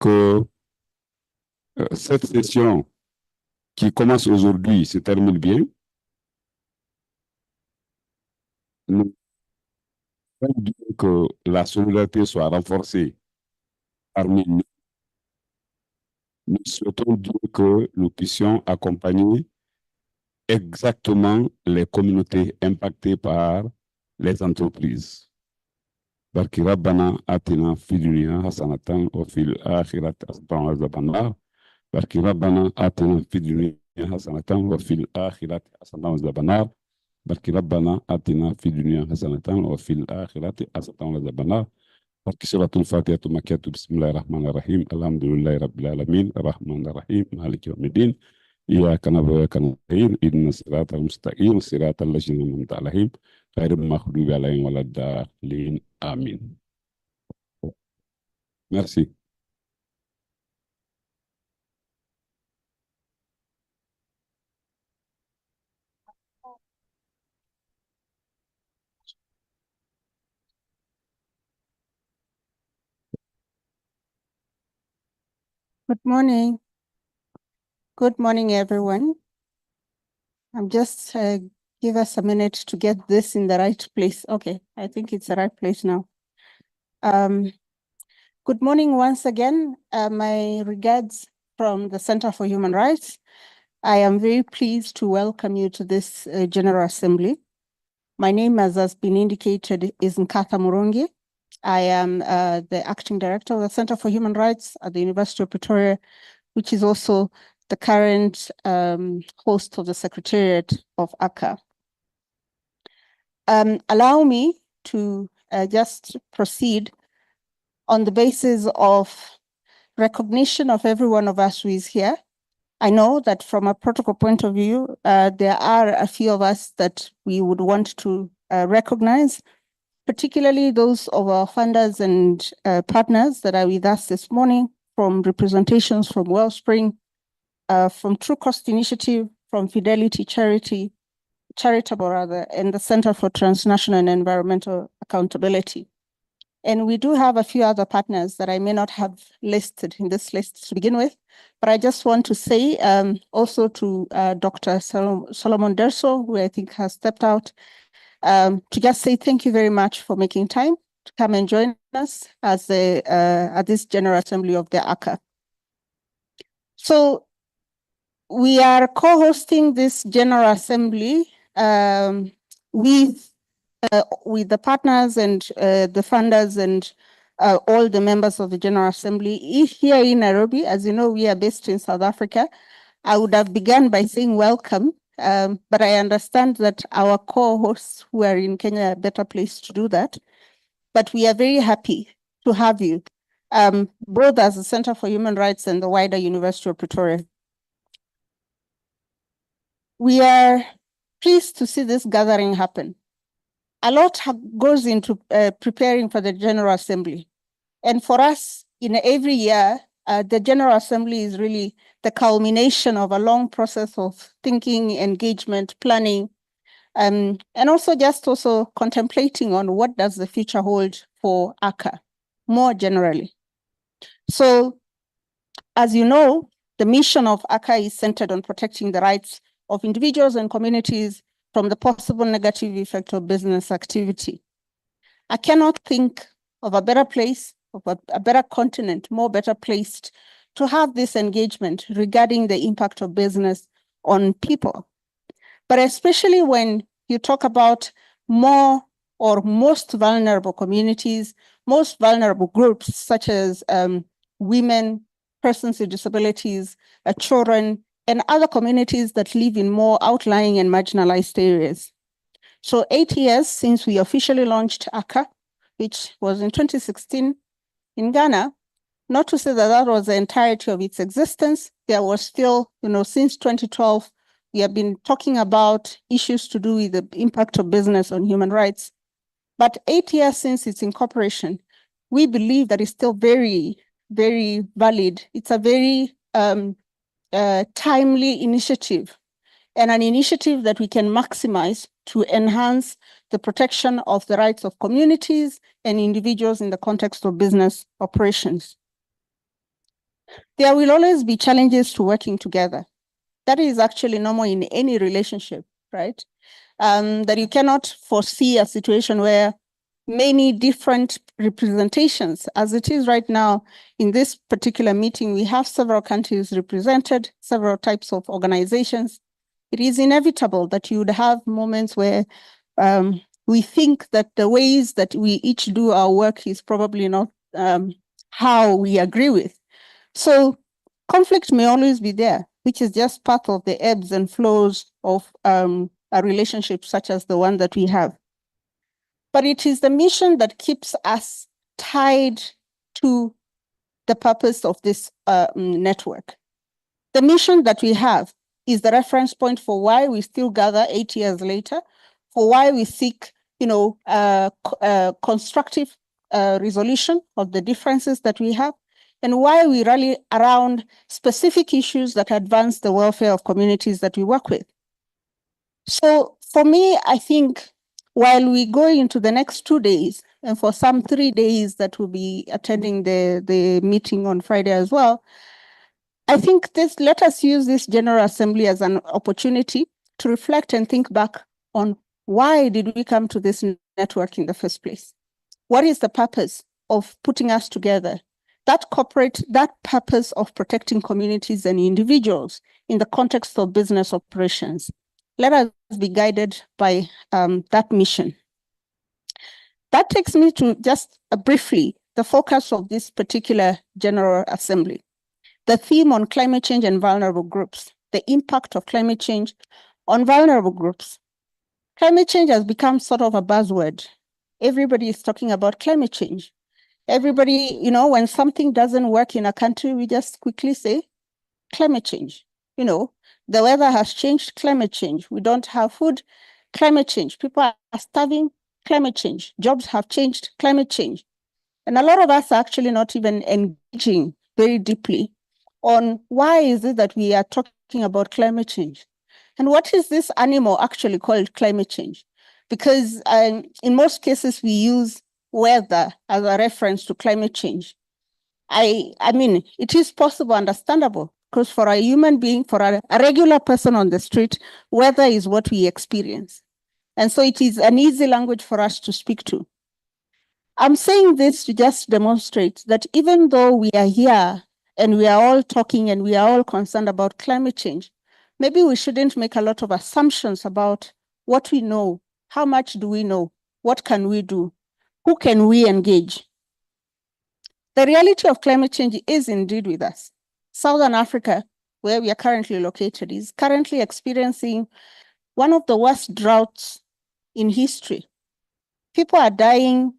que cette session qui commence aujourd'hui se termine bien. Nous voulons dire que la solidarité soit renforcée parmi nous. Nous souhaitons dire que nous puissions accompagner exactement les communautés impactées par les entreprises. Barki Rabbana atina fi dunya hasanatan wa fil akhirati hasanatan wa azaban nar. Barki Rabbana atina fi dunya hasanatan wa fil akhirati hasanatan wa azaban nar. Barki Rabbana atina fi dunya hasanatan wa fil akhirati hasanatan wa azaban nar. Barki suratul Fatihah makkiyatu bismillahirrahmanirrahim. Alhamdulillahi rabbil alamin arrahmanir rahim maliki yawmiddin. إياك نعبد وإياك نستعين اهدنا الصراط المستقيم صراط الذين أنعمت عليهم غير المغضوب عليهم ولا الضالين آمين. Merci. Good morning. Good morning, everyone. I'm just give us a minute to get this in the right place. Okay, I think it's the right place now. Good morning once again. My regards from the Center for Human Rights. I am very pleased to welcome you to this General Assembly. My name, as has been indicated, is Nkatha Murongi. I am the Acting Director of the Center for Human Rights at the University of Pretoria, which is also the current host of the Secretariat of ACCA. Allow me to just proceed on the basis of recognition of every one of us who is here. I know that from a protocol point of view, there are a few of us that we would want to recognize, particularly those of our funders and partners that are with us this morning, from representations from Wellspring, from True Cost Initiative, from Fidelity Charitable rather, and the Center for Transnational and Environmental Accountability. And we do have a few other partners that I may not have listed in this list to begin with, but I just want to say also to Dr. Solomon Derso, who I think has stepped out, to just say thank you very much for making time to come and join us as at this General Assembly of the ACCA. So we are co-hosting this General Assembly with the partners and the funders and all the members of the General Assembly here in Nairobi. As you know, we are based in South Africa. I would have begun by saying welcome, but I understand that our co-hosts who are in Kenya are a better place to do that. But we are very happy to have you, both as the Center for Human Rights and the wider University of Pretoria. We are pleased to see this gathering happen. A lot goes into preparing for the General Assembly. And for us, in every year, the General Assembly is really the culmination of a long process of thinking, engagement, planning, and also contemplating on what does the future hold for ACCA, more generally. So, as you know, the mission of ACCA is centered on protecting the rights of individuals and communities from the possible negative effect of business activity. I cannot think of a better place, of a better continent, more better placed to have this engagement regarding the impact of business on people. But especially when you talk about more or most vulnerable communities, most vulnerable groups, such as women, persons with disabilities, children, and other communities that live in more outlying and marginalized areas. So 8 years since we officially launched ACCA, which was in 2016 in Ghana, not to say that that was the entirety of its existence, there was still, since 2012, we have been talking about issues to do with the impact of business on human rights. But 8 years since its incorporation, we believe that it's still very, very valid. It's a very timely initiative, and an initiative that we can maximize to enhance the protection of the rights of communities and individuals in the context of business operations. There will always be challenges to working together. That is actually normal in any relationship, right? That you cannot foresee a situation where many different representations, as it is right now in this particular meeting, we have several countries represented, several types of organizations. It is inevitable that you would have moments where we think that the ways that we each do our work is probably not how we agree with. So conflict may always be there, which is just part of the ebbs and flows of a relationship such as the one that we have. But it is the mission that keeps us tied to the purpose of this network. The mission that we have is the reference point for why we still gather 8 years later, for why we seek, constructive resolution of the differences that we have, and why we rally around specific issues that advance the welfare of communities that we work with. So for me, I think while we go into the next 2 days, and for some 3 days that will be attending the meeting on Friday as well, I think let us use this General Assembly as an opportunity to reflect and think back on why did we come to this network in the first place? What is the purpose of putting us together? That purpose of protecting communities and individuals in the context of business operations. Let us be guided by that mission. That takes me to just briefly the focus of this particular General Assembly. The theme on climate change and vulnerable groups, the impact of climate change on vulnerable groups. Climate change has become sort of a buzzword. Everybody is talking about climate change. Everybody, when something doesn't work in a country, we just quickly say climate change. The weather has changed, climate change. We don't have food, climate change. People are starving, climate change. Jobs have changed, climate change. And a lot of us are actually not even engaging very deeply on why is it that we are talking about climate change? And what is this animal actually called climate change? Because in most cases, we use weather as a reference to climate change. I mean, it is possible, understandable, because for a human being, for a regular person on the street, weather is what we experience. And so it is an easy language for us to speak to. I'm saying this to just demonstrate that even though we are here and we are all talking and we are all concerned about climate change, maybe we shouldn't make a lot of assumptions about what we know, how much do we know, what can we do, who can we engage. The reality of climate change is indeed with us. Southern Africa, where we are currently located, is currently experiencing one of the worst droughts in history. People are dying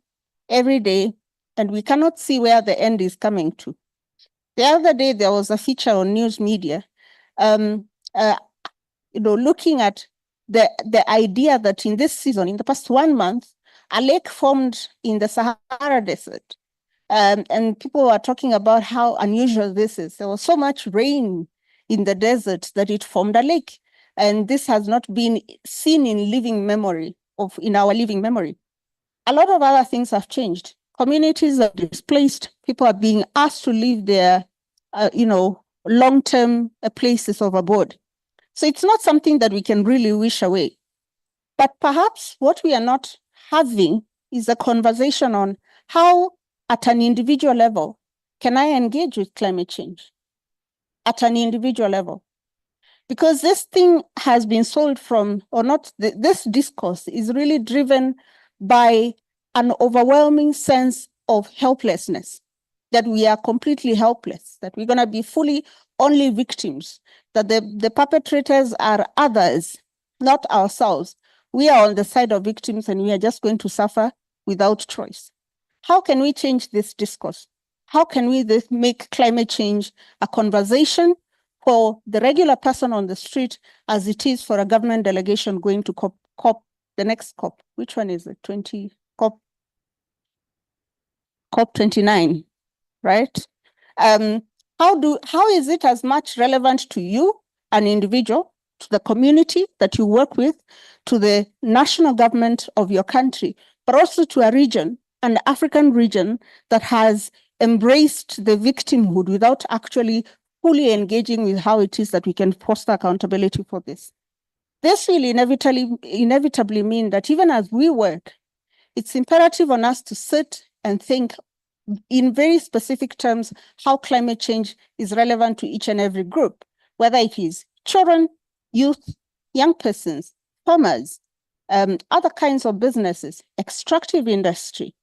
every day, and we cannot see where the end is coming to. The other day, there was a feature on news media, looking at the idea that in this season, in the past 1 month, a lake formed in the Sahara Desert. And people were talking about how unusual this is. There was so much rain in the desert that it formed a lake. And this has not been seen in our living memory. A lot of other things have changed. Communities are displaced. People are being asked to leave their, long-term places of abode. So it's not something that we can really wish away. But perhaps what we are not having is a conversation on how, at an individual level, can I engage with climate change? At an individual level. Because this thing has been sold from, or not, this discourse is really driven by an overwhelming sense of helplessness, that we are completely helpless, that we're going to be fully only victims, that the perpetrators are others, not ourselves. We are on the side of victims and we are just going to suffer without choice. How can we change this discourse? How can we make climate change a conversation for the regular person on the street as it is for a government delegation going to COP, the next COP? Which one is it? COP 29, right? How is it as much relevant to you, an individual, to the community that you work with, to the national government of your country, but also to a region, an African region that has embraced the victimhood without actually fully engaging with how it is that we can foster accountability for this. This will inevitably mean that even as we work, it's imperative on us to sit and think in very specific terms how climate change is relevant to each and every group, whether it is children, youth, young persons, farmers, other kinds of businesses, extractive industry,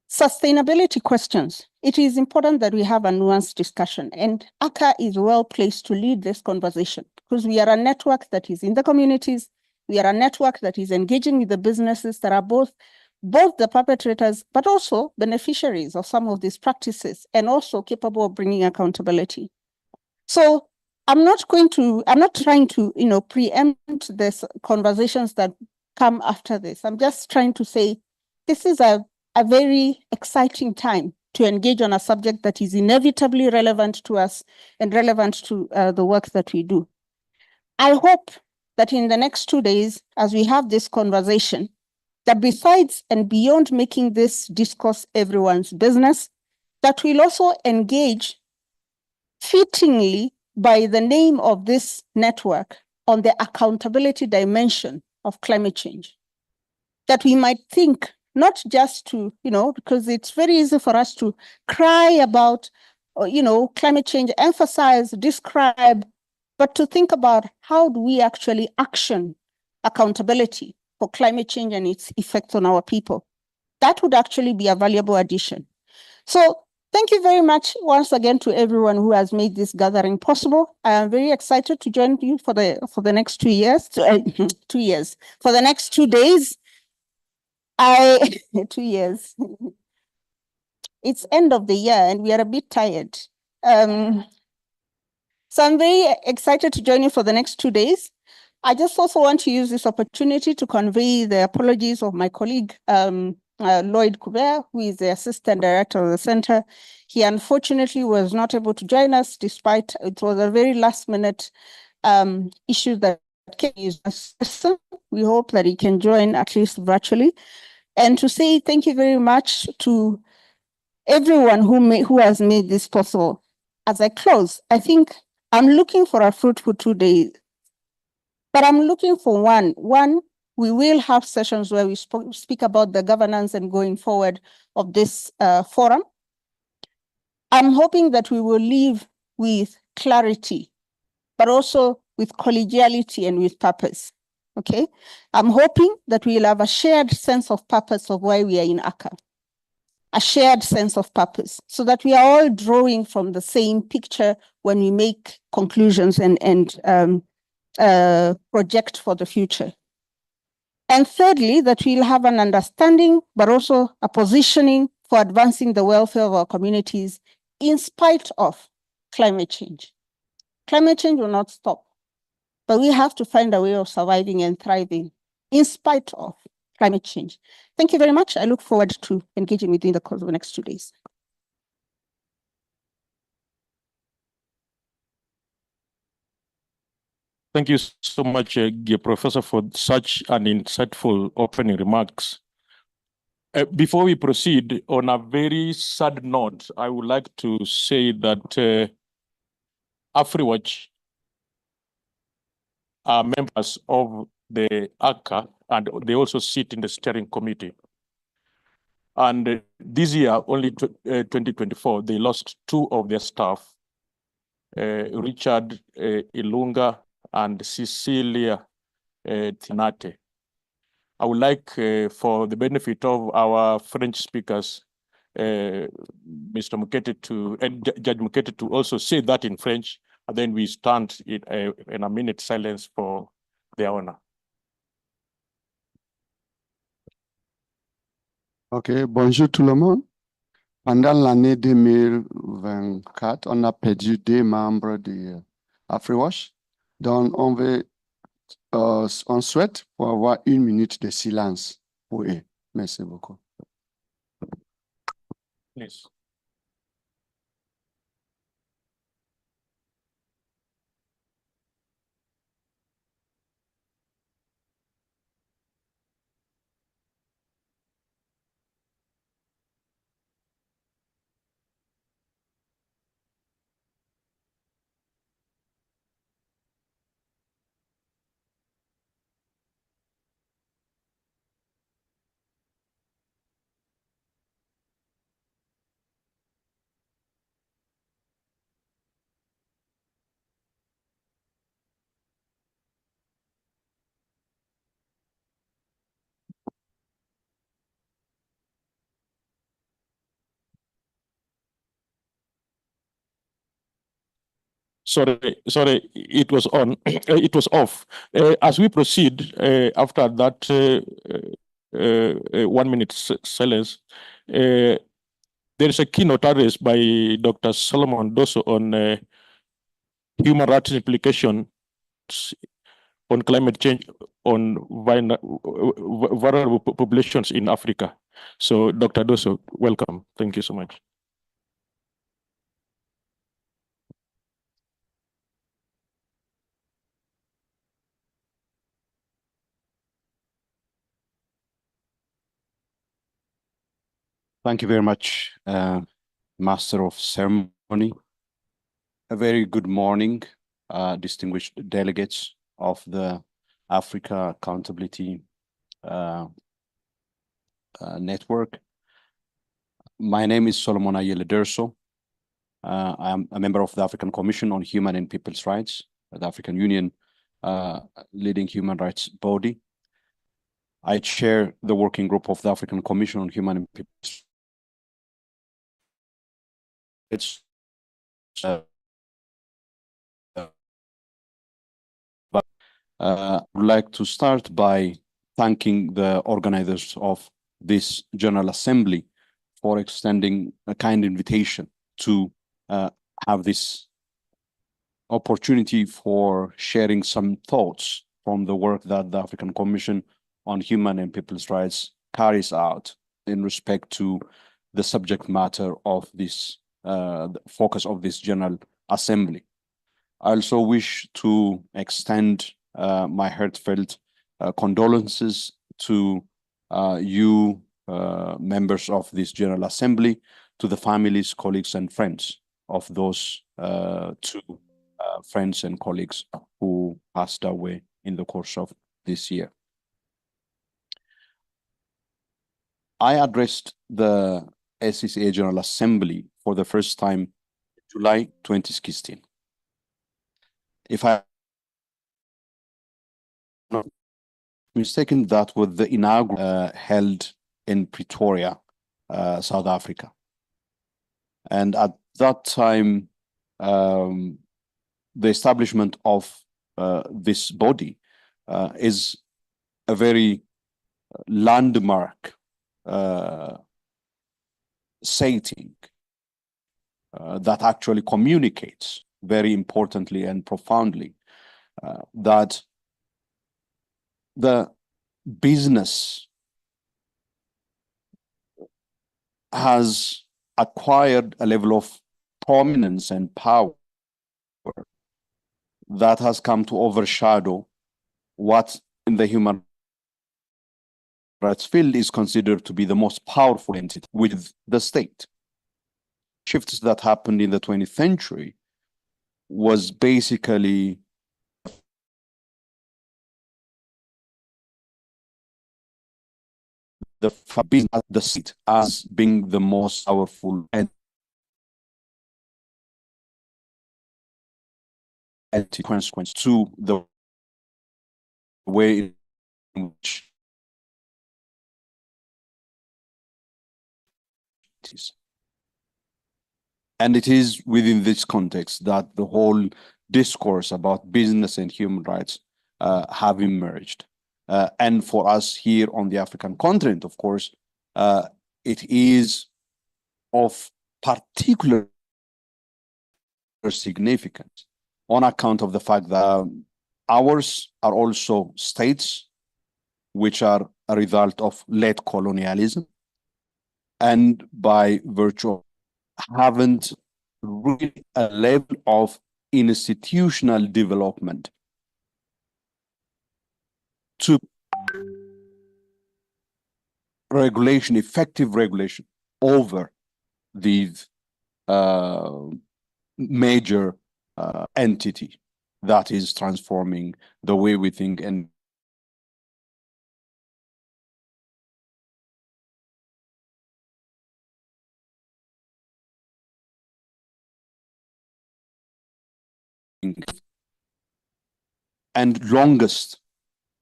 sustainability questions. It is important that we have a nuanced discussion, and ACCA is well placed to lead this conversation because we are a network that is in the communities. We are a network that is engaging with the businesses that are both the perpetrators, but also beneficiaries of some of these practices and also capable of bringing accountability. So I'm not trying to, preempt these conversations that come after this. I'm just trying to say this is a very exciting time to engage on a subject that is inevitably relevant to us and relevant to the work that we do. I hope that in the next 2 days, as we have this conversation, that besides and beyond making this discourse everyone's business, that we'll also engage fittingly by the name of this network on the accountability dimension of climate change. That we might think not just to, because it's very easy for us to cry about, climate change, emphasize, describe, but to think about how do we actually action accountability for climate change and its effects on our people. That would actually be a valuable addition. So thank you very much once again to everyone who has made this gathering possible. I am very excited to join you for the next 2 years, 2 years, for the next 2 days. 2 years. It's end of the year and we are a bit tired. So I'm very excited to join you for the next 2 days. I just also want to use this opportunity to convey the apologies of my colleague, Lloyd Kubert, who is the Assistant Director of the Center. He unfortunately was not able to join us despite it was a very last minute issue that came. We hope that he can join at least virtually. And to say thank you very much to everyone who has made this possible. As I close, I think I'm looking for a fruitful 2 days, but I'm looking for one. We will have sessions where we speak about the governance and going forward of this forum. I'm hoping that we will leave with clarity, but also with collegiality and with purpose. Okay, I'm hoping that we'll have a shared sense of purpose of why we are in ACCA, a shared sense of purpose, so that we are all drawing from the same picture when we make conclusions and project for the future. And thirdly, that we'll have an understanding, but also a positioning for advancing the welfare of our communities in spite of climate change. Climate change will not stop, but we have to find a way of surviving and thriving in spite of climate change. Thank you very much. I look forward to engaging with you in the course of the next 2 days. Thank you so much, Professor, for such an insightful opening remarks. Before we proceed, on a very sad note, I would like to say that AfriWatch are members of the ACCA, and they also sit in the steering committee. And this year, only 2024, they lost 2 of their staff, Richard Ilunga and Cecilia Tinate. I would like, for the benefit of our French speakers, Mr. Mukete and Judge Mukete to also say that in French, and then we stand in a minute silence for their honor. Ok, bonjour tout le monde. Pendant l'année 2024, on a perdu 2 membres de AfriWatch. Donc, on souhaite pour avoir 1 minute de silence pour eux. Merci beaucoup. Please. Sorry, it was on. It was off. As we proceed, after that 1 minute silence, there is a keynote address by Dr. Solomon Doso on human rights implications on climate change on vulnerable populations in Africa. So, Dr. Doso, welcome. Thank you so much. Thank you very much, Master of Ceremony. A very good morning, distinguished delegates of the Africa Accountability Network. My name is Solomon Ayele Derso. I'm a member of the African Commission on Human and People's Rights, the African Union leading human rights body. I chair the working group of the African Commission on Human and People's Rights. I would like to start by thanking the organizers of this General Assembly for extending a kind invitation to have this opportunity for sharing some thoughts from the work that the African Commission on Human and People's Rights carries out in respect to the subject matter of this the focus of this General Assembly. I also wish to extend my heartfelt condolences to you members of this General Assembly, to the families, colleagues, and friends of those two friends and colleagues who passed away in the course of this year. I addressed the ACCA General Assembly for the first time in July 2016. If I'm not mistaken, that was the inaugural held in Pretoria, South Africa. And at that time, the establishment of this body is a very landmark setting that actually communicates very importantly and profoundly that the business has acquired a level of prominence and power that has come to overshadow what in the human rights field is considered to be the most powerful entity with the state. Shifts that happened in the 20th century was basically the state as being the most powerful entity, consequence to the way in which it is. And it is within this context that the whole discourse about business and human rights have emerged. And for us here on the African continent, of course, it is of particular significance on account of the fact that ours are also states which are a result of late colonialism, and by virtue of haven't really a level of institutional development to regulation, effective regulation over these major entity that is transforming the way we think and longest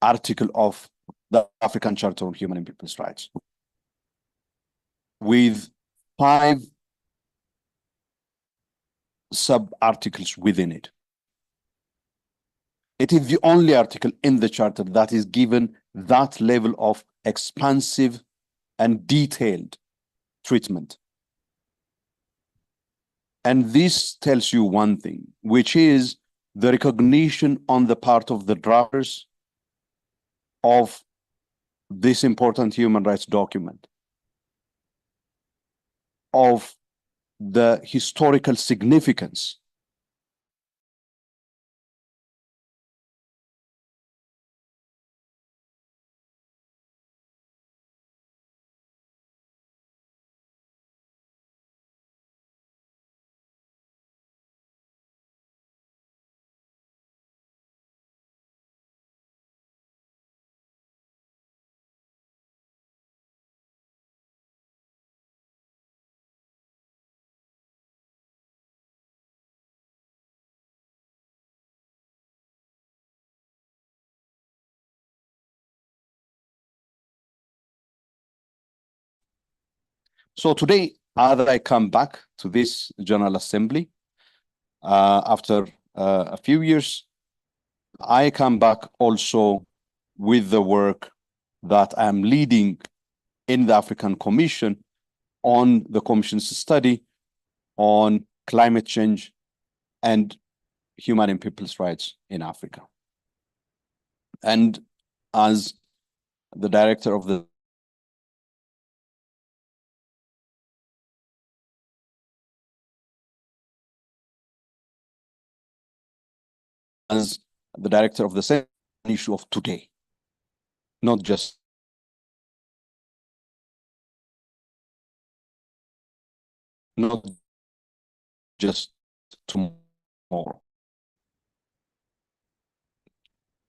article of the African Charter on Human and People's Rights, with 5 sub-articles within it. It is the only article in the Charter that is given that level of expansive and detailed treatment. And this tells you one thing, which is the recognition on the part of the drafters of this important human rights document, of the historical significance So today, as I come back to this General Assembly, after a few years, I come back also with the work that I'm leading in the African Commission on the Commission's study on climate change and human and people's rights in Africa. And as the director of the same issue of today, not just tomorrow.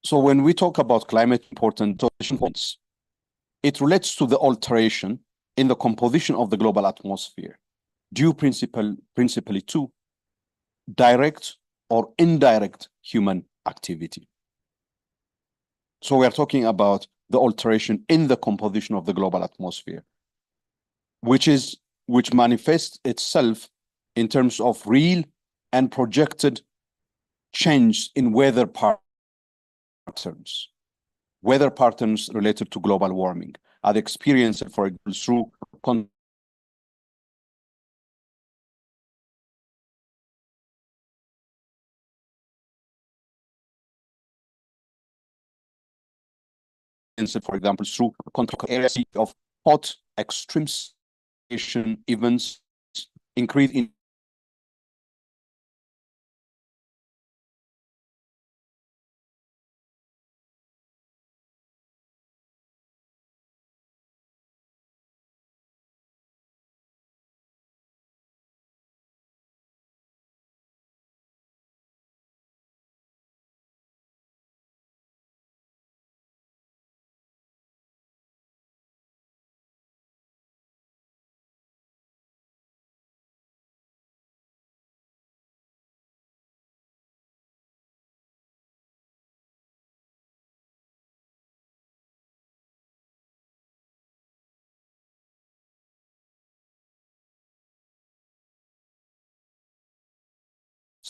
So when we talk about climate important points, it relates to the alteration in the composition of the global atmosphere, due principally to direct or indirect human activity. So we are talking about the alteration in the composition of the global atmosphere, which manifests itself in terms of real and projected change in weather patterns related to global warming, are experienced, for example, through control areas of hot extreme events, increase in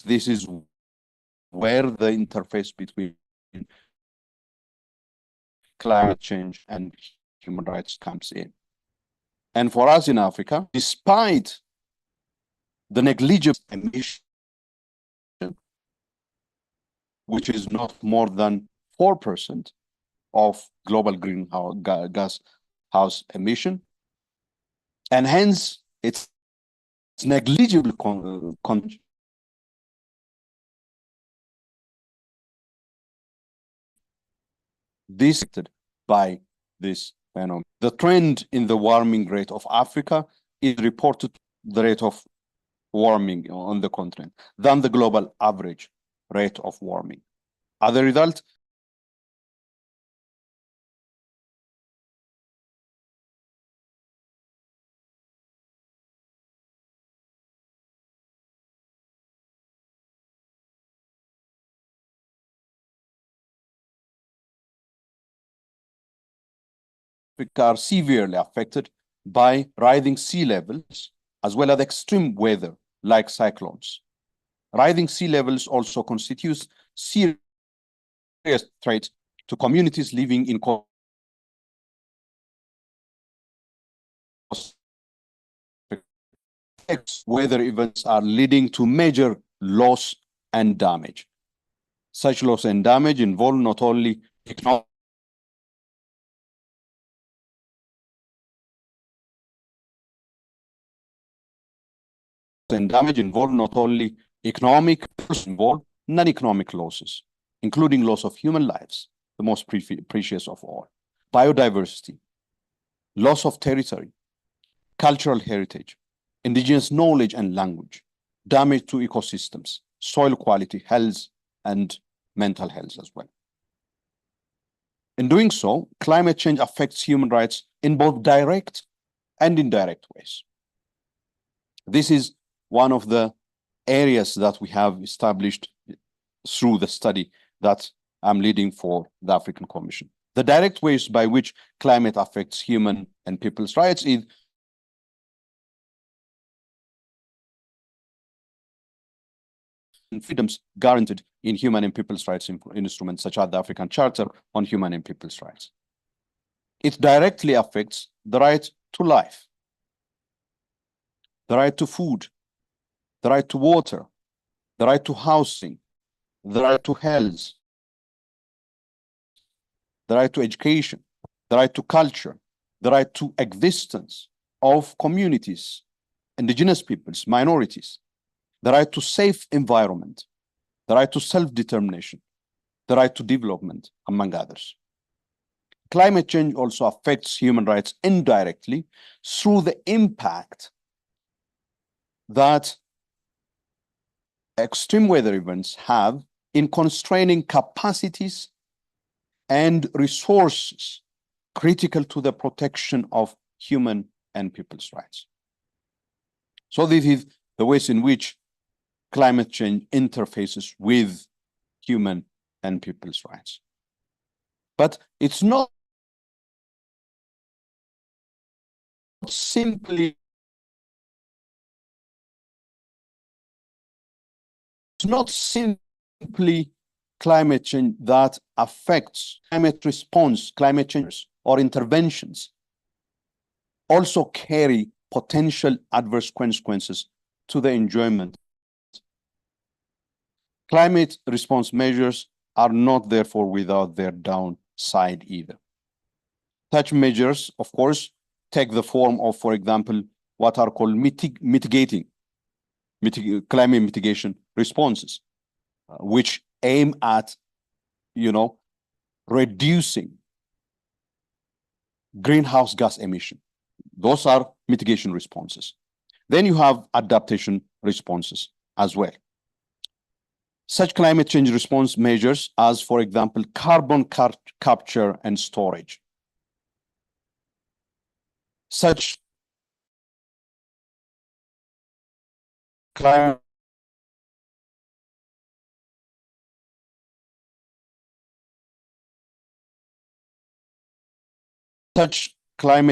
this is where the interface between climate change and human rights comes in. And for us in Africa, despite the negligible emission, which is not more than 4% of global greenhouse gas emission, and hence it's negligible this by this phenomenon. The trend in the warming rate of Africa is reported the rate of warming on the continent than the global average rate of warming. As a result, Africa are severely affected by rising sea levels as well as extreme weather like cyclones. Rising sea levels also constitutes serious threats to communities living in weather events are leading to major loss and damage. Such loss and damage involve not only economic involve non-economic losses, including loss of human lives, the most precious of all, biodiversity, loss of territory, cultural heritage, indigenous knowledge and language, damage to ecosystems, soil quality, health, and mental health as well. In doing so, climate change affects human rights in both direct and indirect ways. This is one of the areas that we have established through the study that I'm leading for the African Commission. The direct ways by which climate affects human and people's rights is and freedoms guaranteed in human and people's rights instruments such as the African Charter on Human and People's Rights. It directly affects the right to life, the right to food, the right to water, the right to housing, the right to health, the right to education, the right to culture, the right to existence of communities, indigenous peoples, minorities, the right to safe environment, the right to self-determination, the right to development, among others. Climate change also affects human rights indirectly through the impact that extreme weather events have in constraining capacities and resources critical to the protection of human and people's rights. So this is the ways in which climate change interfaces with human and people's rights. But it's not simply climate change that affects climate response, climate change or interventions also carry potential adverse consequences to the enjoyment. Climate response measures are not therefore without their downside either. Such measures, of course, take the form of, for example, what are called climate mitigation responses, which aim at, reducing greenhouse gas emission. Those are mitigation responses. Then you have adaptation responses as well. Such climate change response measures as, for example, carbon capture and storage. Such climate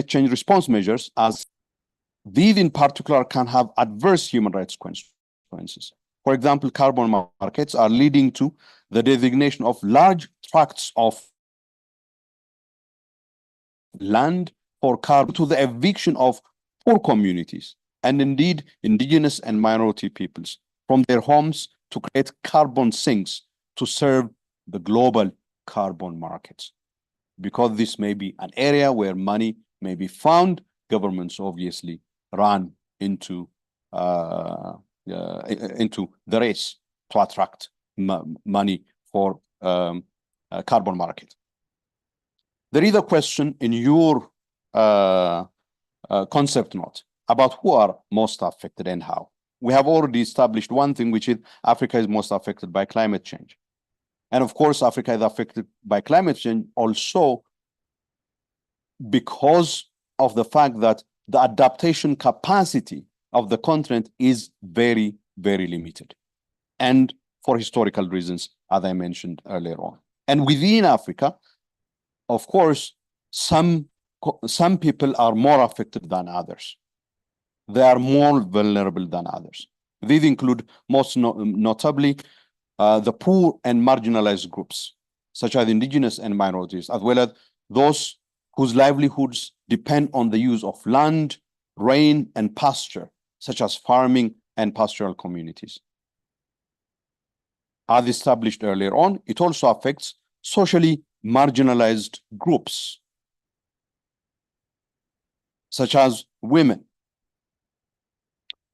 change response measures as these in particular can have adverse human rights consequences. For example, carbon markets are leading to the designation of large tracts of land for carbon, to the eviction of poor communities and indeed indigenous and minority peoples from their homes to create carbon sinks to serve the global carbon markets. Because this may be an area where money may be found, governments obviously run into the race to attract money for carbon market. There is a question in your concept note about who are most affected and how. We have already established one thing, which is Africa is most affected by climate change. And of course, Africa is affected by climate change also because of the fact that the adaptation capacity of the continent is very, very limited. And for historical reasons, as I mentioned earlier on. And within Africa, of course, some people are more affected than others. They are more vulnerable than others. These include most notably the poor and marginalized groups, such as indigenous and minorities, as well as those whose livelihoods depend on the use of land, rain, and pasture, such as farming and pastoral communities. As established earlier on, it also affects socially marginalized groups, such as women,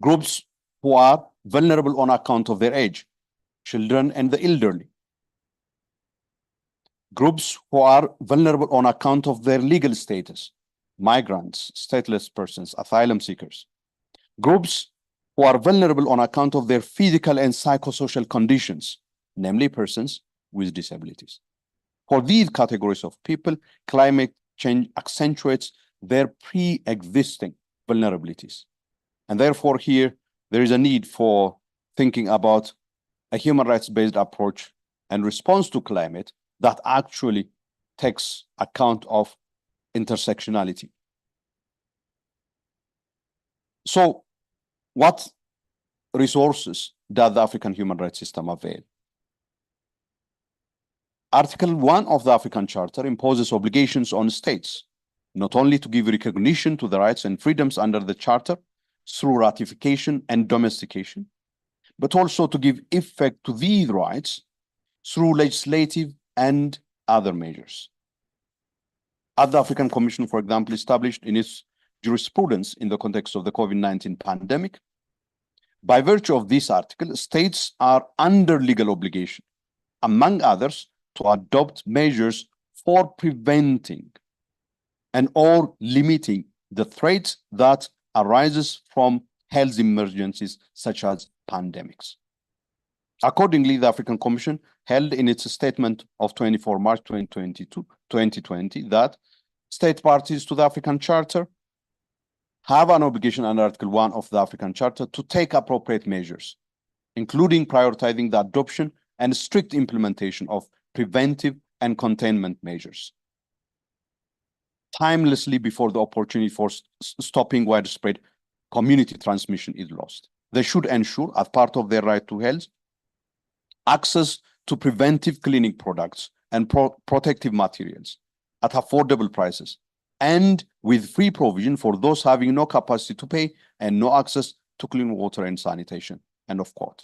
groups who are vulnerable on account of their age, children and the elderly, groups who are vulnerable on account of their legal status, migrants, stateless persons, asylum seekers, groups who are vulnerable on account of their physical and psychosocial conditions, namely persons with disabilities. For these categories of people, climate change accentuates their pre-existing vulnerabilities. And therefore here, there is a need for thinking about a human rights-based approach and response to climate that actually takes account of intersectionality. So what resources does the African human rights system avail? Article 1 of the African Charter imposes obligations on states, not only to give recognition to the rights and freedoms under the Charter through ratification and domestication, but also to give effect to these rights through legislative and other measures. As the African Commission, for example, established in its jurisprudence in the context of the COVID-19 pandemic, by virtue of this article, states are under legal obligation, among others, to adopt measures for preventing and or limiting the threats that arises from health emergencies such as pandemics. Accordingly, the African Commission held in its statement of 24 March 2020 that state parties to the African Charter have an obligation under Article 1 of the African Charter to take appropriate measures, including prioritizing the adoption and strict implementation of preventive and containment measures, timelessly before the opportunity for stopping widespread community transmission is lost. They should ensure, as part of their right to health, access to preventive cleaning products and protective materials at affordable prices, and with free provision for those having no capacity to pay and no access to clean water and sanitation. End of quote.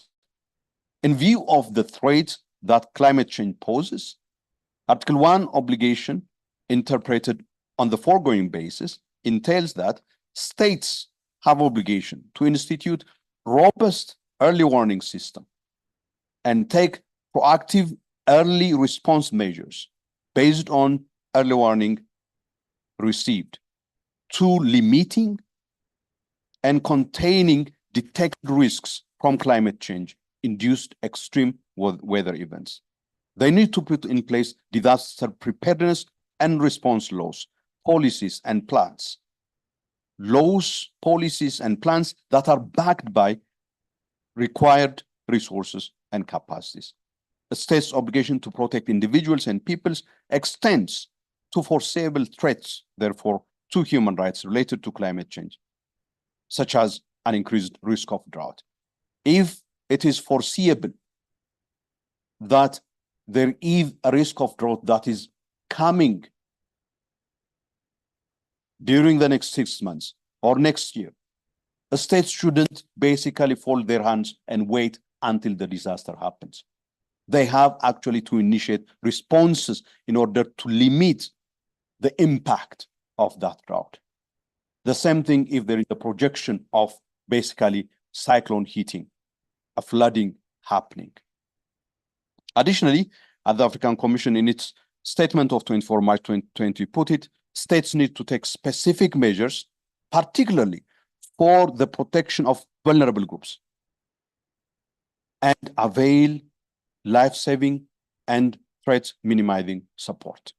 In view of the threat that climate change poses, Article 1 obligation, interpreted on the foregoing basis, entails that states have obligation to institute robust early warning system and take proactive early response measures based on early warning received to limiting and containing detected risks from climate change induced extreme weather events. They need to put in place disaster preparedness and response laws, policies and plans. Laws, policies and plans that are backed by required resources and capacities. The state's obligation to protect individuals and peoples extends to foreseeable threats, therefore, to human rights related to climate change, such as an increased risk of drought. If it is foreseeable that there is a risk of drought that is coming during the next 6 months or next year, the states shouldn't basically fold their hands and wait until the disaster happens. They have actually to initiate responses in order to limit the impact of that drought. The same thing if there is a projection of basically cyclone hitting, a flooding happening. Additionally, as the African Commission in its statement of 24 March 2020 put it, states need to take specific measures, particularly for the protection of vulnerable groups, and avail life-saving and threat-minimizing support.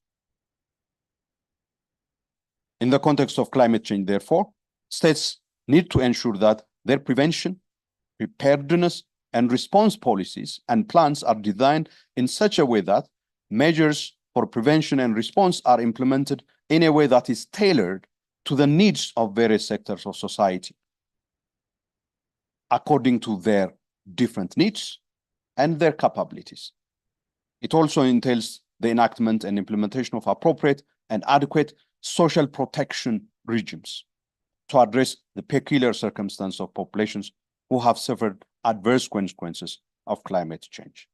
In the context of climate change, therefore, states need to ensure that their prevention, preparedness, and response policies and plans are designed in such a way that measures for prevention and response are implemented in a way that is tailored to the needs of various sectors of society, according to their different needs and their capabilities. It also entails the enactment and implementation of appropriate and adequate social protection regimes to address the peculiar circumstances of populations who have suffered adverse consequences of climate change.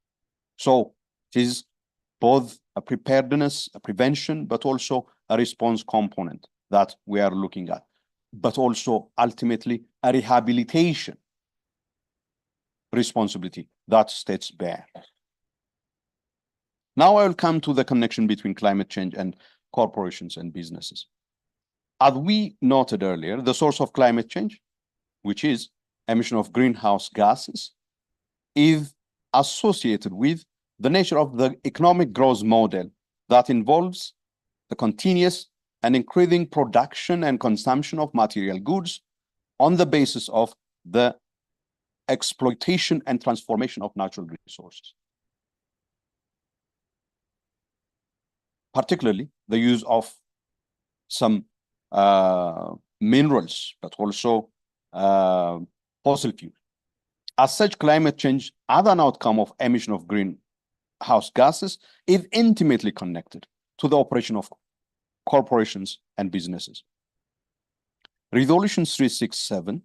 So it is both a preparedness, a prevention, but also a response component that we are looking at, but also ultimately a rehabilitation responsibility that states bear. Now I will come to the connection between climate change and corporations and businesses. As we noted earlier, the source of climate change, which is emission of greenhouse gases, is associated with the nature of the economic growth model that involves the continuous and increasing production and consumption of material goods on the basis of the exploitation and transformation of natural resources. Particularly the use of some minerals, but also fossil fuel. As such, climate change, as an outcome of emission of greenhouse gases, is intimately connected to the operation of corporations and businesses. Resolution 367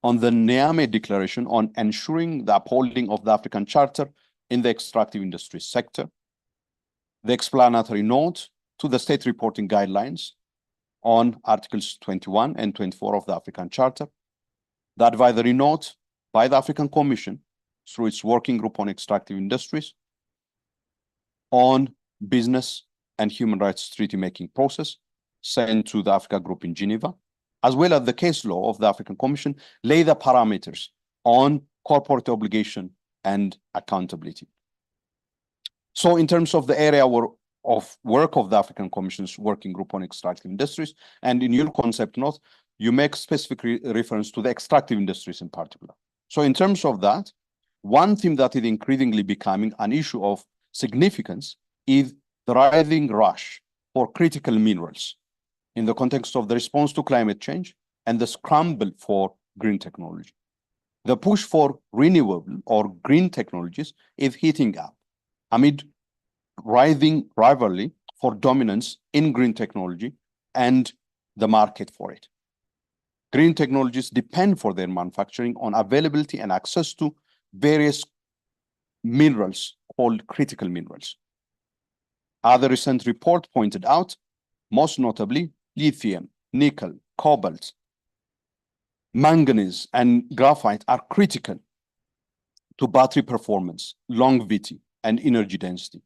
on the Niamey Declaration on ensuring the upholding of the African Charter in the extractive industry sector, the explanatory note to the state reporting guidelines on Articles 21 and 24 of the African Charter, the advisory note by the African Commission through its working group on extractive industries on business and human rights treaty-making process sent to the Africa Group in Geneva, as well as the case law of the African Commission, lay the parameters on corporate obligation and accountability. So in terms of the area of work of the African Commission's working group on extractive industries, and in your concept note, you make specific reference to the extractive industries in particular. So in terms of that, one theme that is increasingly becoming an issue of significance is the rising rush for critical minerals in the context of the response to climate change and the scramble for green technology. The push for renewable or green technologies is heating up amid rising rivalry for dominance in green technology and the market for it. Green technologies depend for their manufacturing on availability and access to various minerals called critical minerals. As the recent report pointed out, most notably lithium, nickel, cobalt, manganese, and graphite are critical to battery performance, longevity, and energy density.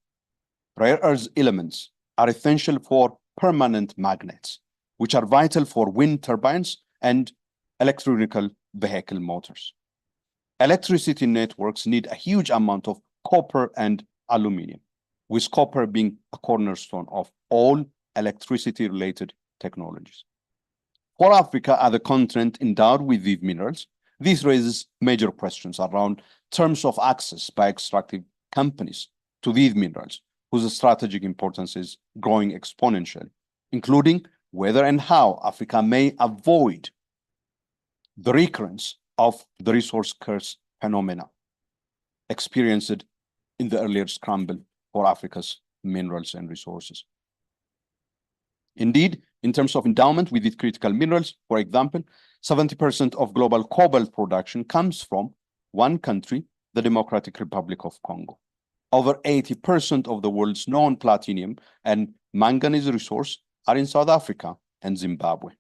Rare earth elements are essential for permanent magnets, which are vital for wind turbines and electric vehicle motors. Electricity networks need a huge amount of copper and aluminum, with copper being a cornerstone of all electricity-related technologies. For Africa, as a continent endowed with these minerals, this raises major questions around terms of access by extractive companies to these minerals, whose strategic importance is growing exponentially, including whether and how Africa may avoid the recurrence of the resource curse phenomena experienced in the earlier scramble for Africa's minerals and resources. Indeed, in terms of endowment with these critical minerals, for example, 70% of global cobalt production comes from one country, the Democratic Republic of Congo. Over 80% of the world's known platinum and manganese resources are in South Africa and Zimbabwe.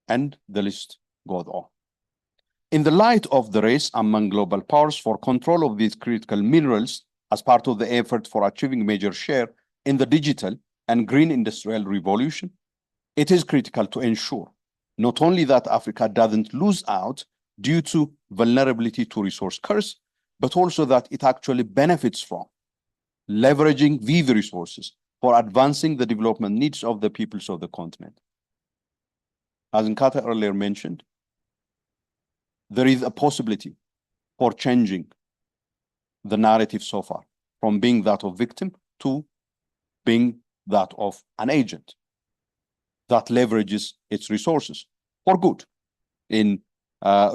And the list goes on. In the light of the race among global powers for control of these critical minerals as part of the effort for achieving major share in the digital and green industrial revolution, it is critical to ensure not only that Africa doesn't lose out due to vulnerability to resource curse, but also that it actually benefits from leveraging these resources for advancing the development needs of the peoples of the continent. As Nkata earlier mentioned, there is a possibility for changing the narrative so far from being that of victim to being that of an agent that leverages its resources for good in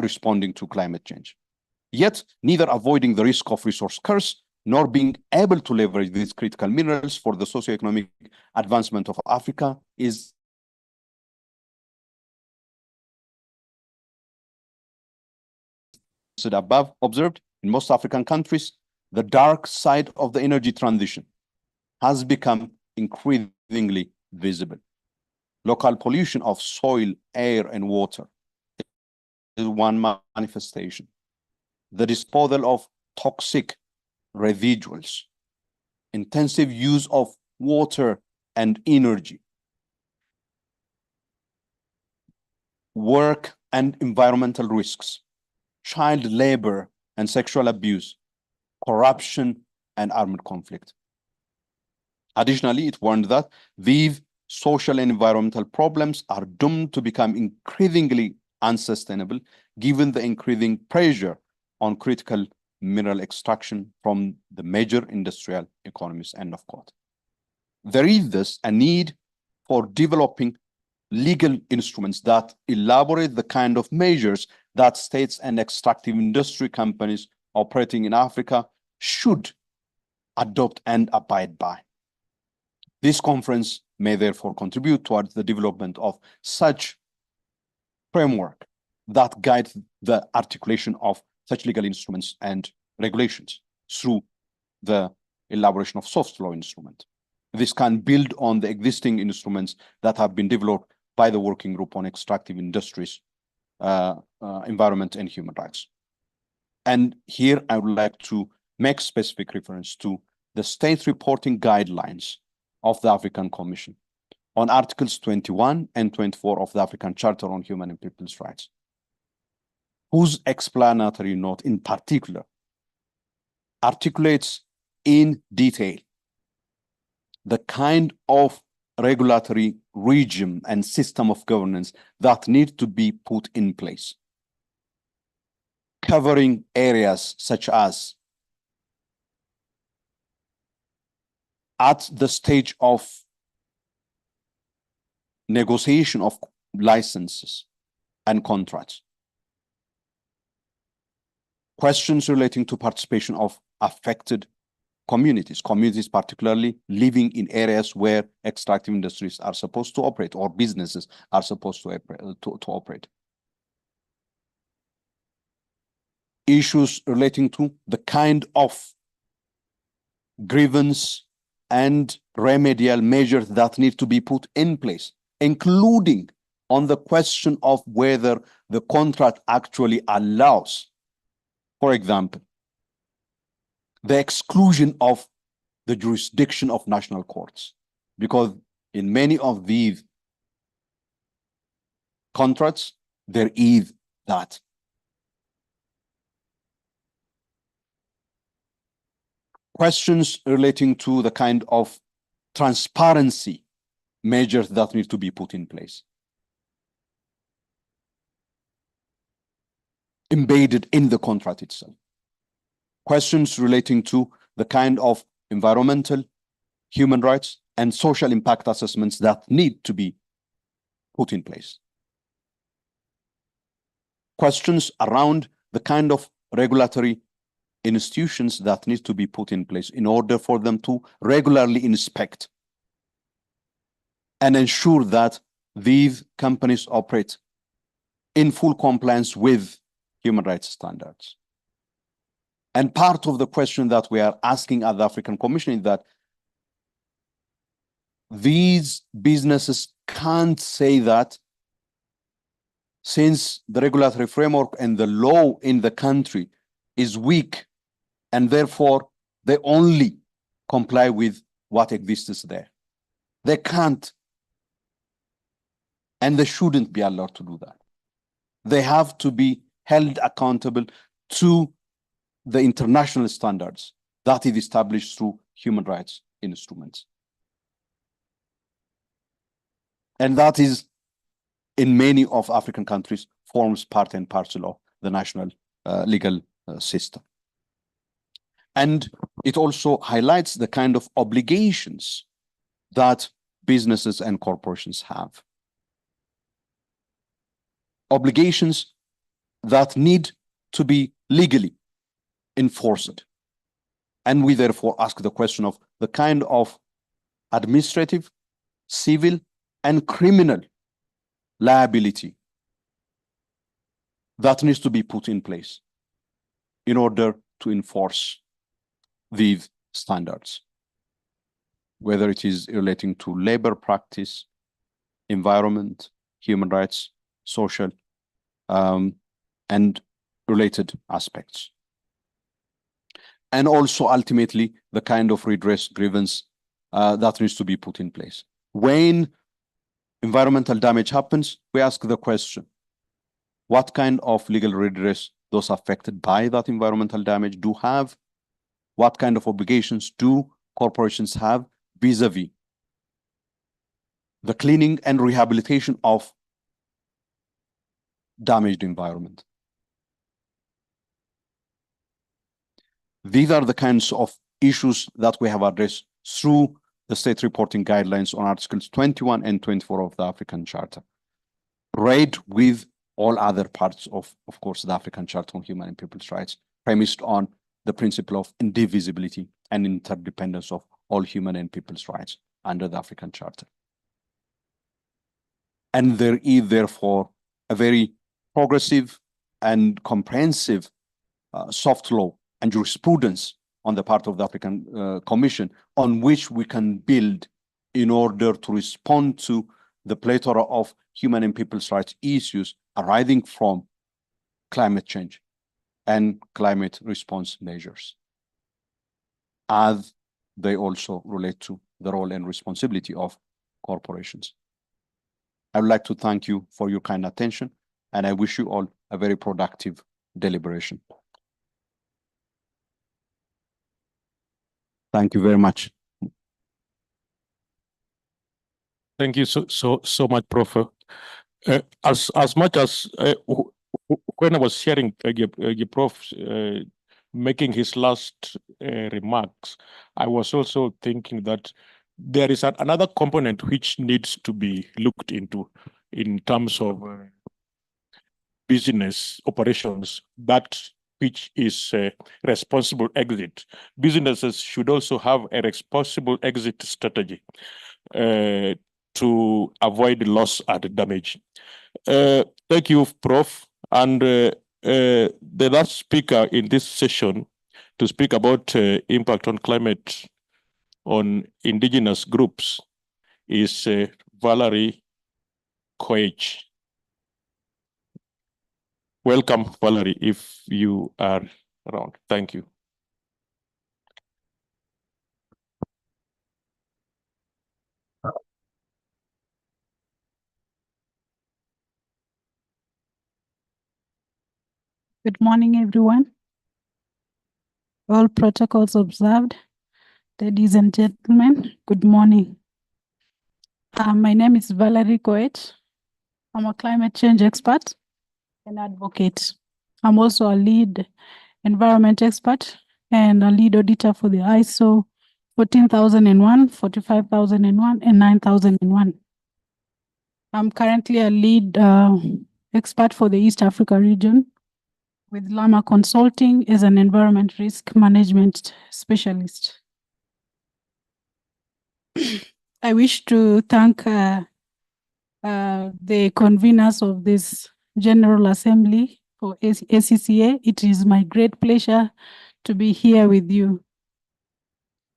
responding to climate change. Yet neither avoiding the risk of resource curse nor being able to leverage these critical minerals for the socioeconomic advancement of Africa is above observed in most African countries. The dark side of the energy transition has become increasingly visible. Local pollution of soil, air, and water is one manifestation. The disposal of toxic residuals, intensive use of water and energy, work and environmental risks, child labor and sexual abuse, corruption, and armed conflict. Additionally, it warned that these social and environmental problems are doomed to become increasingly unsustainable given the increasing pressure on critical mineral extraction from the major industrial economies, end of quote. There is thus a need for developing legal instruments that elaborate the kind of measures that states and extractive industry companies operating in Africa should adopt and abide by. This conference may therefore contribute towards the development of such framework that guides the articulation of such legal instruments and regulations through the elaboration of soft law instrument. This can build on the existing instruments that have been developed by the Working Group on Extractive Industries, Environment and Human Rights. And here I would like to make specific reference to the state reporting guidelines of the African Commission on Articles 21 and 24 of the African Charter on Human and People's Rights, whose explanatory note in particular articulates in detail the kind of regulatory regime and system of governance that need to be put in place, covering areas such as at the stage of negotiation of licenses and contracts, questions relating to participation of affected communities particularly living in areas where extractive industries are supposed to operate or businesses are supposed to operate. Issues relating to the kind of grievance and remedial measures that need to be put in place, including on the question of whether the contract actually allows, for example, the exclusion of the jurisdiction of national courts, because in many of these contracts, there is that. Questions relating to the kind of transparency measures that need to be put in place, embedded in the contract itself. Questions relating to the kind of environmental, human rights, and social impact assessments that need to be put in place. Questions around the kind of regulatory institutions that need to be put in place in order for them to regularly inspect and ensure that these companies operate in full compliance with human rights standards. And part of the question that we are asking at the African Commission is that these businesses can't say that since the regulatory framework and the law in the country is weak, and therefore they only comply with what exists there. They can't, and they shouldn't be allowed to do that. They have to be held accountable to the international standards that is established through human rights instruments. And that is, in many of African countries, forms part and parcel of the national legal system. And it also highlights the kind of obligations that businesses and corporations have. Obligations that need to be legally enforced And we therefore ask the question of the kind of administrative, civil, and criminal liability that needs to be put in place in order to enforce these standards, whether it is relating to labor practice, environment, human rights, social, and related aspects. And also ultimately the kind of redress grievance that needs to be put in place. When environmental damage happens, we ask the question, what kind of legal redress those affected by that environmental damage do have? What kind of obligations do corporations have vis-a-vis the cleaning and rehabilitation of damaged environment? These are the kinds of issues that we have addressed through the state reporting guidelines on Articles 21 and 24 of the African Charter, read with all other parts of course, the African Charter on Human and People's Rights, premised on the principle of indivisibility and interdependence of all human and people's rights under the African Charter. And there is therefore a very progressive and comprehensive soft law and jurisprudence on the part of the African Commission on which we can build in order to respond to the plethora of human and people's rights issues arising from climate change and climate response measures, as they also relate to the role and responsibility of corporations. I would like to thank you for your kind attention, and I wish you all a very productive deliberation. Thank you very much. Thank you so much, Prof. As much as when I was hearing Prof making his last remarks, I was also thinking that there is another component which needs to be looked into in terms of business operations, that which is responsible exit. Businesses should also have a responsible exit strategy to avoid loss and damage. Thank you, Prof. And the last speaker in this session to speak about impact on climate on indigenous groups is Valerie Koech. Welcome, Valerie, if you are around. Thank you. Good morning, everyone. All protocols observed. Ladies and gentlemen, good morning. My name is Valerie Koech. I'm a climate change expert and advocate. I'm also a lead environment expert and a lead auditor for the ISO 14001, 45001, and 9001. I'm currently a lead expert for the East Africa region with Lama Consulting as an environment risk management specialist. I wish to thank the conveners of this General Assembly for ACCA. It is my great pleasure to be here with you.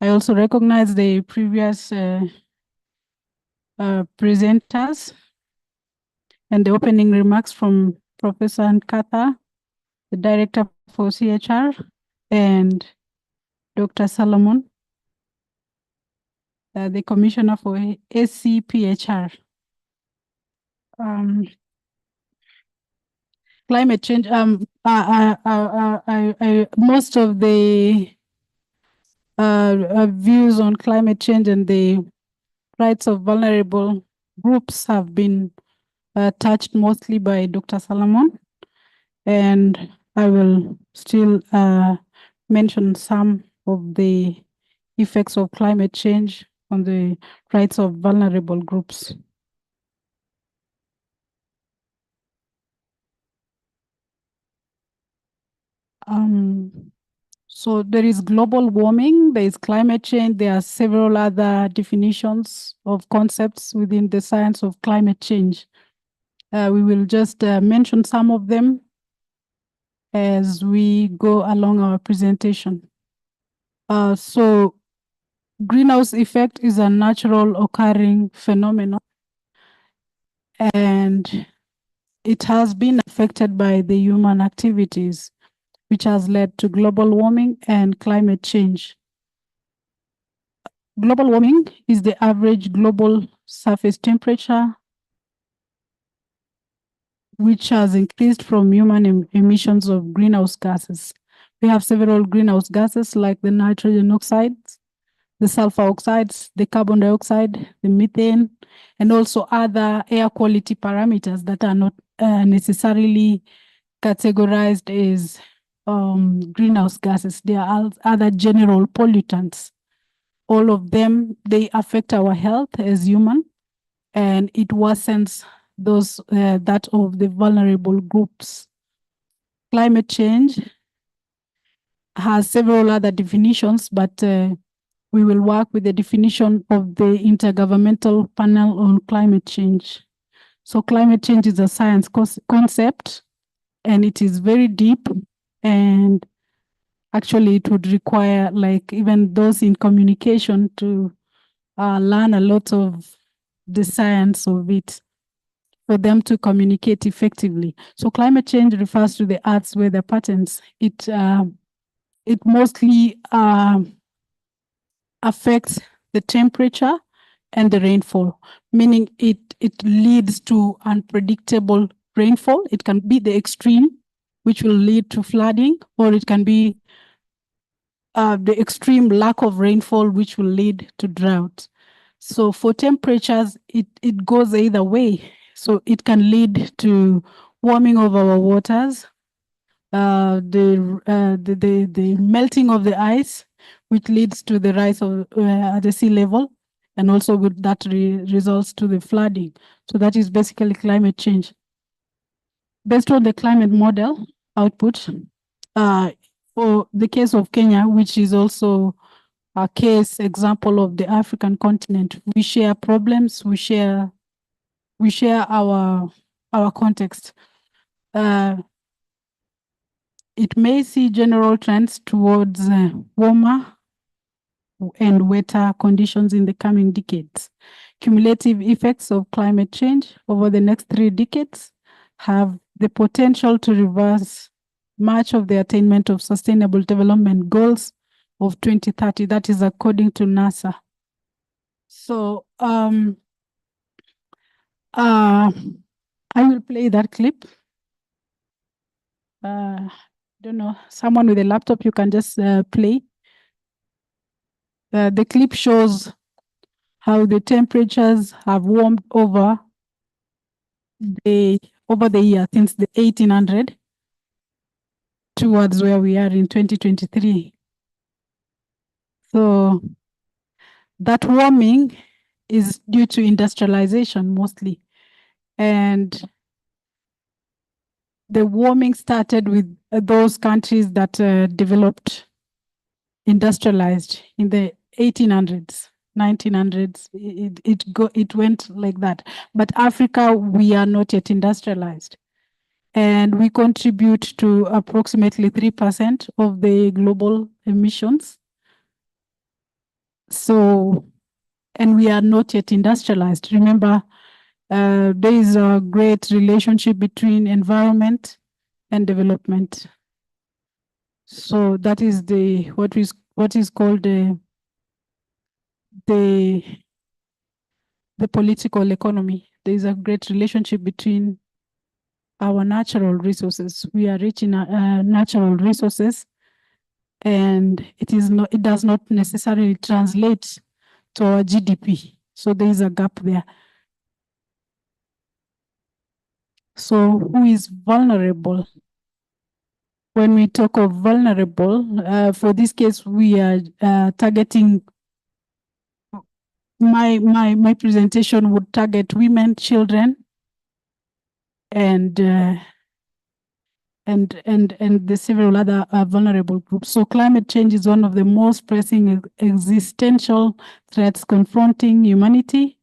I also recognize the previous presenters and the opening remarks from Professor Nkatha, the Director for CHR, and Dr. Solomon, the Commissioner for ACPHR. Climate change, most of the views on climate change and the rights of vulnerable groups have been touched mostly by Dr. Solomon, and I will still mention some of the effects of climate change on the rights of vulnerable groups. So there is global warming, there is climate change, there are several other definitions of concepts within the science of climate change. We will just mention some of them as we go along our presentation. So greenhouse effect is a natural occurring phenomenon, and it has been affected by the human activities, which has led to global warming and climate change. Global warming is the average global surface temperature which has increased from human emissions of greenhouse gases. We have several greenhouse gases like the nitrogen oxides, the sulfur oxides, the carbon dioxide, the methane, and also other air quality parameters that are not necessarily categorized as greenhouse gases. There are other general pollutants. All of them, they affect our health as human, and it worsens those that of the vulnerable groups. Climate change has several other definitions, but we will work with the definition of the Intergovernmental Panel on Climate Change. So climate change is a science concept, and it is very deep, and actually it would require like even those in communication to learn a lot of the science of it for them to communicate effectively. So climate change refers to the Earth's weather patterns. It mostly affects the temperature and the rainfall, meaning it leads to unpredictable rainfall. It can be the extreme, which will lead to flooding, or it can be the extreme lack of rainfall, which will lead to drought. So for temperatures, it goes either way. So it can lead to warming of our waters, the melting of the ice, which leads to the rise of the sea level, and also that results to the flooding. So that is basically climate change. Based on the climate model output, for the case of Kenya, which is also a case example of the African continent, we share problems, we share our context. It may see general trends towards warmer and wetter conditions in the coming decades. Cumulative effects of climate change over the next 3 decades have the potential to reverse much of the attainment of Sustainable Development Goals of 2030. That is according to NASA. So I will play that clip. Don't know, someone with a laptop, you can just play. The clip shows how the temperatures have warmed over the year since the 1800 towards where we are in 2023. So that warming is due to industrialization mostly. And the warming started with those countries that developed, industrialized in the 1800s. 1900s, it went like that. But Africa, we are not yet industrialized. And we contribute to approximately 3% of the global emissions. So, and we are not yet industrialized. Remember, there is a great relationship between environment and development. So that is what is called the political economy. There is a great relationship between our natural resources. We are rich in natural resources, and it does not necessarily translate to our GDP. So there is a gap there. So who is vulnerable? When we talk of vulnerable, for this case, we are targeting. My presentation would target women, children, and and the several other vulnerable groups. So climate change is one of the most pressing existential threats confronting humanity.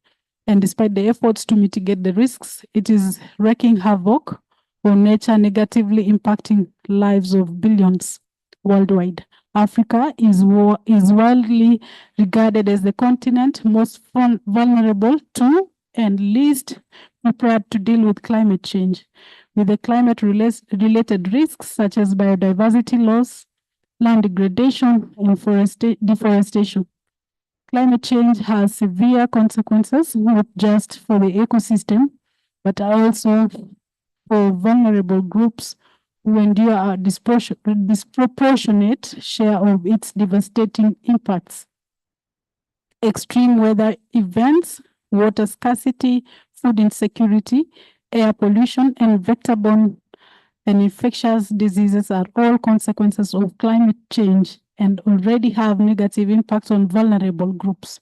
And despite the efforts to mitigate the risks, it is wreaking havoc on nature, negatively impacting lives of billions worldwide. Africa is widely regarded as the continent most vulnerable to and least prepared to deal with climate change, with the climate-related risks such as biodiversity loss, land degradation, and deforestation. Climate change has severe consequences, not just for the ecosystem, but also for vulnerable groups who endure a disproportionate share of its devastating impacts. Extreme weather events, water scarcity, food insecurity, air pollution, and vector-borne and infectious diseases are all consequences of climate change and already have negative impacts on vulnerable groups.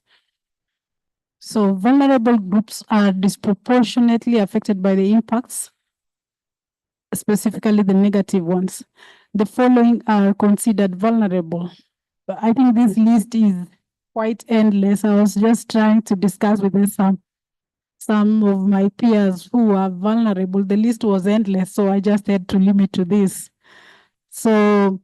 So vulnerable groups are disproportionately affected by the impacts, specifically the negative ones. The following are considered vulnerable. But I think this list is quite endless. I was just trying to discuss with some of my peers who are vulnerable. The list was endless, so I just had to limit to this. So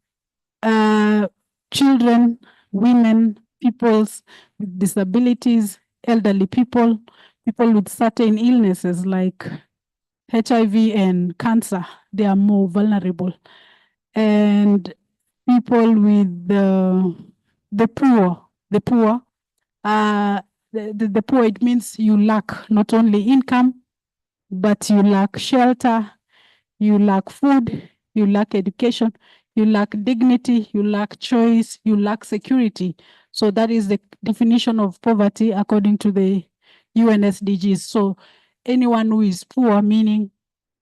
children, women, peoples with disabilities, elderly people, people with certain illnesses like HIV and cancer, they are more vulnerable. And people with the poor, the poor, it means you lack not only income, but you lack shelter, you lack food, you lack education, you lack dignity, you lack choice, you lack security. So that is the definition of poverty according to the UN SDGs. So anyone who is poor, meaning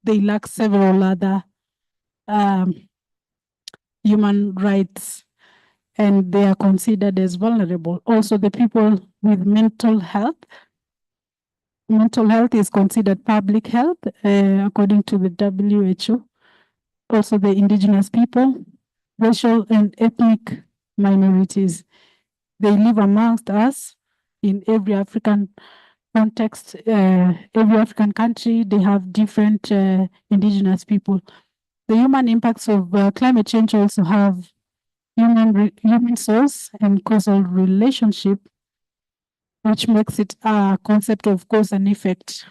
they lack several other human rights and they are considered as vulnerable. Also the people with mental health. Mental health is considered public health according to the WHO. Also the indigenous people, racial and ethnic minorities. They live amongst us in every African context, every African country, they have different indigenous people. The human impacts of climate change also have human source and causal relationship, which makes it a concept of cause and effect.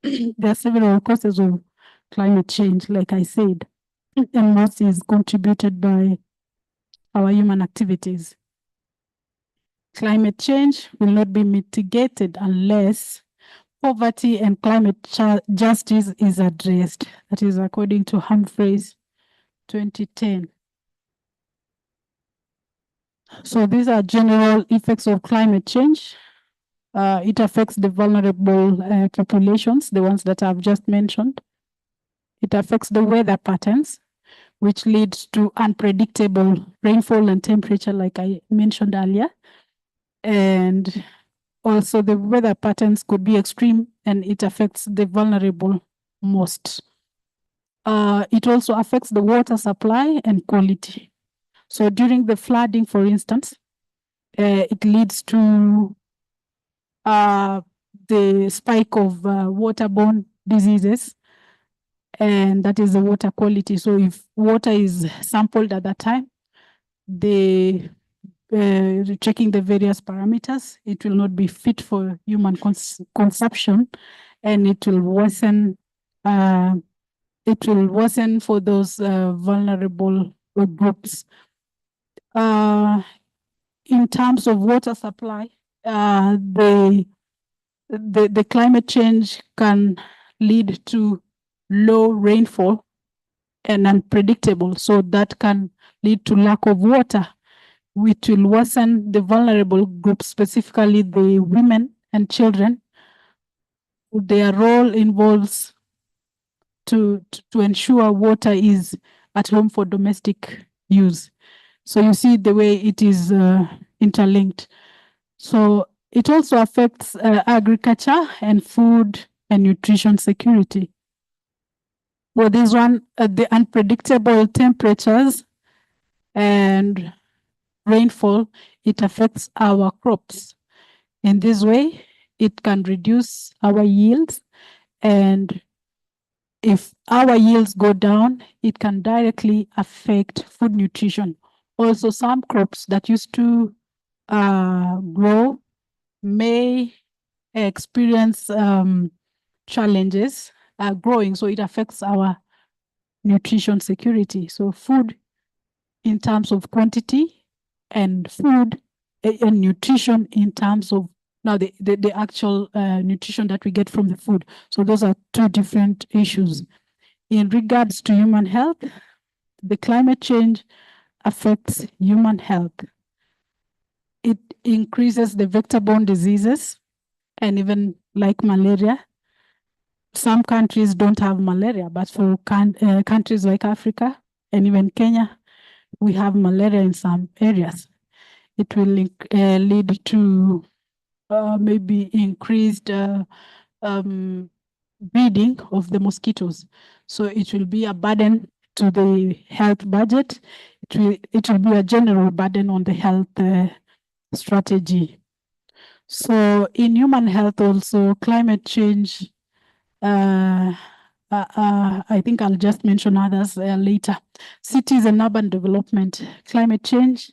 There are several causes of climate change, like I said, and most is contributed by our human activities. Climate change will not be mitigated unless poverty and climate justice is addressed. That is according to Humphreys 2010. So these are general effects of climate change. It affects the vulnerable populations, the ones that I've just mentioned. It affects the weather patterns, which leads to unpredictable rainfall and temperature, like I mentioned earlier. And also the weather patterns could be extreme and it affects the vulnerable most. It also affects the water supply and quality. So during the flooding, for instance, it leads to the spike of waterborne diseases, and that is the water quality. So if water is sampled at that time, checking the various parameters, it will not be fit for human consumption, and it will worsen. It will worsen for those vulnerable groups. In terms of water supply, the climate change can lead to low rainfall and unpredictable. So that can lead to lack of water, which will worsen the vulnerable groups, specifically the women and children. Their role involves to ensure water is at home for domestic use. So you see the way it is interlinked. So it also affects agriculture and food and nutrition security. For this one, the unpredictable temperatures and rainfall, it affects our crops. In this way, it can reduce our yields, and if our yields go down, it can directly affect food nutrition. Also, some crops that used to grow may experience challenges growing, so it affects our nutrition security. So food in terms of quantity and food and nutrition in terms of now the actual nutrition that we get from the food. So those are two different issues. In regards to human health, the climate change affects human health. It increases the vector-borne diseases, and even like malaria. Some countries don't have malaria, but for countries like Africa and even Kenya, we have malaria in some areas. It will lead to maybe increased breeding of the mosquitoes. So it will be a burden to the health budget. It will be a general burden on the health strategy. So in human health also, climate change, I think I'll just mention others later. Cities and urban development, climate change,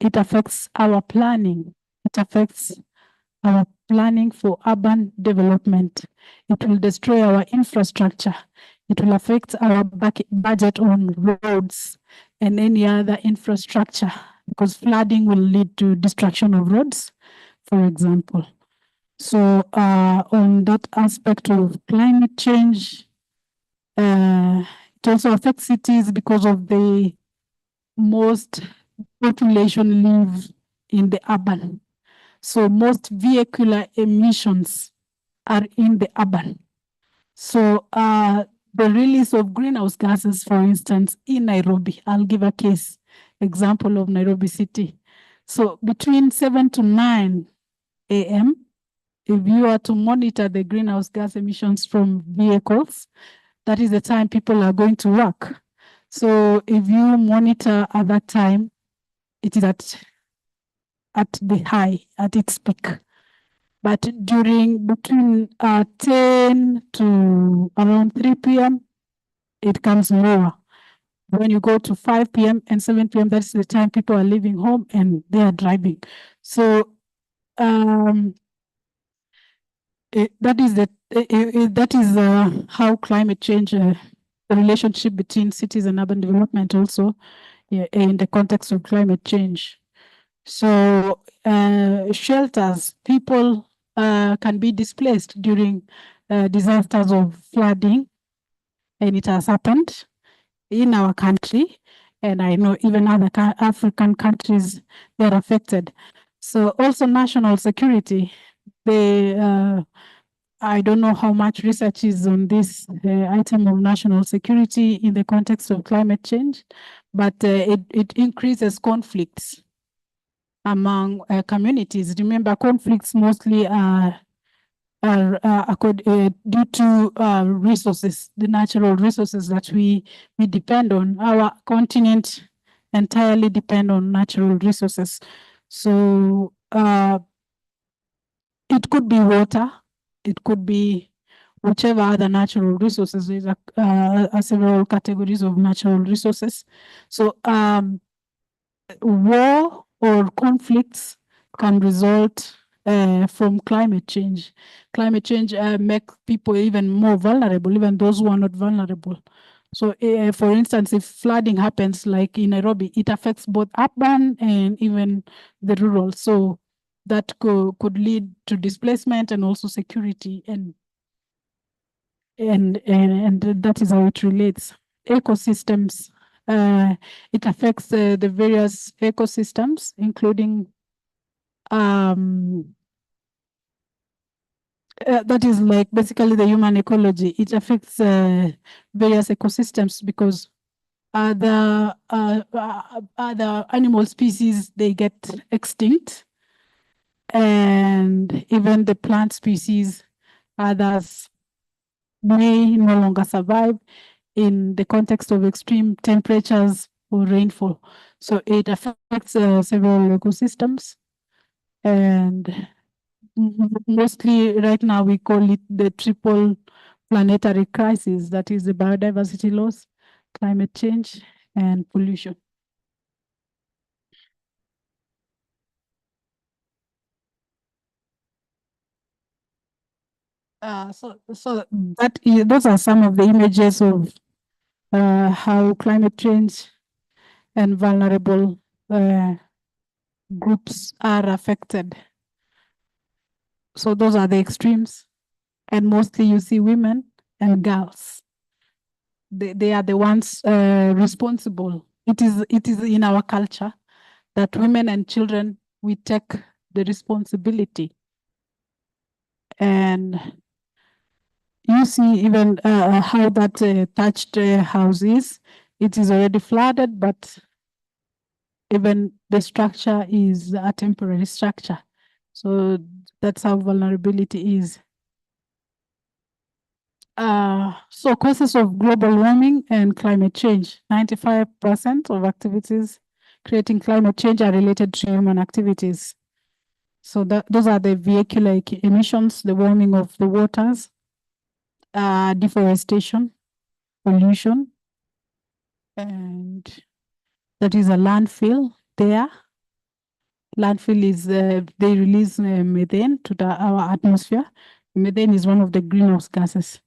it affects our planning. It affects our planning for urban development. It will destroy our infrastructure. It will affect our budget on roads and any other infrastructure, because flooding will lead to destruction of roads, for example. So on that aspect of climate change, it also affects cities because of the most population live in the urban. So most vehicular emissions are in the urban. So the release of greenhouse gases, for instance, in Nairobi, I'll give a case example of Nairobi city. So between 7 to 9 a.m., if you are to monitor the greenhouse gas emissions from vehicles, that is the time people are going to work. So if you monitor at that time, it is at the high, at its peak. But during between 10 to around 3 p.m., it comes lower. When you go to 5 p.m. and 7 p.m., that's the time people are leaving home and they are driving. So that is how climate change, the relationship between cities and urban development also in the context of climate change. So shelters, people can be displaced during disasters of flooding, and it has happened in our country, and I know even other African countries, they're affected. So also national security, I don't know how much research is on this item of national security in the context of climate change, but it increases conflicts among communities. Remember, conflicts mostly are due to resources, the natural resources that we depend on. Our continent entirely depend on natural resources. So it could be water, it could be whichever other natural resources. There's several categories of natural resources. So war or conflicts can result from climate change. Climate change makes people even more vulnerable, even those who are not vulnerable. So for instance, if flooding happens like in Nairobi, it affects both urban and even the rural. So that could lead to displacement and also security, and that is how it relates. Ecosystems, it affects the various ecosystems, including that is like basically the human ecology. It affects various ecosystems because other animal species, they get extinct, and even the plant species, others may no longer survive. in the context of extreme temperatures or rainfall. So it affects several ecosystems, and mostly right now we call it the triple planetary crisis, that is the biodiversity loss, climate change, and pollution. Those are some of the images of how climate change and vulnerable groups are affected. So those are the extremes, and mostly you see women and girls. They are the ones responsible. It is in our culture that women and children, we take the responsibility. And you see even how that thatched house is. It is already flooded, but even the structure is a temporary structure. So that's how vulnerability is. So causes of global warming and climate change. 95% of activities creating climate change are related to human activities. So those are the vehicular emissions, the warming of the waters, deforestation, pollution, and that is a landfill there. Landfill is, they release methane to our atmosphere. Methane is one of the greenhouse gases.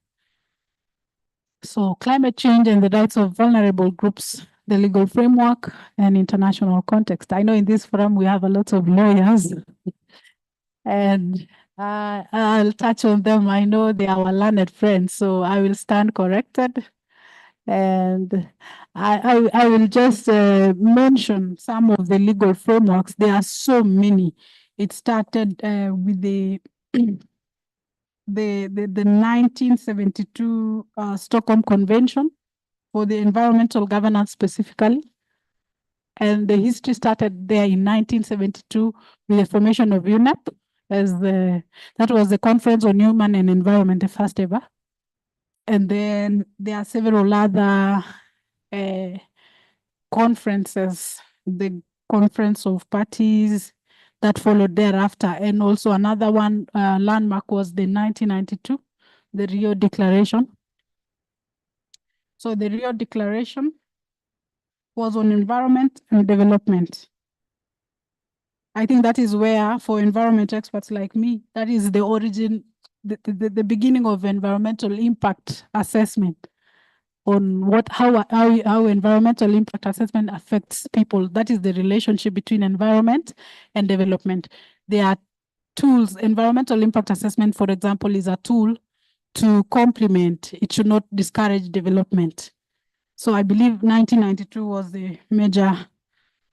So climate change and the rights of vulnerable groups, the legal framework and international context. I know in this forum we have a lot of lawyers and I'll touch on them. I know they are our learned friends, so I will stand corrected. And I will just mention some of the legal frameworks. There are so many. It started with the 1972 Stockholm Convention for the environmental governance specifically. And the history started there in 1972 with the formation of UNEP, that was the Conference on Human and Environment, the first ever. And then there are several other conferences, the Conference of Parties that followed thereafter. And also another one landmark was the 1992, the Rio Declaration. So the Rio Declaration was on environment and development. I think that is where, for environment experts like me, that is the origin, the beginning of environmental impact assessment on how environmental impact assessment affects people. That is the relationship between environment and development. There are tools. Environmental impact assessment, for example, is a tool to complement. It should not discourage development. So I believe 1992 was the major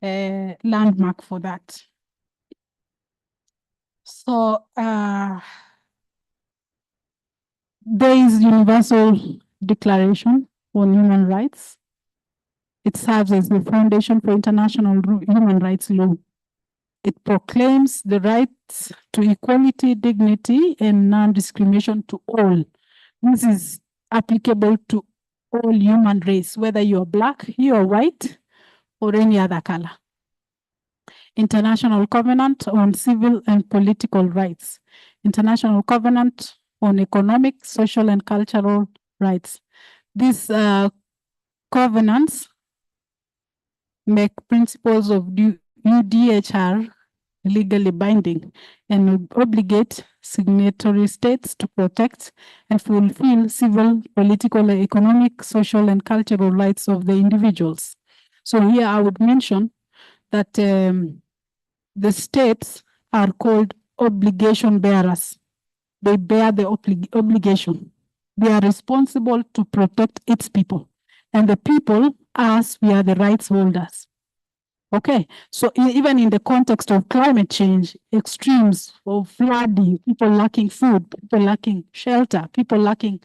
landmark for that. So there is Universal Declaration on Human Rights. It serves as the foundation for international human rights law. It proclaims the rights to equality, dignity, and non-discrimination to all. This is applicable to all human race, whether you're Black, you're white, or any other color. International Covenant on Civil and Political Rights. International Covenant on Economic, Social, and Cultural Rights. These covenants make principles of UDHR legally binding and obligate signatory states to protect and fulfill civil, political, economic, social, and cultural rights of the individuals. So here I would mention that the states are called obligation bearers. They bear the obligation. They are responsible to protect its people. And the people, us, we are the rights holders. Okay, so even in the context of climate change, extremes of flooding, people lacking food, people lacking shelter, people lacking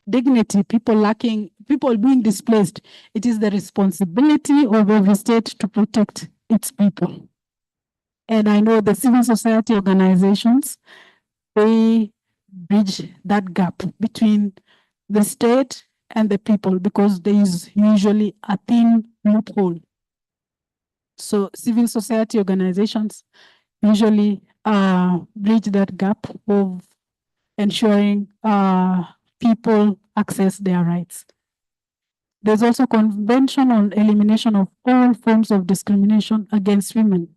dignity, people being displaced, it is the responsibility of every state to protect its people. And I know the civil society organizations, they bridge that gap between the state and the people, because there is usually a thin loophole. So civil society organizations usually bridge that gap of ensuring people access their rights. There's also Convention on Elimination of All Forms of Discrimination Against Women.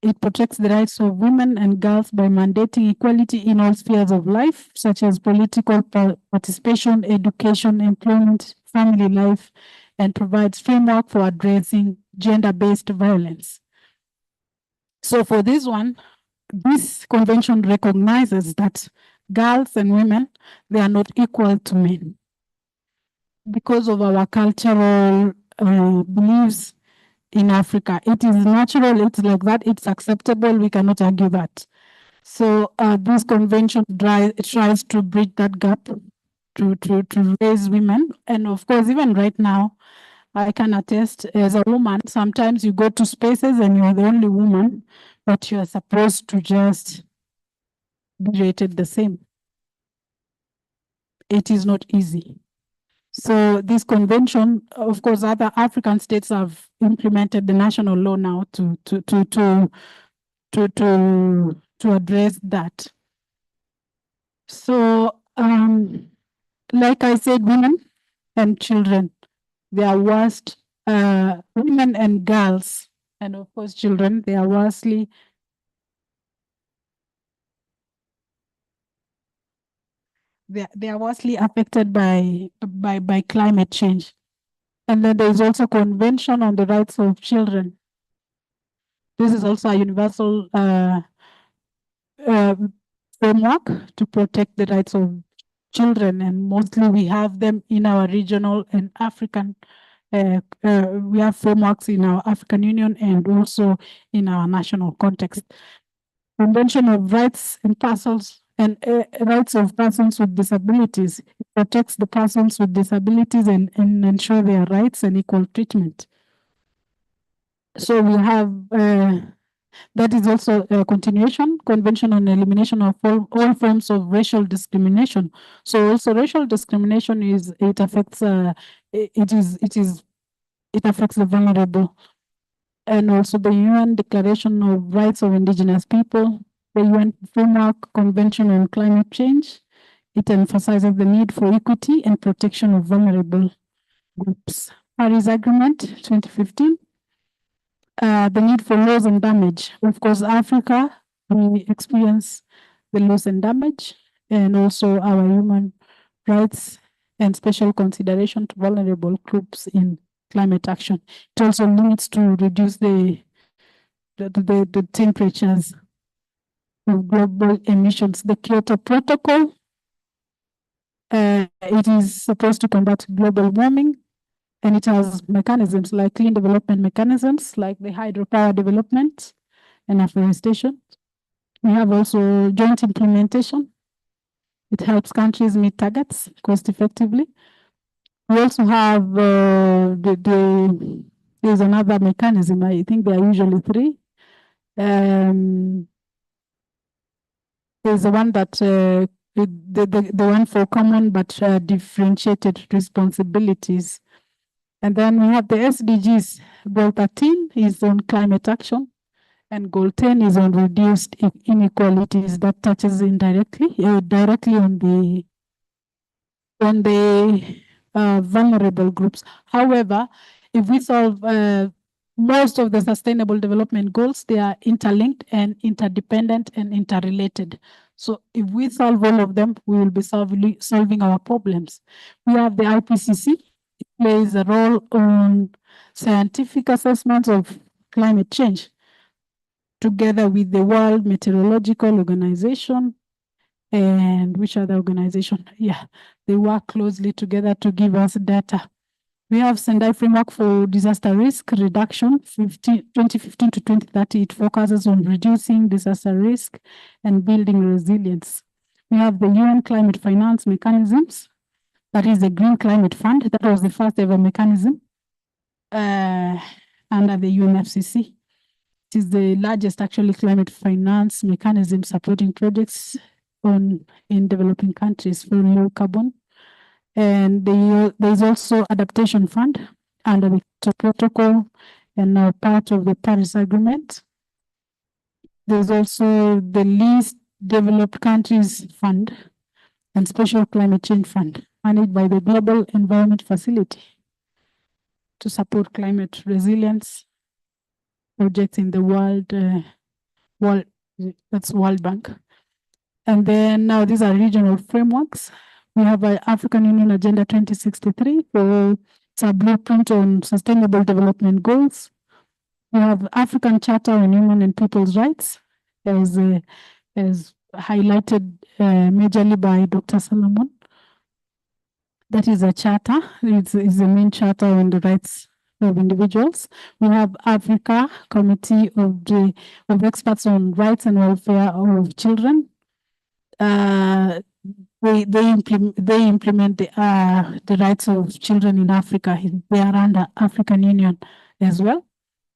It protects the rights of women and girls by mandating equality in all spheres of life, such as political participation, education, employment, family life, and provides framework for addressing gender-based violence. So for this one, this convention recognizes that girls and women, they are not equal to men. Because of our cultural beliefs in Africa, it is natural, it's like that, it's acceptable, we cannot argue that. So this convention tries to bridge that gap to raise women. And of course, even right now, I can attest as a woman, sometimes you go to spaces and you're the only woman, but you're supposed to just be rated the same. It is not easy. So this convention, of course, other African states have implemented the national law now to address that. So, like I said, women and children, they are worst, women and girls, and of course children, they are worstly affected by climate change. And then there is also Convention on the Rights of Children. This is also a universal framework to protect the rights of children, and mostly we have them in our regional and African, we have frameworks in our African Union and also in our national context. Convention of Rights and Persons and Rights of Persons with Disabilities. It protects the persons with disabilities and ensure their rights and equal treatment. So we have, that is also a continuation, Convention on Elimination of all forms of racial discrimination. So also racial discrimination it affects the vulnerable. And also the UN Declaration of Rights of Indigenous People, the UN Framework Convention on Climate Change. It emphasizes the need for equity and protection of vulnerable groups. Paris Agreement 2015. The need for loss and damage. Of course, Africa, we experience the loss and damage, and also our human rights and special consideration to vulnerable groups in climate action. It also needs to reduce the temperatures of global emissions. The Kyoto Protocol, it is supposed to combat global warming, and it has mechanisms like clean development mechanisms, like the hydropower development and afforestation. We have also joint implementation. It helps countries meet targets cost effectively. We also have there's another mechanism. I think there are usually three. There's the one that the one for common but differentiated responsibilities. And then we have the SDGs. Goal 13 is on climate action, and goal 10 is on reduced inequalities. That touches indirectly, directly on the vulnerable groups. However, if we solve most of the sustainable development goals, they are interlinked and interdependent and interrelated. So if we solve all of them, we will be solving our problems. We have the IPCC. It plays a role on scientific assessments of climate change, together with the World Meteorological Organization and which other organization? Yeah, they work closely together to give us data. We have Sendai Framework for Disaster Risk Reduction, 2015 to 2030. It focuses on reducing disaster risk and building resilience. We have the UN Climate Finance Mechanisms. That is the Green Climate Fund. That was the first ever mechanism under the UNFCCC. It is the largest actually climate finance mechanism supporting projects in developing countries for low carbon And there is also adaptation fund under the Kyoto Protocol and now part of the Paris Agreement. There's also the Least Developed Countries Fund and Special Climate Change Fund managed by the Global Environment Facility to support climate resilience projects in the world, that's World Bank. And then now these are regional frameworks. We have an African Union Agenda 2063, it's a blueprint on sustainable development goals. We have African Charter on Human and People's Rights, as highlighted majorly by Dr. Solomon. That is a charter, it's the main charter on the rights of individuals. We have Africa Committee of Experts on Rights and Welfare of Children. They implement the rights of children in Africa. They are under African Union as well.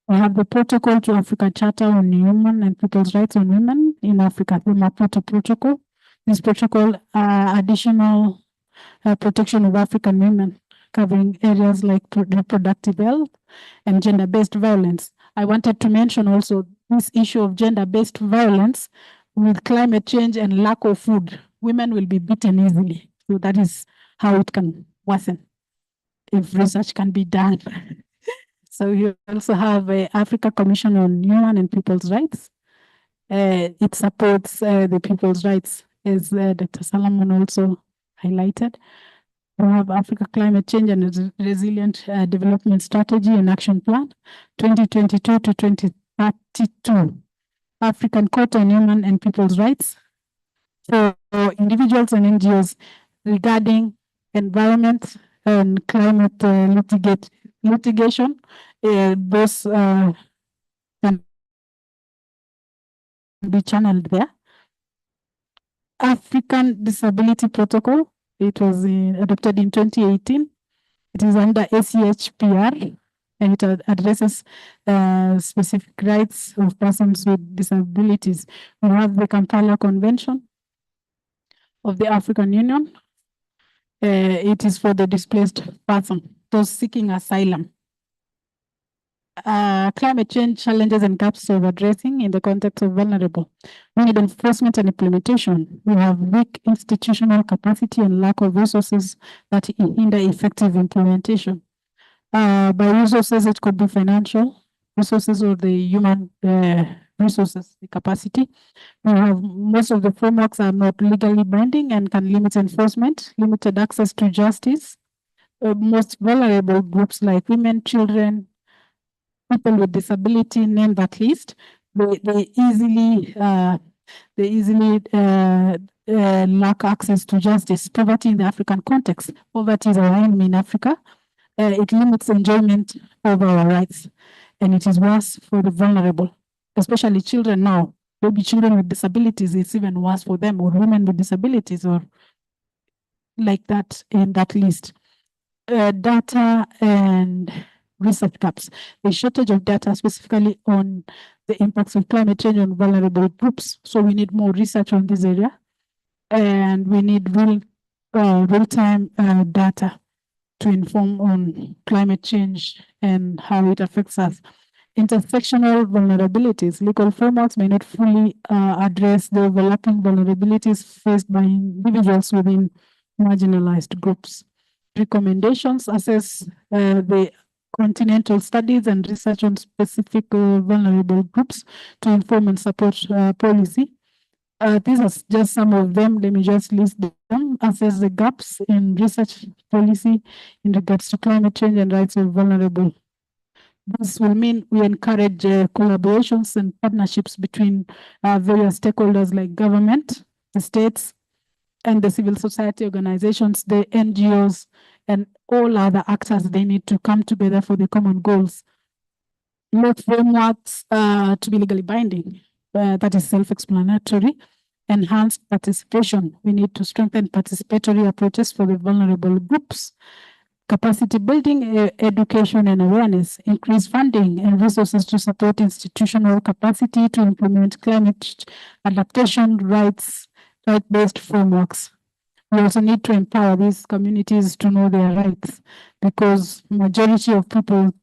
We have the Protocol to Africa Charter on Human and People's Rights on Women in Africa, the Maputo Protocol. This protocol additional protection of African women, covering areas like reproductive health and gender-based violence. I wanted to mention also this issue of gender-based violence. With climate change and lack of food, women will be beaten easily. So that is how it can worsen if research can be done. So you also have a Africa Commission on Human and People's Rights. It supports the people's rights, as Dr. Solomon also highlighted. We have Africa Climate Change and Resilient Development Strategy and Action Plan, 2022 to 2032. African Court on Human and People's Rights for individuals and NGOs regarding environment and climate litigation. Those can be channeled there. African Disability Protocol, it was adopted in 2018. It is under ACCA. And it addresses specific rights of persons with disabilities. We have the Kampala Convention of the African Union. It is for the displaced person, those seeking asylum. Climate change challenges and gaps of addressing in the context of vulnerable. We need enforcement and implementation. We have weak institutional capacity and lack of resources that hinder effective implementation. By resources, it could be financial resources or the human resources, the capacity. We have most of the frameworks are not legally binding and can limit enforcement, limited access to justice. Most vulnerable groups like women, children, people with disability, name that list, they easily lack access to justice. Poverty in the African context. Poverty is our enemy in Africa. It limits enjoyment of our rights, and it is worse for the vulnerable, especially children now. Maybe children with disabilities, it's even worse for them, or women with disabilities, or like that in that list. Data and research gaps. The shortage of data specifically on the impacts of climate change on vulnerable groups. So we need more research on this area, and we need real-time data to inform on climate change and how it affects us. Intersectional vulnerabilities. Legal frameworks may not fully address the overlapping vulnerabilities faced by individuals within marginalized groups. Recommendations: assess the continental studies and research on specific vulnerable groups to inform and support policy. These are just some of them. Let me just list them. Assess the gaps in research policy in regards to climate change and rights of vulnerable. This will mean we encourage collaborations and partnerships between various stakeholders like government, the states, and the civil society organizations, the NGOs, and all other actors. They need to come together for the common goals. Not frameworks to be legally binding. That is self-explanatory. Enhanced participation. We need to strengthen participatory approaches for the vulnerable groups. Capacity building, education and awareness. Increase funding and resources to support institutional capacity to implement climate adaptation rights-based frameworks. We also need to empower these communities to know their rights, because majority of people,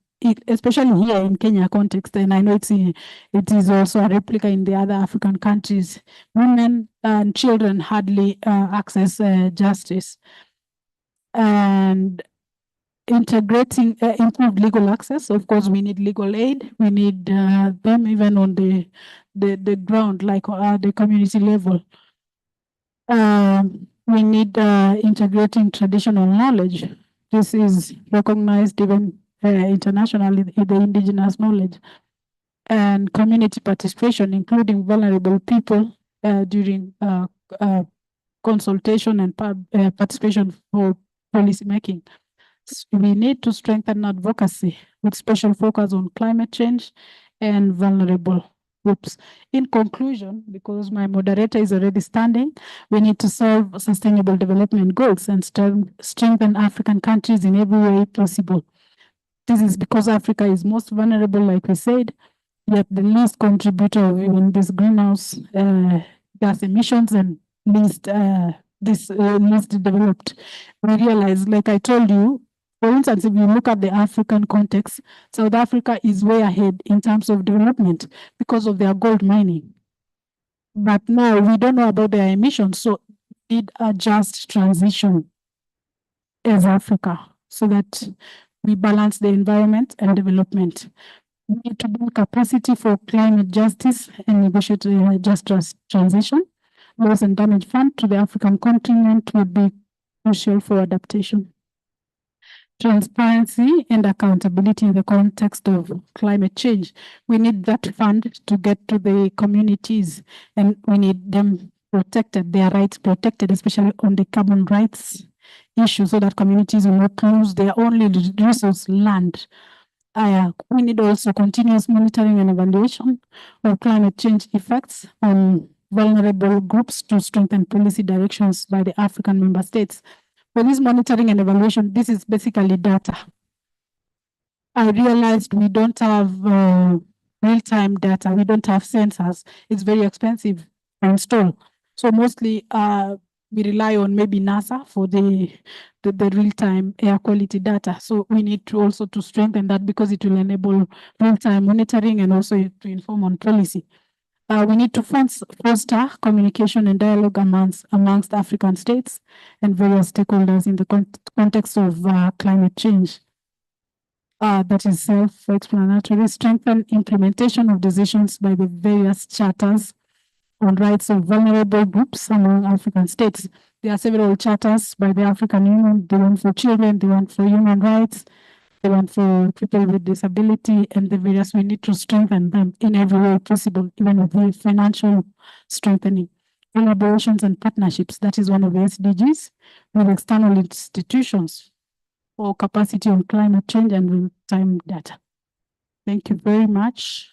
especially here in Kenya context, and I know it is also a replica in the other African countries, women and children hardly access justice. And integrating improved legal access. Of course, we need legal aid. We need them even on the ground, like the community level. We need integrating traditional knowledge. This is recognized even internationally, the indigenous knowledge, and community participation, including vulnerable people during consultation and participation for policy making. We need to strengthen advocacy with special focus on climate change and vulnerable groups. In conclusion, because my moderator is already standing, we need to solve sustainable development goals and strengthen African countries in every way possible. This is because Africa is most vulnerable, like we said, yet the least contributor of even this greenhouse gas emissions and least developed. We realize, like I told you, for instance, if you look at the African context, South Africa is way ahead in terms of development because of their gold mining. But now we don't know about their emissions, so we need a just transition as Africa so that we balance the environment and development. We need to build capacity for climate justice and negotiate a just transition. Loss and damage fund to the African continent would be crucial for adaptation. Transparency and accountability in the context of climate change. We need that fund to get to the communities, and we need them protected, their rights protected, especially on the carbon rights issue, so that communities will not lose their only resource, land. We need also continuous monitoring and evaluation of climate change effects on vulnerable groups to strengthen policy directions by the African member states. For this monitoring and evaluation, this is basically data. I realized we don't have real-time data. We don't have sensors. It's very expensive to install. So mostly we rely on maybe NASA for the real-time air quality data. So we need to also to strengthen that, because it will enable real-time monitoring and also to inform on policy. We need to foster communication and dialogue amongst African states and various stakeholders in the context of climate change. That is self-explanatory. Strengthen implementation of decisions by the various charters on rights of vulnerable groups among African states. There are several charters by the African Union, the one for children, the one for human rights, the one for people with disability, and the various. We need to strengthen them in every way possible, even with the financial strengthening. Collaborations and partnerships, that is one of the SDGs, with external institutions for capacity on climate change and real-time data. Thank you very much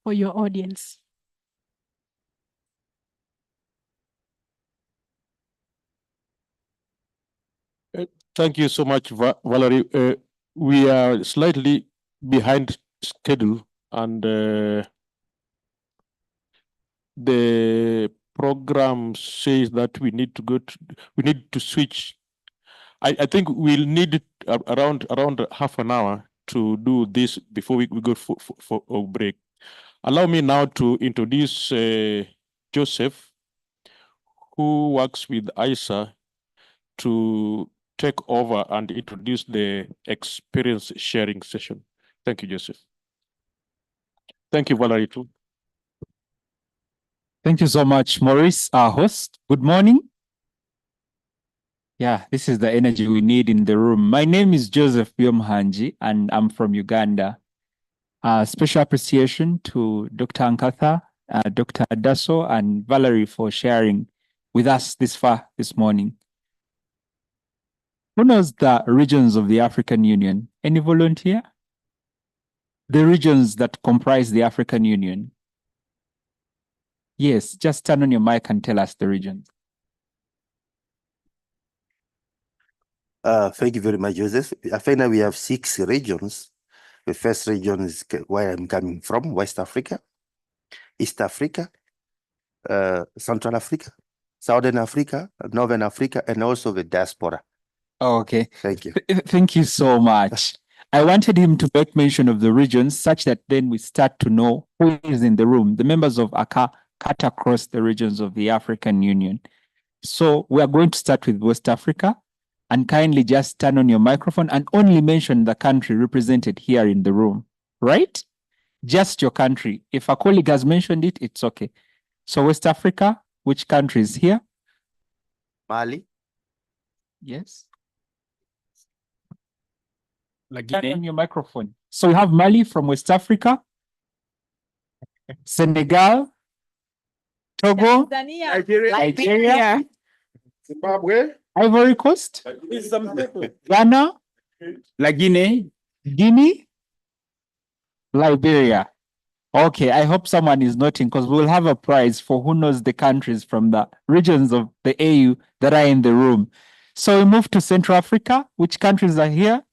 for your audience. Thank you so much, Valerie. We are slightly behind schedule, and the program says that we need to switch. I think we'll need around half an hour to do this before we go for a break. Allow me now to introduce Joseph, who works with ACCA, to take over and introduce the experience sharing session. Thank you, Joseph. Thank you, Valerie, too. Thank you so much, Maurice, our host. Good morning. Yeah, this is the energy we need in the room. My name is Joseph Byomhanji, and I'm from Uganda. Special appreciation to Dr. Ankatha, Dr. Dasso, and Valerie for sharing with us this morning. Who knows the regions of the African Union? Any volunteer? The regions that comprise the African Union. Yes, just turn on your mic and tell us the regions. Thank you very much, Joseph. I find that we have 6 regions. The first region is where I'm coming from, West Africa, East Africa, Central Africa, Southern Africa, Northern Africa, and also the diaspora. Okay. Thank you. Thank you so much. I wanted him to make mention of the regions such that then we start to know who is in the room. The members of ACCA cut across the regions of the African Union. So we are going to start with West Africa, and kindly just turn on your microphone and only mention the country represented here in the room, right? Just your country. If a colleague has mentioned it, it's okay. So West Africa, which country is here? Mali, Yes. Turn on your microphone. So we have Mali from West Africa, Senegal, Togo, Nigeria, Zimbabwe, Ivory Coast, Ghana, Guinea, Liberia. Okay, I hope someone is noting because we'll have a prize for who knows the countries from the regions of the AU that are in the room. So we move to Central Africa. Which countries are here?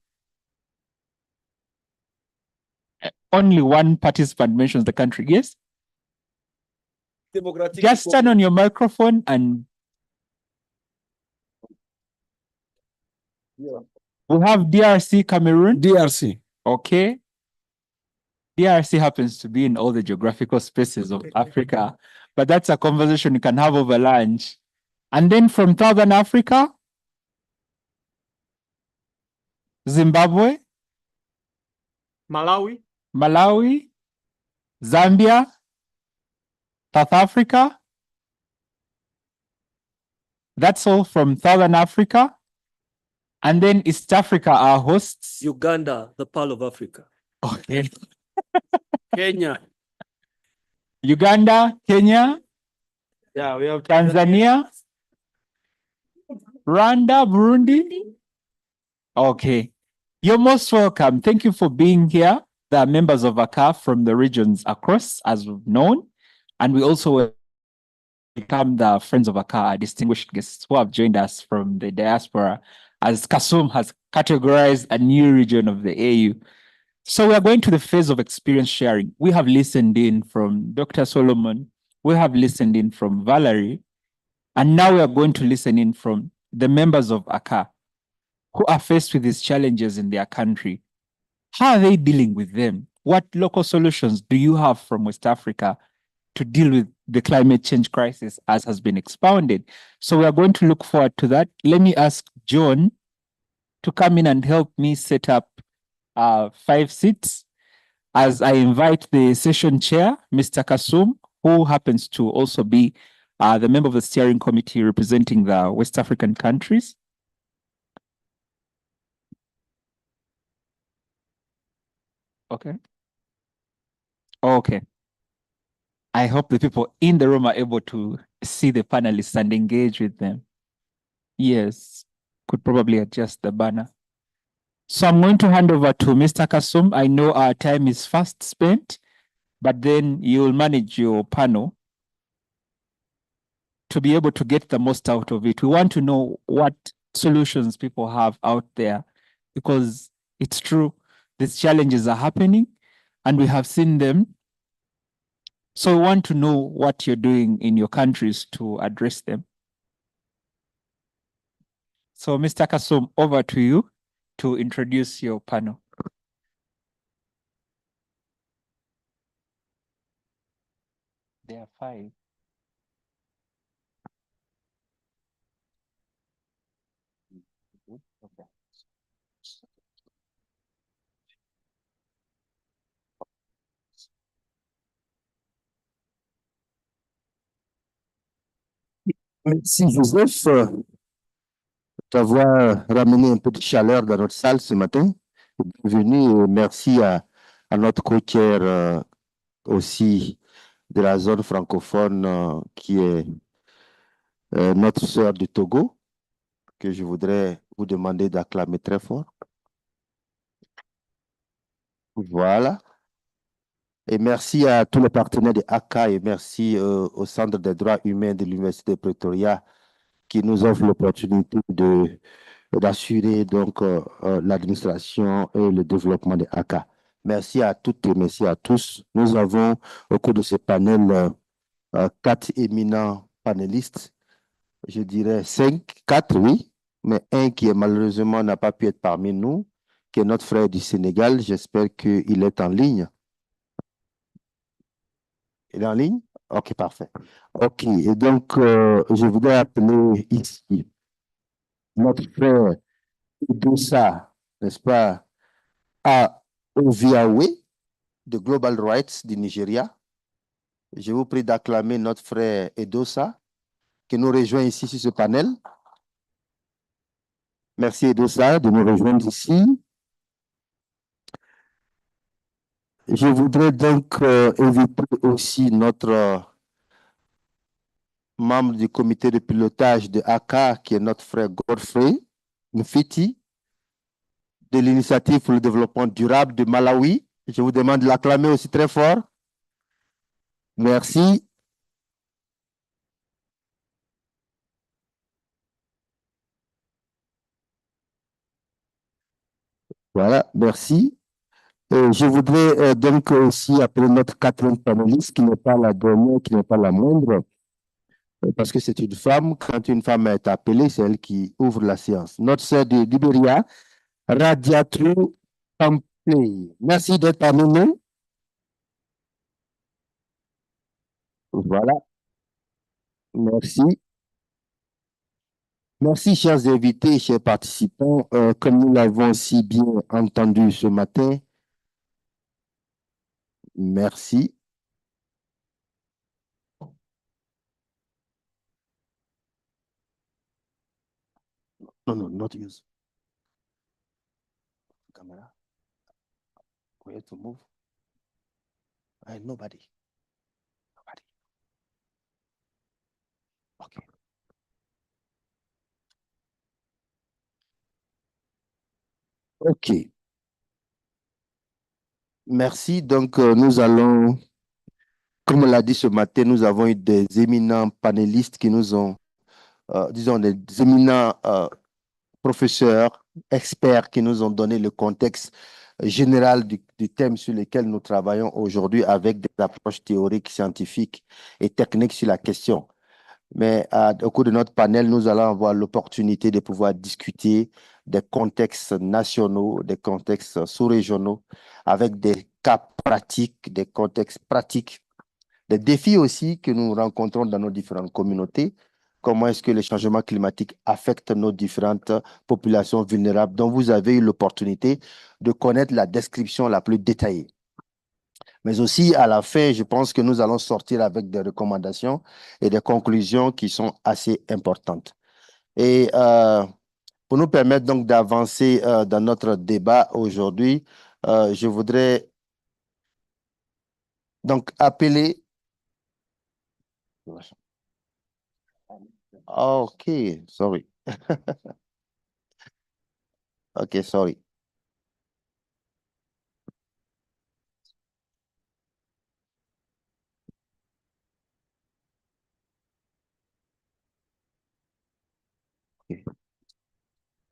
Only one participant mentions the country. Yes? Just turn on your microphone and we have DRC, Cameroon. DRC. Okay. DRC happens to be in all the geographical spaces of Africa, but that's a conversation you can have over lunch. And then from Southern Africa, Zimbabwe, Malawi, Zambia, South Africa. That's all from Southern Africa. And then East Africa, our hosts. Uganda, the Pearl of Africa. Okay. Kenya. Uganda, Kenya, Yeah, we have Tanzania, Rwanda, Burundi. Okay. You're most welcome. Thank you for being here. There are members of ACCA from the regions across, as we've known. And we also welcome the friends of ACCA, our distinguished guests who have joined us from the diaspora, as Kasum has categorized a new region of the AU. So we are going to the phase of experience sharing. We have listened in from Dr. Solomon. We have listened in from Valerie. And now we are going to listen in from the members of ACCA who are faced with these challenges in their country. How are they dealing with them? What local solutions do you have from West Africa to deal with the climate change crisis as has been expounded? So we are going to look forward to that. Let me ask John to come in and help me set up 5 seats as I invite the session chair, Mr. Kasum, who happens to also be the member of the steering committee representing the West African countries. Okay. Okay. I hope the people in the room are able to see the panelists and engage with them. Yes, could probably adjust the banner. So I'm going to hand over to Mr. Kasum. I know our time is fast spent, but then you'll manage your panel to be able to get the most out of it. We want to know what solutions people have out there, because it's true, these challenges are happening and we have seen them. So we want to know what you're doing in your countries to address them. So Mr. Kasum, over to you to introduce your panel. There are 5. Okay. Merci Joseph d'avoir ramené un peu de chaleur dans notre salle ce matin. Bienvenue et merci à notre co-chair aussi de la zone francophone qui est notre sœur du Togo, que je voudrais vous demander d'acclamer très fort. Voilà. Et merci à tous les partenaires de ACCA et merci au Centre des droits humains de l'Université de Pretoria qui nous offre l'opportunité d'assurer donc l'administration et le développement de ACCA. Merci à toutes et merci à tous. Nous avons au cours de ce panel 4 éminents panélistes je dirais 5, 4, oui, mais un qui est malheureusement n'a pas pu être parmi nous, qui est notre frère du Sénégal. J'espère qu'il est en ligne. Il est en ligne? Ok, parfait. Ok, et donc, je voudrais appeler ici notre frère Doussa, n'est-ce pas, à Oviawe, de Global Rights du Nigeria. Je vous prie d'acclamer notre frère Edosa, qui nous rejoint ici sur ce panel. Merci Edosa de nous rejoindre ici. Je voudrais donc inviter aussi notre membre du comité de pilotage de ACCA, qui est notre frère Godfrey Mfiti, de l'initiative pour le développement durable de Malawi. Je vous demande de l'acclamer aussi très fort. Merci. Voilà, merci. Je voudrais donc aussi appeler notre quatrième panéliste, qui n'est pas la dernière, qui n'est pas la moindre, parce que c'est une femme. Quand une femme est appelée, c'est elle qui ouvre la séance. Notre sœur de Libéria, Radiatu Kampley. Merci d'être parmi nous. Voilà, merci. Merci, chers invités, chers participants. Comme nous l'avons si bien entendu ce matin, merci. No, not use. Camera. We have to move. Nobody. Nobody. Okay. OK. Merci. Donc, nous allons, comme on l'a dit ce matin, nous avons eu des éminents panélistes qui nous ont, disons, des éminents professeurs, experts qui nous ont donné le contexte général du thème sur lequel nous travaillons aujourd'hui avec des approches théoriques, scientifiques et techniques sur la question. Mais au cours de notre panel, nous allons avoir l'opportunité de pouvoir discuter des contextes nationaux, des contextes sous-régionaux, avec des cas pratiques, des contextes pratiques, des défis aussi que nous rencontrons dans nos différentes communautés. Comment est-ce que le changement climatique affecte nos différentes populations vulnérables, dont vous avez eu l'opportunité de connaître la description la plus détaillée. Mais aussi, à la fin, je pense que nous allons sortir avec des recommandations et des conclusions qui sont assez importantes. Et pour nous permettre donc d'avancer dans notre débat aujourd'hui, je voudrais donc appeler... OK, sorry. OK, sorry. Okay.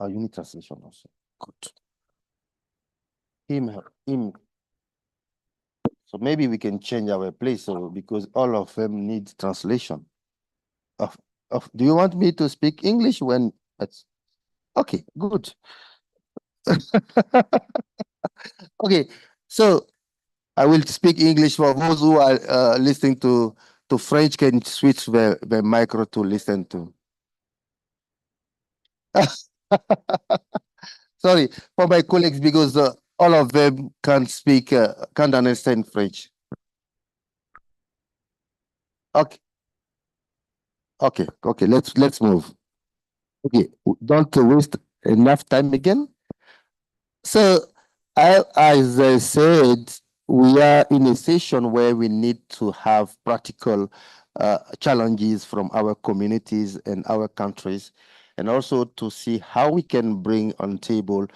Oh, you need translation also. Good. Him. So maybe we can change our place because all of them need translation. Do you want me to speak English when it's okay, good. Okay, so I will speak English for those who are listening to French can switch the micro to listen to. Sorry, for my colleagues, because all of them can't speak, can't understand French. Okay, let's move. Okay, don't waste enough time again. So, as I said, we are in a session where we need to have practical challenges from our communities and our countries, and also to see how we can bring on table,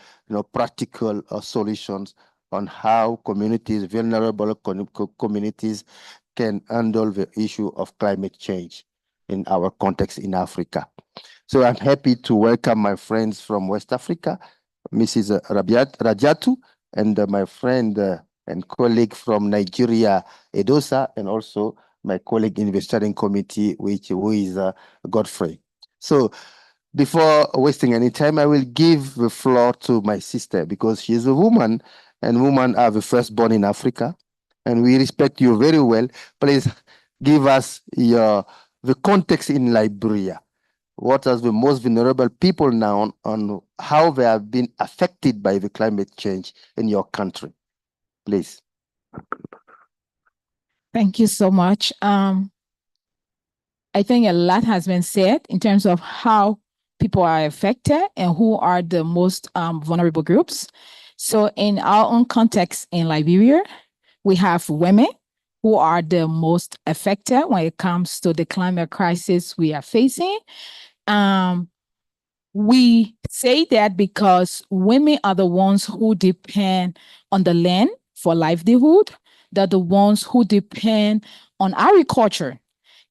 practical solutions on how communities, vulnerable communities, can handle the issue of climate change in our context in Africa. So I'm happy to welcome my friends from West Africa, Mrs. Rajatu, and my friend and colleague from Nigeria, Edosa, and also my colleague in the steering committee, who is Godfrey. So before wasting any time, I will give the floor to my sister because she is a woman and women are the firstborn in Africa. And we respect you very well. Please give us the context in Liberia. What are the most vulnerable people now on how they have been affected by the climate change in your country? Please. Thank you so much. I think a lot has been said in terms of how people are affected and who are the most vulnerable groups. So in our own context in Liberia, we have women who are the most affected when it comes to the climate crisis we are facing. We say that because women are the ones who depend on the land for livelihood. They're the ones who depend on agriculture.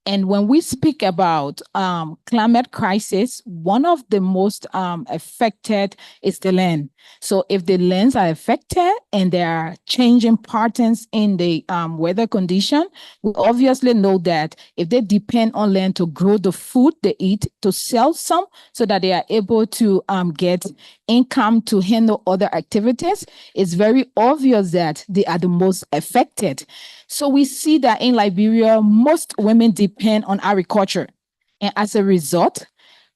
And when we speak about climate crisis, one of the most affected is the land. So if the lands are affected and there are changing patterns in the weather condition, we obviously know that if they depend on land to grow the food they eat, to sell some so that they are able to get income to handle other activities, it's very obvious that they are the most affected. So we see that in Liberia, most women depend on agriculture. And as a result,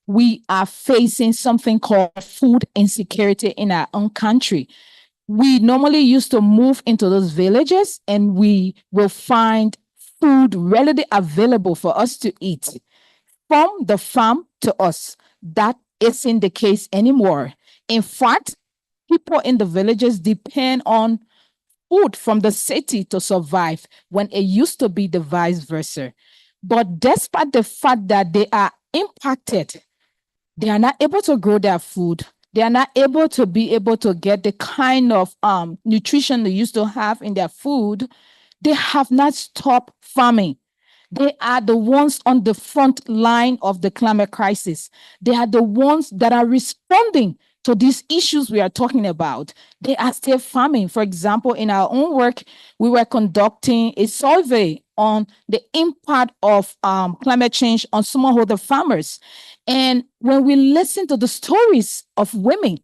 we are facing something called food insecurity in our own country. We normally used to move into those villages and we will find food readily available for us to eat from the farm to us. That isn't the case anymore. In fact, people in the villages depend on food from the city to survive when it used to be the vice versa. But despite the fact that they are impacted, they are not able to grow their food. They are not able to get the kind of nutrition they used to have in their food. They have not stopped farming. They are the ones on the front line of the climate crisis. They are the ones that are responding to these issues we are talking about. They are still farming. For example, in our own work, we were conducting a survey on the impact of climate change on smallholder farmers. And when we listen to the stories of women,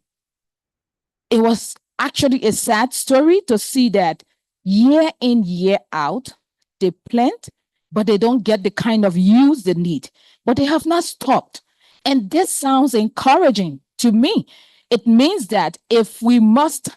it was actually a sad story to see that year in, year out, they plant, but they don't get the kind of use they need. But they have not stopped. And this sounds encouraging to me. It means that if we must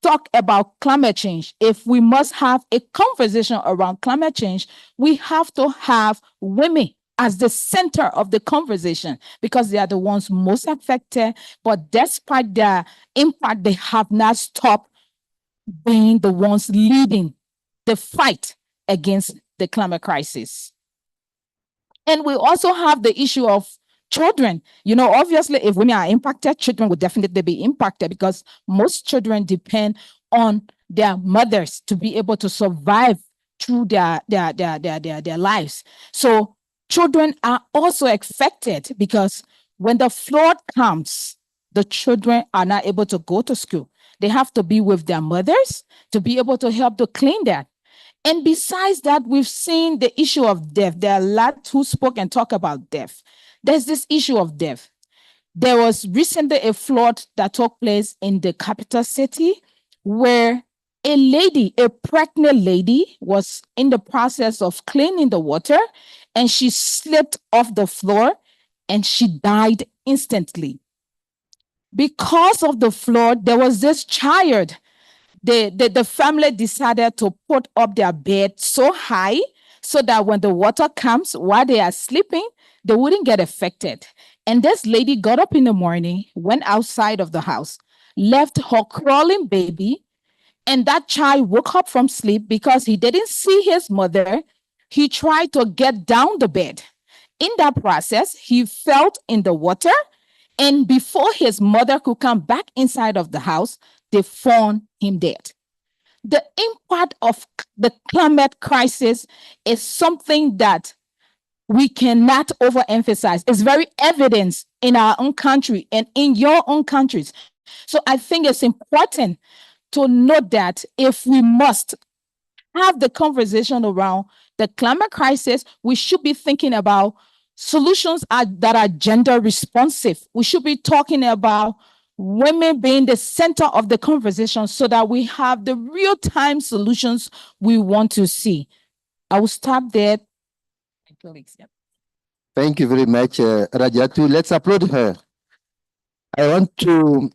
talk about climate change, if we must have a conversation around climate change, we have to have women as the center of the conversation because they are the ones most affected. But despite their impact, they have not stopped being the ones leading the fight against the climate crisis. And we also have the issue of children. You know, obviously, if women are impacted, children would definitely be impacted because most children depend on their mothers to be able to survive through their lives. So children are also affected because when the flood comes, the children are not able to go to school. They have to be with their mothers to be able to help to clean that. And besides that, we've seen the issue of death. There are a lot who spoke and talk about death. There's this issue of death. There was recently a flood that took place in the capital city where a lady, a pregnant lady, was in the process of cleaning the water and she slipped off the floor and she died instantly. Because of the flood, there was this child. The family decided to put up their bed so high so that when the water comes while they are sleeping, they wouldn't get affected. And this lady got up in the morning, went outside of the house, left her crawling baby, and that child woke up from sleep because he didn't see his mother. He tried to get down the bed. In that process, he fell in the water, and before his mother could come back inside of the house, they found him dead. The impact of the climate crisis is something that we cannot overemphasize. It's very evident in our own country and in your own countries. So I think it's important to note that if we must have the conversation around the climate crisis, we should be thinking about solutions that are gender responsive. We should be talking about women being the center of the conversation so that we have the real-time solutions we want to see. I will stop there. My colleagues, yeah. Thank you very much, Rajatu. Let's applaud her. I want to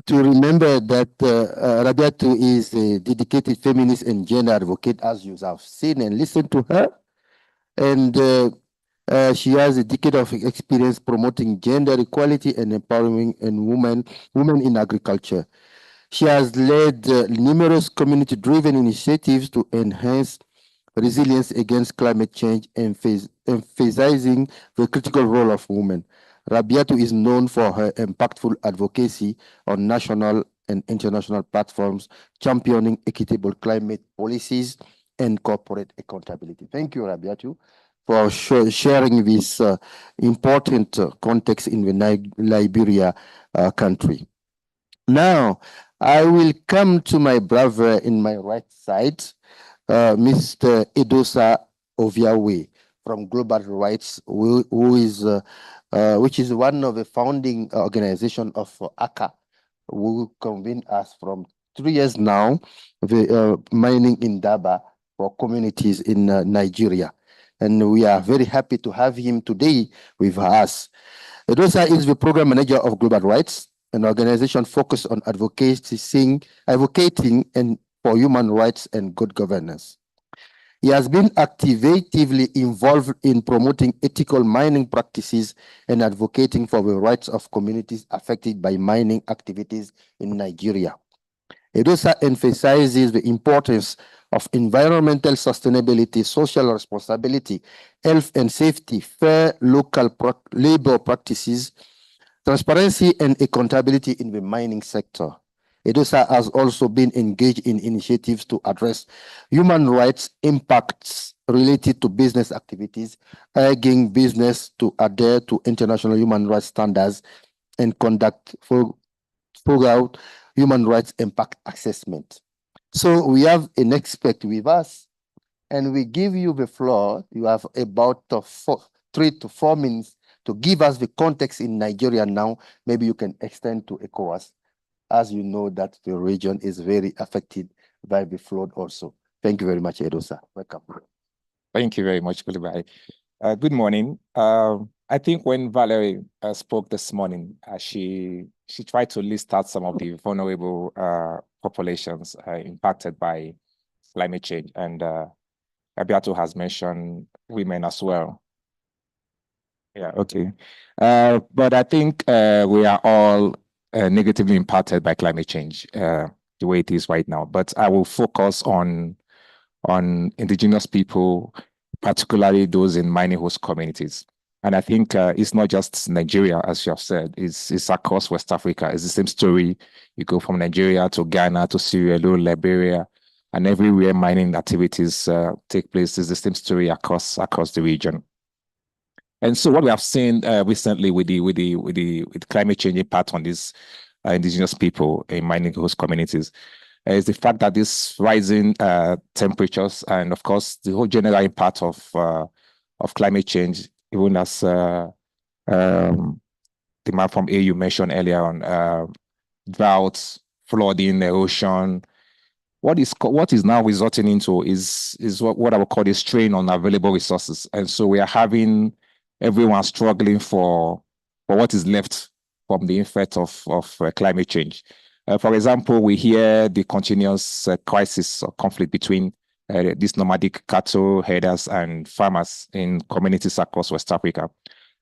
remember that Rabiatu is a dedicated feminist and gender advocate, as you have seen and listened to her. And she has a decade of experience promoting gender equality and empowering women in agriculture. She has led numerous community-driven initiatives to enhance resilience against climate change, emphasizing the critical role of women. Rabiatu is known for her impactful advocacy on national and international platforms, championing equitable climate policies and corporate accountability. Thank you, Rabiatu, for sharing this important context in the Liberia country. Now, I will come to my brother in my right side, Mr. Edosa Oviawe from Global Rights, which is one of the founding organization of ACCA, who convened us from 3 years now, the mining in Daba for communities in Nigeria. And we are very happy to have him today with us. Edosa is the program manager of Global Rights, an organization focused on advocating and for human rights and good governance. He has been actively involved in promoting ethical mining practices and advocating for the rights of communities affected by mining activities in Nigeria. Edosa emphasizes the importance of environmental sustainability, social responsibility, health and safety, fair local labor practices, transparency and accountability in the mining sector. Edosa has also been engaged in initiatives to address human rights impacts related to business activities, urging business to adhere to international human rights standards and conduct thorough human rights impact assessment. So we have an expert with us, and we give you the floor. You have about 3 to 4 minutes to give us the context in Nigeria now. Maybe you can extend to ECOWAS, as you know that the region is very affected by the flood also. Thank you very much, Edosa. Welcome. Thank you very much, Kulibai. Good morning. I think when Valerie spoke this morning, she tried to list out some of the vulnerable populations impacted by climate change, and Abiato has mentioned women as well. Yeah, okay. But I think we are all negatively impacted by climate change the way it is right now. But I will focus on indigenous people, particularly those in mining host communities. And I think it's not just Nigeria, as you have said, it's across West Africa. It's the same story. You go from Nigeria to Ghana to Sierra Leone, Liberia, and everywhere mining activities take place is the same story across the region. And so what we have seen recently with climate change impact on these indigenous people in mining host communities is the fact that this rising temperatures and, of course, the whole general impact of climate change, even as the man from AU mentioned earlier on, droughts, flooding, erosion. What is now resulting into is what I would call a strain on available resources, and so we are having everyone struggling for what is left from the effect of climate change. For example, we hear the continuous crisis or conflict between these nomadic cattle herders and farmers in communities across West Africa.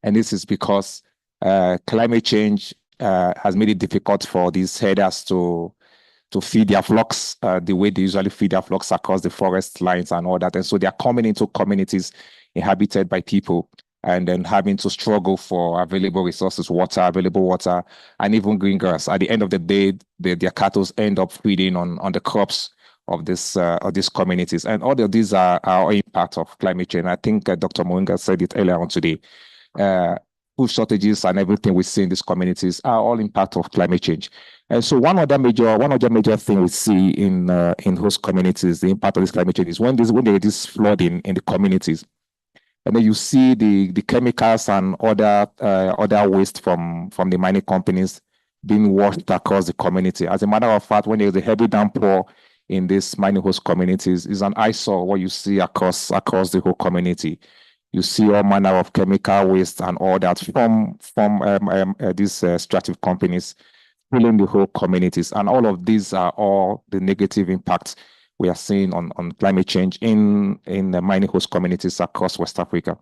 And this is because climate change has made it difficult for these herders to feed their flocks the way they usually feed their flocks across the forest lines and all that. And so they are coming into communities inhabited by people and then having to struggle for available resources, available water, and even green grass. At the end of the day, their cattle end up feeding on the crops of these communities. And all of these are impact of climate change. I think Dr. Moinga said it earlier on today. Food shortages and everything we see in these communities are all impact of climate change. And so one of the major thing we see in host communities, the impact of this climate change is when there is flooding in the communities. And then you see the chemicals and other waste from the mining companies being washed across the community. As a matter of fact, when there's a heavy downpour in these mining host communities, is an eyesore what you see across the whole community. You see all manner of chemical waste and all that from these extractive companies filling the whole communities. And all of these are all the negative impacts we are seeing on climate change in the mining host communities across West Africa.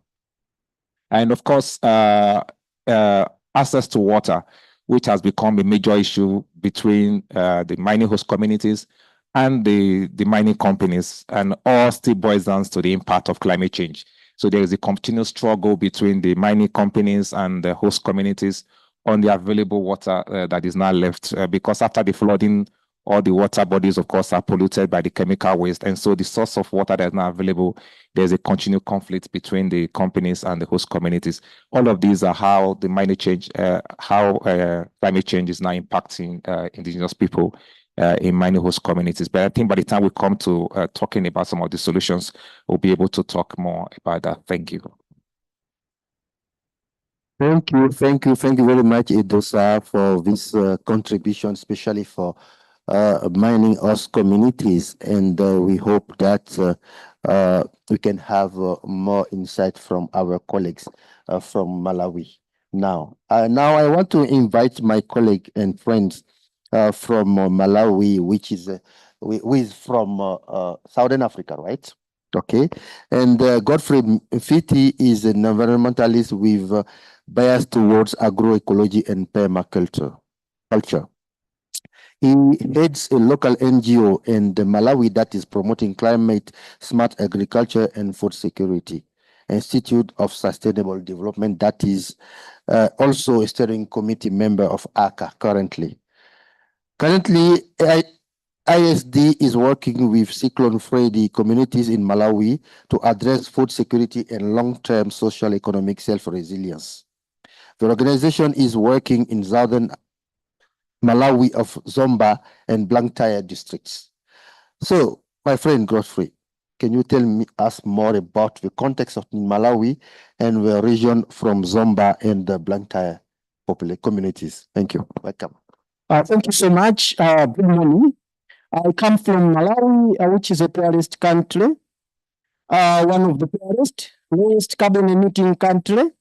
And of course, access to water, which has become a major issue between the mining host communities and the mining companies, and all still boils down to the impact of climate change. So there is a continuous struggle between the mining companies and the host communities on the available water that is now left, because after the flooding, all the water bodies, of course, are polluted by the chemical waste. And so the source of water that is now available, there's a continued conflict between the companies and the host communities. All of these are how the climate change is now impacting indigenous people in mining host communities. But I think by the time we come to talking about some of the solutions, we'll be able to talk more about that. Thank you. Thank you very much, Idosa, for this contribution, especially for mining host communities. And we hope that we can have more insight from our colleagues from Malawi. Now I want to invite my colleague and friends from Malawi, which is who is from Southern Africa, right? Okay, and Godfrey Mfiti is an environmentalist with bias towards agroecology and permaculture. He heads a local NGO in Malawi that is promoting climate smart agriculture and food security, Institute of Sustainable Development, that is also a steering committee member of ACCA currently. Currently, ISD is working with Cyclone Freddy communities in Malawi to address food security and long-term social economic self-resilience. The organization is working in southern Malawi of Zomba and Blantyre districts. So, my friend Godfrey, can you tell us more about the context of Malawi and the region from Zomba and the Blantyre communities? Thank you. Welcome. Thank you so much. Good morning. I come from Malawi, which is a poorest country, one of the poorest, lowest carbon emitting country.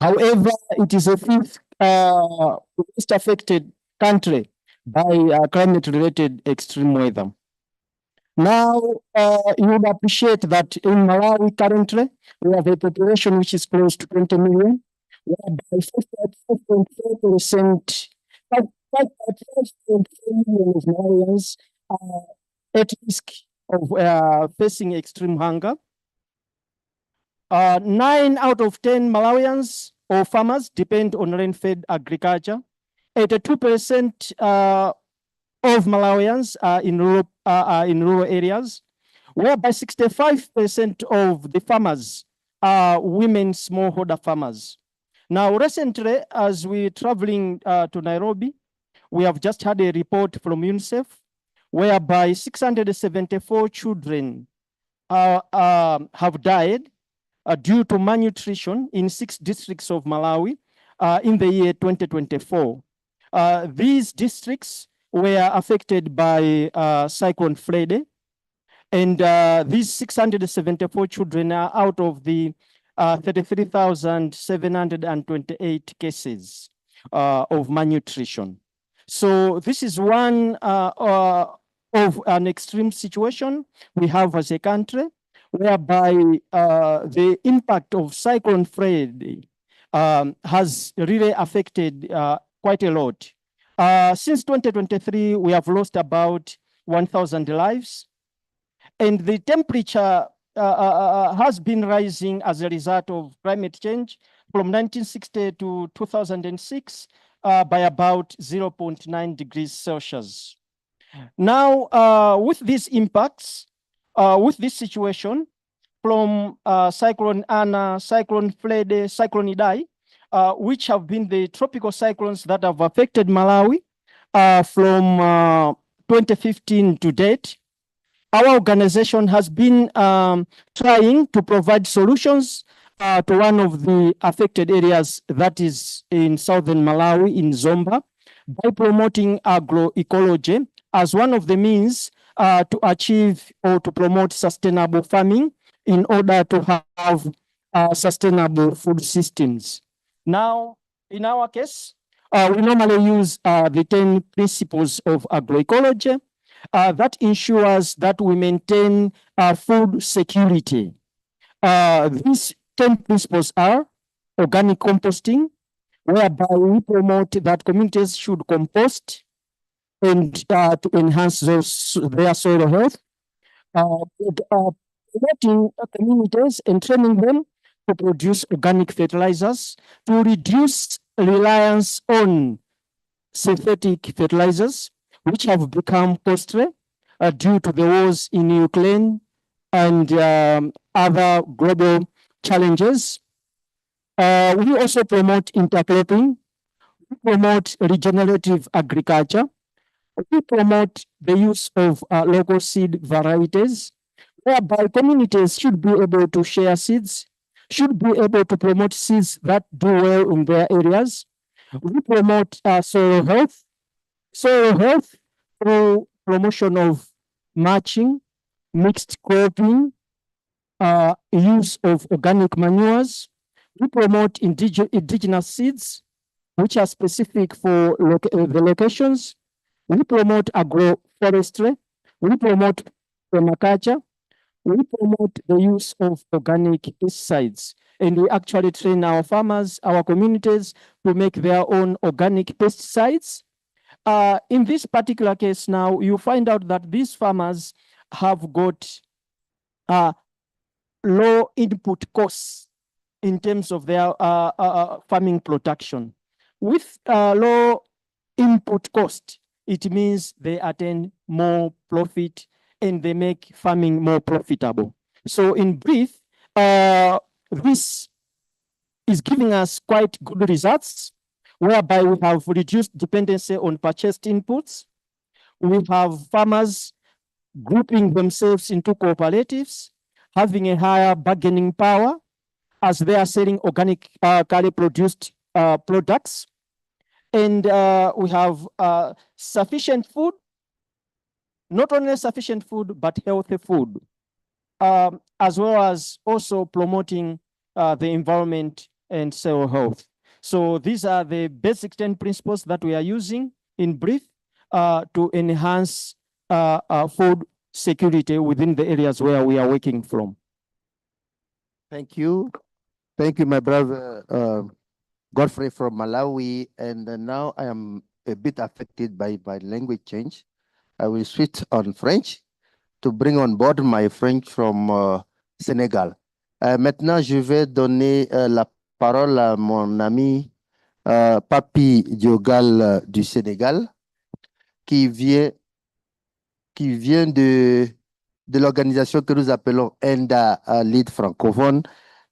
However, it is a fifth most affected country by climate-related extreme weather. Now, you would appreciate that in Malawi currently, we have a population which is close to 20 million, whereby 5.4% million of Malawians are at risk of facing extreme hunger. 9 out of 10 Malawians or farmers depend on rain-fed agriculture. 82% of Malawians are in rural areas, whereby 65% of the farmers are women smallholder farmers. Now, recently, as we're traveling to Nairobi, we have just had a report from UNICEF, whereby 674 children have died due to malnutrition in 6 districts of Malawi in the year 2024. These districts were affected by Cyclone Freddy, and these 674 children are out of the 33,728 cases of malnutrition. So this is one of an extreme situation we have as a country, whereby the impact of Cyclone Freddy has really affected quite a lot. Since 2023, we have lost about 1,000 lives, and the temperature has been rising as a result of climate change from 1960 to 2006 by about 0.9 degrees Celsius. Now, with these impacts, with this situation, from Cyclone Anna, Cyclone Freddy, Cyclone Idai, which have been the tropical cyclones that have affected Malawi from 2015 to date, our organization has been trying to provide solutions to one of the affected areas that is in southern Malawi, in Zomba, by promoting agroecology as one of the means to achieve or to promote sustainable farming in order to have sustainable food systems. Now, in our case, we normally use the 10 principles of agroecology that ensures that we maintain food security. These 10 principles are organic composting, whereby we promote that communities should compost and to enhance their soil health. Promoting communities and training them to produce organic fertilizers to reduce reliance on synthetic fertilizers, which have become costly due to the wars in Ukraine and other global challenges. We also promote intercropping. We promote regenerative agriculture. We promote the use of local seed varieties, whereby communities should be able to share seeds, should be able to promote seeds that do well in their areas. We promote soil health through promotion of mulching, mixed cropping, use of organic manures. We promote indigenous seeds, which are specific for the locations. We promote agroforestry. We promote permaculture. We promote the use of organic pesticides. And we actually train our farmers, our communities, to make their own organic pesticides. In this particular case now, you find out that these farmers have got low input costs in terms of their farming production. With low input cost, it means they attain more profit and they make farming more profitable. So in brief, this is giving us quite good results, whereby we have reduced dependency on purchased inputs. We have farmers grouping themselves into cooperatives, having a higher bargaining power as they are selling organically produced products. And we have sufficient food, not only sufficient food, but healthy food, as well as also promoting the environment and soil health. So these are the basic 10 principles that we are using in brief to enhance food security within the areas where we are working from. Thank you. Thank you, my brother Godfrey from Malawi. And now I am a bit affected by language change. I will switch on French to bring on board my French from Sénégal. Maintenant, je vais donner la parole à mon ami Papi Diogal du Sénégal, qui vient de l'organisation que nous appelons ENDA Lead francophone.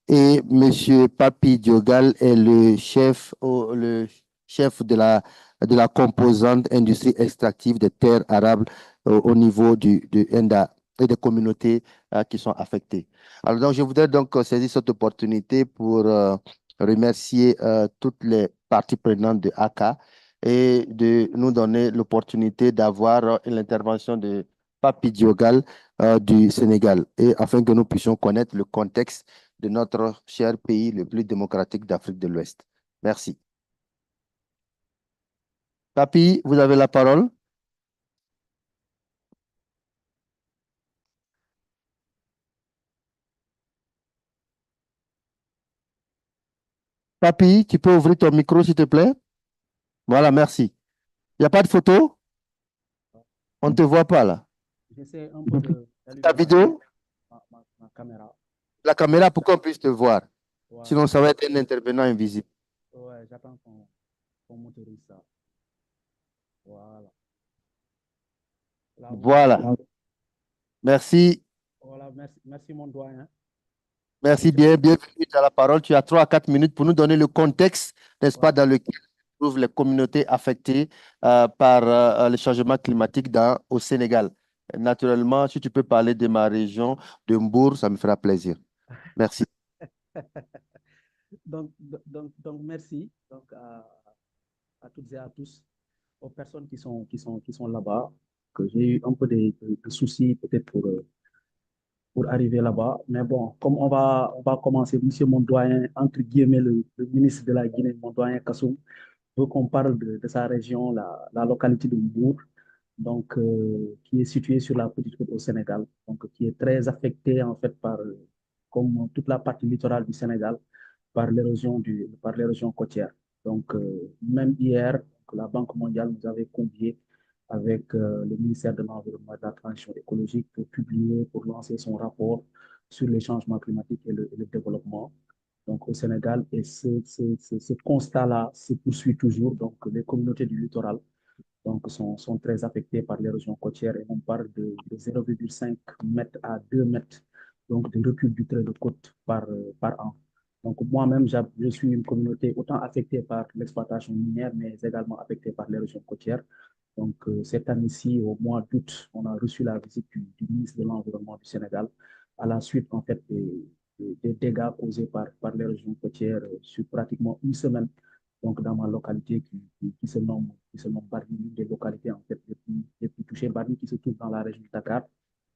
Et M. Papi Diogal est le chef de la composante industrie extractive des terres arables au niveau de ENDA et des communautés qui sont affectées. Alors donc, je voudrais donc saisir cette opportunité pour remercier toutes les parties prenantes de ACCA et de nous donner l'opportunité d'avoir l'intervention de Papi Diogal du Sénégal, et afin que nous puissions connaître le contexte de notre cher pays le plus démocratique d'Afrique de l'Ouest. Merci. Papi, vous avez la parole. Papi, tu peux ouvrir ton micro, s'il te plaît? Voilà, merci. Il n'y a pas de photo? On ne te voit pas, là. J'essaie un peu de... Ta vidéo? Ma caméra. La caméra pour qu'on puisse te voir. Ouais. Sinon, ça va être un intervenant invisible. Ouais, j'attends qu'on m'autorise ça. Voilà. Là, Voilà. Merci. Voilà, merci mon doyen. Merci bien. Bienvenue à la parole. Tu as 3 à 4 minutes pour nous donner le contexte, n'est-ce pas, dans lequel se trouvent les communautés affectées par le changement climatique au Sénégal. Naturellement, si tu peux parler de ma région, de Mbour, ça me fera plaisir. Merci. Donc, merci donc, à toutes et à tous, aux personnes qui sont là-bas, que j'ai eu un peu de soucis peut-être pour arriver là-bas. Mais bon, comme on va commencer, monsieur mon doyen, entre guillemets, le ministre de la Guinée, mon doyen Kassoum, veut qu'on parle de sa région, la localité de Mbour, donc, qui est située sur la petite côte au Sénégal, donc qui est très affectée en fait par, comme toute la partie littorale du Sénégal, par l'érosion côtière. Donc, même hier, la Banque mondiale nous avait conviés avec le ministère de l'Environnement et de la Transition écologique pour publier, pour lancer son rapport sur les changements climatiques et le développement. Donc, au Sénégal, et ce constat-là se poursuit toujours. Donc, les communautés du littoral donc, sont très affectées par l'érosion côtière et on parle de 0,5 mètres à 2 mètres donc, de recul du trait de côte par an. Donc, moi-même, je suis une communauté autant affectée par l'exploitation minière, mais également affectée par l'érosion côtière. Donc, cette année-ci, au mois d'août, on a reçu la visite du ministre de l'Environnement du Sénégal à la suite, en fait, des dégâts causés par l'érosion côtière sur pratiquement une semaine. Donc, dans ma localité qui se nomme Bargny, l'une des localités, en fait, les plus touchées. Bargny qui se trouve dans la région de Dakar,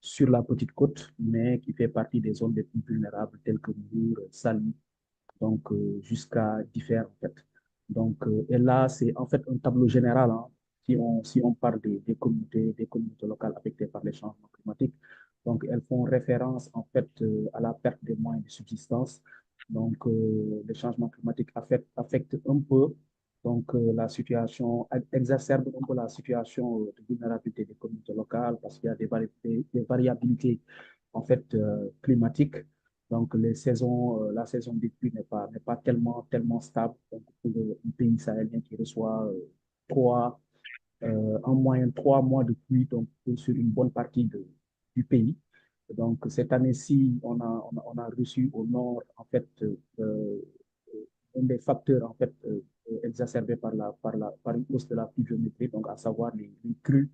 sur la petite côte, mais qui fait partie des zones les plus vulnérables, telles que Mbour, Saly, donc jusqu'à Diffère, en fait. Donc, et là, c'est en fait un tableau général, hein, si on parle des communautés locales affectées par les changements climatiques. Donc, elles font référence, en fait, à la perte des moyens de subsistance. Donc, les changements climatiques affectent un peu donc, la situation, exacerbe un peu la situation de vulnérabilité des communautés locales parce qu'il y a des variabilités, en fait, climatiques. Donc, la saison des pluies n'est pas tellement stable. Donc, pour un pays sahélien qui reçoit en moyenne 3 mois de pluie donc, sur une bonne partie du pays. Donc, cette année-ci, on a reçu au nord, en fait, un des facteurs, en fait, exacerbés par une hausse de la pluviométrie, donc à savoir les crues,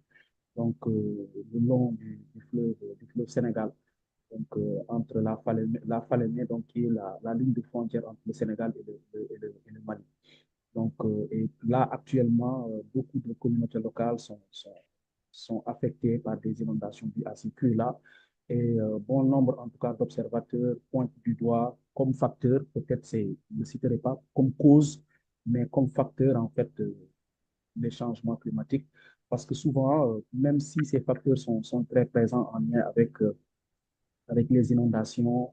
donc, le long du fleuve Sénégal. Donc, entre la Falémé, donc, qui est la ligne de frontière entre le Sénégal et le Mali. Donc, et là, actuellement, beaucoup de communautés locales sont affectées par des inondations dues à ces crues-là. Et bon nombre, en tout cas, d'observateurs pointent du doigt comme facteur, peut-être je ne citerai pas comme cause, mais comme facteur, en fait, des changements climatiques. Parce que souvent, même si ces facteurs sont très présents en lien avec les inondations,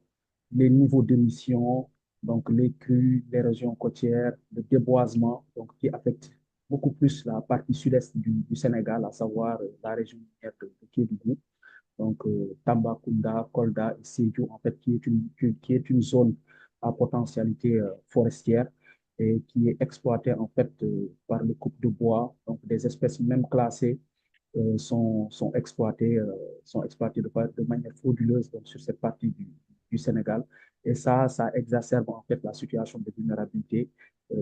les niveaux d'émissions, donc les crues, l'érosion côtière, le déboisement, donc qui affecte beaucoup plus la partie sud-est du Sénégal, à savoir la région de Kédougou, donc Tambacounda, Kolda et Sédhiou, en fait, qui est une zone à potentialité forestière et qui est exploitée en fait par le coupe de bois, donc des espèces même classées sont exploités, de manière frauduleuse donc, sur cette partie du Sénégal. Et ça exacerbe en fait la situation de vulnérabilité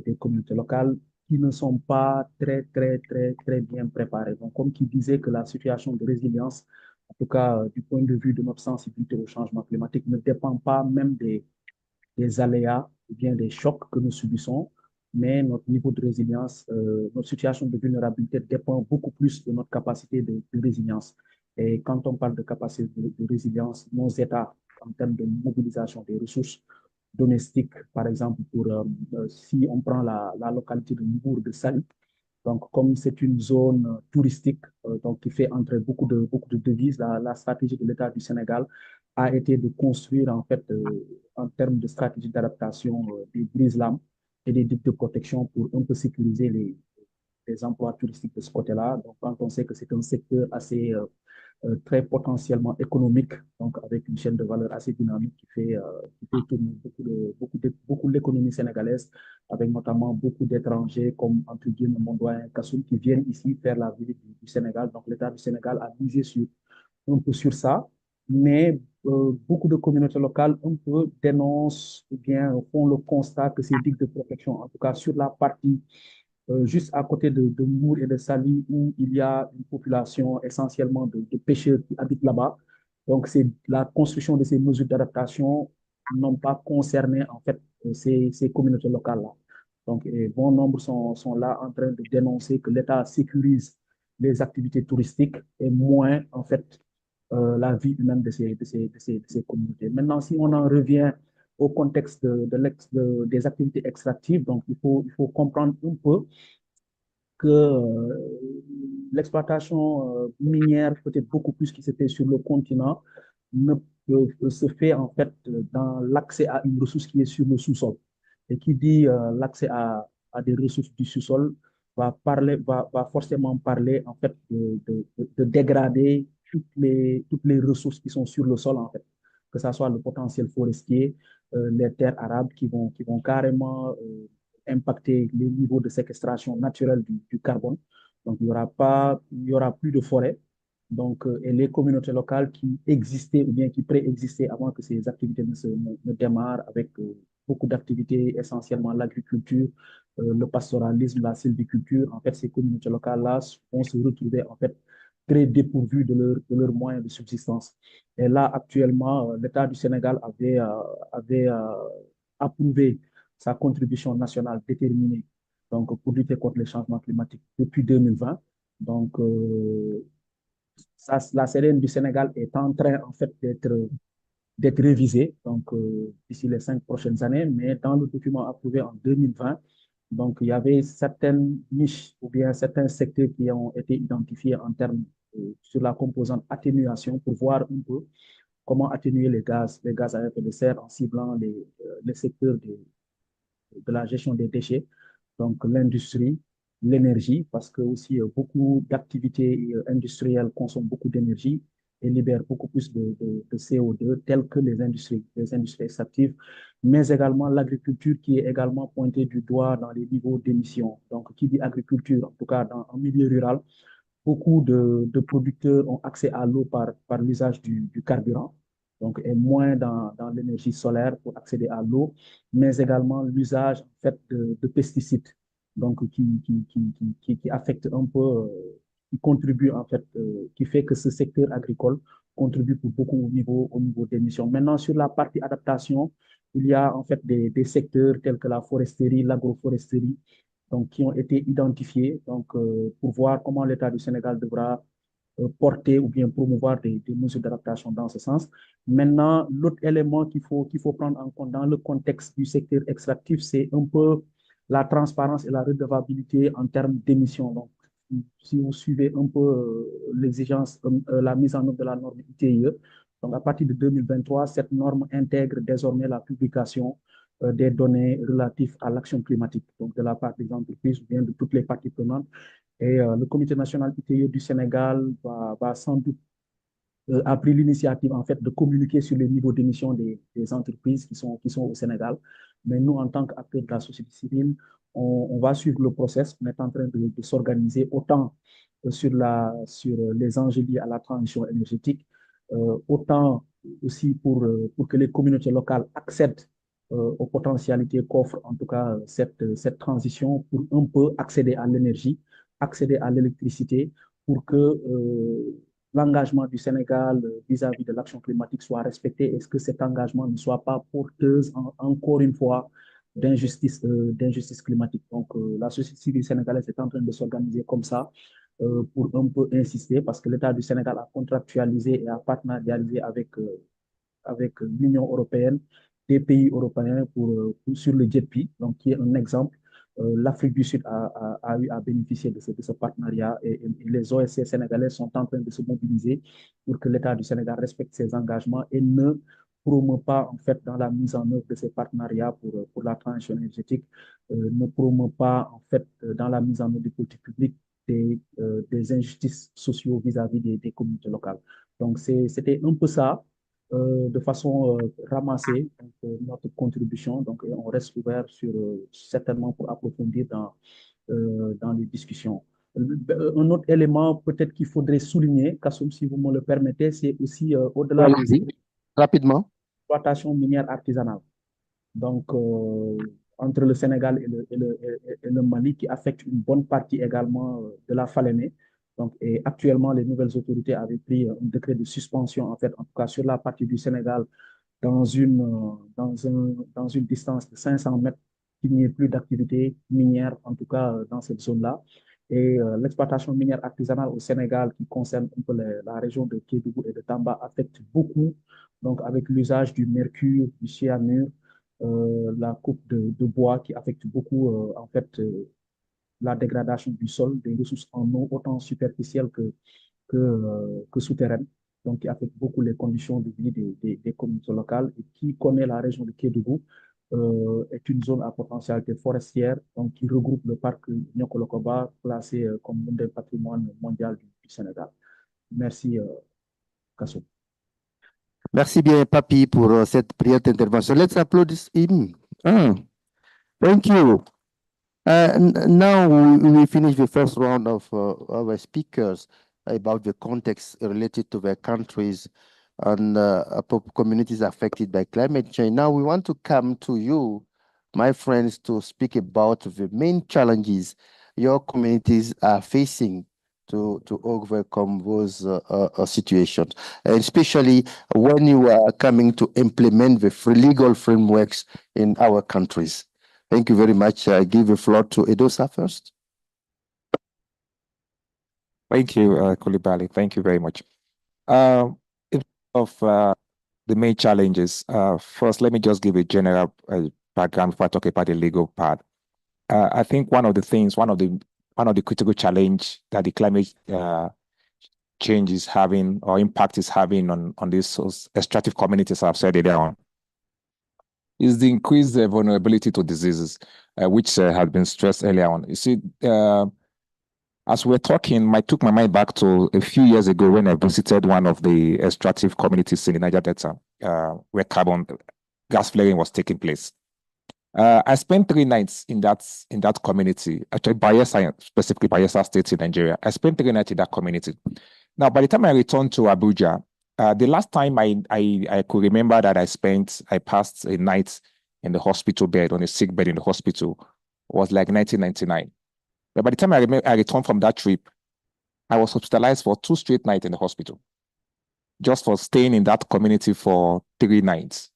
des communautés locales qui ne sont pas très bien préparées. Donc, comme qui disait que la situation de résilience, en tout cas du point de vue de notre sensibilité au changement climatique, ne dépend pas même des aléas ou bien des chocs que nous subissons, mais notre niveau de résilience, notre situation de vulnérabilité dépend beaucoup plus de notre capacité de résilience. Et quand on parle de capacité de résilience, nos États, en termes de mobilisation des ressources domestiques, par exemple, si on prend la localité de Mbour de Sali, donc, comme c'est une zone touristique donc, qui fait entrer beaucoup de devises, la stratégie de l'État du Sénégal a été de construire, en fait, en termes de stratégie d'adaptation, des brise-lames et des digues de protection pour un peu sécuriser les emplois touristiques de ce côté-là. Donc, quand on sait que c'est un secteur assez très potentiellement économique, donc avec une chaîne de valeur assez dynamique qui fait tourner beaucoup de l'économie sénégalaise, avec notamment beaucoup d'étrangers comme, entre guillemets, mon doyen Kassoum, qui viennent ici faire la visite du Sénégal. Donc, l'État du Sénégal a misé un peu sur ça, mais beaucoup de communautés locales un peu dénoncent ou bien font le constat que ces digues de protection, en tout cas sur la partie juste à côté de Mour et de Sali, où il y a une population essentiellement de pêcheurs qui habitent là-bas. Donc, c'est la construction de ces mesures d'adaptation n'ont pas concerné, en fait, ces communautés locales-là. Donc, bon nombre sont là en train de dénoncer que l'État sécurise les activités touristiques et moins, en fait, la vie humaine de ces communautés. Maintenant, si on en revient au contexte des activités extractives, donc il faut comprendre un peu que l'exploitation minière, peut-être beaucoup plus qui se fait sur le continent, ne se fait en fait dans l'accès à une ressource qui est sur le sous-sol. Et qui dit l'accès à des ressources du sous-sol va forcément parler en fait de dégrader toutes les ressources qui sont sur le sol en fait, que ce soit le potentiel forestier, les terres arables qui vont carrément impacter les niveaux de séquestration naturelle du carbone. Donc, il y aura plus de forêt. Donc, et les communautés locales qui existaient ou bien qui préexistaient avant que ces activités ne démarrent avec beaucoup d'activités, essentiellement l'agriculture, le pastoralisme, la sylviculture. En fait, ces communautés locales-là vont se retrouver en fait très dépourvues de leurs moyens de subsistance. Et là, actuellement, l'État du Sénégal avait approuvé sa contribution nationale déterminée donc, pour lutter contre les changements climatiques depuis 2020. Donc, la CRN du Sénégal est en train, en fait, d'être révisée donc, d'ici les 5 prochaines années, mais dans le document approuvé en 2020, donc, il y avait certaines niches ou bien certains secteurs qui ont été identifiés en termes sur la composante atténuation pour voir un peu comment atténuer les gaz à effet de serre en ciblant les secteurs de la gestion des déchets, donc l'industrie, l'énergie, parce que aussi beaucoup d'activités industrielles consomment beaucoup d'énergie et libèrent beaucoup plus de CO2, telles que les industries extractives, mais également l'agriculture qui est également pointée du doigt dans les niveaux d'émissions. Donc, qui dit agriculture, en tout cas en milieu rural, beaucoup de producteurs ont accès à l'eau par l'usage du carburant, donc, et moins dans l'énergie solaire pour accéder à l'eau, mais également l'usage en fait, de pesticides, donc qui affecte un peu, qui contribue en fait, qui fait que ce secteur agricole contribue pour beaucoup au niveau d'émissions. Maintenant, sur la partie adaptation, il y a en fait des secteurs tels que la foresterie, l'agroforesterie, donc, qui ont été identifiés donc, pour voir comment l'État du Sénégal devra porter ou bien promouvoir des mesures d'adaptation dans ce sens. Maintenant, l'autre élément qu'il faut prendre en compte dans le contexte du secteur extractif, c'est un peu la transparence et la redevabilité en termes d'émissions. Donc, si vous suivez un peu l'exigence, la mise en œuvre de la norme ITIE, donc à partir de 2023, cette norme intègre désormais la publication des données relatives à l'action climatique, donc de la part des entreprises ou bien de toutes les parties prenantes. Et le Comité national ITIE du Sénégal va sans doute a pris l'initiative en fait de communiquer sur les niveaux d'émission des entreprises qui sont au Sénégal. Mais nous, en tant qu'acteurs de la société civile, on va suivre le process. On est en train de s'organiser autant sur les enjeux liés à la transition énergétique, autant aussi pour que les communautés locales accèdent aux potentialités qu'offre en tout cas cette transition pour un peu accéder à l'énergie, accéder à l'électricité, pour que l'engagement du Sénégal vis-à-vis de l'action climatique soit respecté. Est-ce que cet engagement ne soit pas porteuse, encore une fois, d'injustice climatique? Donc, la société civile sénégalaise est en train de s'organiser comme ça pour un peu insister, parce que l'État du Sénégal a contractualisé et a partenarialisé avec l'Union européenne, des pays européens sur le JETP, donc qui est un exemple. L'Afrique du Sud a eu à bénéficier de ce partenariat et les OSC sénégalais sont en train de se mobiliser pour que l'État du Sénégal respecte ses engagements et ne promeut pas en fait dans la mise en œuvre de ces partenariats pour la transition énergétique, ne promeut pas en fait dans la mise en œuvre des politiques publiques des injustices sociaux vis-à-vis des communautés locales. Donc c'était un peu ça de façon ramassée, donc, notre contribution. Donc, on reste ouvert certainement pour approfondir dans les discussions. Un autre élément peut-être qu'il faudrait souligner, Kassoum, si vous me le permettez, c'est aussi au-delà de rapidement. l'exploitation minière artisanale. Donc, entre le Sénégal et le Mali qui affecte une bonne partie également de la Falémé. Donc, et actuellement, les nouvelles autorités avaient pris un décret de suspension, en fait, en tout cas sur la partie du Sénégal, dans une distance de 500 mètres, qu'il n'y ait plus d'activité minière, en tout cas dans cette zone-là. Et l'exploitation minière artisanale au Sénégal, qui concerne un peu la région de Kédougou et de Tamba, affecte beaucoup, donc avec l'usage du mercure, du cyanure, la coupe de bois qui affecte beaucoup, en fait, la dégradation du sol, des ressources en eau, autant superficielles que souterraines, donc qui affecte beaucoup les conditions de vie des communautés locales. Et qui connaît la région de Kédougou est une zone à potentialité forestière, donc qui regroupe le parc Nyokolokoba, classé comme l'un des patrimoines mondial du Sénégal. Merci, Kassou. Merci bien, Papi, pour cette brillante intervention. Let's applaud him. Thank you. Now we finish the first round of our speakers about the context related to their countries and communities affected by climate change. Now we want to come to you, my friends, to speak about the main challenges your communities are facing to overcome those situations, and especially when you are coming to implement the legal frameworks in our countries. Thank you very much. I give the floor to Edosa first. Thank you, Koulibaly. Thank you very much. The main challenges, first, let me just give a general background before I talk about the legal part. I think one of the critical challenge that the climate change is having or impact is having on these extractive communities, I've said earlier on, is the increased vulnerability to diseases, which has been stressed earlier on. You see, as we're talking, I took my mind back to a few years ago when I visited one of the extractive communities in the Niger Delta, where carbon gas flaring was taking place. I spent 3 nights in that community, actually Bayelsa, specifically Bayelsa State in Nigeria. I spent 3 nights in that community. Now, by the time I returned to Abuja, the last time I could remember that I passed a night in the hospital bed, on a sick bed in the hospital, was like 1999. But by the time I returned from that trip, I was hospitalized for 2 straight nights in the hospital, just for staying in that community for 3 nights.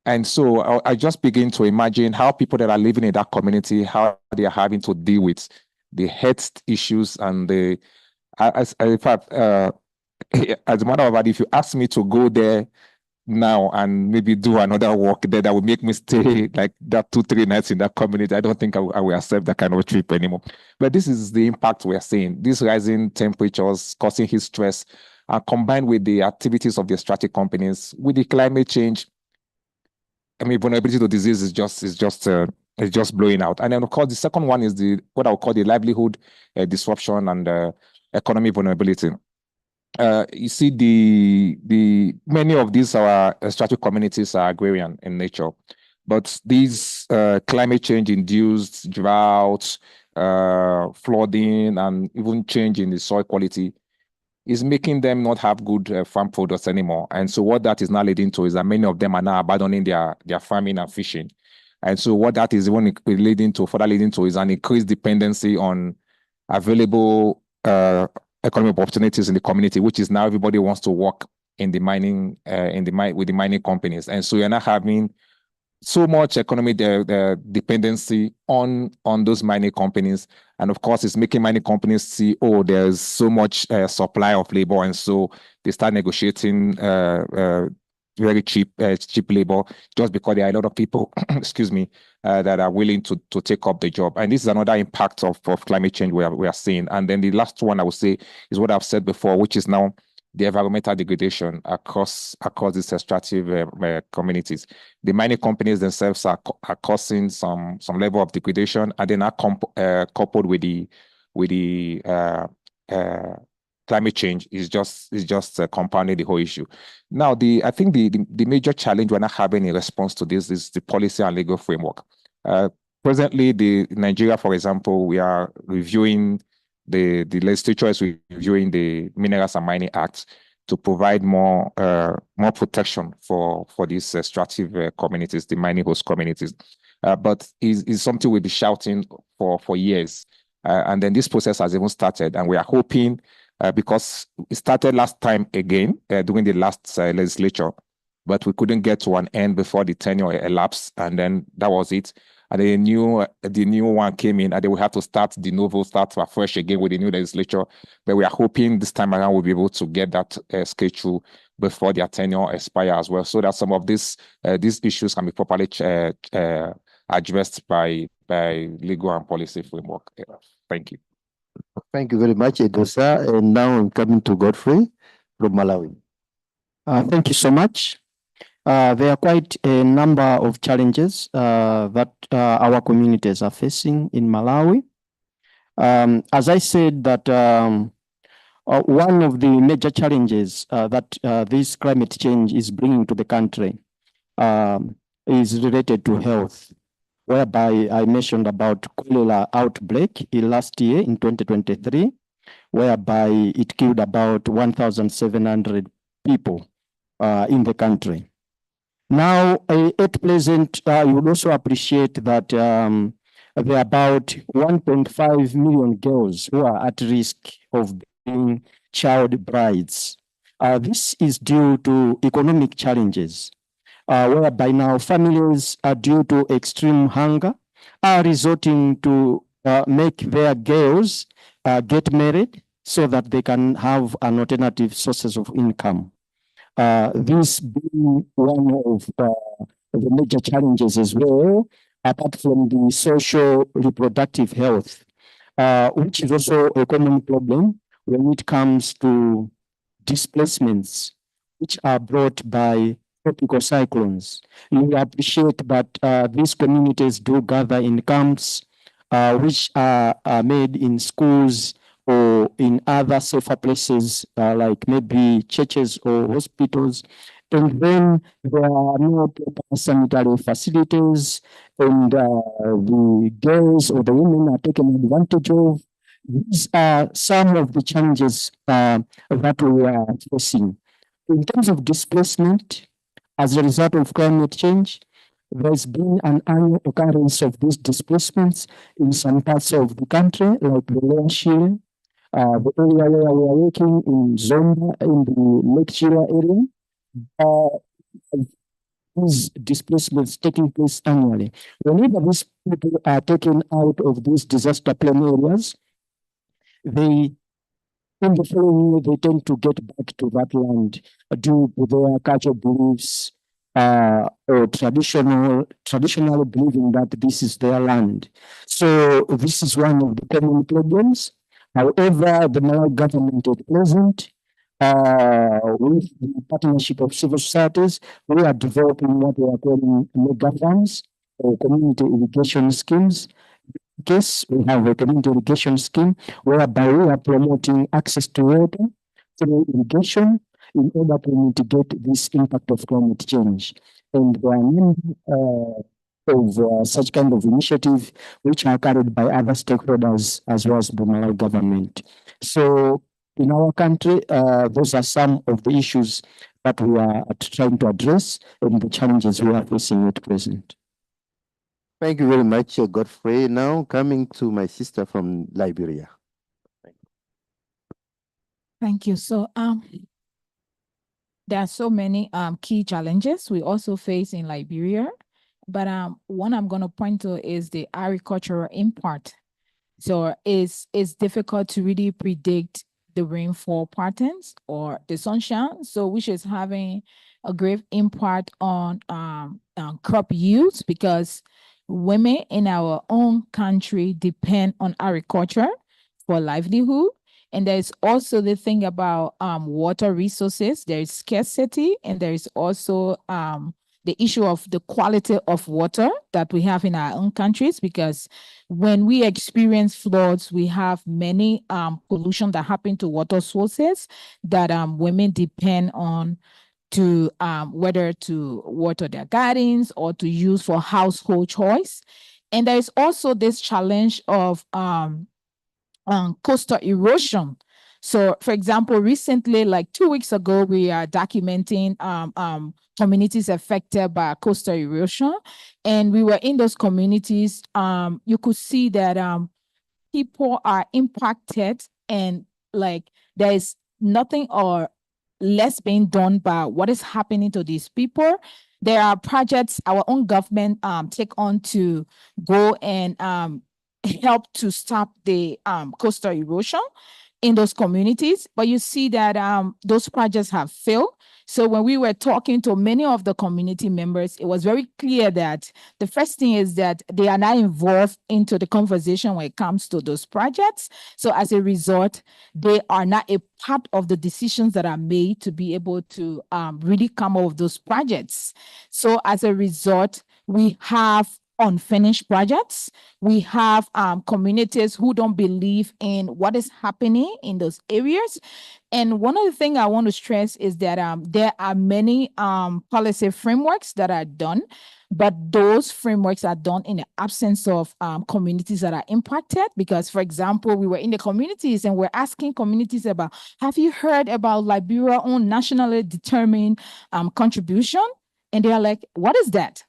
And so I just begin to imagine how people that are living in that community, how they are having to deal with the health issues and in fact, as a matter of fact, if you ask me to go there now and maybe do another work there that would make me stay like that 2-3 nights in that community, I don't think I will accept that kind of trip anymore. But this is the impact we're seeing. These rising temperatures causing heat stress, combined with the activities of the extractive companies, with the climate change. I mean, vulnerability to disease is just blowing out. And then, of course, the second one is what I would call the livelihood disruption and economy vulnerability. You see, the many of these our extractive communities are agrarian in nature, but these climate change induced droughts, flooding, and even change in the soil quality is making them not have good farm products anymore. And so what that is now leading to is that many of them are now abandoning their farming and fishing. And so what that is further leading to is an increased dependency on available economic opportunities in the community, which is now everybody wants to work in the mining, with the mining companies. And so you're not having so much economic dependency on those mining companies. And of course, it's making mining companies see, oh, there's so much supply of labor. And so they start negotiating very cheap labor just because there are a lot of people, excuse me, that are willing to take up the job. And this is another impact of climate change we are seeing. And then the last one I would say is what I've said before, which is now the environmental degradation across these extractive communities. The mining companies themselves are causing some level of degradation, and then are coupled with the climate change is just compounding the whole issue. Now, I think the major challenge we're not having in response to this is the policy and legal framework. Presently, Nigeria, for example, we are reviewing the legislature is reviewing the Minerals and Mining Act to provide more protection for these extractive communities, the mining host communities. but is something we'll be shouting for years. And then this process has even started, and we are hoping, because it started last time again during the last legislature, but we couldn't get to an end before the tenure elapsed, and then that was it. And the new one came in, and then we have to start afresh again with the new legislature. But we are hoping this time around we'll be able to get that schedule before their tenure expire as well, so that some of these issues can be properly addressed by legal and policy framework. Thank you. Thank you very much, Edosa. And now I'm coming to Godfrey from Malawi. Thank you so much. There are quite a number of challenges that our communities are facing in Malawi. As I said, that one of the major challenges that this climate change is bringing to the country is related to health, whereby I mentioned about cholera outbreak last year in 2023, whereby it killed about 1,700 people in the country. Now, at present, I would also appreciate that there are about 1.5 million girls who are at risk of being child brides. This is due to economic challenges, whereby now families are due to extreme hunger, are resorting to make their girls get married so that they can have an alternative sources of income. This being one of the major challenges as well, apart from the social reproductive health, which is also a common problem when it comes to displacements, which are brought by tropical cyclones. You appreciate that these communities do gather in camps, which are made in schools or in other safer places, like maybe churches or hospitals. And then there are no proper sanitary facilities, and the girls or the women are taken advantage of. These are some of the challenges that we are facing. In terms of displacement, as a result of climate change, there's been an annual occurrence of these displacements in some parts of the country, like the Lower Shire, the area where we are working in Zomba, in the Lake Shire area. These displacements taking place annually. Whenever these people are taken out of these disaster-prone areas, they, in the following year, they tend to get back to that land due to their cultural beliefs or traditional believing that this is their land. So this is one of the common problems. However, the Malawi government at present, with the partnership of civil societies, we are developing what we are calling mega farms or community irrigation schemes. Case, we have a community irrigation scheme whereby we are promoting access to water through irrigation in order to mitigate this impact of climate change. And there are a number of such kind of initiatives which are carried by other stakeholders as well as the Malawi government. So in our country, those are some of the issues that we are trying to address and the challenges we are facing at present. Thank you very much, Godfrey. Now coming to my sister from Liberia. Thank you. So there are so many key challenges we also face in Liberia, but one I'm going to point to is the agricultural impact. So it's difficult to really predict the rainfall patterns or the sunshine, so which is having a great impact on crop yields, because women in our own country depend on agriculture for livelihood. And there's also the thing about water resources. There is scarcity, and there is also the issue of the quality of water that we have in our own countries, because when we experience floods, we have many pollution that happen to water sources that women depend on to whether to water their gardens or to use for household choice. And there is also this challenge of coastal erosion. So, for example, recently, like 2 weeks ago, we are documenting communities affected by coastal erosion, and we were in those communities. You could see that people are impacted, and like there is nothing or less being done by what is happening to these people. There are projects our own government take on to go and help to stop the coastal erosion in those communities, but you see that those projects have failed. So when we were talking to many of the community members, it was very clear that the first thing is that they are not involved into the conversation when it comes to those projects. So as a result, they are not a part of the decisions that are made to be able to really come up with those projects. So as a result, we have unfinished projects. We have communities who don't believe in what is happening in those areas. And one of the things I want to stress is that there are many policy frameworks that are done, but those frameworks are done in the absence of communities that are impacted. Because, for example, we were in the communities and we're asking communities about, have you heard about Liberia's own nationally determined contribution? And they are like, what is that?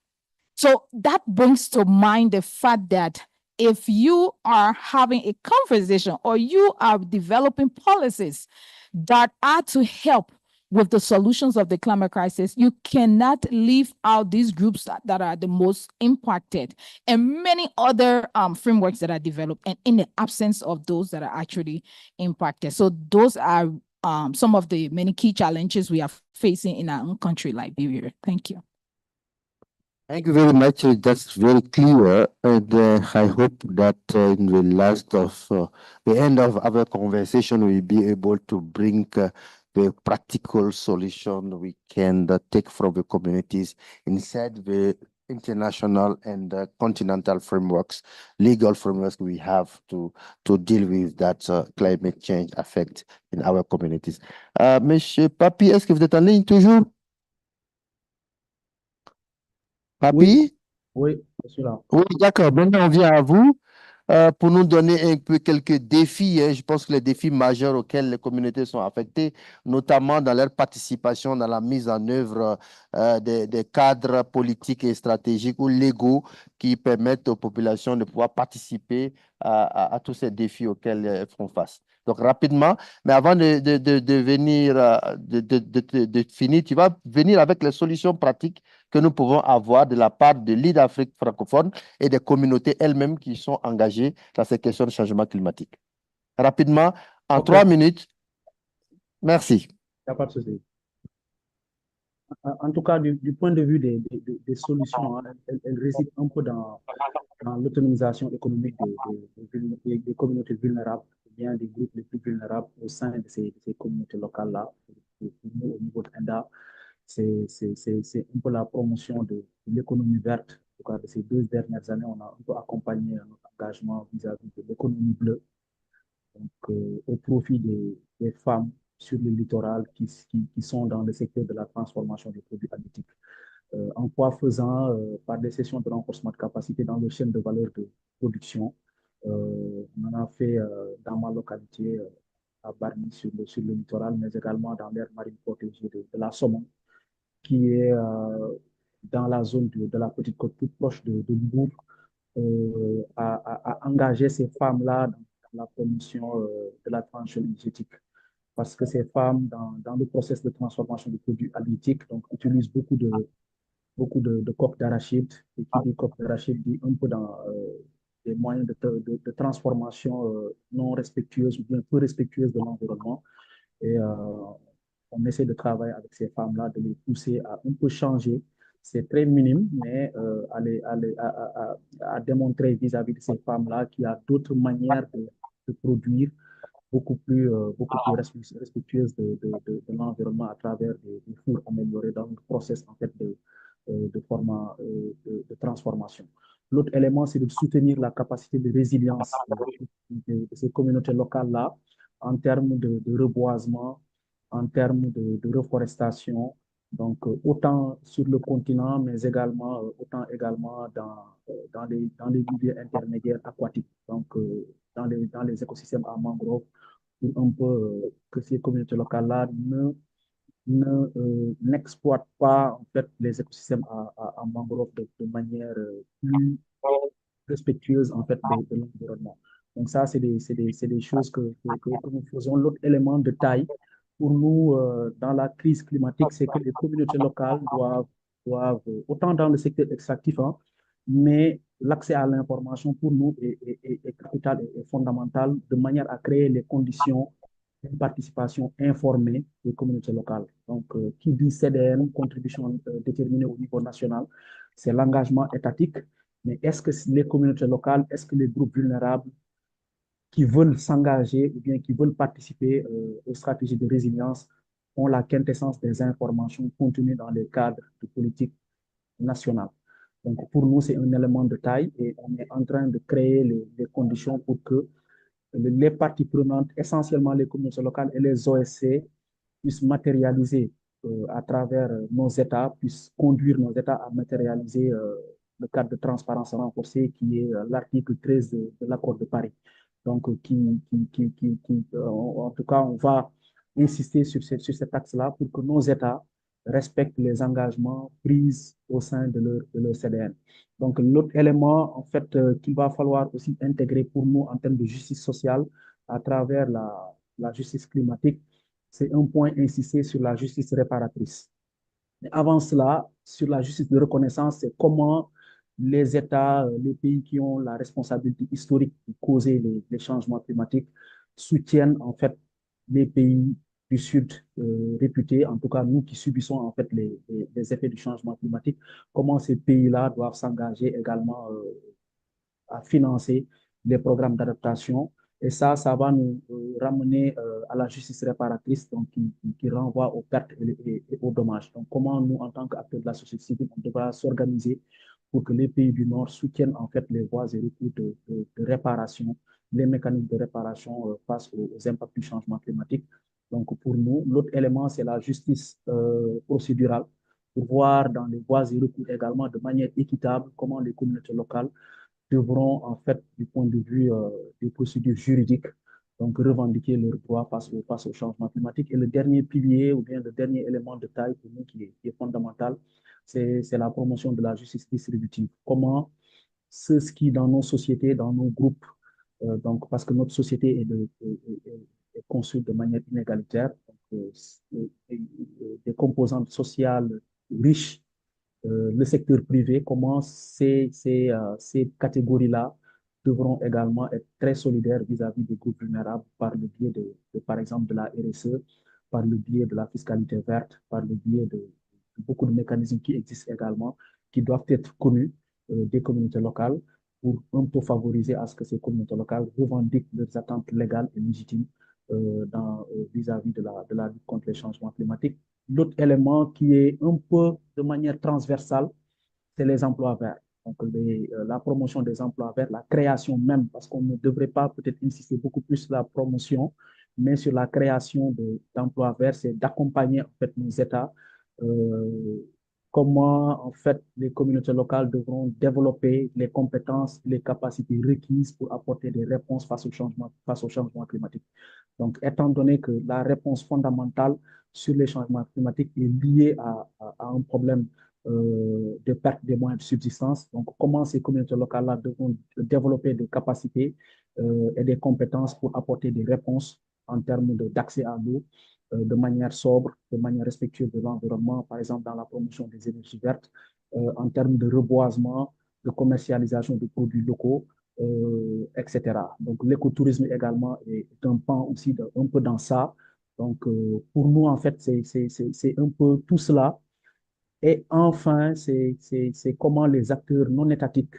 So that brings to mind the fact that if you are having a conversation or you are developing policies that are to help with the solutions of the climate crisis, you cannot leave out these groups that are the most impacted and many other frameworks that are developed, and in the absence of those that are actually impacted. So those are some of the many key challenges we are facing in our own country, Liberia. Thank you. Thank you very much. That's very clear, and I hope that in the the end of our conversation, we'll be able to bring the practical solution we can take from the communities inside the international and continental frameworks, legal frameworks we have to deal with that climate change effect in our communities. Monsieur Papi, est-ce que vous êtes en ligne toujours? Papi? Oui, je suis là. Oui, d'accord. Maintenant, on vient à vous pour nous donner un peu quelques défis. Je pense que les défis majeurs auxquels les communautés sont affectées, notamment dans leur participation dans la mise en œuvre des cadres politiques et stratégiques ou légaux qui permettent aux populations de pouvoir participer à tous ces défis auxquels elles font face. Donc, rapidement, mais avant de venir, de finir, tu vas venir avec les solutions pratiques que nous pouvons avoir de la part de l'île d'Afrique francophone et des communautés elles-mêmes qui sont engagées dans ces questions de changement climatique. Rapidement, en 3 minutes. Merci. Il n'y a pas de souci. En tout cas, du point de vue des solutions, hein, elles résident un peu dans l'autonomisation économique des communautés vulnérables, ou bien des groupes les plus vulnérables au sein de ces communautés locales-là. Nous, au niveau de l'INDA, c'est un peu la promotion de l'économie verte. En tout cas, de ces 2 dernières années, on a un peu accompagné notre engagement vis-à-vis de l'économie bleue, donc au profit des femmes sur le littoral qui sont dans le secteur de la transformation des produits halieutiques. En quoi faisant par des sessions de renforcement de capacité dans le chaîne de valeur de production. On en a fait dans ma localité à Barny sur le littoral, mais également dans l'aire marine protégée de la Somon, qui est dans la zone de la petite côte plus proche de Mbour, à engager ces femmes-là dans la promotion de la transition énergétique. Parce que ces femmes, dans le processus de transformation des produits halieutiques, donc, utilisent beaucoup de coques d'arachide. Et qui dit coques d'arachide dit un peu dans des moyens de transformation non respectueuses ou bien peu respectueuses de l'environnement. Et on essaie de travailler avec ces femmes-là, de les pousser à un peu changer. C'est très minime, mais à démontrer vis-à-vis de ces femmes-là qu'il y a d'autres manières de produire beaucoup plus respectueuses de l'environnement à travers des fours améliorés dans le process en fait de transformation. L'autre élément, c'est de soutenir la capacité de résilience de ces communautés locales-là en termes de reboisement, en termes de reforestation, donc autant sur le continent, mais également, autant également dans les milieux intermédiaires aquatiques, donc dans les écosystèmes à mangrove pour un peu que ces communautés locales-là n'exploitent pas en fait les écosystèmes à mangrove de manière plus respectueuse en fait de l'environnement. Donc ça, c'est des choses que nous faisons. L'autre élément de taille pour nous dans la crise climatique, c'est que les communautés locales doivent autant dans le secteur extractif, hein, mais l'accès à l'information pour nous est capital et fondamental de manière à créer les conditions d'une participation informée des communautés locales. Donc, qui dit CDN, contribution déterminée au niveau national, c'est l'engagement étatique, mais est-ce que les communautés locales, est-ce que les groupes vulnérables qui veulent s'engager ou bien qui veulent participer aux stratégies de résilience ont la quintessence des informations contenues dans les cadres de politique nationale. Donc, pour nous, c'est un élément de taille et on est en train de créer les conditions pour que les parties prenantes, essentiellement les communautés locales et les OSC, puissent matérialiser à travers nos États, puissent conduire nos États à matérialiser le cadre de transparence renforcée qui est l'article 13 de l'accord de Paris. Donc, en tout cas, on va insister sur cet axe-là pour que nos États respectent les engagements pris au sein de leur CDN. Donc, l'autre élément, en fait, qu'il va falloir aussi intégrer pour nous en termes de justice sociale à travers la justice climatique, c'est un point insisté sur la justice réparatrice. Mais avant cela, sur la justice de reconnaissance, c'est comment les États, les pays qui ont la responsabilité historique de causer les changements climatiques soutiennent en fait les pays du Sud réputés, en tout cas nous qui subissons en fait les effets du changement climatique, comment ces pays-là doivent s'engager également à financer les programmes d'adaptation. Et ça va nous ramener à la justice réparatrice donc, qui renvoie aux pertes et aux dommages. Donc, comment nous, en tant qu'acteurs de la société civile, on devra s'organiser pour que les pays du Nord soutiennent en fait les voies et recours de réparation, les mécanismes de réparation face aux impacts du changement climatique. Donc, pour nous, l'autre élément, c'est la justice procédurale, pour voir dans les voies et recours également de manière équitable comment les communautés locales devront, en fait, du point de vue des procédures juridiques, donc revendiquer leurs droits face au changement climatique. Et le dernier pilier, ou bien le dernier élément de taille pour nous qui est fondamental, c'est la promotion de la justice distributive. Comment ceux qui, dans nos sociétés, dans nos groupes, donc parce que notre société est conçue de manière inégalitaire, donc, des composantes sociales riches, le secteur privé, comment ces catégories-là devront également être très solidaires vis-à-vis des groupes vulnérables par le biais par exemple, de la RSE, par le biais de la fiscalité verte, par le biais de beaucoup de mécanismes qui existent également, qui doivent être connus des communautés locales pour un peu favoriser à ce que ces communautés locales revendiquent leurs attentes légales et légitimes vis-à-vis de la lutte contre les changements climatiques. L'autre élément qui est un peu de manière transversale, c'est les emplois verts. Donc, la promotion des emplois verts, la création même, parce qu'on ne devrait pas peut-être insister beaucoup plus sur la promotion, mais sur la création d'emplois verts, c'est d'accompagner en fait nos États. Comment en fait les communautés locales devront développer les compétences, les capacités requises pour apporter des réponses face au changement climatique. Donc, étant donné que la réponse fondamentale sur les changements climatiques est liée à un problème de perte des moyens de subsistance, donc comment ces communautés locales-là devront développer des capacités et des compétences pour apporter des réponses en termes d'accès à l'eau de manière sobre, de manière respectueuse de l'environnement, par exemple dans la promotion des énergies vertes, en termes de reboisement, de commercialisation de produits locaux, etc. Donc, l'écotourisme également est un pan aussi un peu dans ça. Donc, pour nous, en fait, c'est un peu tout cela. Et enfin, c'est comment les acteurs non étatiques,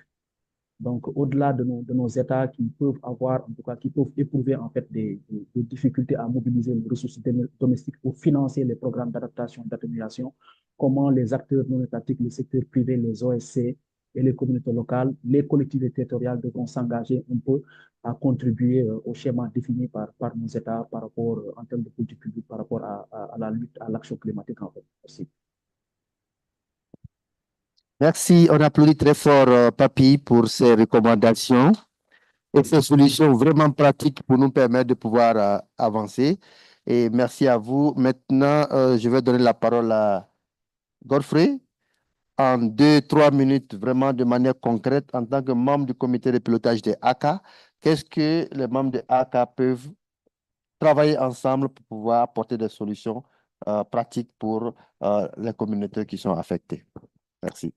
donc au-delà de nos États qui peuvent avoir, en tout cas, qui peuvent éprouver en fait des difficultés à mobiliser les ressources domestiques pour financer les programmes d'adaptation, d'atténuation, comment les acteurs non étatiques, le secteur privé, les OSC et les communautés locales, les collectivités territoriales devront s'engager un peu à contribuer au schéma défini par nos États par rapport, en termes de politique publique, par rapport à la lutte, à l'action climatique en fait. Merci. Merci, on applaudit très fort Papi pour ses recommandations. et ces solutions vraiment pratiques pour nous permettre de pouvoir avancer. Et merci à vous. Maintenant, je vais donner la parole à Godfrey en 2-3 minutes, vraiment de manière concrète, en tant que membre du comité de pilotage des ACCA. Qu'est-ce que les membres des ACCA peuvent travailler ensemble pour pouvoir apporter des solutions pratiques pour les communautés qui sont affectées? Merci.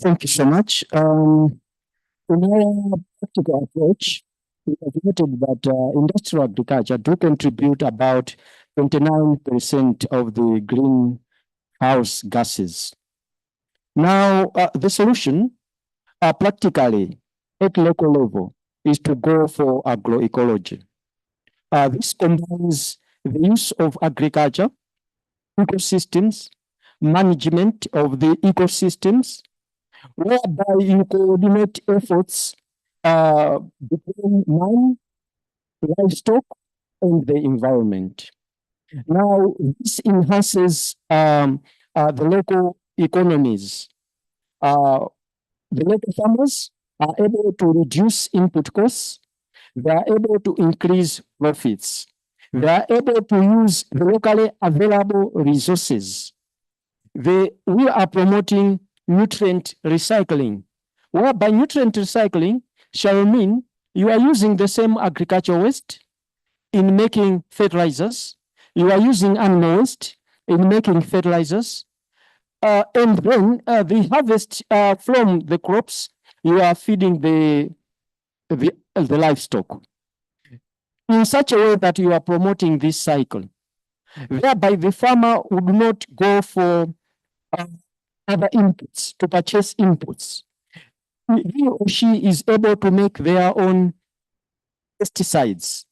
Thank you so much. In our practical approach, we have noted that industrial agriculture do contribute about 29% of the greenhouse gases. Now, the solution practically at local level is to go for agroecology. This combines the use of agriculture, ecosystems, management of the ecosystems, whereby you coordinate efforts between man, livestock, and the environment. Now, this enhances the local economies. The local farmers are able to reduce input costs. They are able to increase profits. They are able to use the locally available resources. We are promoting nutrient recycling, whereby nutrient recycling shall mean you are using the same agricultural waste in making fertilizers. You are using animal waste in making fertilizers. And then the harvest from the crops, you are feeding the livestock in such a way that you are promoting this cycle. Thereby, the farmer would not go for other inputs, to purchase inputs. He or she is able to make their own pesticides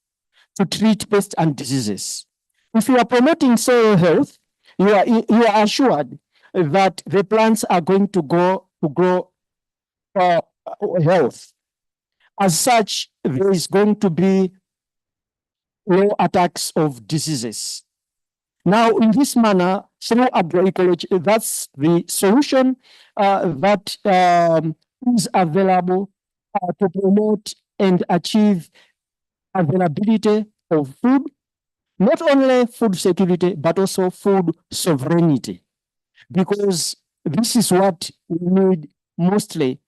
to treat pests and diseases. If you are promoting soil health, you are assured that the plants are going to grow health. As such, there is going to be low attacks of diseases. Now, in this manner, through agroecology, that's the solution that is available to promote and achieve availability of food, not only food security, but also food sovereignty, because this is what we need mostly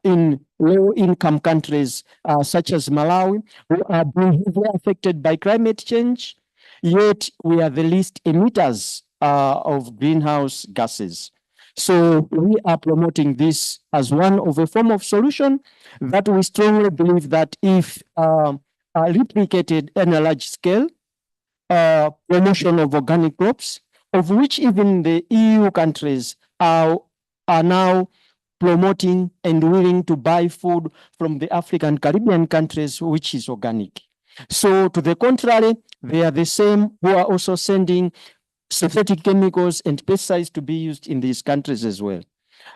in low-income countries such as Malawi, who are being heavily affected by climate change, yet we are the least emitters of greenhouse gases. So we are promoting this as one of a form of solution that we strongly believe that if replicated on a large scale, promotion of organic crops, of which even the EU countries are now promoting and willing to buy food from the African Caribbean countries, which is organic. So to the contrary, they are the same who are also sending synthetic chemicals and pesticides to be used in these countries as well.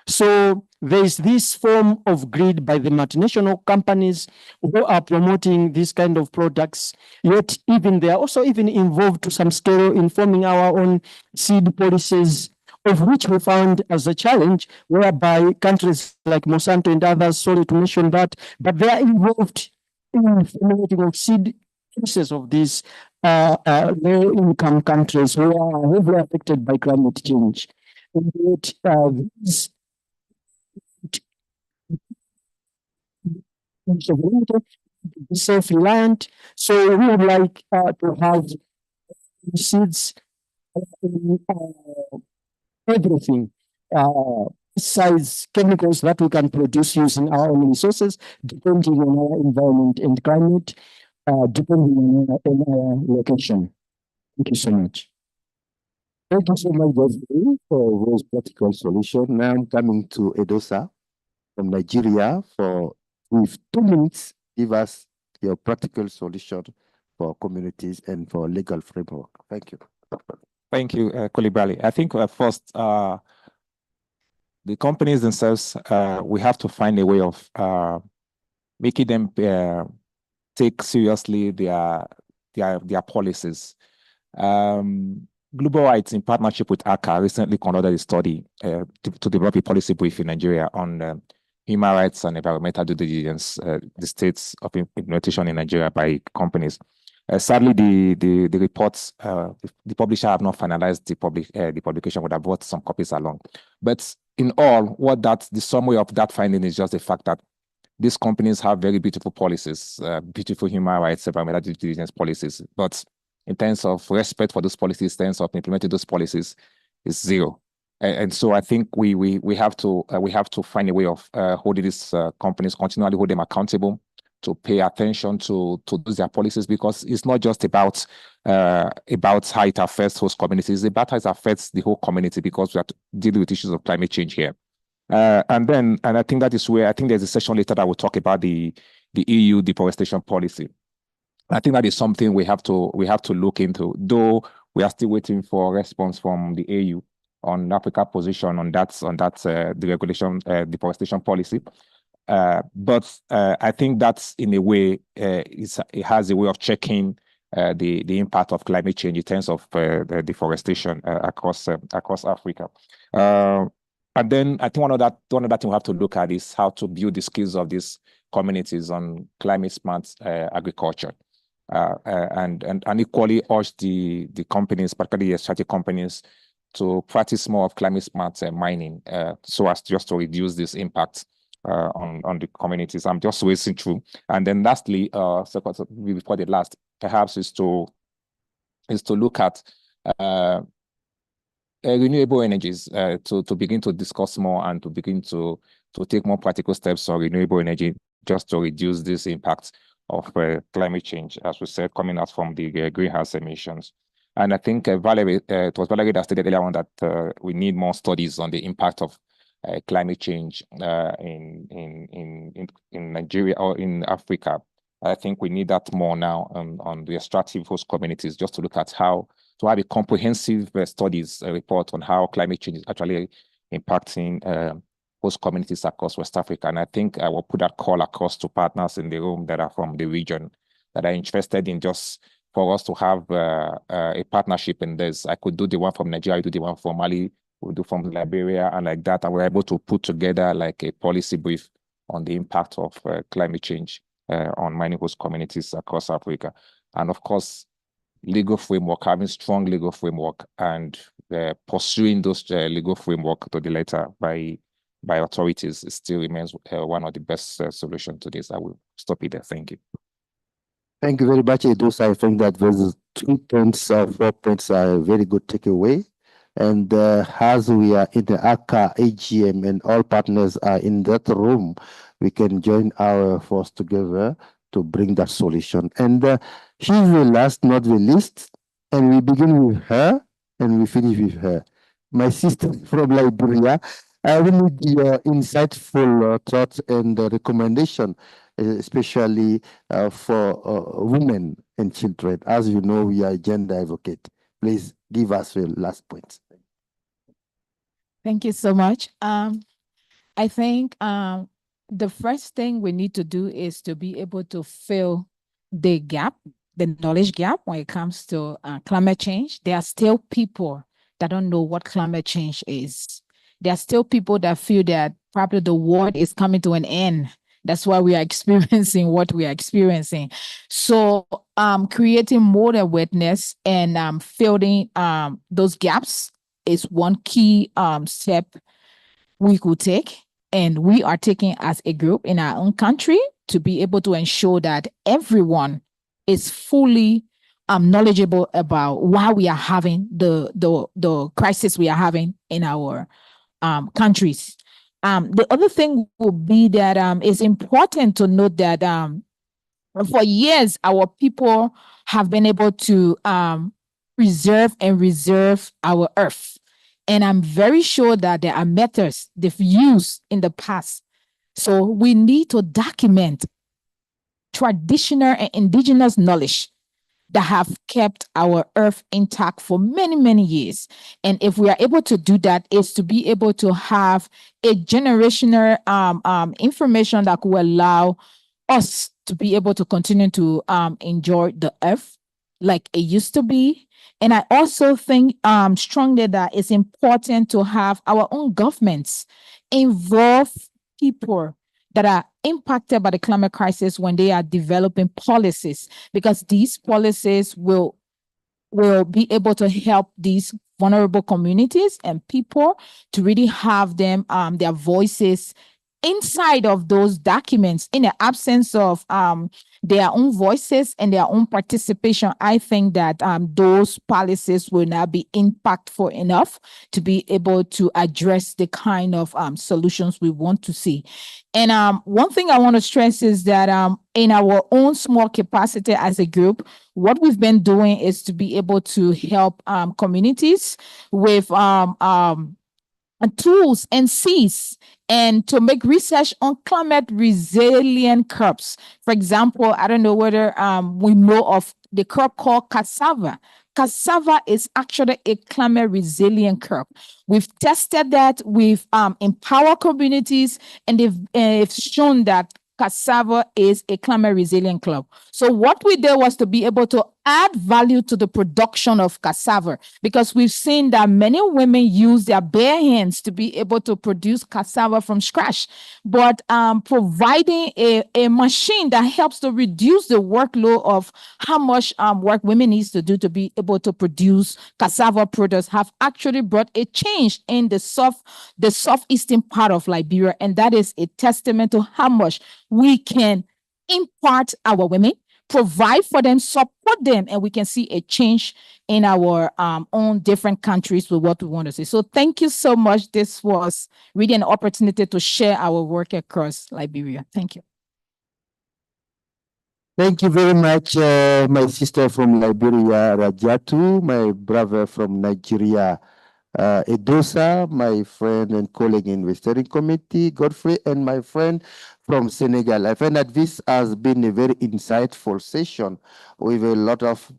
So there is this form of greed by the multinational companies who are promoting this kind of products, yet even they are also even involved to some scale in forming our own seed policies, of which we found as a challenge, whereby countries like Monsanto and others, sorry to mention that, but they are involved in formulating of seed policies of these low-income countries who are heavily affected by climate change. And yet, these self-reliant. So we would like to have seeds in everything, besides chemicals that we can produce using our own resources, depending on our environment and climate, depending on our location. Thank you so much. Thank you so much, Godfrey, for those practical solutions. Now I'm coming to Edosa from Nigeria for, with 2 minutes, give us your practical solution for communities and for legal framework. Thank you. Thank you, Kolibali. I think first, the companies themselves, we have to find a way of making them take seriously their policies. Global Rights, in partnership with ACCA, recently conducted a study to develop a policy brief in Nigeria on human rights and environmental due diligence, the states of implementation in Nigeria by companies. Sadly, the reports, the publisher have not finalized the publication, would have brought some copies along. But in all, the summary of that finding is just the fact that these companies have very beautiful policies, beautiful human rights, environmental due diligence policies. But in terms of respect for those policies, in terms of implementing those policies, is zero. And so I think we have to find a way of holding these companies, continually hold them accountable, to pay attention to their policies, because it's not just about how it affects host communities, it's about how it affects the whole community, because we have to deal with issues of climate change here. And I think that is where I think there's a session later that will talk about the EU deforestation policy. I think that is something we have to look into, though we are still waiting for a response from the EU on Africa's position on that the regulation deforestation policy. But I think that's in a way it has a way of checking the impact of climate change in terms of the deforestation across Africa. And then I think one of that thing we have to look at is how to build the skills of these communities on climate smart agriculture, and equally urge the companies, particularly the strategic companies, to practice more of climate smart mining, so as just to reduce this impact on the communities. I'm just racing through. And then lastly, before the last, perhaps is to look at renewable energies, to begin to discuss more and to begin to take more practical steps on renewable energy, just to reduce this impact of climate change, as we said, coming out from the greenhouse emissions. And I think Valerie, it was Valerie that stated earlier on that we need more studies on the impact of climate change in Nigeria or in Africa. I think we need that more now on the extractive host communities, just to look at how to have a comprehensive studies report on how climate change is actually impacting host communities across West Africa. And I think I will put that call across to partners in the room that are from the region that are interested in just for us to have a partnership in this. I could do the one from Nigeria, do the one from Mali, we'll do from Liberia, and like that. And we're able to put together like a policy brief on the impact of climate change on mining host communities across Africa. And of course, legal framework, having strong legal framework, and pursuing those legal framework to the letter by authorities still remains one of the best solutions to this. I will stop it there. Thank you. Thank you very much, Edos. I think that those 2 points or 4 points are a very good takeaway. And as we are in the ACCA AGM and all partners are in that room, we can join our force together to bring that solution. And she's the last, not the least. And we begin with her and we finish with her. My sister from Liberia, I will need your insightful thoughts and recommendation, especially for women and children. As you know, we are gender advocate. Please give us your last points. Thank you so much. I think the first thing we need to do is to be able to fill the gap, the knowledge gap when it comes to climate change. There are still people that don't know what climate change is. There are still people that feel that probably the world is coming to an end. That's why we are experiencing what we are experiencing. So creating more awareness and filling those gaps is one key step we could take. And we are taking as a group in our own country to be able to ensure that everyone is fully knowledgeable about why we are having the crisis we are having in our countries. The other thing will be that it's important to note that for years, our people have been able to preserve and reserve our earth. And I'm very sure that there are methods they've used in the past. So we need to document traditional and indigenous knowledge that have kept our earth intact for many, many years. And if we are able to do that, is to be able to have a generational information that will allow us to be able to continue to enjoy the earth like it used to be. And I also think strongly that it's important to have our own governments involve people that are impacted by the climate crisis when they are developing policies, because these policies will be able to help these vulnerable communities and people to really have them their voices inside of those documents. In the absence of their own voices and their own participation, I think that those policies will not be impactful enough to be able to address the kind of solutions we want to see. And one thing I want to stress is that in our own small capacity as a group, what we've been doing is to be able to help communities with tools and seeds, and to make research on climate resilient crops. For example, I don't know whether we know of the crop called cassava. Cassava is actually a climate resilient crop. We've tested that, we've empowered communities, and they've shown that cassava is a climate resilient crop. So what we did was to be able to add value to the production of cassava, because we've seen that many women use their bare hands to be able to produce cassava from scratch. But providing a machine that helps to reduce the workload of how much work women needs to do to be able to produce cassava products have actually brought a change in the southeastern part of Liberia. And that is a testament to how much we can impart our women, provide for them, support them, and we can see a change in our own different countries with what we want to see. So thank you so much. This was really an opportunity to share our work across Liberia. Thank you. Thank you very much, my sister from Liberia, Rajatu, my brother from Nigeria, Edosa, my friend and colleague in the steering committee, Godfrey, and my friend from Senegal. I find that this has been a very insightful session with a lot of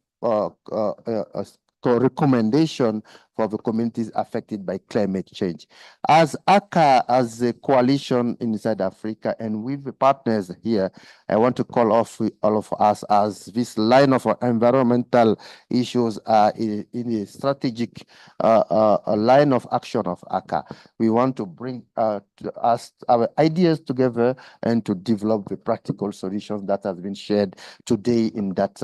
recommendation for the communities affected by climate change. As ACCA, as a coalition inside Africa, and with the partners here, I want to call off all of us as this line of environmental issues are in a strategic a line of action of ACCA. We want to bring our ideas together and to develop the practical solutions that has been shared today in that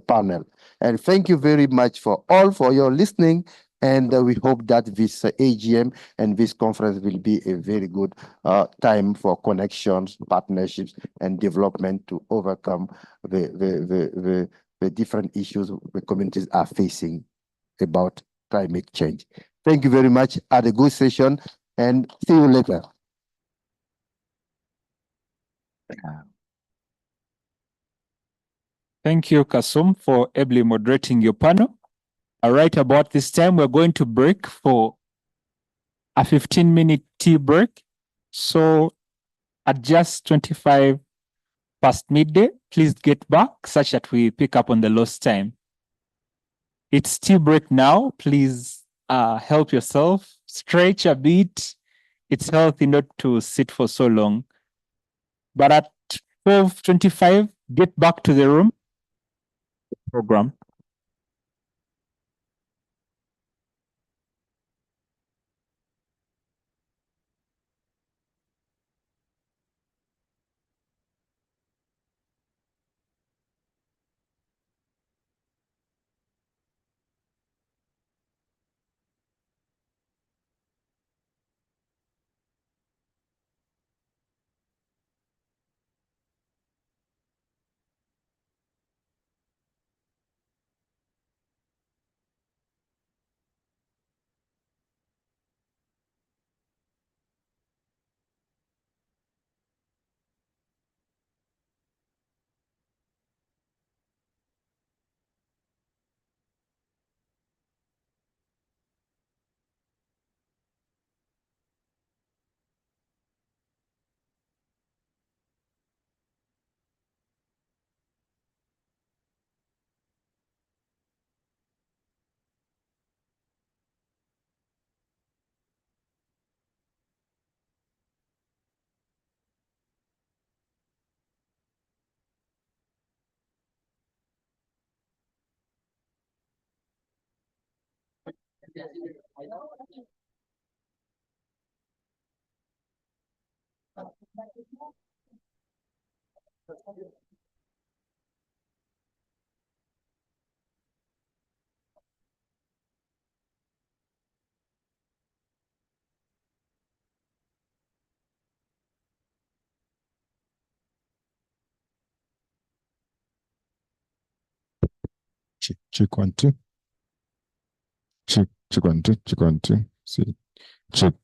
panel. And thank you very much for your listening. And we hope that this AGM and this conference will be a very good time for connections, partnerships, and development to overcome the different issues the communities are facing about climate change. Thank you very much. Had a good session, and see you later. Thank you, Kasum, for ably moderating your panel. Right about this time, we're going to break for a 15-minute tea break. So at just 25 past midday, please get back such that we pick up on the lost time. It's tea break now. Please help yourself, stretch a bit. It's healthy not to sit for so long. But at 12:25, get back to the room. Program. Check 1 2. Check 1 2. Check 1 2. See. Check.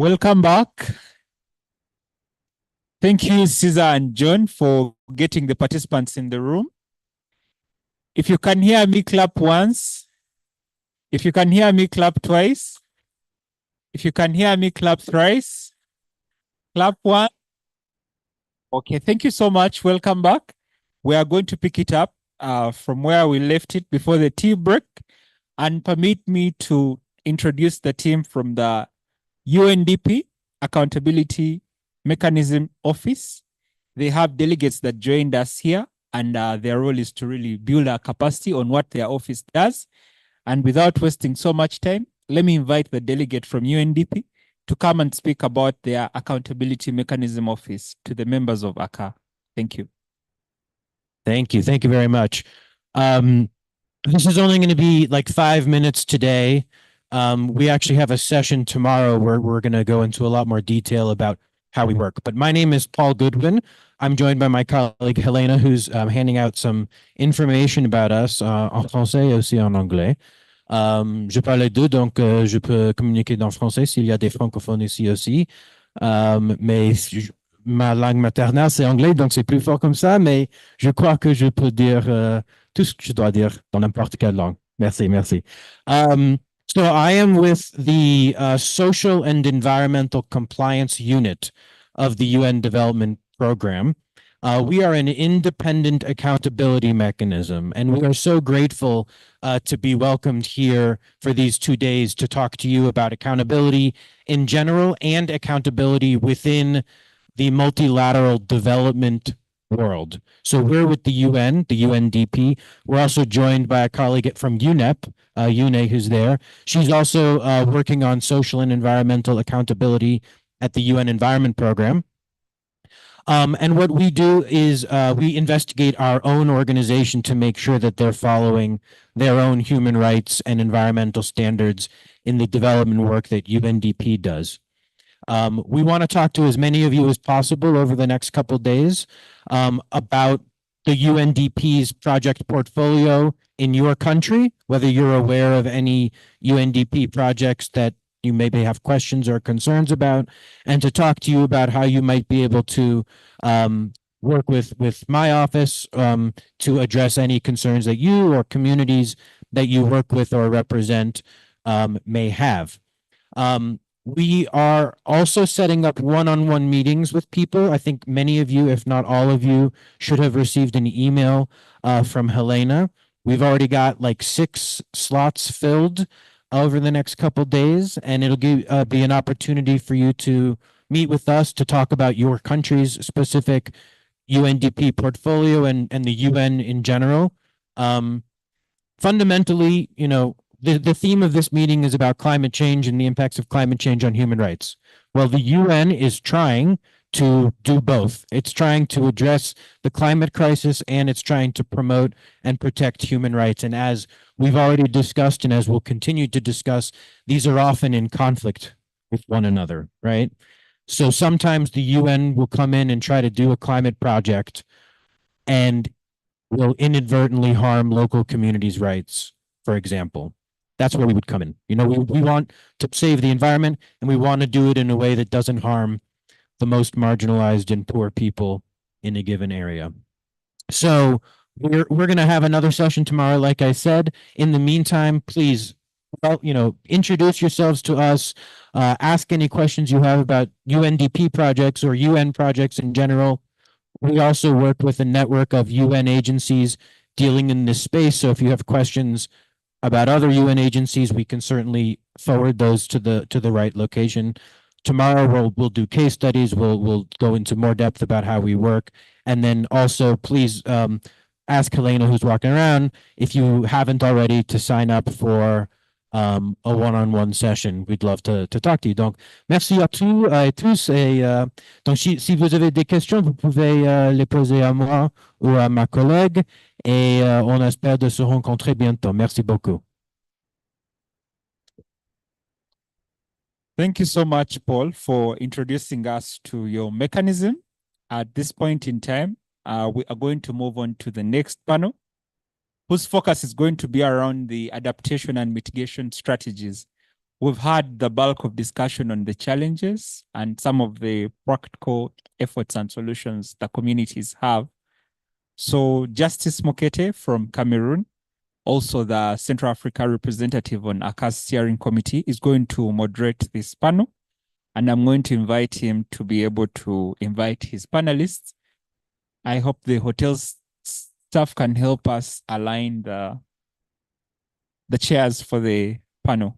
Welcome back. Thank you, Caesar and John, for getting the participants in the room. If you can hear me, clap once. If you can hear me, clap twice. If you can hear me, clap thrice. Clap one. Okay, thank you so much. Welcome back. We are going to pick it up from where we left it before the tea break. And permit me to introduce the team from the UNDP Accountability Mechanism Office. They have delegates that joined us here, and their role is to really build our capacity on what their office does. And without wasting so much time, let me invite the delegate from UNDP to come and speak about their Accountability Mechanism Office to the members of ACCA. Thank you. Thank you. Thank you very much. This is only going to be like 5 minutes today. We actually have a session tomorrow where we're going to go into a lot more detail about how we work. But my name is Paul Goodwin. I'm joined by my colleague Helena, who's handing out some information about us en français et aussi en anglais. Je parle les deux, donc je peux communiquer dans français s'il y a des francophones ici aussi. Mais ma langue maternelle, c'est anglais, donc c'est plus fort comme ça, mais je crois que je peux dire tout ce que je dois dire dans n'importe quelle langue. Merci, merci. So I am with the Social and Environmental Compliance Unit of the UN Development Program. We are an independent accountability mechanism, and we are so grateful to be welcomed here for these 2 days to talk to you about accountability in general and accountability within the multilateral development world. So we're with the UN, the UNDP. We're also joined by a colleague from UNEP, Yune, who's there. She's also working on social and environmental accountability at the UN Environment Program. And what we do is we investigate our own organization to make sure that they're following their own human rights and environmental standards in the development work that UNDP does. We want to talk to as many of you as possible over the next couple of days about the UNDP's project portfolio in your country, whether you're aware of any UNDP projects that you maybe have questions or concerns about, and to talk to you about how you might be able to work with my office to address any concerns that you or communities that you work with or represent may have. We are also setting up one-on-one meetings with people. I think many of you, if not all of you, should have received an email from Helena. We've already got like 6 slots filled over the next couple days, and it'll be an opportunity for you to meet with us to talk about your country's specific UNDP portfolio and the UN in general. Fundamentally, you know, the theme of this meeting is about climate change and the impacts of climate change on human rights. Well, the UN is trying to do both. It's trying to address the climate crisis, and it's trying to promote and protect human rights. And as we've already discussed, and as we'll continue to discuss, these are often in conflict with one another, right? So sometimes the UN will come in and try to do a climate project and will inadvertently harm local communities' rights, for example. That's where we would come in. You know, we want to save the environment, and we want to do it in a way that doesn't harm the most marginalized and poor people in a given area. So we're going to have another session tomorrow, like I said. In the meantime, please, you know, introduce yourselves to us, ask any questions you have about UNDP projects or UN projects in general. We also work with a network of UN agencies dealing in this space. So if you have questions about other UN agencies, we can certainly forward those to the right location. Tomorrow we'll do case studies. We'll go into more depth about how we work, and then also please ask Helena, who's walking around, if you haven't already, to sign up for a one-on-one session. We'd love to talk to you. Donc merci à tous et donc si vous avez des questions, vous pouvez les poser à moi ou à ma collègue, et on espère de se rencontrer bientôt. Merci beaucoup. Thank you so much, Paul, for introducing us to your mechanism. At this point in time, we are going to move on to the next panel, whose focus is going to be around the adaptation and mitigation strategies we've had the bulk of discussion on the challenges and some of the practical efforts and solutions the communities have. So Justice Mokete from Cameroon, also the Central Africa representative on ACCA's steering committee, is going to moderate this panel. And I'm going to invite him to be able to invite his panelists. I hope the hotel's staff can help us align the chairs for the panel.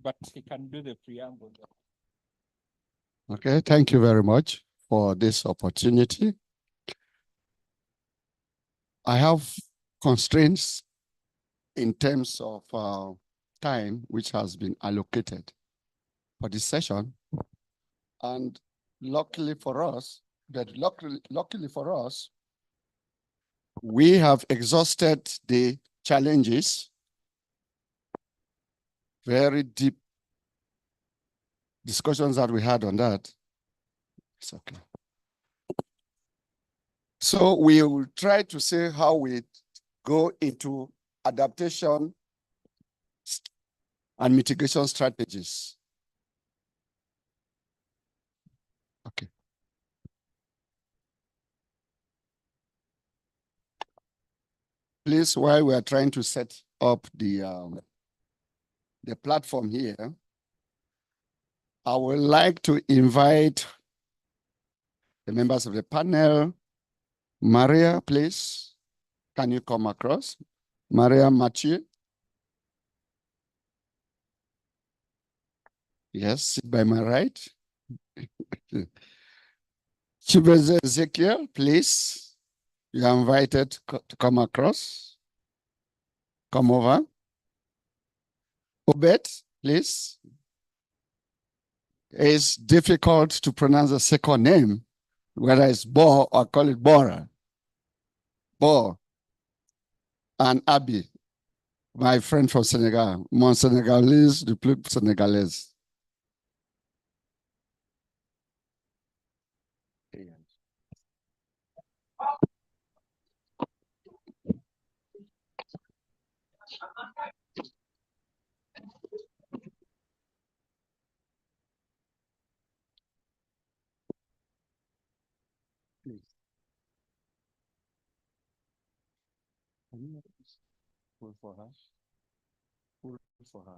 But he can do the preamble. Okay, thank you very much for this opportunity. I have constraints in terms of time which has been allocated for this session. And luckily for us, we have exhausted the challenges, very deep discussions that we had on that. It's okay. So we will try to see how we go into adaptation and mitigation strategies. Okay. Please, while we are trying to set up the platform here, I would like to invite the members of the panel. Maria, please, can you come across? Maria Mathieu. Yes, sit by my right. Chibeze Ezekiel, please. You are invited to come across. Come over. Obed, please. It's difficult to pronounce the second name, whether it's Bo or call it Bora. Bo. And Abi, my friend from Senegal. Mon Senegalese, du plus Senegalese. Pull for her. Pull for her.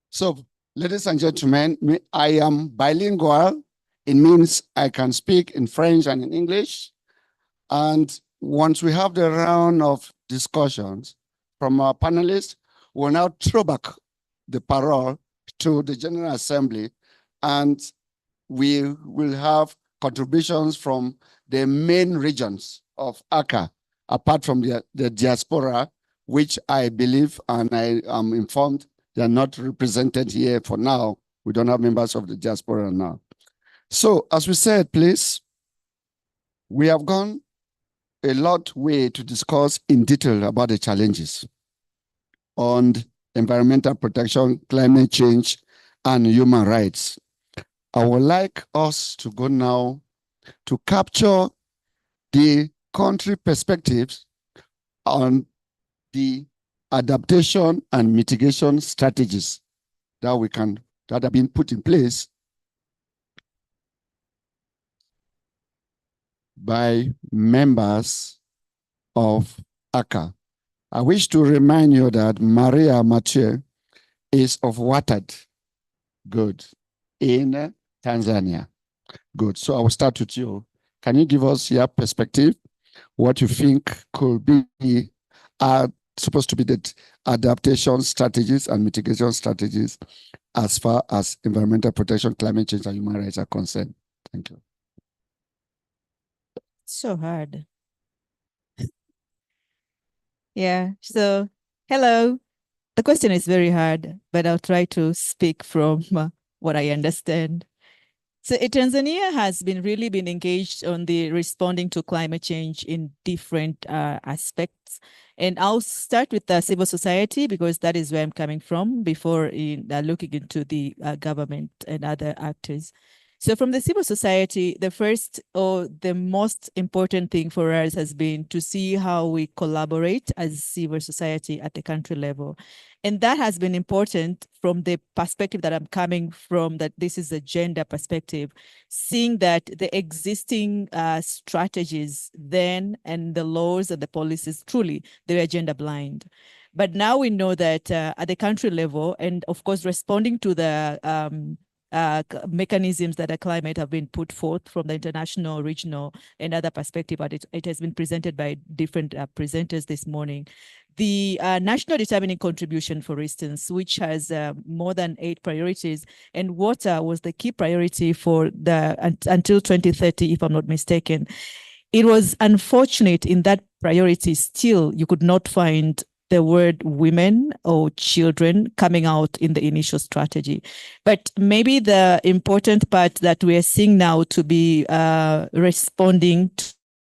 So, ladies and gentlemen, I am bilingual. It means I can speak in French and in English. And once we have the round of discussions from our panelists, we'll now throw back the parole to the General Assembly, and we will have contributions from the main regions of ACCA, apart from the diaspora, which I believe and I am informed they are not represented here for now. We don't have members of the diaspora now. So as we said, please, we have gone a lot way to discuss in detail about the challenges on environmental protection, climate change, and human rights. I would like us to go now to capture the country perspectives on the adaptation and mitigation strategies that have been put in place by members of ACCA. I wish to remind you that Maria Mathieu is of Watad, good, in Tanzania. Good. So I will start with you. Can you give us your perspective, what you think could be supposed to be the adaptation strategies and mitigation strategies as far as environmental protection, climate change, and human rights are concerned? Thank you. So hard. Yeah, so hello. The question is very hard, but I'll try to speak from what I understand. So Tanzania has really been engaged on the responding to climate change in different aspects. And I'll start with the civil society because that is where I'm coming from before looking into the government and other actors. So from the civil society, the first or the most important thing for us has been to see how we collaborate as civil society at the country level. And that has been important from the perspective that I'm coming from, that this is a gender perspective, seeing that the existing strategies then and the laws and the policies, truly, they are gender blind. But now we know that at the country level, and of course, responding to the mechanisms that are climate have been put forth from the international, regional, and other perspective, but it has been presented by different presenters this morning. The national determining contribution, for instance, which has more than 8 priorities, and water was the key priority for the until 2030, if I'm not mistaken. It was unfortunate in that priority still you could not find the word women or children coming out in the initial strategy. But maybe the important part that we are seeing now to be responding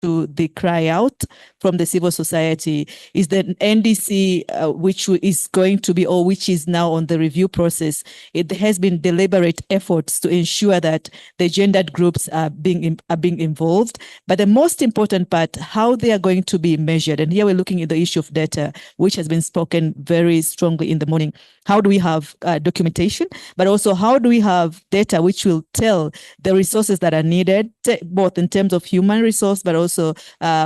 to the cry out from the civil society is the NDC, which is going to be, or which is now on the review process. It has been deliberate efforts to ensure that the gendered groups are being involved. But the most important part, how they are going to be measured. And here we're looking at the issue of data, which has been spoken very strongly in the morning. How do we have documentation, but also how do we have data which will tell the resources that are needed, both in terms of human resource, but also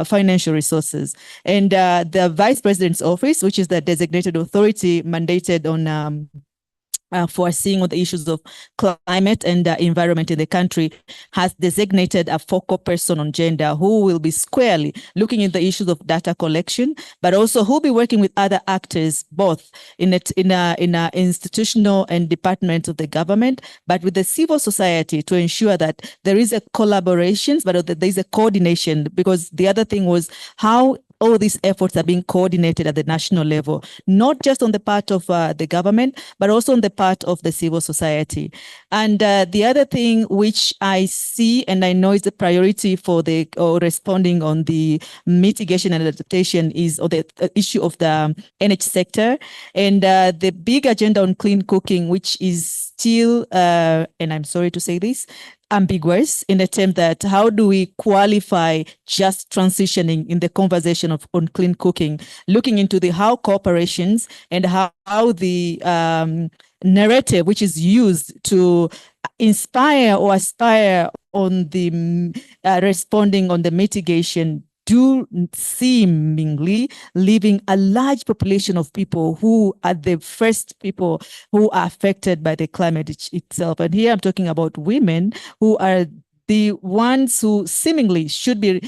financial resources. And the Vice President's Office, which is the designated authority mandated on foreseeing on the issues of climate and environment in the country, has designated a focal person on gender who will be squarely looking at the issues of data collection, but also who will be working with other actors, both in institutional and departments of the government, but with the civil society to ensure that there is a collaboration, but that there is a coordination, because the other thing was how all these efforts are being coordinated at the national level, not just on the part of the government, but also on the part of the civil society. And the other thing which I see, and I know is a priority for the responding on the mitigation and adaptation, is or the issue of the NH sector and the big agenda on clean cooking, which is still, and I'm sorry to say this, ambiguous in the term that how do we qualify just transitioning in the conversation on clean cooking, looking into the how corporations and how the narrative which is used to inspire or aspire on the responding on the mitigation do seemingly leaving a large population of people who are the first people who are affected by the climate itself. And here I'm talking about women who are the ones who seemingly should be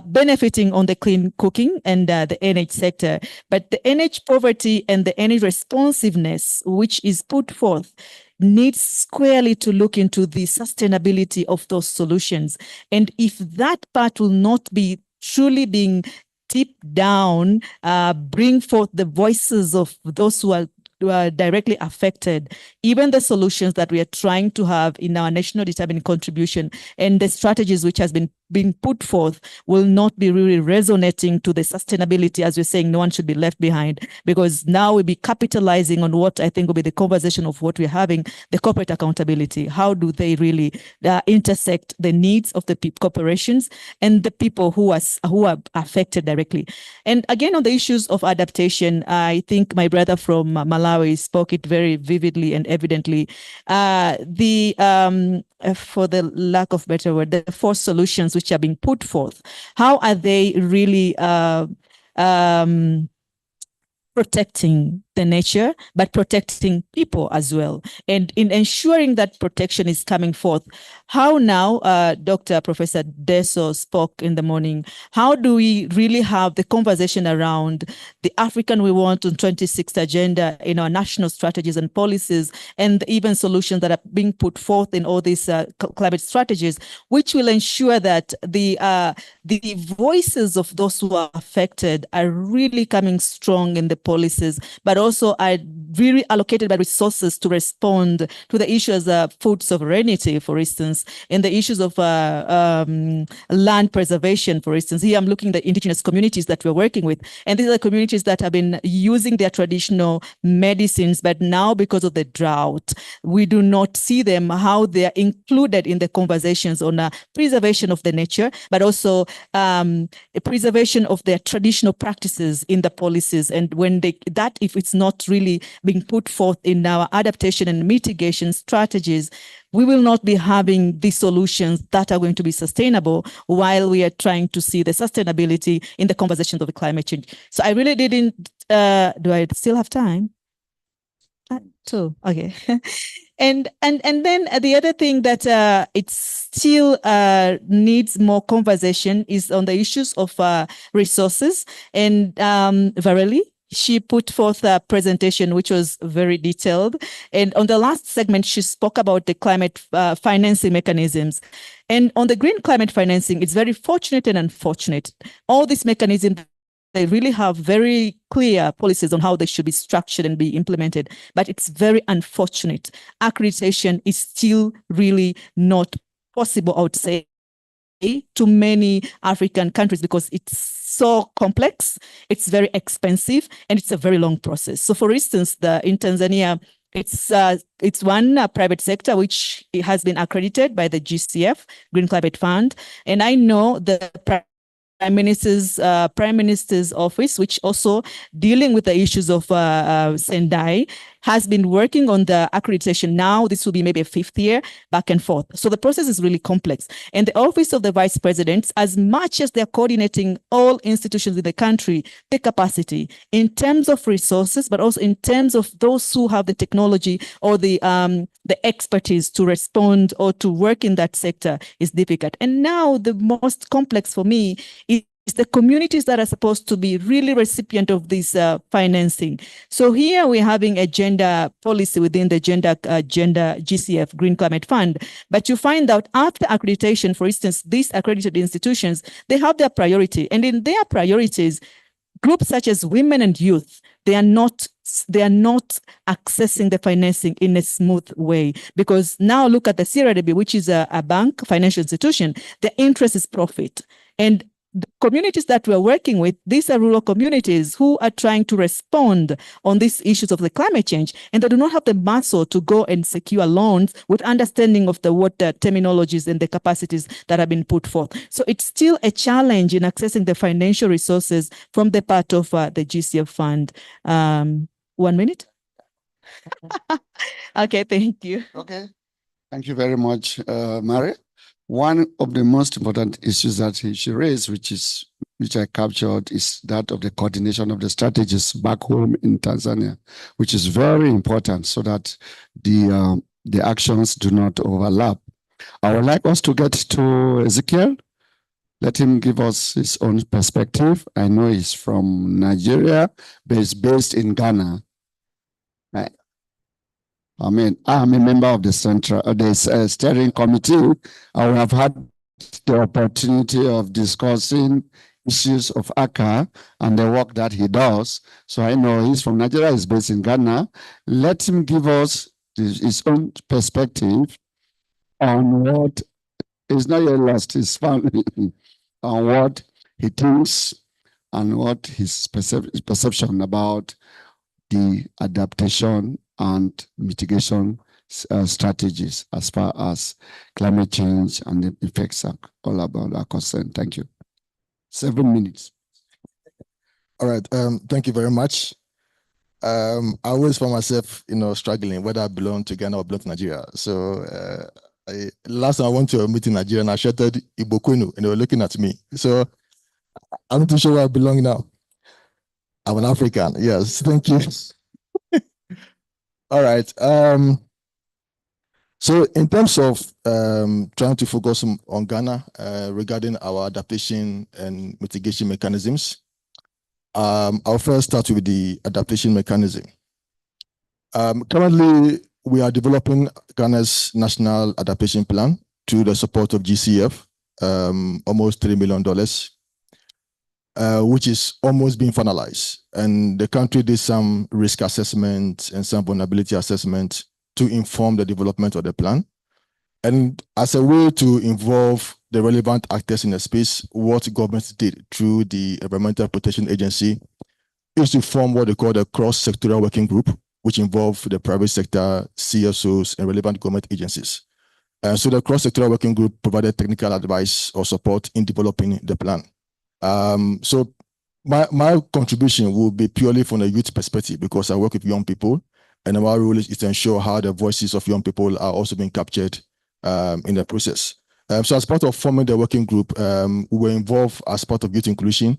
benefiting on the clean cooking and the NH sector. But the NH poverty and the NH responsiveness, which is put forth, needs squarely to look into the sustainability of those solutions. And if that part will not be truly being deep down, bring forth the voices of those who are directly affected, even the solutions that we are trying to have in our national determining contribution and the strategies which has been put forth will not be really resonating to the sustainability, as we're saying, no one should be left behind, because now we'll be capitalizing on what I think will be the conversation of what we're having, the corporate accountability. How do they really intersect the needs of the corporations and the people who are affected directly? And again, on the issues of adaptation, I think my brother from Malawi spoke it very vividly and evidently. For the lack of better word, the 4 solutions which are being put forth, how are they really protecting the nature, but protecting people as well? And in ensuring that protection is coming forth, how now, Professor Deso spoke in the morning, how do we really have the conversation around the African we want on 26th agenda in our national strategies and policies, and even solutions that are being put forth in all these climate strategies, which will ensure that the voices of those who are affected are really coming strong in the policies, but also are really allocated by resources to respond to the issues of food sovereignty, for instance, and the issues of land preservation, for instance. Here I'm looking at the indigenous communities that we're working with, and these are communities that have been using their traditional medicines, but now because of the drought, we do not see them, how they are included in the conversations on preservation of the nature, but also preservation of their traditional practices in the policies. And when if it's not really being put forth in our adaptation and mitigation strategies, we will not be having the solutions that are going to be sustainable while we are trying to see the sustainability in the conversations of climate change. So I really didn't, do I still have time? Two, okay. And then the other thing that it still needs more conversation is on the issues of resources. And Vareli, she put forth a presentation which was very detailed. And on the last segment, she spoke about the climate financing mechanisms. And on the green climate financing, it's very fortunate and unfortunate. All these mechanisms, they really have very clear policies on how they should be structured and be implemented, but it's very unfortunate. Accreditation is still really not possible, I would say, to many African countries because it's so complex, it's very expensive, and it's a very long process. So for instance, in Tanzania, it's one private sector which has been accredited by the GCF, Green Climate Fund, and I know the Prime Minister's office, which also dealing with the issues of Sendai, has been working on the accreditation. Now this will be maybe a 5th year, back and forth. So the process is really complex. And the office of the vice president, as much as they're coordinating all institutions in the country, the capacity in terms of resources, but also in terms of those who have the technology or the expertise to respond or to work in that sector is difficult. And now the most complex for me is the communities that are supposed to be really recipient of this financing. So here we're having a gender policy within the gender GCF, Green Climate Fund. But you find out after accreditation, for instance, these accredited institutions, they have their priority. And in their priorities, groups such as women and youth, they are not accessing the financing in a smooth way, because now look at the CRDB, which is a bank, financial institution, the interest is profit. And the communities that we're working with, these are rural communities who are trying to respond on these issues of the climate change, and they do not have the muscle to go and secure loans with understanding of the terminologies and the capacities that have been put forth. So it's still a challenge in accessing the financial resources from the part of the GCF fund. 1 minute? Okay, thank you. Okay, thank you very much, Mary. One of the most important issues that she raised, which I captured, is that of the coordination of the strategies back home in Tanzania, which is very important so that the actions do not overlap. I would like us to get to Ezekiel. Let him give us his own perspective. I know he's from Nigeria, but he's based in Ghana. I mean, I'm a member of the steering committee. I have had the opportunity of discussing issues of ACCA and the work that he does. So I know he's from Nigeria, he's based in Ghana. Let him give us his own perspective on what is not yet lost, his family, on what he thinks and what his perception about the adaptation and mitigation strategies as far as climate change and the effects are all about our concern. Thank you. 7 minutes. All right. Thank you very much. I always found myself, struggling whether I belong to Ghana or belong to Nigeria. So last time I went to a meeting in Nigeria and I shouted Ibokwenu and they were looking at me. So I'm not too sure where I belong now. I'm an African. Yes. Thank you. All right. So in terms of trying to focus on Ghana regarding our adaptation and mitigation mechanisms, I'll first start with the adaptation mechanism. Currently, we are developing Ghana's national adaptation plan through the support of GCF, almost $3 million. which is almost being finalized. And the country did some risk assessment and some vulnerability assessment to inform the development of the plan. And as a way to involve the relevant actors in the space, what government did through the Environmental Protection Agency is to form what they call the cross-sectoral working group, which involve the private sector, CSOs, and relevant government agencies. So the cross-sectoral working group provided technical advice or support in developing the plan. So my contribution will be purely from a youth perspective because I work with young people, and our role is to ensure how the voices of young people are also being captured in the process. So as part of forming the working group, we were involved as part of youth inclusion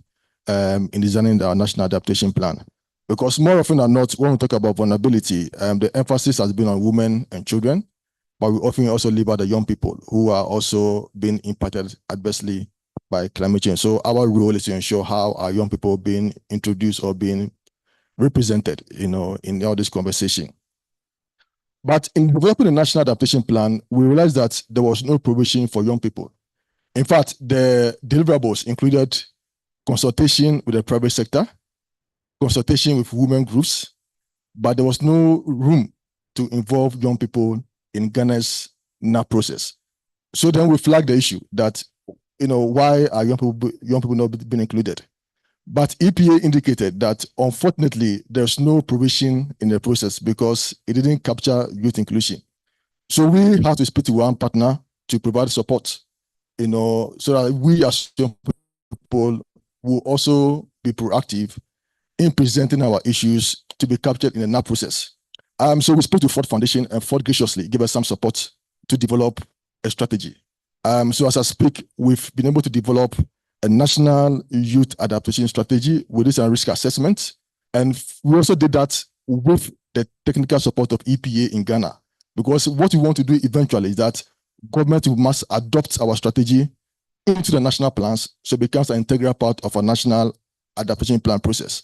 in designing our national adaptation plan. Because more often than not, when we talk about vulnerability, the emphasis has been on women and children, but we often also leave out the young people who are also being impacted adversely by climate change. So our role is to ensure how our young people being introduced or being represented, in all this conversation. But in developing the national adaptation plan, we realized that there was no provision for young people. In fact, the deliverables included consultation with the private sector, consultation with women groups, but there was no room to involve young people in Ghana's NAP process. So then we flagged the issue that, why are young people not being included? But EPA indicated that unfortunately, there's no provision in the process because it didn't capture youth inclusion. So we have to speak to one partner to provide support, so that we as young people will also be proactive in presenting our issues to be captured in the NAP process. So we spoke to Ford Foundation, and Ford graciously gave us some support to develop a strategy. So as I speak, we've been able to develop a national youth adaptation strategy with this risk assessment. And we also did that with the technical support of EPA in Ghana. Because what we want to do eventually is that government must adopt our strategy into the national plans so it becomes an integral part of our national adaptation plan process.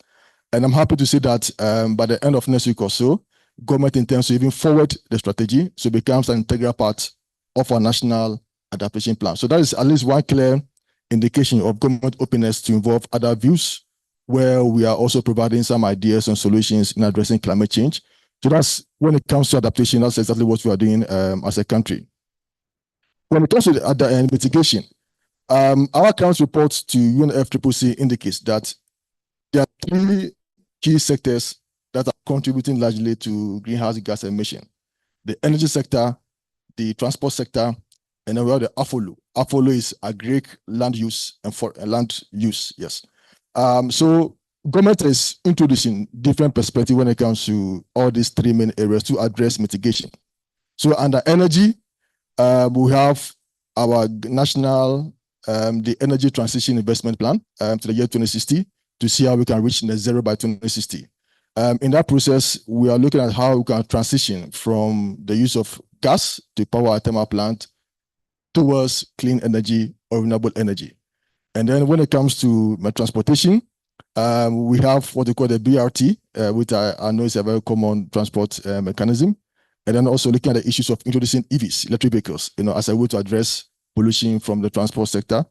And I'm happy to say that by the end of next week or so, government intends to even forward the strategy so it becomes an integral part of our national adaptation plan. So that is at least one clear indication of government openness to involve other views, where we are also providing some ideas and solutions in addressing climate change. So that's when it comes to adaptation, that's exactly what we are doing as a country. When it comes to the mitigation, our account report to UNFCCC indicates that there are three key sectors that are contributing largely to greenhouse gas emission: the energy sector, the transport sector, and then we have the AFOLO. AFOLO is agric land use and for land use, yes. So government is introducing different perspectives when it comes to all these three main areas to address mitigation. So under energy, we have our national, the energy transition investment plan to the year 2060 to see how we can reach net zero by 2060. In that process, we are looking at how we can transition from the use of gas to power our thermal plant towards clean energy or renewable energy. And then when it comes to transportation, we have what we call the BRT, which I know is a very common transport mechanism. And then also looking at the issues of introducing EVs, electric vehicles, as a way to address pollution from the transport sector.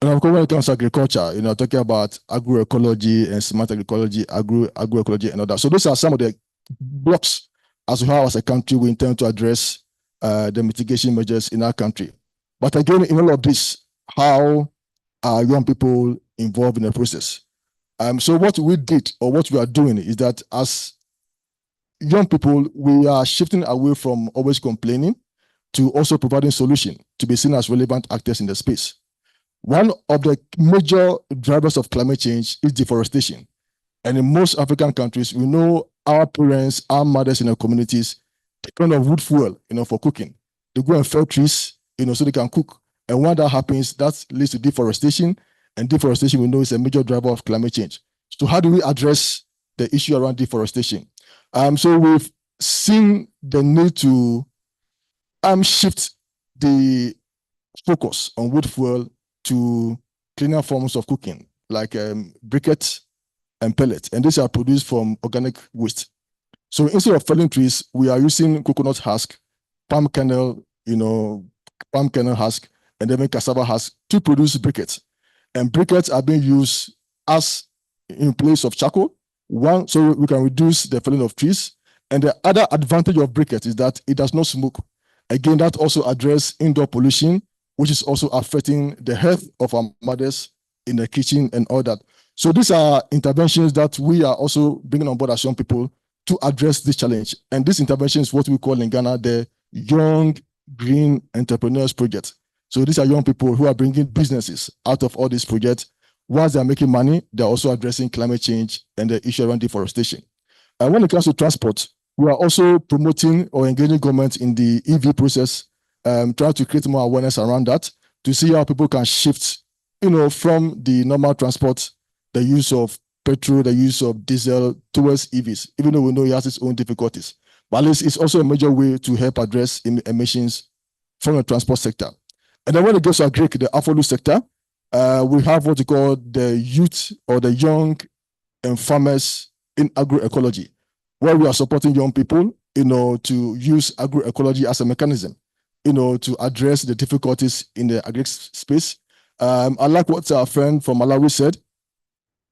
And of course, when it comes to agriculture, talking about agroecology and smart agroecology, agroecology and all that. So those are some of the blocks as to how as a country we intend to address the mitigation measures in our country. But again, in all of this, how are young people involved in the process? So what we did or what we are doing is that as young people, we are shifting away from always complaining to also providing solutions to be seen as relevant actors in the space. One of the major drivers of climate change is deforestation. And in most African countries, we know our parents, our mothers in our communities depend on wood fuel, for cooking. They go and fell trees, so they can cook. And when that happens, that leads to deforestation. And deforestation, we know, is a major driver of climate change. So how do we address the issue around deforestation? So we've seen the need to shift the focus on wood fuel to cleaner forms of cooking, like briquettes and pellets. And these are produced from organic waste. So instead of felling trees, we are using coconut husk, palm kernel husk, and then cassava husk to produce briquettes. And briquettes are being used ash in place of charcoal. One, so we can reduce the felling of trees. And the other advantage of briquette is that it does not smoke. Again, that also addresses indoor pollution, which is also affecting the health of our mothers in the kitchen and all that. So these are interventions that we are also bringing on board as young people to address this challenge. And this intervention is what we call in Ghana the Young Green Entrepreneurs Project. So these are young people who are bringing businesses out of all these projects. Whilst they're making money, they're also addressing climate change and the issue around deforestation. And when it comes to transport, we are also promoting or engaging government in the EV process, trying to create more awareness around that to see how people can shift, from the normal transport, the use of petrol, the use of diesel towards EVs, even though we know it has its own difficulties. But at least it's also a major way to help address emissions from the transport sector. And then when it goes to agri, the AFOLU sector, we have what we call the youth or the young and farmers in agroecology, where we are supporting young people, to use agroecology as a mechanism, to address the difficulties in the agri space. I like what our friend from Malawi said,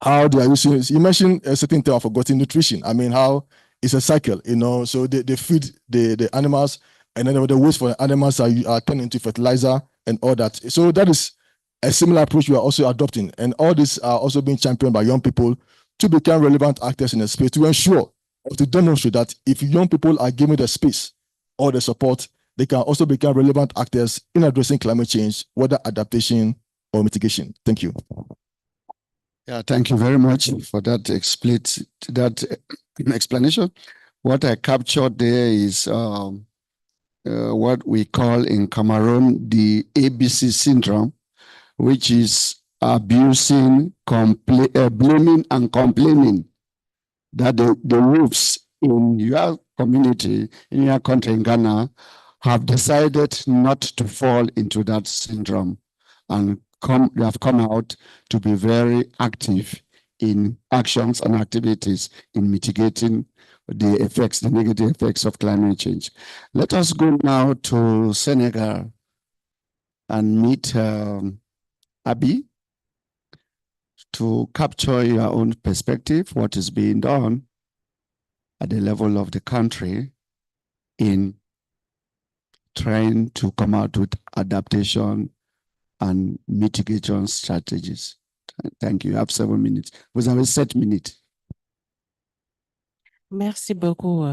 how they are using it. You mentioned a certain term, I've forgotten, nutrition. I mean, how it's a cycle, so they feed the animals, and then the waste for the animals are turned into fertilizer and all that. So that is a similar approach we are also adopting. And all these are also being championed by young people to become relevant actors in the space to ensure or to demonstrate that if young people are given the space or the support, they can also become relevant actors in addressing climate change, whether adaptation or mitigation. Thank you. Yeah, thank you very much for that explanation. What I captured there is what we call in Cameroon the ABC syndrome, which is abusing, blaming and complaining that the wolves in your community, in your country, in Ghana, have decided not to fall into that syndrome and they have come out to be very active in actions and activities in mitigating the negative effects of climate change. Let us go now to Senegal and meet Abi to capture your own perspective, what is being done at the level of the country in trying to come out with adaptation and mitigation strategies. Thank you. You have 7 minutes. Vous avez 7 minutes. Merci beaucoup.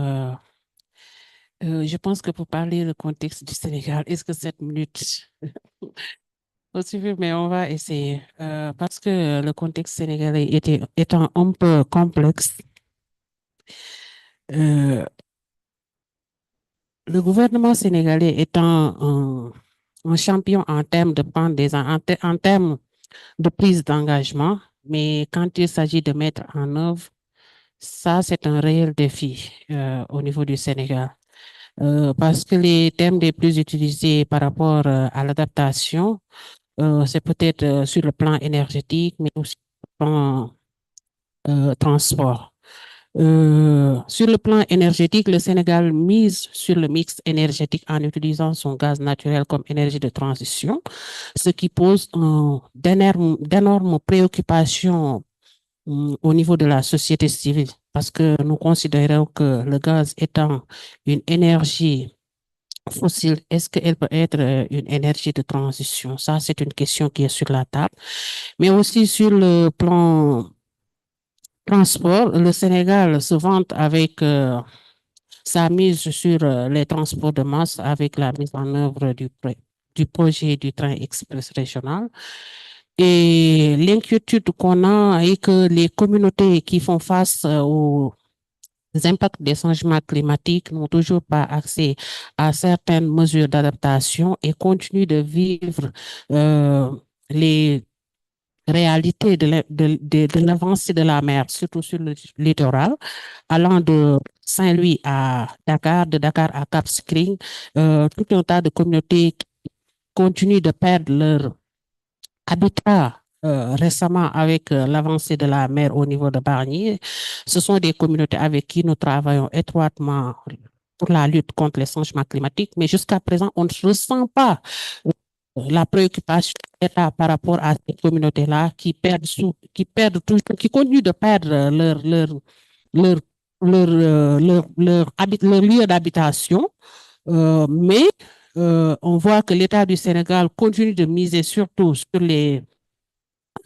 Je pense que pour parler du contexte du Sénégal, est-ce que 7 minutes aussi vite, mais on va essayer. Parce que le contexte sénégalais étant un peu complexe, le gouvernement sénégalais étant un champion en termes de en termes de prise d'engagement, mais quand il s'agit de mettre en œuvre, ça, c'est un réel défi au niveau du Sénégal. Parce que les thèmes les plus utilisés par rapport à l'adaptation, c'est peut-être sur le plan énergétique, mais aussi sur le plan transport. Sur le plan énergétique, le Sénégal mise sur le mix énergétique en utilisant son gaz naturel comme énergie de transition, ce qui pose d'énormes préoccupations au niveau de la société civile, parce que nous considérons que le gaz étant une énergie fossile, est-ce qu'elle peut être une énergie de transition? Ça, c'est une question qui est sur la table. Mais aussi sur le plan transport, le Sénégal se vante avec sa mise sur les transports de masse avec la mise en œuvre du projet du train express régional. Et l'inquiétude qu'on a est que les communautés qui font face aux impacts des changements climatiques n'ont toujours pas accès à certaines mesures d'adaptation et continuent de vivre les réalités de l'avancée de la mer, surtout sur le littoral, allant de Saint-Louis à Dakar, de Dakar à Cap Skirring, tout un tas de communautés qui continuent de perdre leur habitat récemment avec l'avancée de la mer au niveau de Barnier. Ce sont des communautés avec qui nous travaillons étroitement pour la lutte contre les changements climatiques, mais jusqu'à présent, on ne ressent pas la préoccupation de l'État par rapport à ces communautés-là qui qui continuent de perdre leur lieu d'habitation. Mais on voit que l'État du Sénégal continue de miser surtout sur les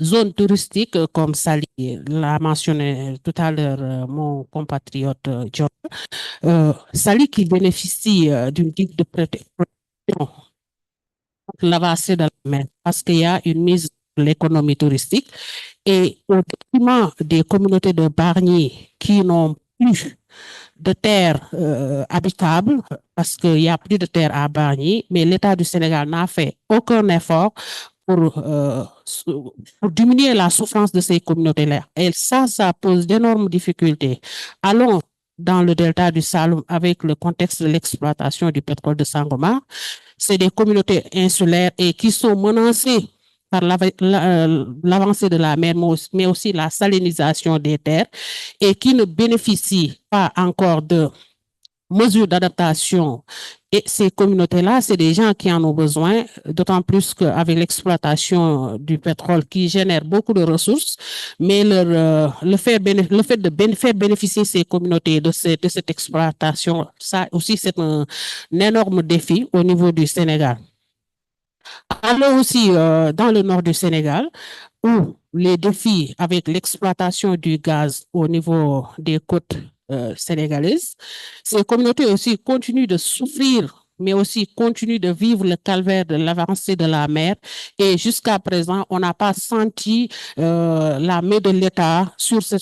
zones touristiques comme Sali, l'a mentionné tout à l'heure mon compatriote John. Sali qui bénéficie d'une digue de protection l'avancée de la mer parce qu'il y a une mise sur l'économie touristique et au détriment des communautés de Barnier qui n'ont plus de terres habitables parce qu'il n'y a plus de terres à Barnier, mais l'État du Sénégal n'a fait aucun effort pour diminuer la souffrance de ces communautés-là. Et ça pose d'énormes difficultés. Allons dans le delta du Saloum avec le contexte de l'exploitation du pétrole de Sangomar. C'est des communautés insulaires et qui sont menacées par l'avancée de la mer, mais aussi la salinisation des terres et qui ne bénéficient pas encore de mesures d'adaptation. Et ces communautés-là, c'est des gens qui en ont besoin, d'autant plus qu'avec l'exploitation du pétrole qui génère beaucoup de ressources, mais le fait de faire bénéficier ces communautés de cette exploitation, ça aussi, c'est un énorme défi au niveau du Sénégal. Allons aussi dans le nord du Sénégal, où les défis avec l'exploitation du gaz au niveau des côtes sénégalaises, ces communautés aussi continuent de souffrir, mais aussi continuent de vivre le calvaire de l'avancée de la mer. Et jusqu'à présent, on n'a pas senti la main de l'État sur cette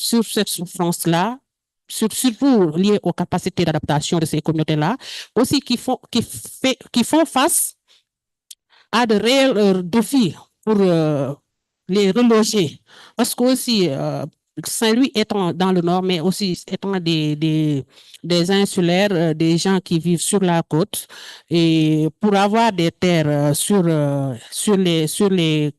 souffrance-là, surtout liée aux capacités d'adaptation de ces communautés-là, aussi qui font face à de réels défis pour les reloger. Parce que aussi, Saint-Louis étant dans le nord, mais aussi étant des insulaires, des gens qui vivent sur la côte, et pour avoir des terres sur les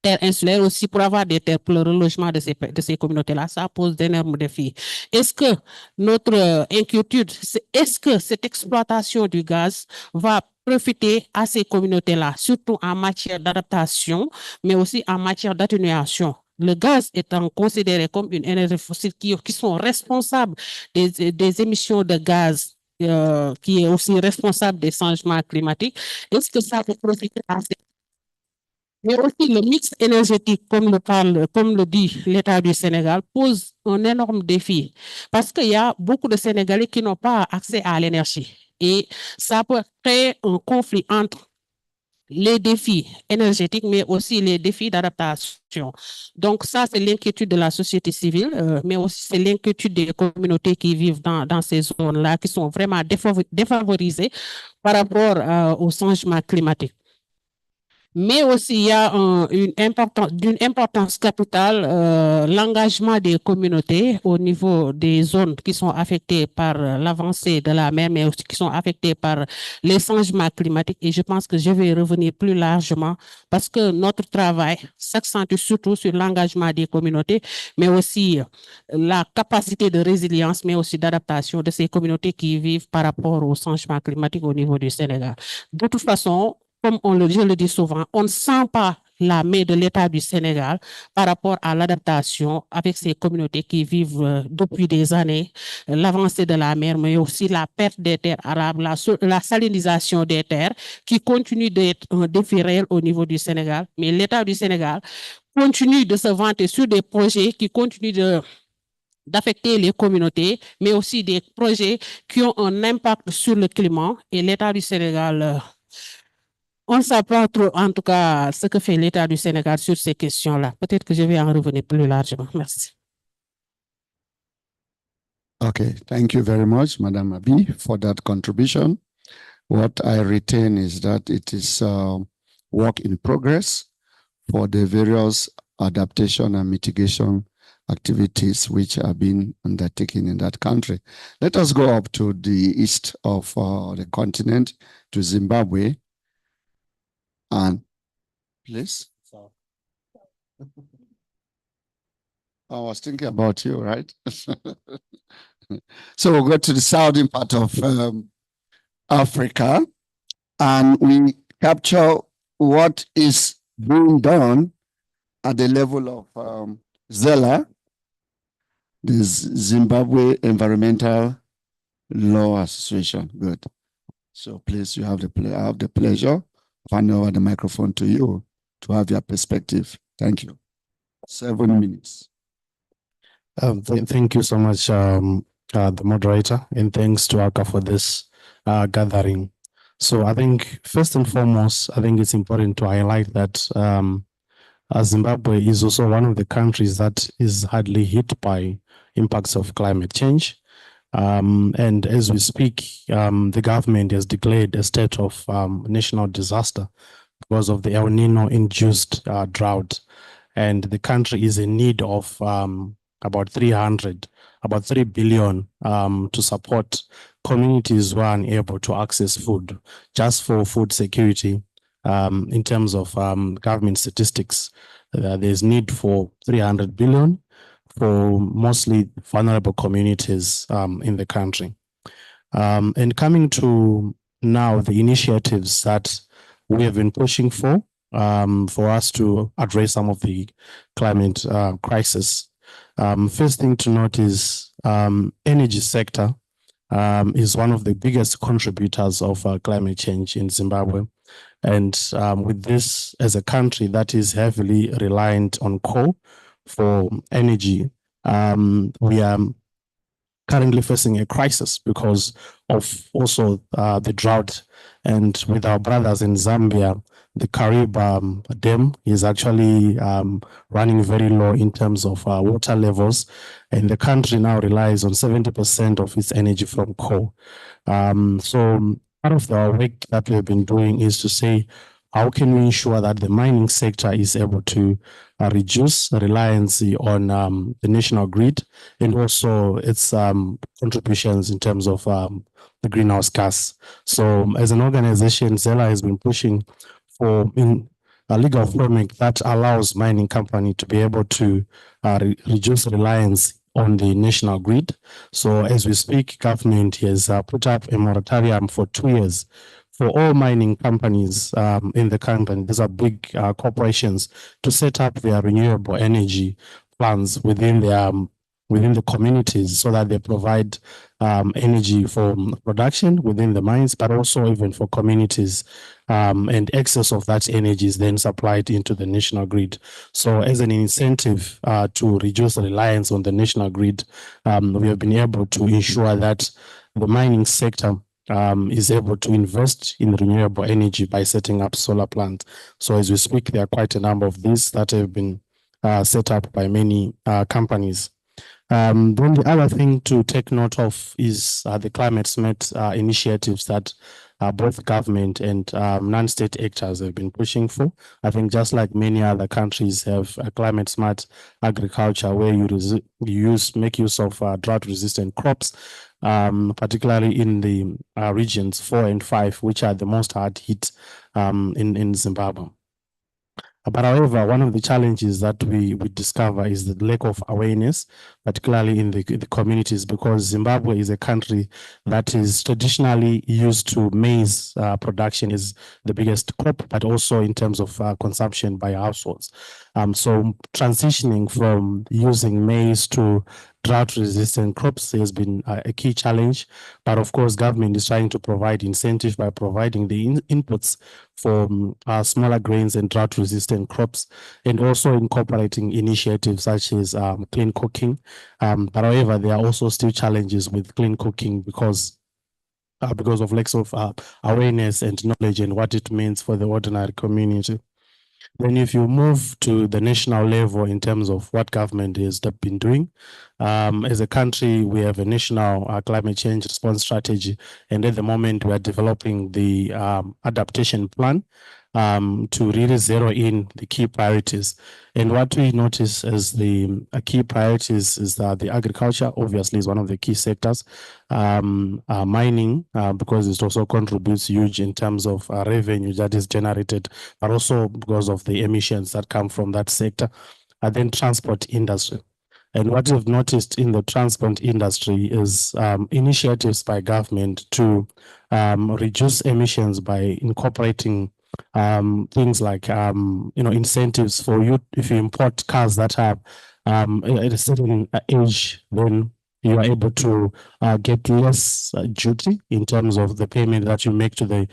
terres insulaires aussi, pour avoir des terres pour le relogement de ces communautés-là, ça pose d'énormes défis. Est-ce que notre inquiétude, est-ce que cette exploitation du gaz va profiter à ces communautés-là, surtout en matière d'adaptation, mais aussi en matière d'atténuation? Le gaz étant considéré comme une énergie fossile qui sont responsables des émissions de gaz, qui est aussi responsable des changements climatiques, est-ce que ça peut profiter à ces... Mais aussi le mix énergétique, comme le dit l'État du Sénégal, pose un énorme défi parce qu'il y a beaucoup de Sénégalais qui n'ont pas accès à l'énergie. Et ça peut créer un conflit entre les défis énergétiques, mais aussi les défis d'adaptation. Donc ça, c'est l'inquiétude de la société civile, mais aussi c'est l'inquiétude des communautés qui vivent dans ces zones-là, qui sont vraiment défavorisées par rapport au changement climatique. Mais aussi, il y a d'une importance capitale l'engagement des communautés au niveau des zones qui sont affectées par l'avancée de la mer, mais aussi qui sont affectées par les changements climatiques. Et je pense que je vais revenir plus largement parce que notre travail s'accentue surtout sur l'engagement des communautés, mais aussi la capacité de résilience, mais aussi d'adaptation de ces communautés qui vivent par rapport au changement climatique au niveau du Sénégal. De toute façon, comme je le dis souvent, on ne sent pas la main de l'État du Sénégal par rapport à l'adaptation avec ces communautés qui vivent depuis des années, l'avancée de la mer, mais aussi la perte des terres arables, la salinisation des terres qui continue d'être un défi réel au niveau du Sénégal. Mais l'État du Sénégal continue de se vanter sur des projets qui continuent d'affecter les communautés, mais aussi des projets qui ont un impact sur le climat. Et l'État du Sénégal... on ne sait pas trop, en tout cas, ce que fait l'État du Sénégal sur ces questions-là. Peut-être que je vais en revenir plus largement. Merci. Okay, thank you very much, Madame Abi, for that contribution. What I retain is that it is work in progress for the various adaptation and mitigation activities which have been undertaken in that country. Let us go up to the east of the continent, to Zimbabwe. And please. I was thinking about you, right? So we'll go to the southern part of Africa, and we capture what is being done at the level of ZELA, the Zimbabwe Environmental Law Association. Good. So please, you have I have the pleasure of handing over the microphone to you to have your perspective. Thank you. 7 minutes. Thank you so much, the moderator, and thanks to ACCA for this gathering. So I think first and foremost, I think it's important to highlight that Zimbabwe is also one of the countries that is hardly hit by impacts of climate change. And as we speak, the government has declared a state of national disaster because of the El Nino-induced drought. And the country is in need of about 3 billion to support communities who are unable to access food, just for food security. In terms of government statistics, there's need for 300 billion for mostly vulnerable communities in the country. And coming to now the initiatives that we have been pushing for us to address some of the climate crisis. First thing to note is energy sector is one of the biggest contributors of climate change in Zimbabwe. And with this, as a country that is heavily reliant on coal for energy, we are currently facing a crisis because of also the drought. And with our brothers in Zambia, the Kariba Dam is actually running very low in terms of water levels. And the country now relies on 70% of its energy from coal. So part of the work that we've been doing is to say, how can we ensure that the mining sector is able to reduce reliance on the national grid and also its contributions in terms of the greenhouse gas. So as an organization, ZELA has been pushing for a legal framework that allows mining company to be able to reduce reliance on the national grid. So as we speak, government has put up a moratorium for 2 years for all mining companies in the country. These are big corporations to set up their renewable energy plans within the communities so that they provide energy for production within the mines, but also even for communities. And excess of that energy is then supplied into the national grid. So as an incentive to reduce reliance on the national grid, we have been able to ensure that the mining sector is able to invest in renewable energy by setting up solar plants. So as we speak, there are quite a number of these that have been set up by many companies. Then the other thing to take note of is the climate smart initiatives that both government and non-state actors have been pushing for. I think just like many other countries have a climate smart agriculture where you make use of drought-resistant crops, particularly in the regions 4 and 5, which are the most hard hit in Zimbabwe. But however, one of the challenges that we discover is the lack of awareness, particularly in the communities, because Zimbabwe is a country that is traditionally used to maize production is the biggest crop, but also in terms of consumption by households. So transitioning from using maize to drought-resistant crops has been a key challenge. But of course, government is trying to provide incentive by providing the inputs for smaller grains and drought-resistant crops, and also incorporating initiatives such as clean cooking. But however, there are also still challenges with clean cooking because of lack of awareness and knowledge and what it means for the ordinary community. Then if you move to the national level in terms of what government has been doing, as a country, we have a national climate change response strategy. And at the moment, we are developing the adaptation plan to really zero in the key priorities. And what we notice as the key priorities is that the agriculture obviously is one of the key sectors, mining, because it also contributes huge in terms of revenue that is generated, but also because of the emissions that come from that sector, and then transport industry. And what we've noticed in the transport industry is initiatives by government to reduce emissions by incorporating things like incentives for you if you import cars that have at a certain age, then you are able to get less duty in terms of the payment that you make to the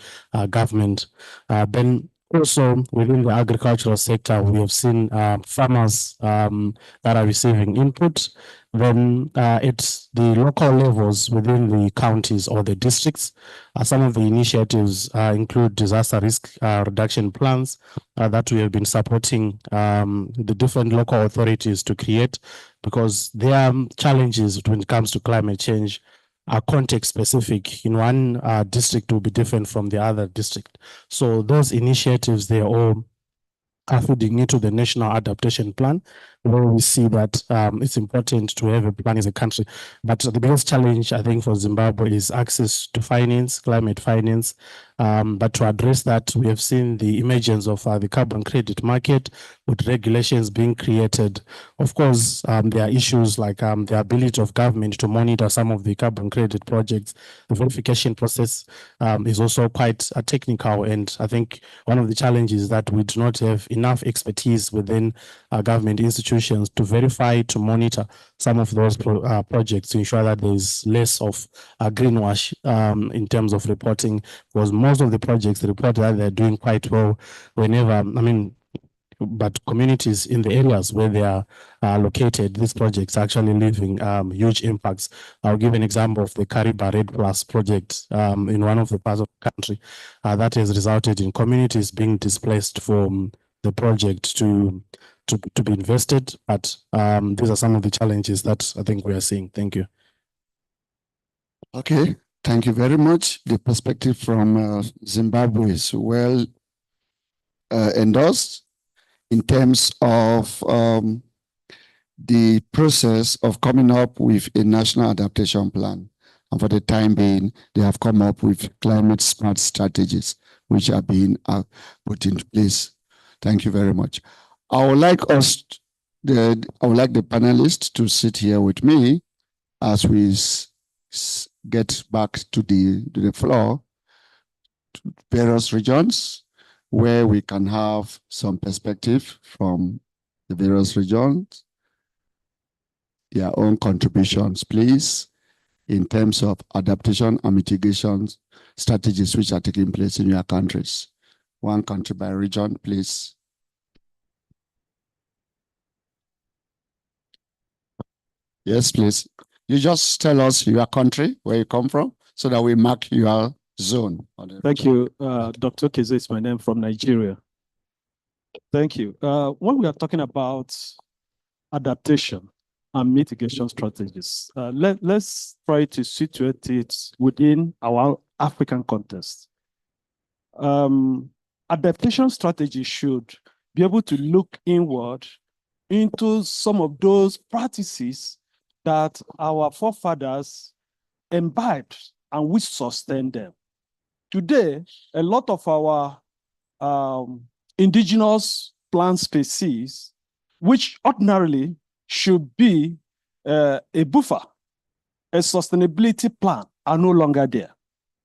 government. Then also within the agricultural sector, we have seen farmers that are receiving input. Then it's the local levels within the counties or the districts. Some of the initiatives include disaster risk reduction plans that we have been supporting the different local authorities to create, because there are challenges when it comes to climate change are context specific. In one district will be different from the other district. So those initiatives, they're all are feeding into the national adaptation plan, where we see that it's important to have a plan as a country. But the biggest challenge, I think, for Zimbabwe is access to finance, climate finance. But to address that, we have seen the emergence of the carbon credit market with regulations being created. Of course, there are issues like the ability of government to monitor some of the carbon credit projects. The verification process is also quite technical. And I think one of the challenges is that we do not have enough expertise within government institutions to verify, to monitor some of those projects to ensure that there's less of greenwash in terms of reporting, because most of the projects report that they're doing quite well whenever, but communities in the areas where they are located, these projects are actually leaving huge impacts. I'll give an example of the Kariba Red Plus project in one of the parts of the country that has resulted in communities being displaced from the project to be invested. But these are some of the challenges that I think we are seeing. Thank you. Okay, thank you very much. The perspective from Zimbabwe is well endorsed in terms of the process of coming up with a national adaptation plan. And for the time being, they have come up with climate smart strategies, which are being put into place. Thank you very much. I would like the panelists to sit here with me as we get back to the floor, to various regions, where we can have some perspective from the various regions. Your own contributions, please, in terms of adaptation and mitigation strategies which are taking place in your countries. One country by region, please. Yes, please. You just tell us your country, where you come from, so that we mark your zone. Thank you. Dr. Keze is my name, from Nigeria. Thank you. When we are talking about adaptation and mitigation strategies, let's try to situate it within our African context. Adaptation strategy should be able to look inward into some of those practices that our forefathers imbibed and which sustain them. Today, a lot of our indigenous plant species, which ordinarily should be a buffer, a sustainability plan, are no longer there.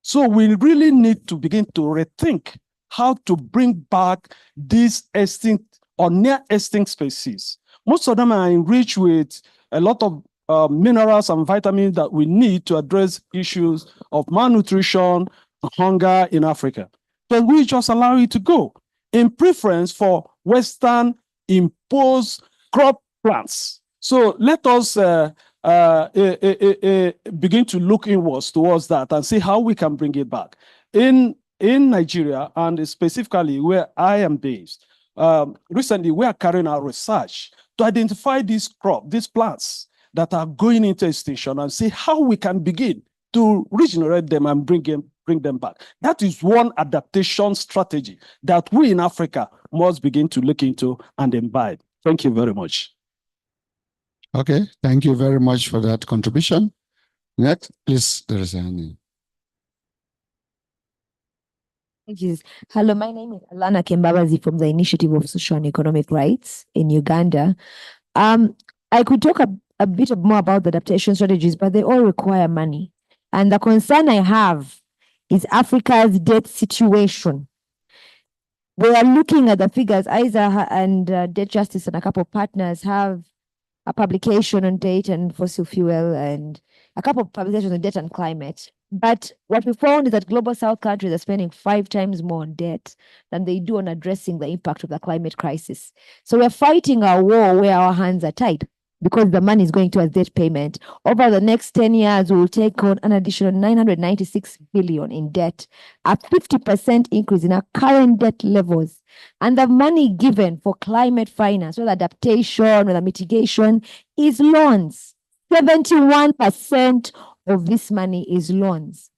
So we really need to begin to rethink how to bring back these extinct or near extinct species. Most of them are enriched with a lot of minerals and vitamins that we need to address issues of malnutrition, hunger in Africa. But we just allow it to go in preference for Western imposed crop plants. So let us begin to look inwards towards that and see how we can bring it back. In Nigeria, and specifically where I am based, recently we are carrying out research to identify these plants that are going into extinction and see how we can begin to regenerate them and bring them back. That is one adaptation strategy that we in Africa must begin to look into and imbibe. Thank you very much. Okay, thank you very much for that contribution. Next, please, there is a hand. Thank you. Hello, my name is Alana Kembabazi from the Initiative of Social and Economic Rights in Uganda. I could talk a bit more about the adaptation strategies, but they all require money. And the concern I have is Africa's debt situation. we are looking at the figures. ISA and Debt Justice and a couple of partners have a publication on debt and fossil fuel and a couple of publications on debt and climate. But what we found is that global South countries are spending 5 times more on debt than they do on addressing the impact of the climate crisis. So we're fighting a war where our hands are tied because the money is going towards debt payment. Over the next 10 years, we will take on an additional 996 billion in debt, a 50% increase in our current debt levels. And the money given for climate finance, whether adaptation, whether mitigation, is loans. 71% of this money is loans.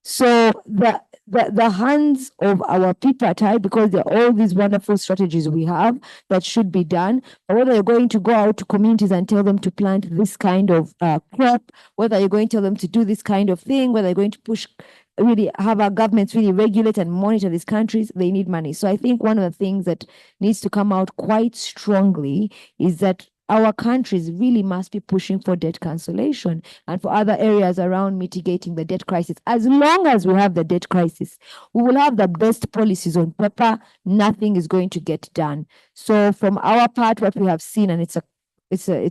So the hands of our people are tied because there are all these wonderful strategies we have that should be done. But whether you're going to go out to communities and tell them to plant this kind of crop, whether you're going to tell them to do this kind of thing, whether you're going to push, really have our governments really regulate and monitor these countries, they need money. So I think one of the things that needs to come out quite strongly is that our countries really must be pushing for debt cancellation and for other areas around mitigating the debt crisis. As long as we have the debt crisis, we will have the best policies on paper, nothing is going to get done. So from our part, what we have seen, and it's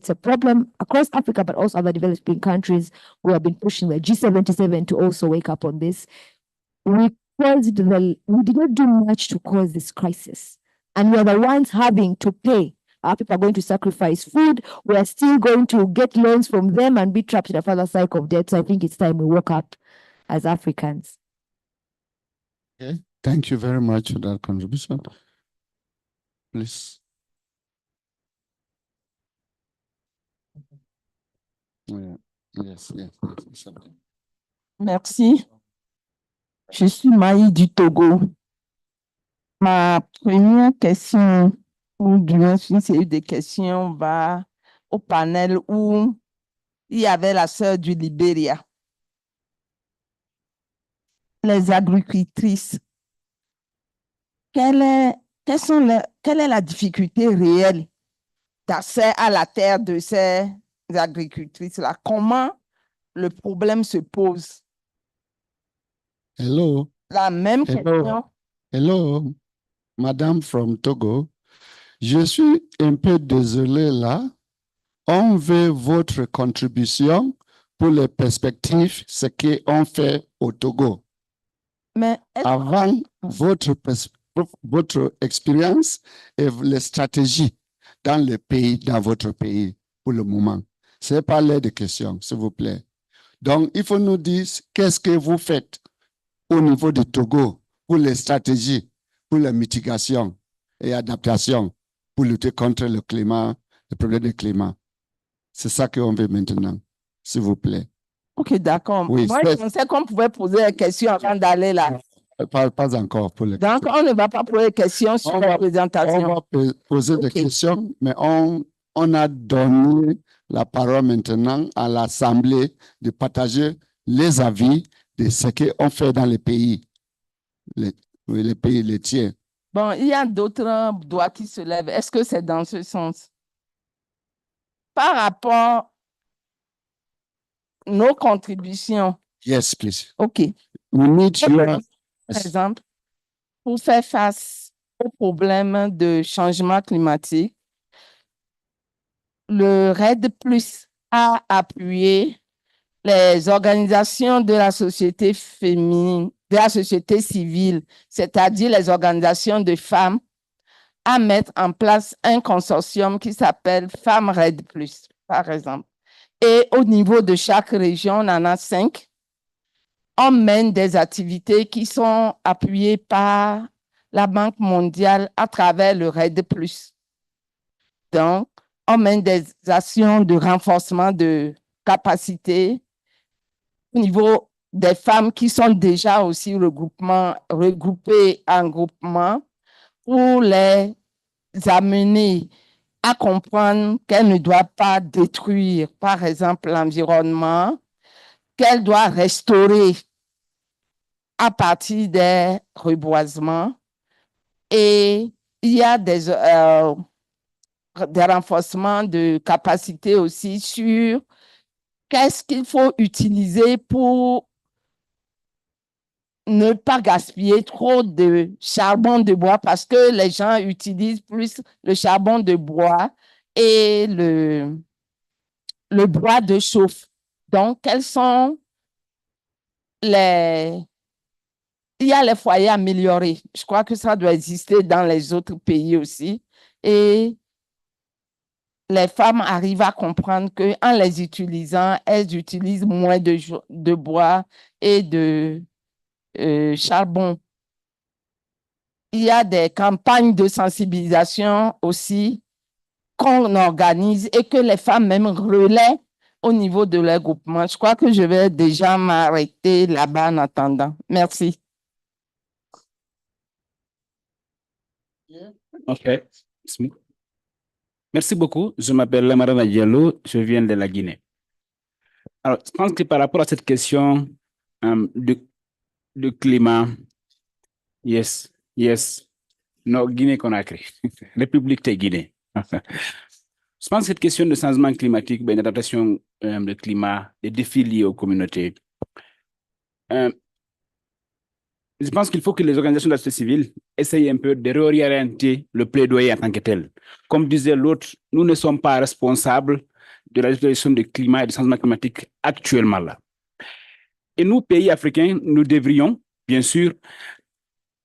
a problem across Africa, but also other developing countries, we have been pushing the G77 to also wake up on this. We did not do much to cause this crisis, and we are the ones having to pay. Our people are going to sacrifice food. We are still going to get loans from them and be trapped in a further cycle of debt. So I think it's time we woke up as Africans. Okay, thank you very much for that contribution. Please. Yeah. Yes. Merci. Je suis Maï du Togo. Ma première question, ou du moins une série de questions, va au panel où il y avait la sœur du Libéria. Les agricultrices, quelle est la difficulté réelle d'accès à la terre de ces agricultrices-là? Comment le problème se pose? Hello. La même question. Hello, Madame from Togo. Je suis un peu désolé là. On veut votre contribution pour les perspectives, ce qu'on fait au Togo. Mais avant votre expérience et les stratégies dans le pays, dans votre pays pour le moment. C'est pas l'air de questions, s'il vous plaît. Donc, il faut nous dire qu'est-ce que vous faites au niveau du Togo pour les stratégies, pour la mitigation et adaptation pour lutter contre le climat, le problème du climat. C'est ça qu'on veut maintenant, s'il vous plaît. Ok, d'accord. Oui, moi, je pensais qu'on pouvait poser des questions avant d'aller là. Pas encore pour les Donc, on ne va pas poser des questions sur la présentation. On va poser des questions, mais on a donné la parole maintenant à l'Assemblée de partager les avis de ce qu'on fait dans les pays, les pays laitiers. Bon, il y a d'autres doigts qui se lèvent. Est-ce que c'est dans ce sens? Par rapport à nos contributions. Yes, please. OK. We need your... Par exemple, pour faire face au problème de changement climatique, le RED Plus a appuyé les organisations de la société féminine, de la société civile, c'est-à-dire les organisations de femmes, à mettre en place un consortium qui s'appelle Femmes RED Plus, par exemple. Et au niveau de chaque région, on en a 5. On mène des activités qui sont appuyées par la Banque mondiale à travers le RED+. Donc, on mène des actions de renforcement de capacité au niveau des femmes qui sont déjà aussi regroupées en groupement pour les amener à comprendre qu'elles ne doivent pas détruire, par exemple, l'environnement, qu'elles doivent restaurer à partir des reboisements. Et il y a des renforcements de capacité aussi sur qu'est-ce qu'il faut utiliser pour ne pas gaspiller trop de charbon de bois parce que les gens utilisent plus le charbon de bois et le bois de chauffe. Donc, quels sont les... Il y a les foyers améliorés. Je crois que ça doit exister dans les autres pays aussi. Et les femmes arrivent à comprendre qu'en les utilisant, elles utilisent moins de bois et de charbon. Il y a des campagnes de sensibilisation aussi qu'on organise et que les femmes même relaient au niveau de leur groupement. Je crois que je vais déjà m'arrêter là-bas en attendant. Merci. OK. Merci beaucoup. Je m'appelle Lamarana Diallo. Je viens de la Guinée. Alors, je pense que par rapport à cette question de climat, yes. Non, Guinée-Conakry, République de Guinée. Je pense que cette question de changement climatique, d'adaptation du climat, des défis liés aux communautés, je pense qu'il faut que les organisations de la société civile essayent un peu de réorienter le plaidoyer en tant que tel. Comme disait l'autre, nous ne sommes pas responsables de la situation du climat et du changement climatique actuellement là. Et nous, pays africains, nous devrions, bien sûr,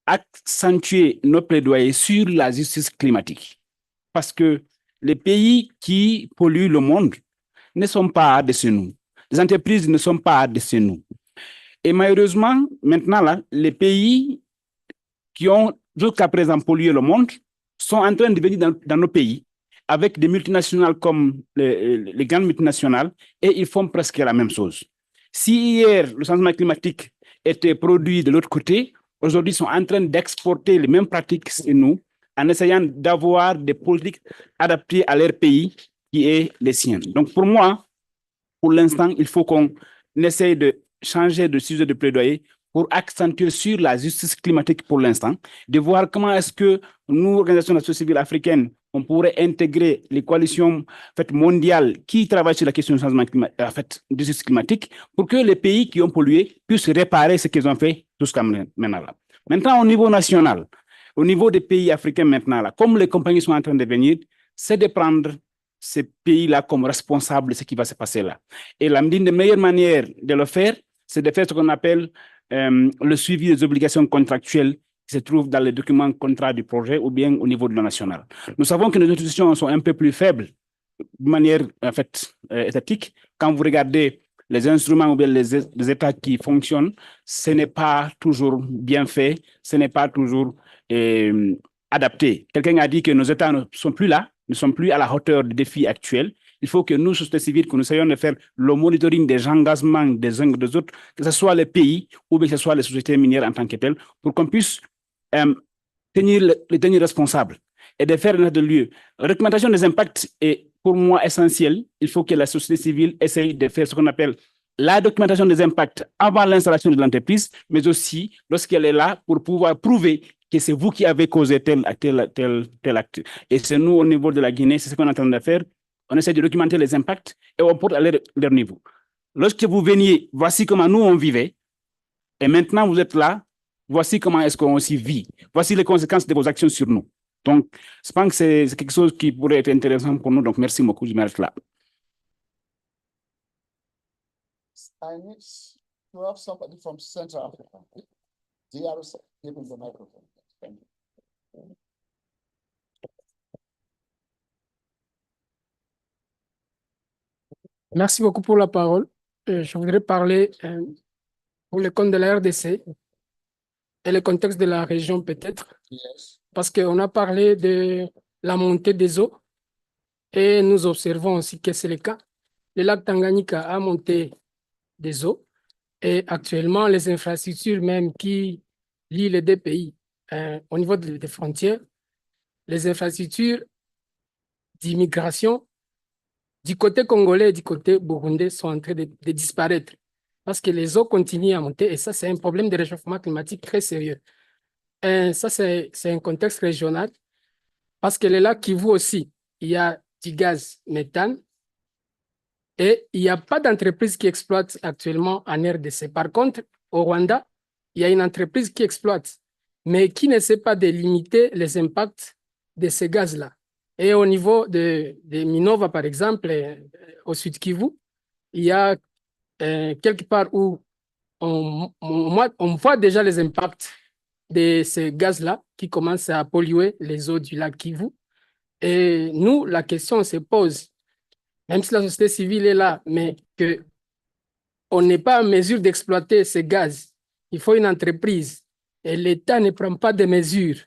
accentuer nos plaidoyers sur la justice climatique. Parce que les pays qui polluent le monde ne sont pas de chez nous. Les entreprises ne sont pas de chez nous. Et malheureusement, maintenant, là, les pays qui ont jusqu'à présent pollué le monde sont en train de venir dans nos pays avec des multinationales comme les grandes multinationales et ils font presque la même chose. Si hier, le changement climatique était produit de l'autre côté, aujourd'hui, ils sont en train d'exporter les mêmes pratiques chez nous en essayant d'avoir des politiques adaptées à leur pays qui est les siens. Donc, pour moi, pour l'instant, il faut qu'on essaye de changer de sujet de plaidoyer pour accentuer sur la justice climatique pour l'instant, de voir comment est-ce que nous, organisations de la société civile africaine, on pourrait intégrer les coalitions mondiales qui travaillent sur la question du changement de justice climatique pour que les pays qui ont pollué puissent réparer ce qu'ils ont fait jusqu'à maintenant. Là. Maintenant, au niveau national, au niveau des pays africains maintenant, là, comme les compagnies sont en train de venir, c'est de prendre ces pays-là comme responsables de ce qui va se passer là. Et l'une des meilleures manières de le faire, c'est de faire ce qu'on appelle le suivi des obligations contractuelles qui se trouvent dans les documents contrats du projet ou bien au niveau de la nationale. Nous savons que nos institutions sont un peu plus faibles de manière étatique. Quand vous regardez les instruments ou bien les États qui fonctionnent, ce n'est pas toujours bien fait, ce n'est pas toujours adapté. Quelqu'un a dit que nos États ne sont plus là, ne sont plus à la hauteur des défis actuels. Il faut que nous, société civile, que nous essayons de faire le monitoring des engagements des uns et des autres, que ce soit les pays ou bien que ce soit les sociétés minières en tant que telles, pour qu'on puisse les tenir responsables et de faire un état de lieu. La documentation des impacts est pour moi essentielle. Il faut que la société civile essaye de faire ce qu'on appelle la documentation des impacts avant l'installation de l'entreprise, mais aussi lorsqu'elle est là pour pouvoir prouver que c'est vous qui avez causé tel acte. Et c'est nous, au niveau de la Guinée, c'est ce qu'on est en train de faire. On essaie de documenter les impacts et on porte à leur niveau. Lorsque vous veniez, voici comment nous, on vivait. Et maintenant, vous êtes là. Voici comment est-ce qu'on s'y vit. Voici les conséquences de vos actions sur nous. Donc, je pense que c'est quelque chose qui pourrait être intéressant pour nous. Donc, merci beaucoup. Je m'arrête là. I need to have somebody from Central Africa. DRC, give him the microphone. Thank you. Merci beaucoup pour la parole. Je voudrais parler pour le compte de la RDC et le contexte de la région peut-être, parce qu'on a parlé de la montée des eaux et nous observons aussi que c'est le cas. Le lac Tanganyika a monté des eaux et actuellement les infrastructures même qui lient les deux pays au niveau des frontières, les infrastructures d'immigration du côté congolais et du côté burundais sont en train de disparaître parce que les eaux continuent à monter et ça, c'est un problème de réchauffement climatique très sérieux. Ça, c'est un contexte régional parce que le lac Kivu aussi, il y a du gaz méthane et il n'y a pas d'entreprise qui exploite actuellement en RDC. Par contre, au Rwanda, il y a une entreprise qui exploite, mais qui ne sait pas délimiter les impacts de ces gaz-là. Et au niveau de Minova, par exemple, au Sud Kivu, il y a quelque part où on voit déjà les impacts de ces gaz-là qui commencent à polluer les eaux du lac Kivu. Et nous, la question se pose, même si la société civile est là, mais qu'on n'est pas en mesure d'exploiter ces gaz. Il faut une entreprise et l'État ne prend pas de mesures.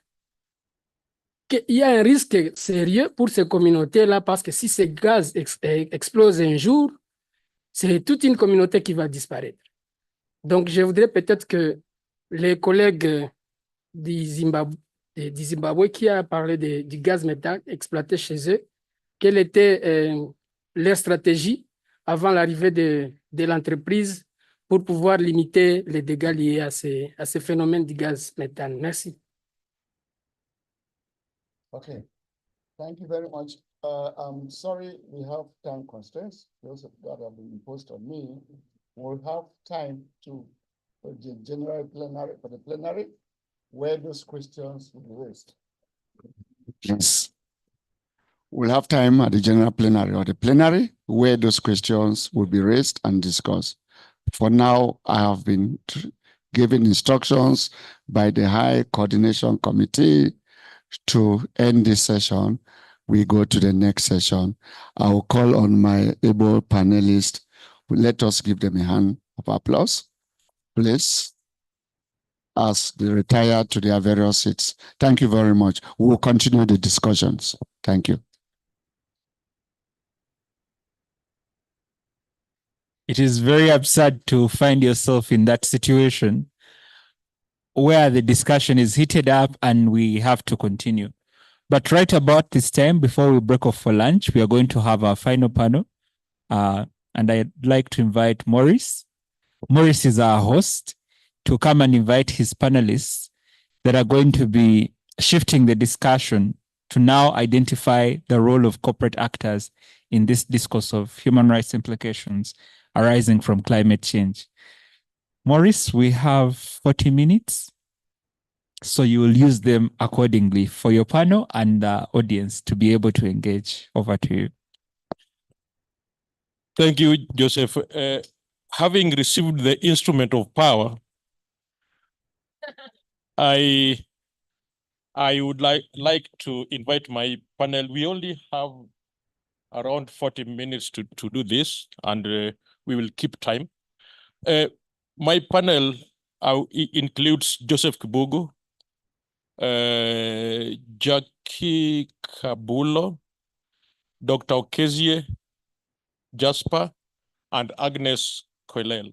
Il y a un risque sérieux pour ces communautés-là parce que si ces gaz explosent un jour, c'est toute une communauté qui va disparaître. Donc, je voudrais peut-être que les collègues du Zimbabwe qui a parlé du gaz méthane exploité chez eux, quelle était leur stratégie avant l'arrivée de l'entreprise pour pouvoir limiter les dégâts liés à ces phénomènes du gaz méthane. Merci. Okay, thank you very much. I'm sorry we have time constraints. Those that have been imposed on me. We'll have time for the general plenary, for the plenary, where those questions will be raised. Please. We'll have time at the general plenary or the plenary where those questions will be raised and discussed. For now, I have been given instructions by the High Coordination Committee to end this session. We go to the next session. I will call on my able panelists. Let us give them a hand of applause, please, as they retire to their various seats. Thank you very much. We will continue the discussions. Thank you. It is very absurd to find yourself in that situation where the discussion is heated up and we have to continue. But right about this time, before we break off for lunch, we are going to have our final panel. And I'd like to invite Maurice. Maurice is our host to come and invite his panelists that are going to be shifting the discussion to now identify the role of corporate actors in this discourse of human rights implications arising from climate change. Maurice, we have 40 minutes, so you will use them accordingly for your panel and the audience to be able to engage. Over to you. Thank you, Joseph. Having received the instrument of power, I would like to invite my panel. We only have around 40 minutes to do this, and we will keep time. My panel includes Joseph Kibugu, Jackie Kabulo, Dr. Okezie, Jasper, and Agnes Koilel.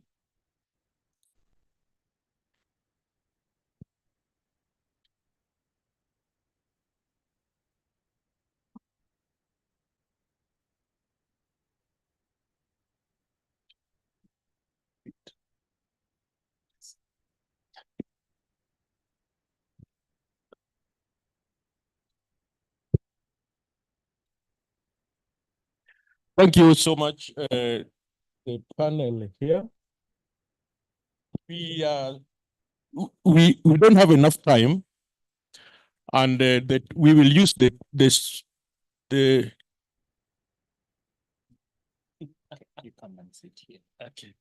Thank you so much, the panel here. We don't have enough time, and that we will use the you come and sit here. Okay.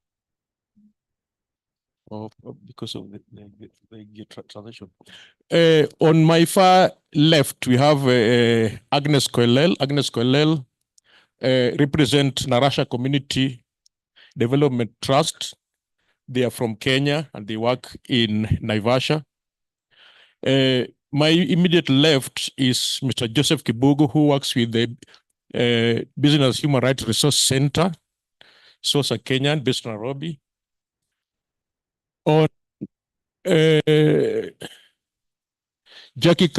Because of the transition. On my far left, we have Agnes Koilel. Agnes Koilel represent Narasha Community Development Trust. They are from Kenya and they work in Naivasha. My immediate left is Mr. Joseph Kibugu, who works with the Business Human Rights Resource Center, Sosa Kenyan, based in Nairobi. On Jackie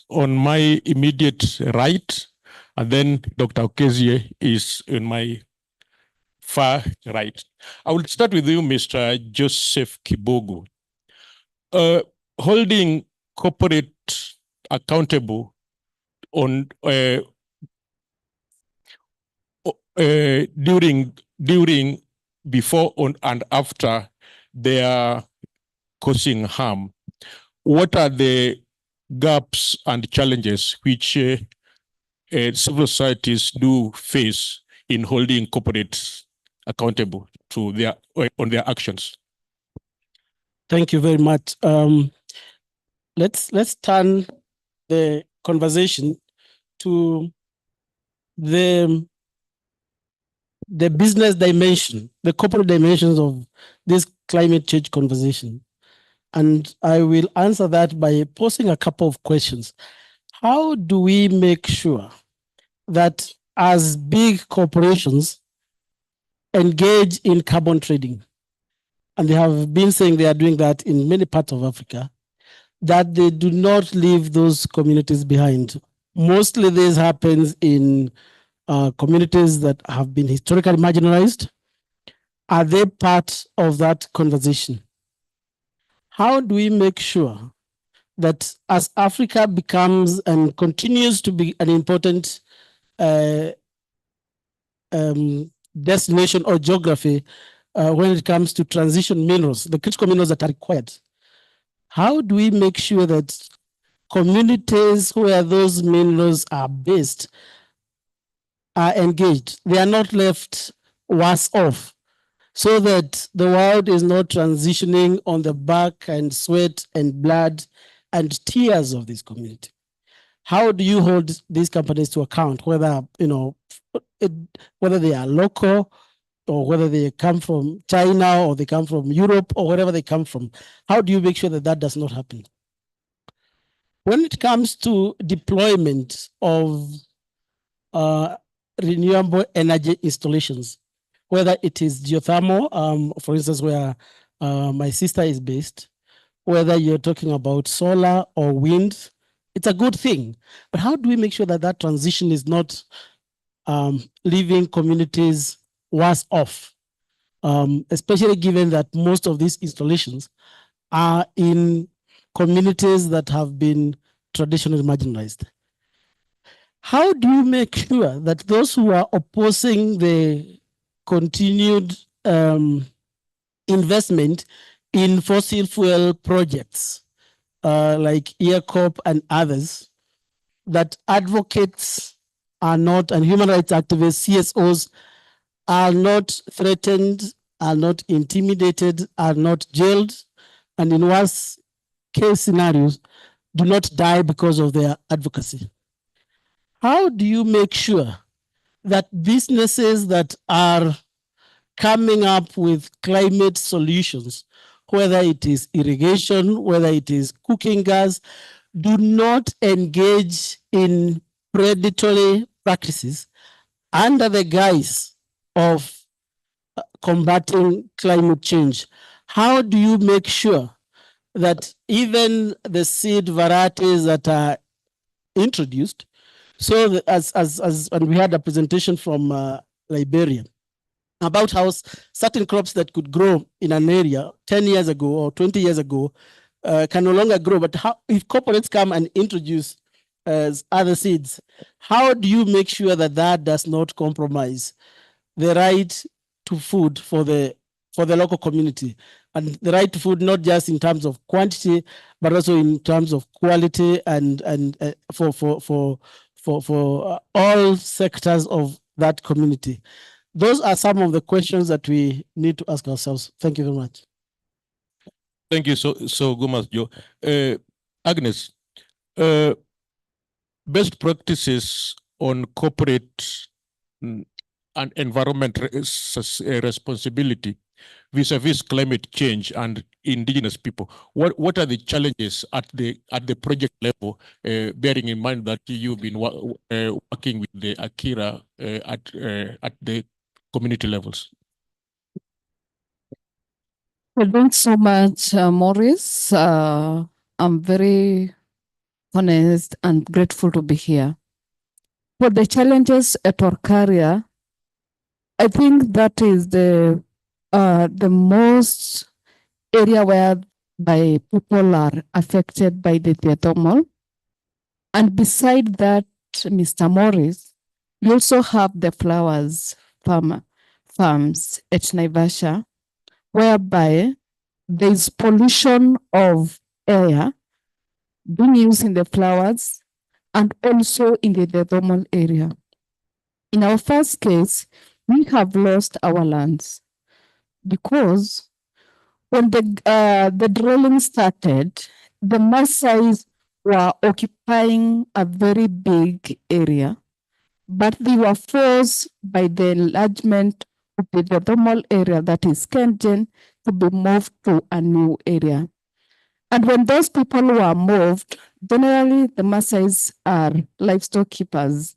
on my immediate right, and then Dr. Okezie is in my far right. I will start with you, Mr. Joseph Kibugu. Holding corporate accountable on during, before, on, and after their causing harm, what are the gaps and challenges which civil societies do face in holding corporates accountable to on their actions? Thank you very much. Let's turn the conversation to the business dimension, the corporate dimensions of this climate change conversation. And I will answer that by posing a couple of questions. How do we make sure that as big corporations engage in carbon trading, and they have been saying they are doing that in many parts of Africa, that they do not leave those communities behind? Mostly this happens in communities that have been historically marginalized. Are they part of that conversation? How do we make sure that as Africa becomes and continues to be an important destination or geography when it comes to transition minerals, the critical minerals that are required, how do we make sure that communities where those minerals are based are engaged? They are not left worse off, so that the world is not transitioning on the back and sweat and blood and tears of this community. How do you hold these companies to account, whether whether they are local or whether they come from China or they come from Europe or wherever they come from? How do you make sure that that does not happen? When it comes to deployment of renewable energy installations, whether it is geothermal, for instance, where my sister is based, whether you're talking about solar or wind, it's a good thing. But how do we make sure that that transition is not leaving communities worse off, especially given that most of these installations are in communities that have been traditionally marginalized? How do you make sure that those who are opposing the continued investment in fossil fuel projects like EACOP and others, that advocates are not, and human rights activists, CSOs, are not threatened, are not intimidated, are not jailed, and in worst case scenarios, do not die because of their advocacy? How do you make sure that businesses that are coming up with climate solutions, whether it is irrigation, whether it is cooking gas, do not engage in predatory practices under the guise of combating climate change? How do you make sure that even the seed varieties that are introduced, so that and we had a presentation from Liberia about how certain crops that could grow in an area 10 years ago or 20 years ago can no longer grow. But how, if corporates come and introduce other seeds, how do you make sure that that does not compromise the right to food for the local community, and the right to food not just in terms of quantity, but also in terms of quality and for all sectors of that community? Those are some of the questions that we need to ask ourselves. Thank you very much. Thank you so much, Joe. Agnes, best practices on corporate and environment responsibility vis-a-vis climate change and indigenous people. What are the challenges at the project level, bearing in mind that you've been working with the ACCA at the community levels? Well, thanks so much, Maurice. I'm very honest and grateful to be here. For the challenges at our career, I think that is the most area where people are affected by the geothermal. And beside that, Mr. Morris, you also have the flowers farms at Naivasha, whereby there is pollution of air being used in the flowers and also in the thermal area. In our first case, we have lost our lands because when the drilling started, the Maasais were occupying a very big area, but they were forced by the enlargement of the thermal area, that is Kengen, to be moved to a new area. And when those people were moved, generally the Maasais are livestock keepers.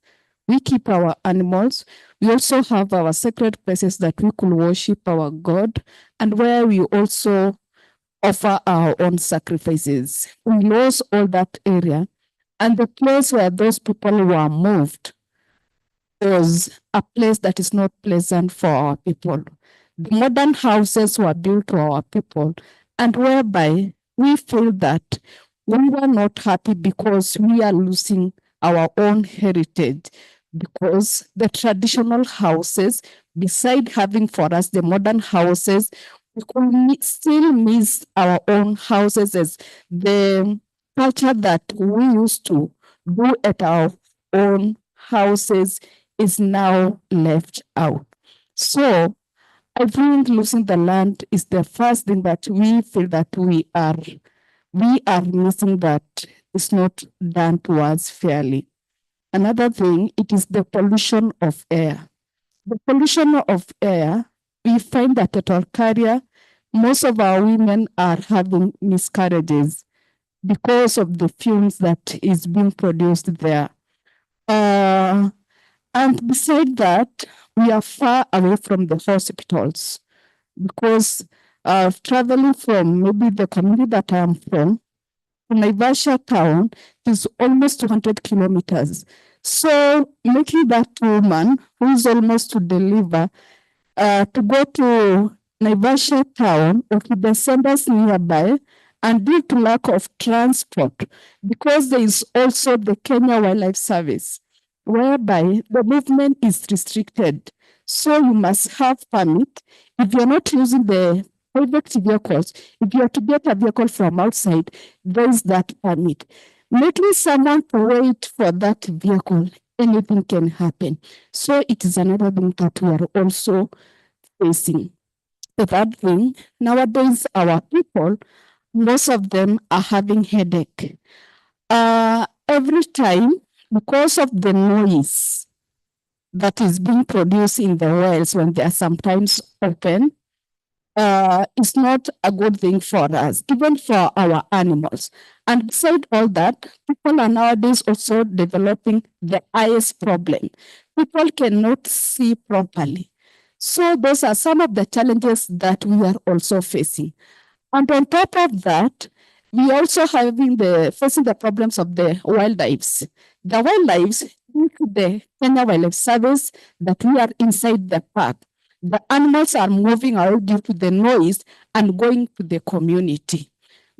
We keep our animals. We also have our sacred places that we could worship our God, and where we also offer our own sacrifices. We lost all that area, and the place where those people were moved was a place that is not pleasant for our people. The modern houses were built to our people, and whereby we feel that we were not happy because we are losing our own heritage, because the traditional houses, beside having for us the modern houses, we could still miss our own houses as the culture that we used to do at our own houses is now left out. So I think losing the land is the first thing that we feel that we are missing, that is not done to us fairly. Another thing, it is the pollution of air. The pollution of air, we find that at Olkaria, most of our women are having miscarriages because of the fumes that is being produced there. And beside that, we are far away from the hospitals because traveling from maybe the community that I am from, Naivasha town is almost 200 kilometers. So making that woman who is almost to deliver to go to Naivasha town or to the centers nearby, and due to lack of transport, because there is also the Kenya Wildlife Service, whereby the movement is restricted. So you must have permit. If you're not using the private vehicles, if you are to get a vehicle from outside, there is that permit. Making someone to wait for that vehicle, anything can happen. So it is another thing that we are also facing. The third thing, nowadays our people, most of them are having headache. Every time, because of the noise that is being produced in the wells when they are sometimes open, it's not a good thing for us, even for our animals. And beside all that, people are nowadays also developing the eyes problem. People cannot see properly. So those are some of the challenges that we are also facing. And on top of that, we also facing the problems of the wildlife. The wildlife, due to the Kenya Wildlife Service, that we are inside the park, the animals are moving out due to the noise and going to the community.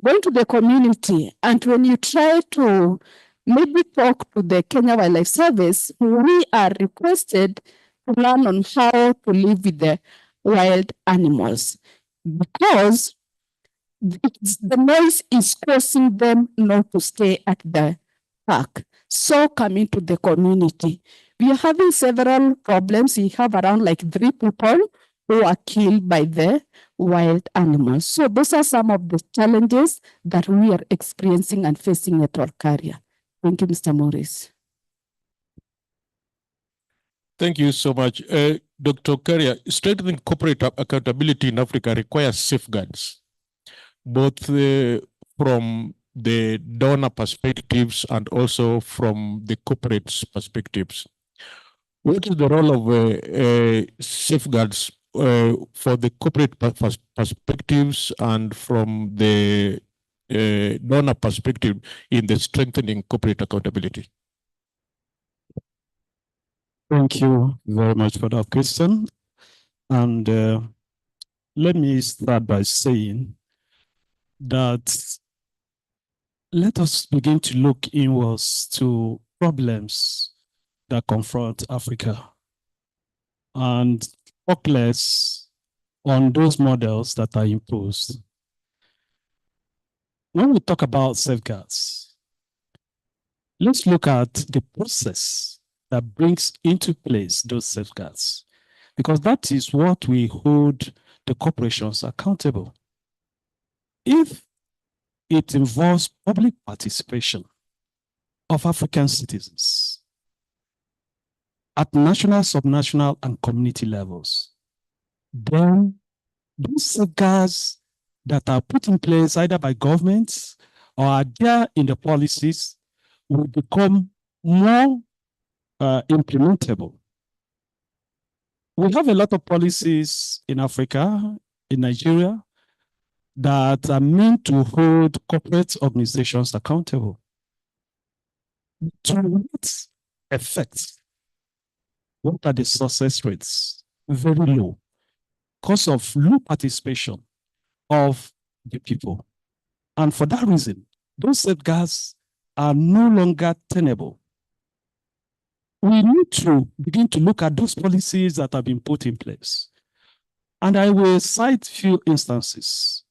Going to the community, and when you try to maybe talk to the Kenya Wildlife Service, we are requested to learn on how to live with the wild animals, because the noise is causing them not to stay at the park. So coming to the community, we are having several problems. We have around like 3 people who are killed by the wild animals. So those are some of the challenges that we are experiencing and facing at Olkaria. Thank you, Mr. Morris. Thank you so much. Dr. Karia, strengthening corporate accountability in Africa requires safeguards, both from the donor perspectives and also from the corporate perspectives. What is the role of safeguards for the corporate perspectives and from the donor perspective in the strengthening corporate accountability? Thank you very much for that question. And let me start by saying that let us begin to look inwards to problems that confront Africa and focus on those models that are imposed. when we talk about safeguards, let's look at the process that brings into place those safeguards, because that is what we hold the corporations accountable. If it involves public participation of African citizens at national, subnational, and community levels, then those safeguards that are put in place either by governments or are there in the policies will become more implementable. We have a lot of policies in Africa, in Nigeria, that are meant to hold corporate organizations accountable. To what effect? What are the success rates? Very low, because of low participation of the people. And for that reason, those safeguards are no longer tenable. We need to begin to look at those policies that have been put in place. And I will cite few instances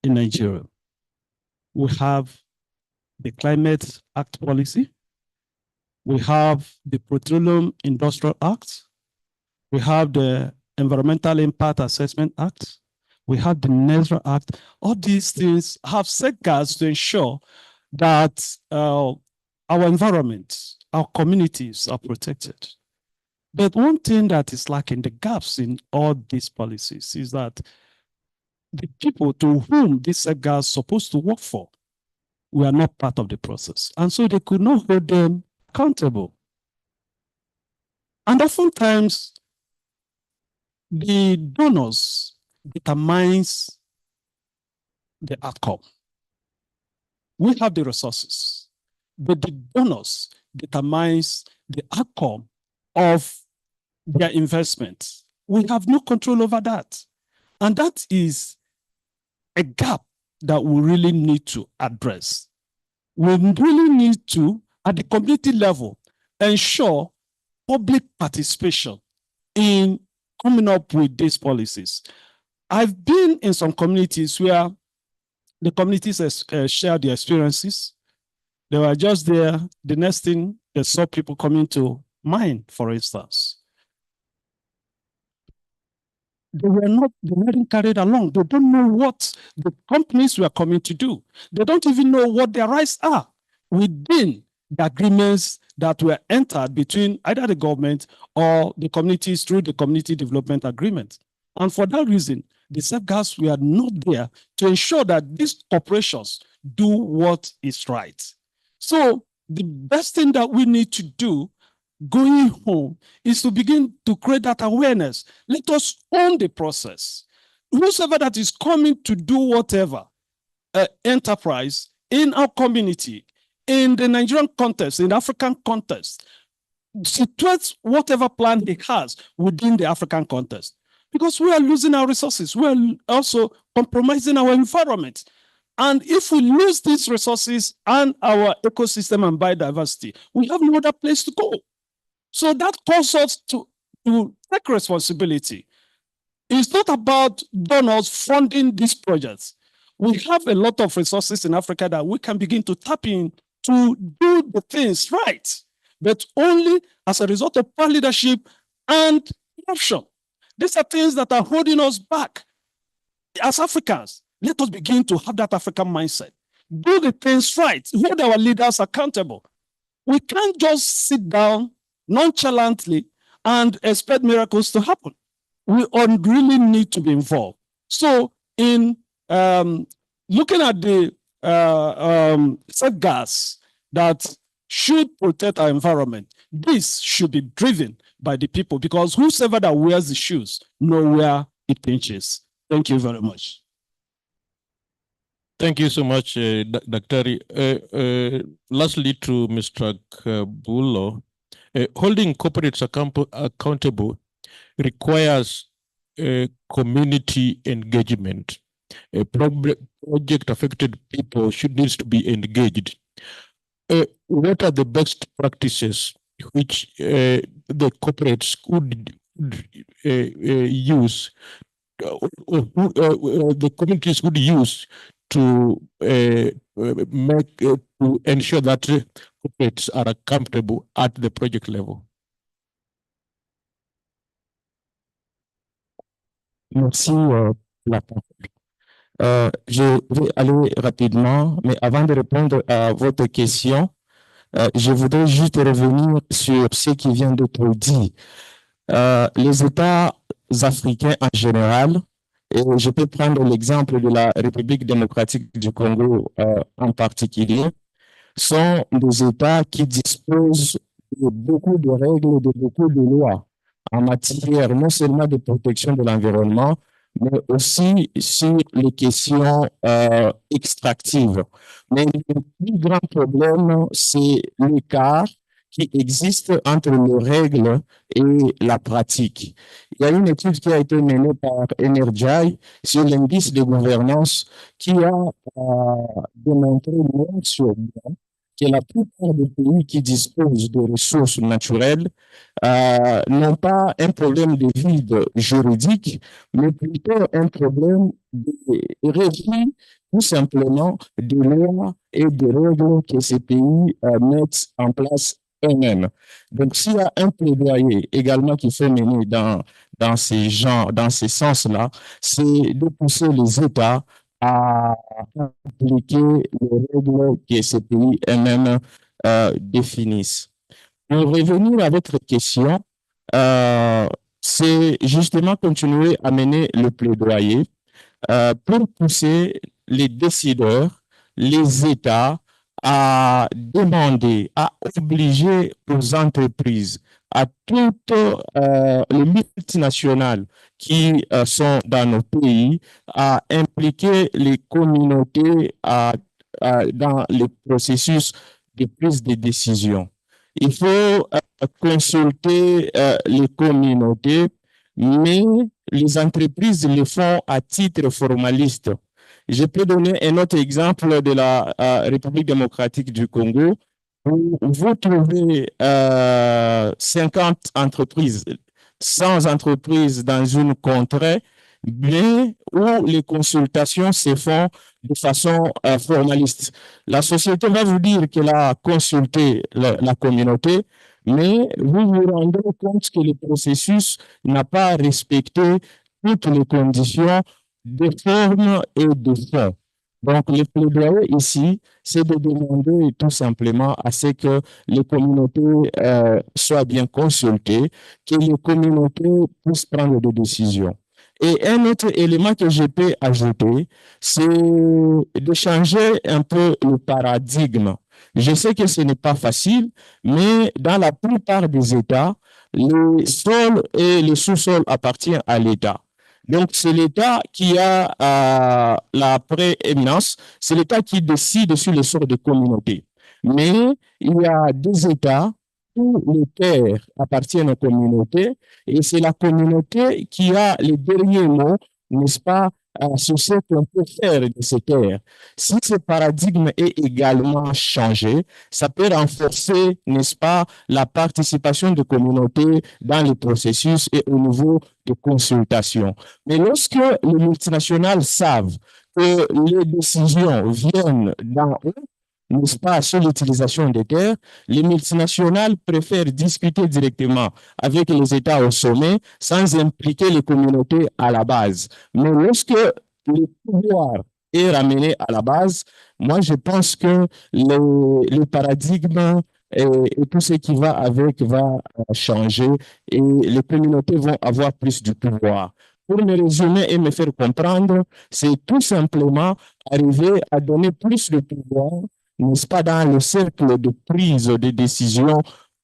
in Nigeria. We have the Climate Act policy. We have the Petroleum Industrial Act. We have the Environmental Impact Assessment Act. We have the NESRA Act. All these things have safeguards to ensure that our environment, our communities are protected. But one thing that is lacking, the gaps in all these policies, is that the people to whom these safeguards are supposed to work for were not part of the process. And so they could not hold them accountable. And oftentimes, the donors determines the outcome. We have the resources, but the donors determines the outcome of their investment. We have no control over that. And that is a gap that we really need to address. We really need to, at the community level, ensure public participation in coming up with these policies. I've been in some communities where the communities share their experiences. They were just there. The next thing, they saw people coming to mine, for instance. They weren't carried along. They don't know what the companies were coming to do. They don't even know what their rights are within the agreements that were entered between either the government or the communities through the community development agreement. And for that reason, the safeguards were not there to ensure that these corporations do what is right. So the best thing that we need to do going home is to begin to create that awareness. Let us own the process. Whosoever that is coming to do whatever enterprise in our community, in the Nigerian context, in the African context, situate whatever plan he has within the African context. Because we are losing our resources. We are also compromising our environment. And if we lose these resources and our ecosystem and biodiversity, we have no other place to go. So that calls us to take responsibility. It's not about donors funding these projects. We have a lot of resources in Africa that we can begin to tap in to do the things right, but only as a result of poor leadership and corruption. These are things that are holding us back. As Africans, let us begin to have that African mindset. Do the things right. Hold our leaders accountable. We can't just sit down nonchalantly and expect miracles to happen. We really need to be involved. So in looking at the safeguards that should protect our environment, this should be driven by the people, because whosoever that wears the shoes know where it pinches. Thank you very much. Thank you so much, Dr. Lastly, to Mr. Bullo, holding corporates accountable requires community engagement. Project-affected people needs to be engaged. What are the best practices which the corporates could use, the communities would use to to ensure that corporates are comfortable at the project level? Merci pour la parole. Je vais aller rapidement, mais avant de répondre à votre question, je voudrais juste revenir sur ce qui vient d'être dit. Les États africains en général, et je peux prendre l'exemple de la République démocratique du Congo en particulier, sont des États qui disposent de beaucoup de règles, de beaucoup de lois en matière non seulement de protection de l'environnement, mais aussi sur les questions extractives. Mais le plus grand problème, c'est l'écart qui existe entre les règles et la pratique. Il y a une étude qui a été menée par Energy sur l'indice de gouvernance qui a démontré noir sur blanc que la plupart des pays qui disposent de ressources naturelles n'ont pas un problème de vide juridique, mais plutôt un problème de refus tout simplement de lois et de règles que ces pays mettent en place eux-mêmes. Donc, s'il y a un plaidoyer également qu'il faut mener dans ces sens-là, c'est de pousser les États à appliquer les règles que ces pays eux-mêmes définissent. Pour revenir à votre question, c'est justement continuer à mener le plaidoyer pour pousser les décideurs, les États à demander, à obliger aux entreprises, à toutes les multinationales qui sont dans nos pays, à impliquer les communautés dans les processus de prise de décision. Il faut consulter les communautés, mais les entreprises le font à titre formaliste. Je peux donner un autre exemple de la République démocratique du Congo, où vous trouvez 50 entreprises, 100 entreprises dans une contrée, mais où les consultations se font de façon formaliste. La société va vous dire qu'elle a consulté la communauté, mais vous vous rendez compte que le processus n'a pas respecté toutes les conditions de forme et de fond. Donc, le plaidoyer ici, c'est de demander tout simplement à ce que les communautés soient bien consultées, que les communautés puissent prendre des décisions. Et un autre élément que je peux ajouter, c'est de changer un peu le paradigme. Je sais que ce n'est pas facile, mais dans la plupart des États, le sol et le sous-sol appartiennent à l'État. Donc, c'est l'État qui a la prééminence, c'est l'État qui décide sur le sort des communautés. Mais il y a des États où les terres appartiennent aux communautés et c'est la communauté qui a les derniers mots, n'est-ce pas, sur ce qu'on peut faire de ces terres. Si ce paradigme est également changé, ça peut renforcer, n'est-ce pas, la participation des communautés dans les processus et au niveau de consultation. Mais lorsque les multinationales savent que les décisions viennent d'en haut, n'est-ce pas, sur l'utilisation des terres, les multinationales préfèrent discuter directement avec les États au sommet sans impliquer les communautés à la base. Mais lorsque le pouvoir est ramené à la base, moi je pense que le paradigme et tout ce qui va avec va changer et les communautés vont avoir plus de pouvoir. Pour me résumer et me faire comprendre, c'est tout simplement arriver à donner plus de pouvoir, n'est-ce pas, dans le cercle de prise de décision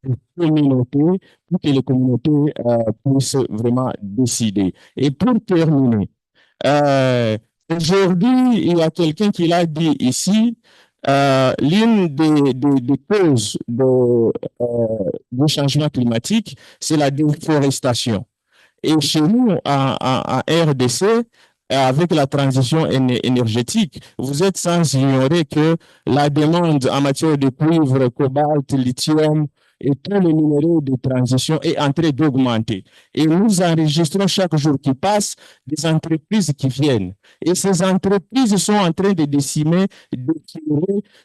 aux communautés pour que les communautés puissent vraiment décider. Et pour terminer, aujourd'hui, il y a quelqu'un qui l'a dit ici, l'une des causes du changement climatique, c'est la déforestation. Et chez nous, en RDC, avec la transition énergétique, vous êtes sans ignorer que la demande en matière de cuivre, cobalt, lithium et tout le numéro de transition est en train d'augmenter. Et nous enregistrons chaque jour qui passe des entreprises qui viennent. Et ces entreprises sont en train de décimer,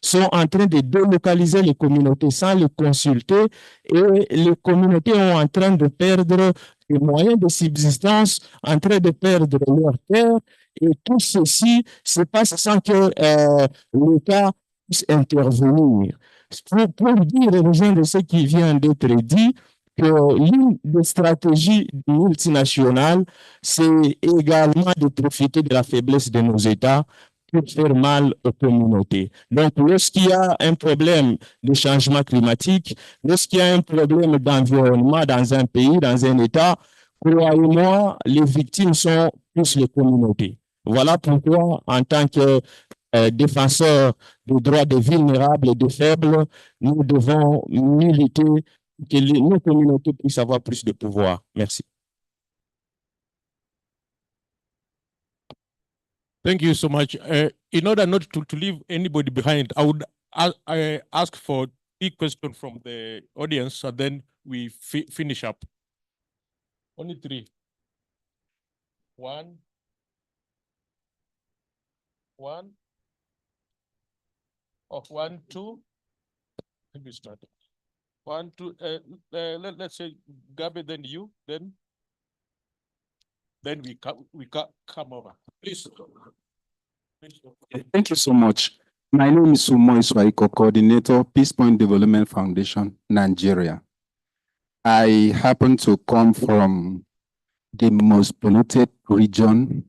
sont en train de délocaliser les communautés sans les consulter, et les communautés sont en train de perdre les moyens de subsistance, en train de perdre leurs terres, et tout ceci se passe sans que l'État puisse intervenir. Pour dire et rejoindre ce qui vient d'être dit, que l'une des stratégies multinationales, c'est également de profiter de la faiblesse de nos États pour faire mal aux communautés. Donc, lorsqu'il y a un problème de changement climatique, lorsqu'il y a un problème d'environnement dans un pays, dans un État, croyez-moi, les victimes sont plus les communautés. Voilà pourquoi, en tant que défenseurs des droits des vulnérables et des faibles, nous devons militer pour que nos communautés puissent avoir plus de pouvoir. Merci. Thank you so much. In order not to leave anybody behind, I would ask for 3 questions from the audience, and then we finish up. Only 3. 1. Oh, 1, 2. Let me start. 1, 2. Let's say Gabi, then you, then we come over. Please. Thank you so much. My name is Sumo Iswaiko, Coordinator, Peace Point Development Foundation, Nigeria. I happen to come from the most polluted region,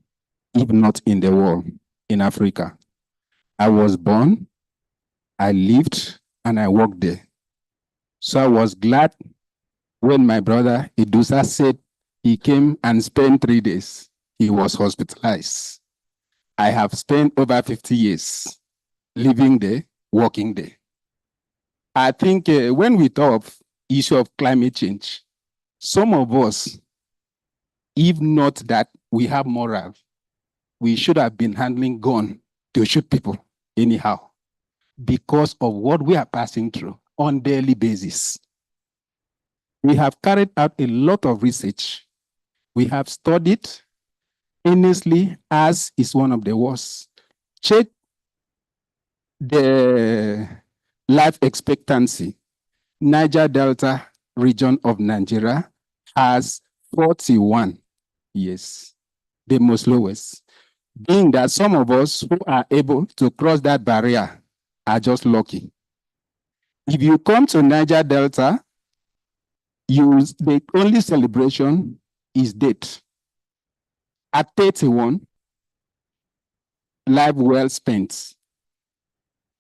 if not in the world, in Africa. I was born, I lived, and I worked there. So I was glad when my brother Idusa said he came and spent 3 days. He was hospitalized. I have spent over 50 years living there, working there. I think when we talk of issue of climate change, some of us, if not that we have moral, we should have been handling gun to shoot people anyhow because of what we are passing through on daily basis. We have carried out a lot of research. We have studied earnestly, as is one of the worst. Check the life expectancy. Niger Delta region of Nigeria has 41 years, the most lowest. Being that some of us who are able to cross that barrier are just lucky. If you come to Niger Delta, the only celebration is death. At 31, life well spent.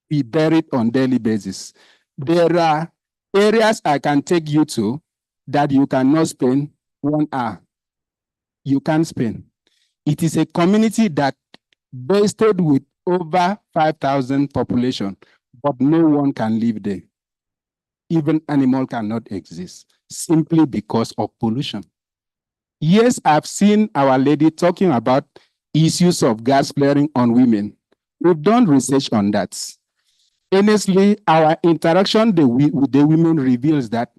Be buried on daily basis. There are areas I can take you to that you cannot spend 1 hour. You can't spend. It is a community that boasted with over 5,000 population, but no one can live there. Even animal cannot exist simply because of pollution. Yes, I've seen Our Lady talking about issues of gas flaring on women. We've done research on that. Honestly, our interaction with the women reveals that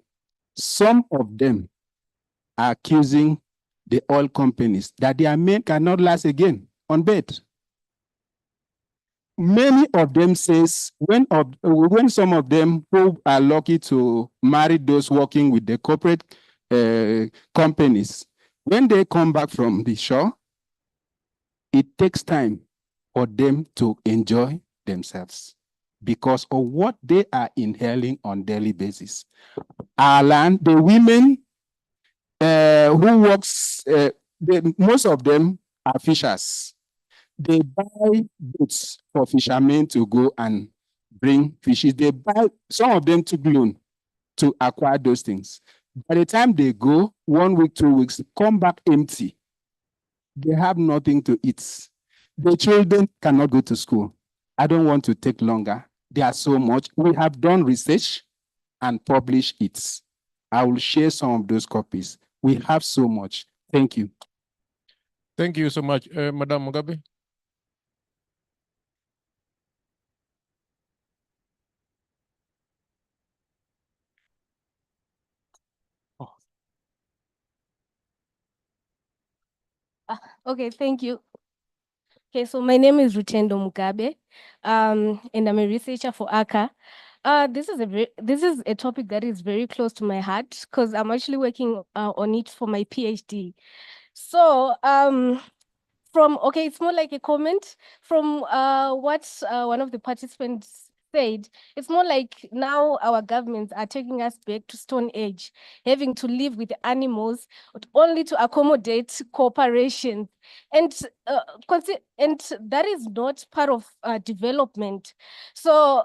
some of them are accusing the oil companies that their men cannot last again on bed. Many of them says when some of them who are lucky to marry those working with the corporate companies, when they come back from the shore, it takes time for them to enjoy themselves because of what they are inhaling on daily basis. Our land, the women who works, most of them are fishers. They buy boats for fishermen to go and bring fishes. They buy, some of them took loan to acquire those things. By the time they go, 1 week, 2 weeks, come back empty. They have nothing to eat. The children cannot go to school. I don't want to take longer. There are so much. We have done research and published it. I will share some of those copies. We have so much. Thank you. Thank you so much. Madam Mugabe. Okay, thank you. Okay, so my name is Rutendo Mugabe, and I'm a researcher for ACCA. This is a topic that is very close to my heart because I'm actually working on it for my PhD. So it's more like a comment from what one of the participants said. It's more like now our governments are taking us back to Stone Age, having to live with animals only to accommodate corporations. And that is not part of development. So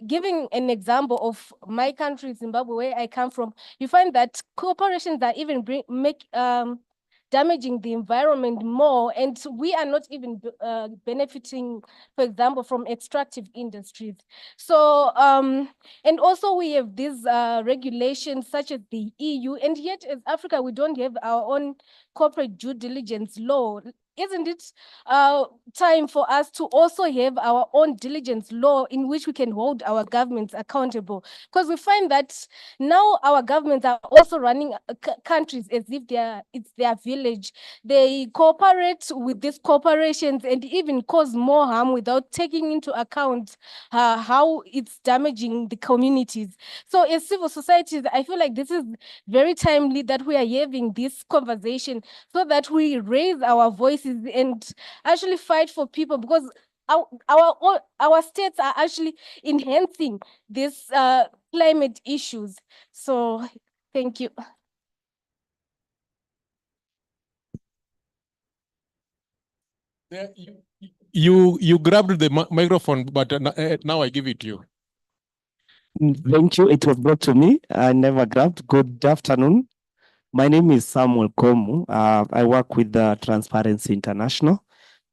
giving an example of my country, Zimbabwe, where I come from, you find that corporations are even damaging the environment more, and we are not even benefiting, for example, from extractive industries. So and also we have these regulations such as the EU, and yet as Africa we don't have our own corporate due diligence law. Isn't it time for us to also have our own diligence law in which we can hold our governments accountable? Because we find that now our governments are also running countries as if it's their village. They cooperate with these corporations and even cause more harm without taking into account how it's damaging the communities. So as civil societies, I feel like this is very timely that we are having this conversation so that we raise our voices and actually fight for people, because our states are actually enhancing these climate issues. So thank you. You grabbed the microphone, but now I give it to you. Thank you. It was brought to me. I never grabbed. Good afternoon. My name is Samuel Komu. I work with Transparency International,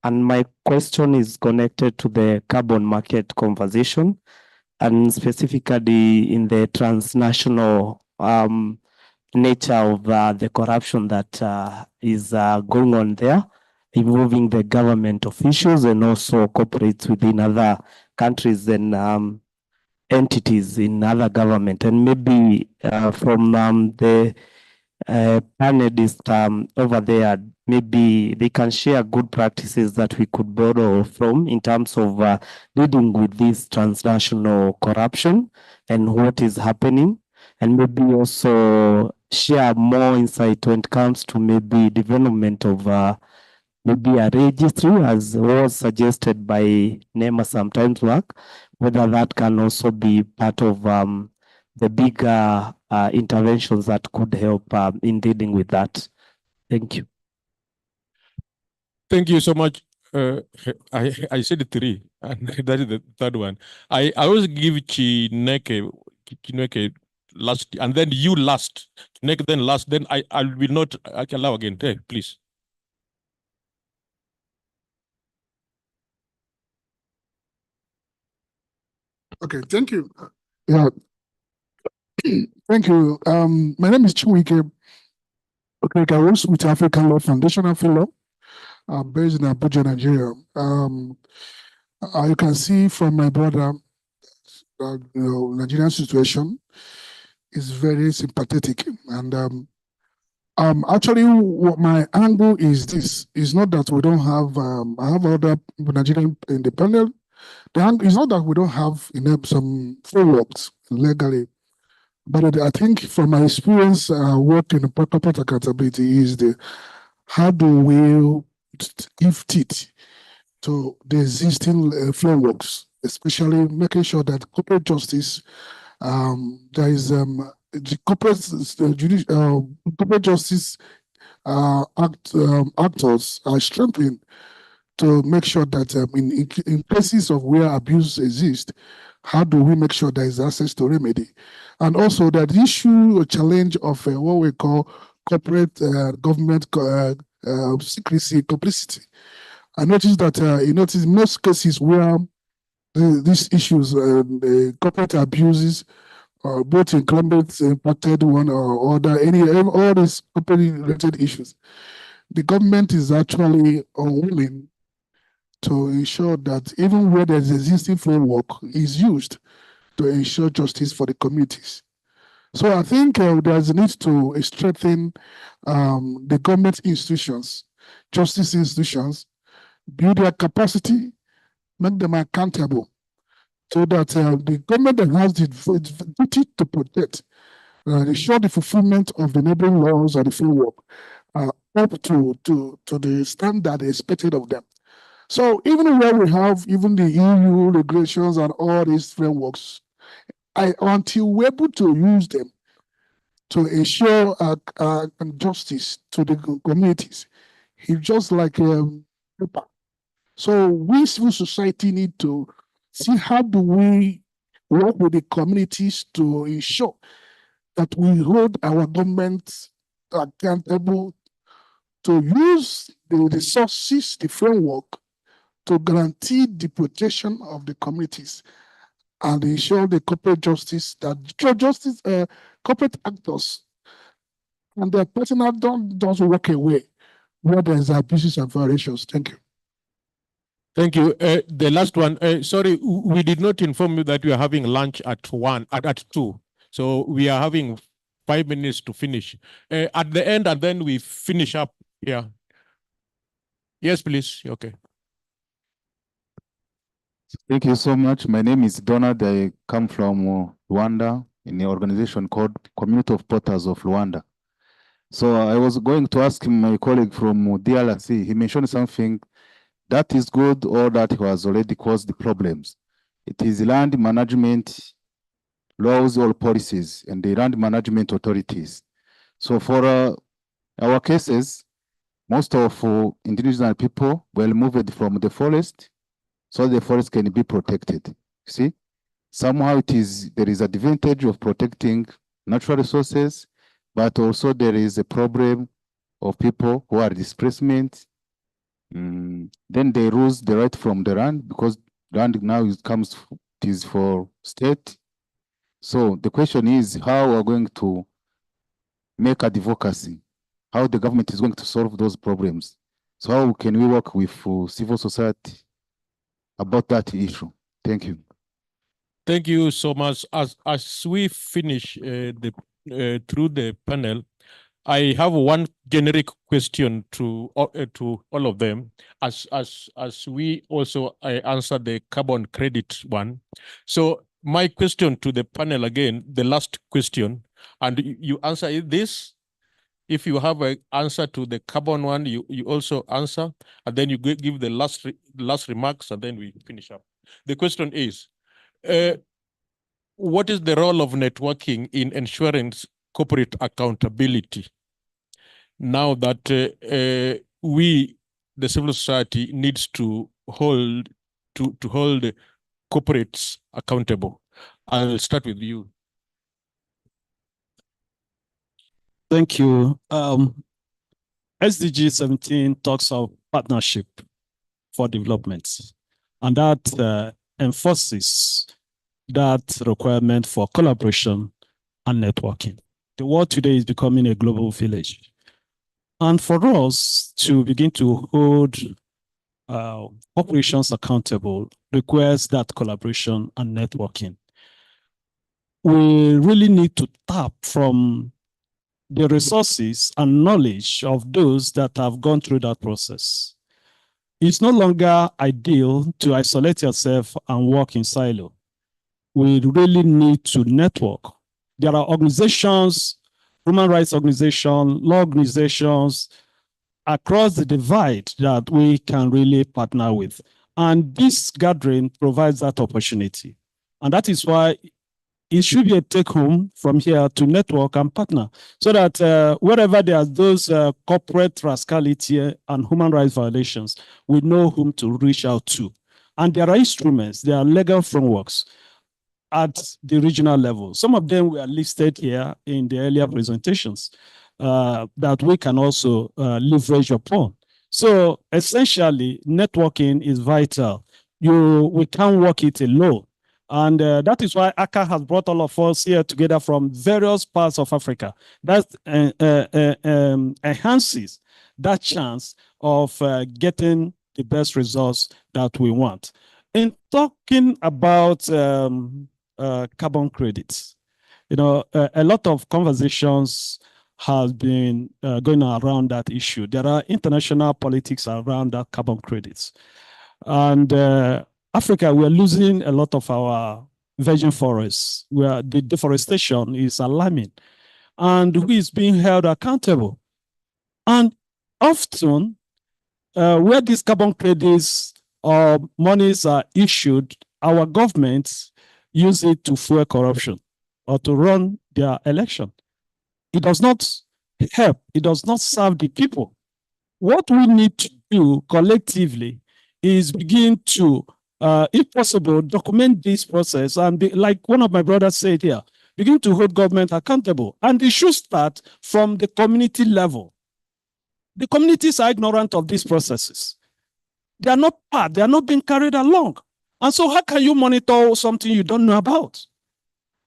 and my question is connected to the carbon market conversation, and specifically in the transnational nature of the corruption that is going on there, involving the government officials and also corporates within other countries and entities in other government. And maybe from the panelists over there, maybe they can share good practices that we could borrow from in terms of dealing with this transnational corruption and what is happening, and maybe also share more insight when it comes to maybe development of maybe a registry, as was suggested by NEMA sometimes work, whether that can also be part of the bigger interventions that could help in dealing with that. Thank you. Thank you so much. I said 3, and that is the third one. I always give Chineke last, and then you last. Chineke then last. Then I will not allow again. Hey, please. Okay, thank you. Yeah, thank you. My name is Chiwike. Okay, I work with African Law Foundation of Law. I'm based in Abuja, Nigeria. You can see from my brother that Nigerian situation is very sympathetic, and actually, what my angle is this: is not that we don't have. I have other Nigerian independent. The angle is not that we don't have some frameworks legally, but I think from my experience working in corporate accountability is how do we give teeth to the existing frameworks, especially making sure that corporate justice, there is the corporate justice actors are strengthened to make sure that in cases of where abuse exists, how do we make sure there is access to remedy? And also that issue or challenge of what we call corporate government secrecy, complicity. I noticed that in most cases where these issues, corporate abuses, both in climate impacted one or other, all these corporate related issues, the government is actually unwilling to ensure that even where there's existing framework is used to ensure justice for the communities. So I think there's a need to strengthen the government institutions justice institutions, build their capacity, make them accountable, so that the government that has the duty to protect, ensure the fulfillment of the enabling laws and the framework up to the standard expected of them. So even where we have even the EU regulations and all these frameworks, until we're able to use them to ensure justice to the communities, it's just like paper. So we civil society need to see how do we work with the communities to ensure that we hold our government accountable to use the resources, the framework, to guarantee the protection of the communities and ensure the corporate justice, that corporate actors and their personnel don't walk away where there's abuses and violations. Thank you. Thank you. The last one, sorry, we did not inform you that we are having lunch at 2. So we are having 5 minutes to finish. At the end, and then we finish up here. Yes, please. Okay. Thank you so much. My name is Donald. I come from Rwanda in an organization called Community of Potters of Rwanda. So I was going to ask my colleague from DRC. He mentioned something that is good or that has already caused the problems. It is land management laws or policies and the land management authorities. So for our cases, most of indigenous people were moved from the forest so the forest can be protected. See, somehow there is advantage of protecting natural resources, but also there is a problem of people who are displacement. Then they lose the right from the land because land now is for state. So the question is how we're going to make advocacy, how the government is going to solve those problems. So how can we work with civil society about that issue? Thank you. Thank you so much. As we finish through the panel, I have one generic question to all of them, as we also answer the carbon credit one. So my question to the panel again, the last question, and you answer this. If you have an answer to the carbon one, you also answer, and then you give the last remarks, and then we finish up. The question is, what is the role of networking in ensuring corporate accountability? Now that we, the civil society, needs to hold corporates accountable. I'll start with you. Thank you. SDG 17 talks of partnership for development, and that enforces that requirement for collaboration and networking. The world today is becoming a global village. And for us to begin to hold corporations accountable requires that collaboration and networking. We really need to tap from the resources and knowledge of those that have gone through that process. It's no longer ideal to isolate yourself and work in silo. We really need to network. There are organizations, human rights organizations, law organizations across the divide that we can really partner with. And this gathering provides that opportunity. And that is why it should be a take home from here to network and partner so that wherever there are those corporate rascality and human rights violations, we know whom to reach out to. And there are instruments, there are legal frameworks at the regional level. Some of them were listed here in the earlier presentations that we can also leverage upon. So essentially, networking is vital. We can't work it alone. And that is why ACCA has brought all of us here together from various parts of Africa. That enhances that chance of getting the best results that we want. In talking about carbon credits, a lot of conversations has been going around that issue. There are international politics around that carbon credits. And Africa, we're losing a lot of our virgin forests, where the deforestation is alarming. And who is being held accountable? And often, where these carbon credits or monies are issued, our governments use it to fuel corruption or to run their election. It does not help. It does not serve the people. What we need to do collectively is begin to, if possible, document this process and be, like one of my brothers said here, begin to hold government accountable. And it should start from the community level. The communities are ignorant of these processes. They are not part, they are not being carried along. And so how can you monitor something you don't know about?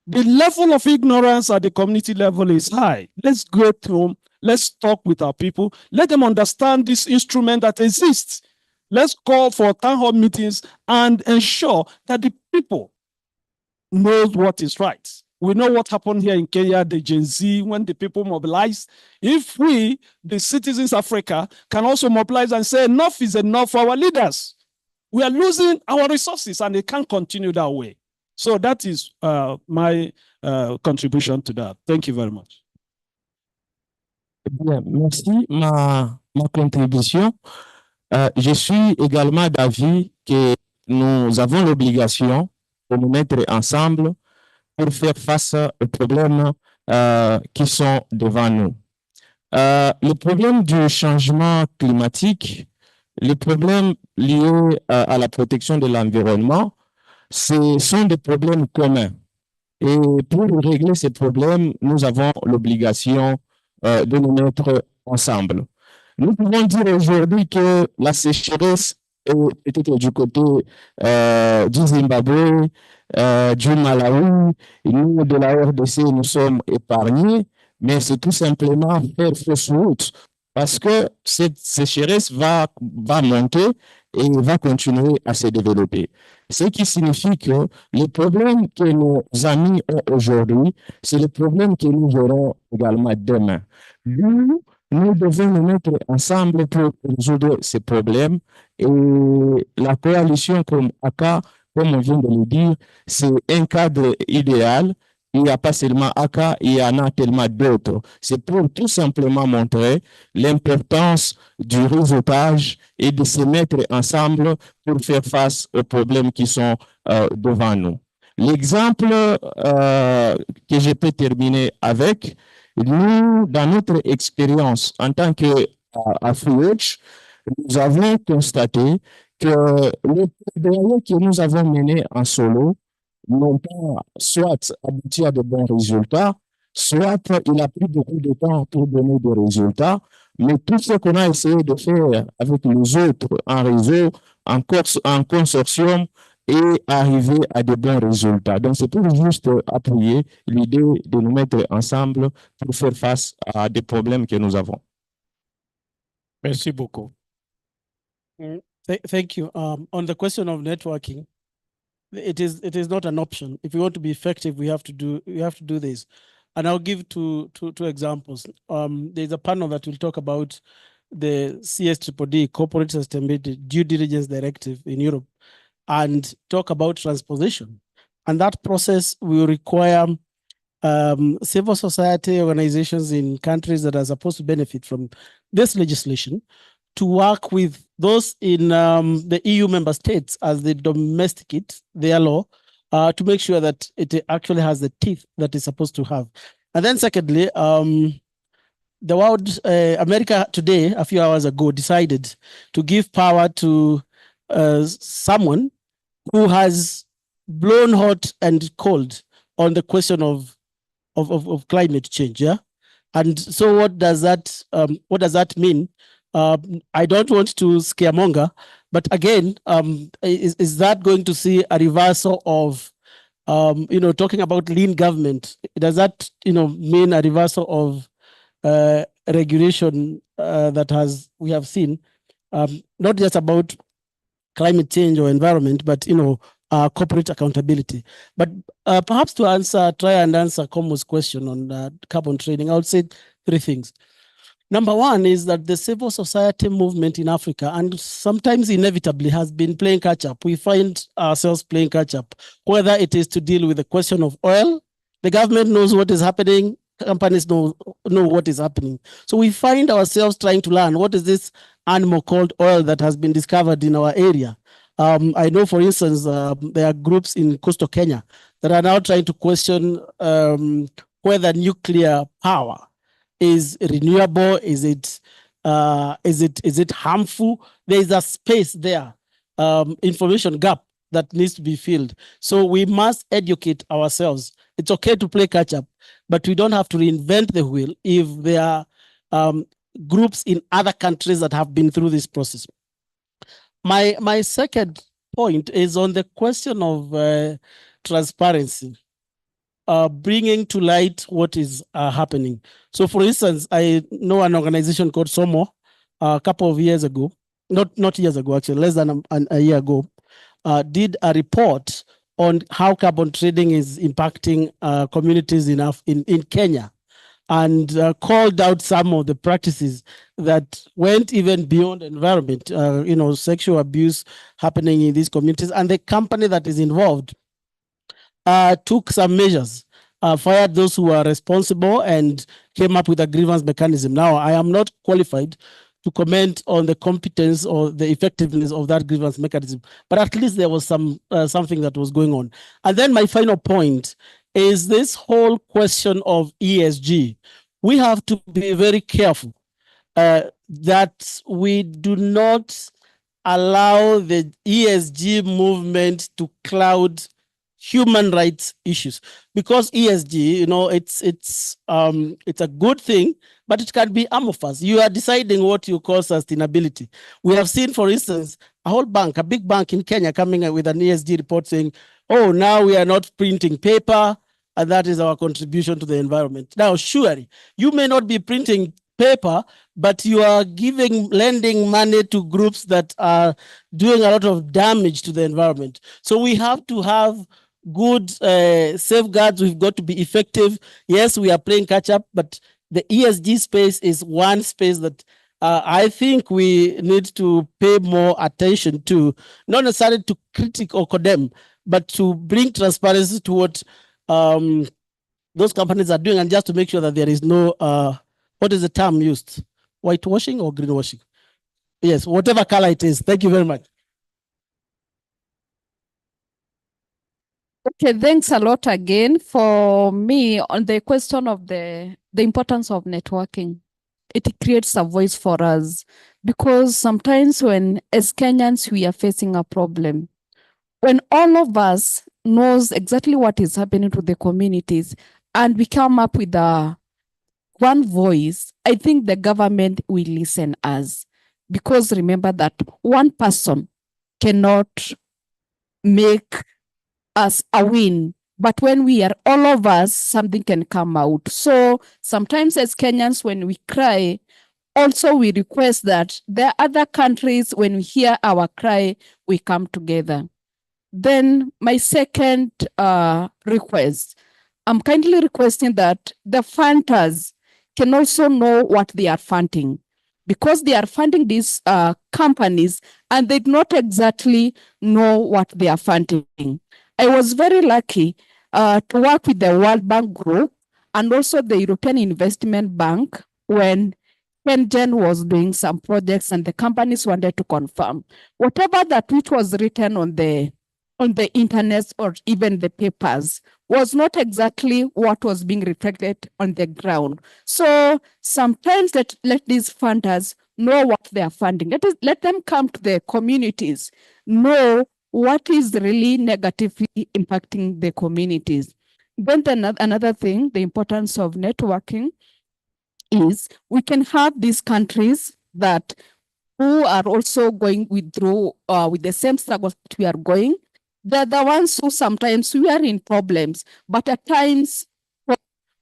The level of ignorance at the community level is high. Let's go through, let's talk with our people, let them understand this instrument that exists. Let's call for town hall meetings and ensure that the people know what is right. We know what happened here in Kenya, the Gen Z, when the people mobilized. If we, the citizens of Africa, can also mobilize and say enough is enough for our leaders, we are losing our resources and it can't continue that way. So that is my contribution to that. Thank you very much. Bien, merci. Ma contribution. Je suis également d'avis que nous avons l'obligation de nous mettre ensemble pour faire face aux problèmes qui sont devant nous. Le problème du changement climatique, les problèmes liés à la protection de l'environnement, ce sont des problèmes communs. Et pour régler ces problèmes, nous avons l'obligation de nous mettre ensemble. Nous pouvons dire aujourd'hui que la sécheresse est peut-être du côté du Zimbabwe, du Malawi, et nous de la RDC, nous sommes épargnés, mais c'est tout simplement faire fausse route parce que cette sécheresse va monter et va continuer à se développer. Ce qui signifie que les problèmes que nos amis ont aujourd'hui, c'est les problèmes que nous aurons également demain. Nous devons nous mettre ensemble pour résoudre ces problèmes et la coalition comme ACCA, comme on vient de le dire, c'est un cadre idéal. Il n'y a pas seulement ACCA, il y en a tellement d'autres. C'est pour tout simplement montrer l'importance du réseautage et de se mettre ensemble pour faire face aux problèmes qui sont devant nous. L'exemple que je peux terminer avec, nous, dans notre expérience en tant qu'AfriWatch, nous avons constaté que le plaidoyer que nous avons mené en solo n'ont pas soit abouti à de bons résultats, soit il a pris beaucoup de temps pour donner des résultats, mais tout ce qu'on a essayé de faire avec les autres en réseau, en consortium, et arriver à de bons résultats. Donc, c'est pour juste appuyer l'idée de nous mettre ensemble pour faire face à des problèmes que nous avons. Merci beaucoup. Thank you. On the question of networking, it is not an option. If we want to be effective, we have to do this. And I'll give two examples. There's a panel that will talk about the CSDD, Corporate Sustainability Due Diligence Directive in Europe, and talk about transposition. And that process will require civil society organizations in countries that are supposed to benefit from this legislation to work with those in the EU member states as they domesticate their law to make sure that it actually has the teeth that it's supposed to have. And then secondly, the world, America today, a few hours ago, decided to give power to someone who has blown hot and cold on the question of climate change. Yeah, and so what does that mean? I don't want to scaremonger, but again, is that going to see a reversal of talking about lean government? Does that mean a reversal of regulation that we have seen, not just about climate change or environment, but corporate accountability? But perhaps to try and answer Komo's question on carbon trading, I would say three things. Number one is that the civil society movement in Africa, and sometimes inevitably, has been playing catch up. We find ourselves playing catch up, whether it is to deal with the question of oil. The government knows what is happening. Companies know what is happening. So we find ourselves trying to learn what is this animal called oil that has been discovered in our area. I know, for instance, there are groups in coastal Kenya that are now trying to question whether nuclear power is renewable, is it harmful? There is a space there, information gap that needs to be filled. So we must educate ourselves. It's okay to play catch up, but we don't have to reinvent the wheel if there are groups in other countries that have been through this process. My second point is on the question of transparency. Bringing to light what is happening. So for instance, I know an organization called SOMO a couple of years ago, not years ago, actually, less than a year ago, did a report on how carbon trading is impacting communities in Kenya, and called out some of the practices that went even beyond environment, sexual abuse happening in these communities. And the company that is involved took some measures, fired those who were responsible, and came up with a grievance mechanism. Now, I am not qualified to comment on the competence or the effectiveness of that grievance mechanism, but at least there was something that was going on. And then my final point is this whole question of ESG. We have to be very careful that we do not allow the ESG movement to cloud human rights issues, because ESG, it's a good thing, but it can be amorphous. You are deciding what you call sustainability. We have seen, for instance, a big bank in Kenya coming with an ESG report saying, oh, now we are not printing paper, and that is our contribution to the environment. Now, surely, you may not be printing paper, but you are lending money to groups that are doing a lot of damage to the environment. So we have to have good safeguards. We've got to be effective. Yes, we are playing catch up, but the ESG space is one space that I think we need to pay more attention to, not necessarily to critique or condemn, but to bring transparency to what those companies are doing, and just to make sure that there is no, what is the term used? Whitewashing or greenwashing? Yes, whatever color it is. Thank you very much. Okay, thanks a lot again. For me, on the question of the importance of networking, it creates a voice for us, because sometimes when, as Kenyans, we are facing a problem, when all of us knows exactly what is happening to the communities, and we come up with one voice, I think the government will listen us. Because remember that one person cannot make us a win, but when we are all of us, something can come out. So sometimes as Kenyans, when we cry, also we request that there are other countries, when we hear our cry, we come together. Then my second request, I'm kindly requesting that the funders can also know what they are funding, because they are funding these companies and they do not exactly know what they are funding. I was very lucky to work with the World Bank Group and also the European Investment Bank when Kengen was doing some projects and the companies wanted to confirm whatever that which was written on the internet or even the papers was not exactly what was being reflected on the ground. So sometimes let these funders know what they are funding. Let them come to the communities, know what is really negatively impacting the communities. Then another thing, the importance of networking is we can have these countries that who are also going with the same struggles that we are going. They're the ones who sometimes we are in problems, but at times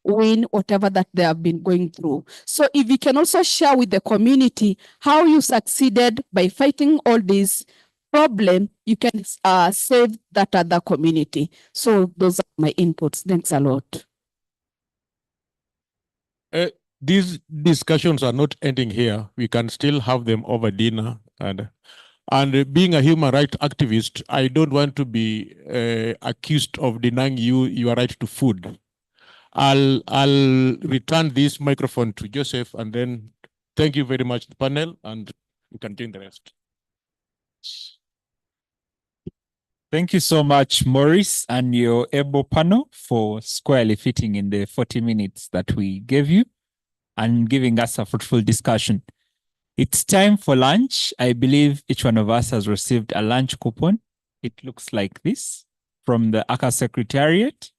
win whatever that they have been going through. So if we can also share with the community how you succeeded by fighting all these problems, you can save that other community. So those are my inputs. Thanks a lot. these discussions are not ending here. We can still have them over dinner. And being a human rights activist, I don't want to be accused of denying you your right to food. I'll return this microphone to Joseph, and then thank you very much, the panel, and we can do the rest. Thank you so much, Maurice, and your able panel for squarely fitting in the 40 minutes that we gave you and giving us a fruitful discussion. It's time for lunch. I believe each one of us has received a lunch coupon. It looks like this from the ACCA Secretariat.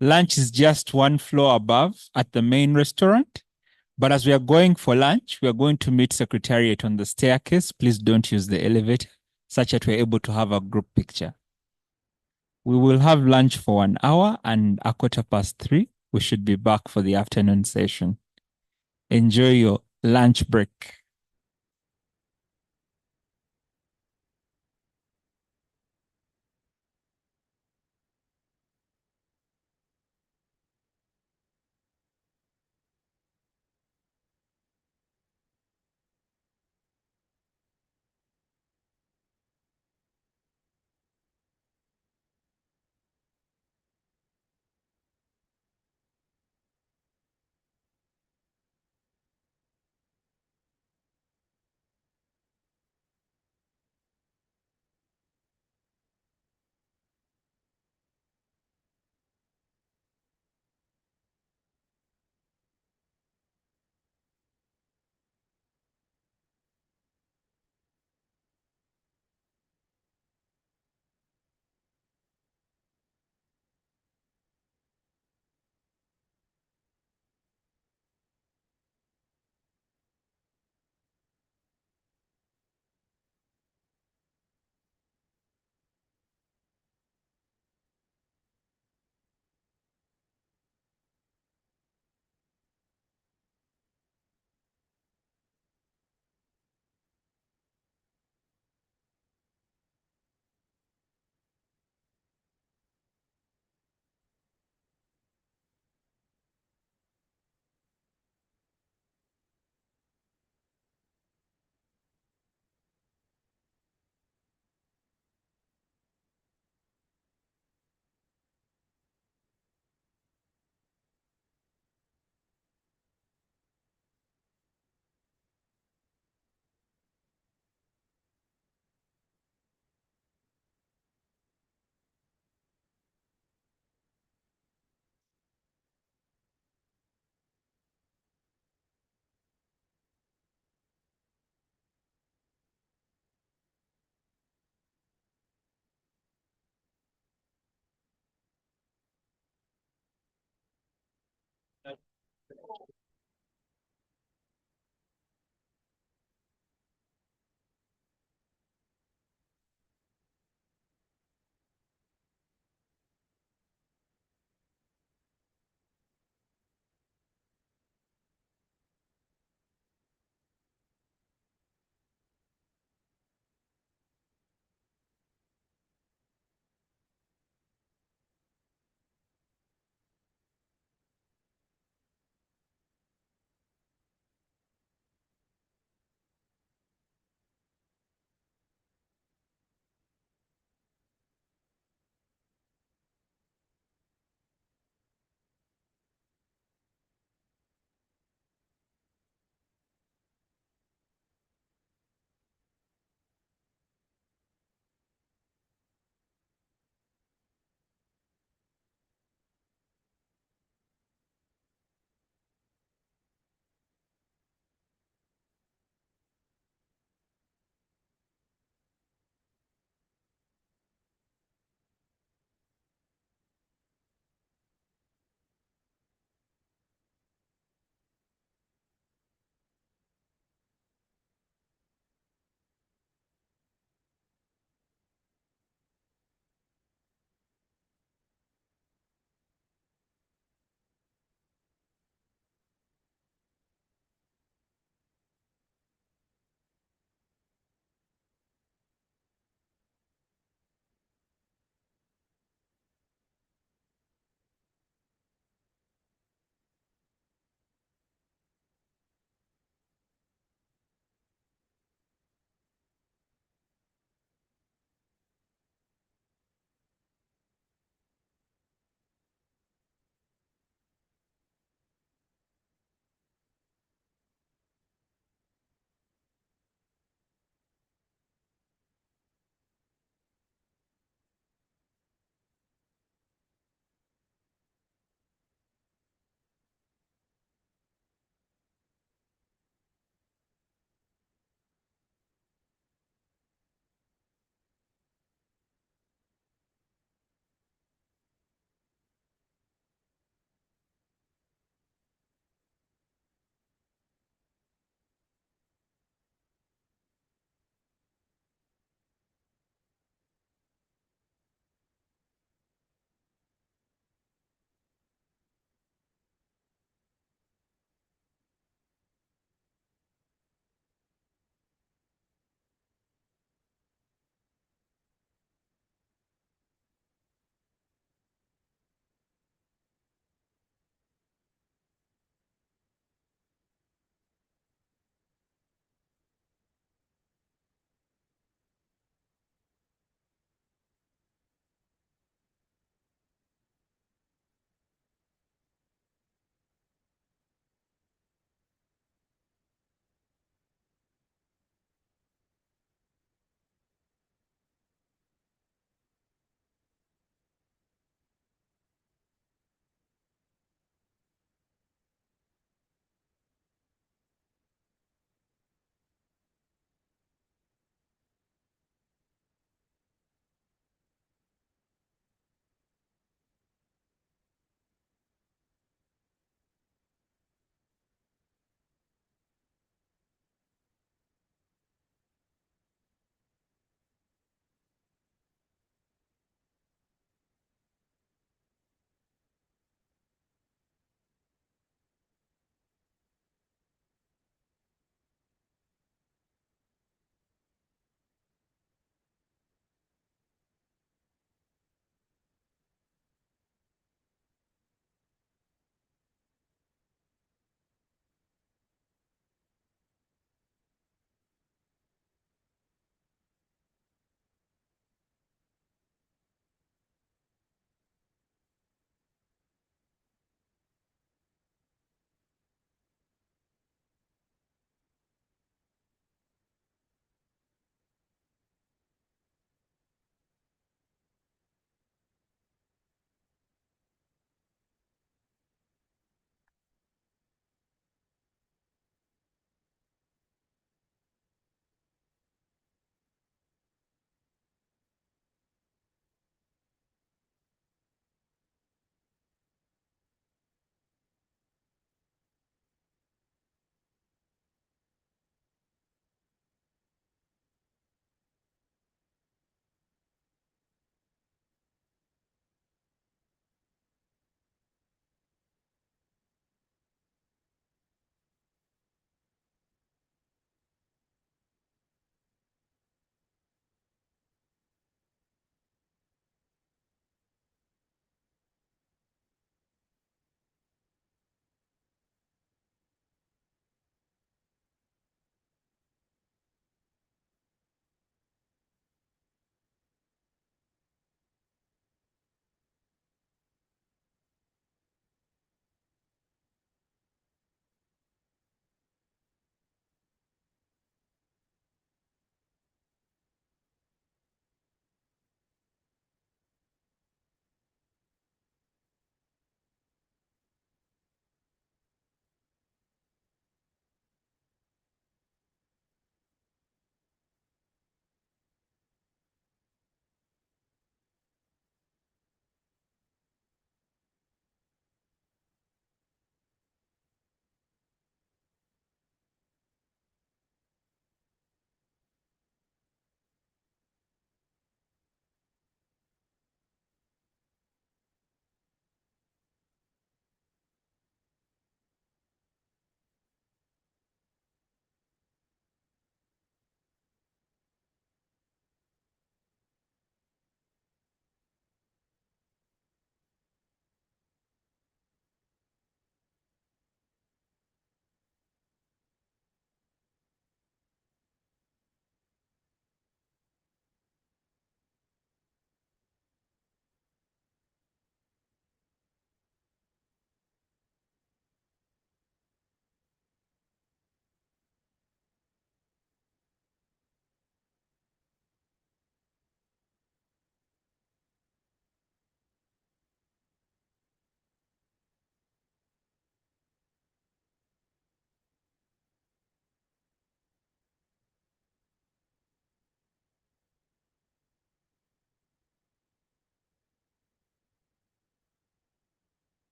Lunch is just one floor above at the main restaurant. But as we are going for lunch, we are going to meet Secretariat on the staircase. Please don't use the elevator, such that we're able to have a group picture. We will have lunch for 1 hour, and at 3:15, we should be back for the afternoon session. Enjoy your lunch break.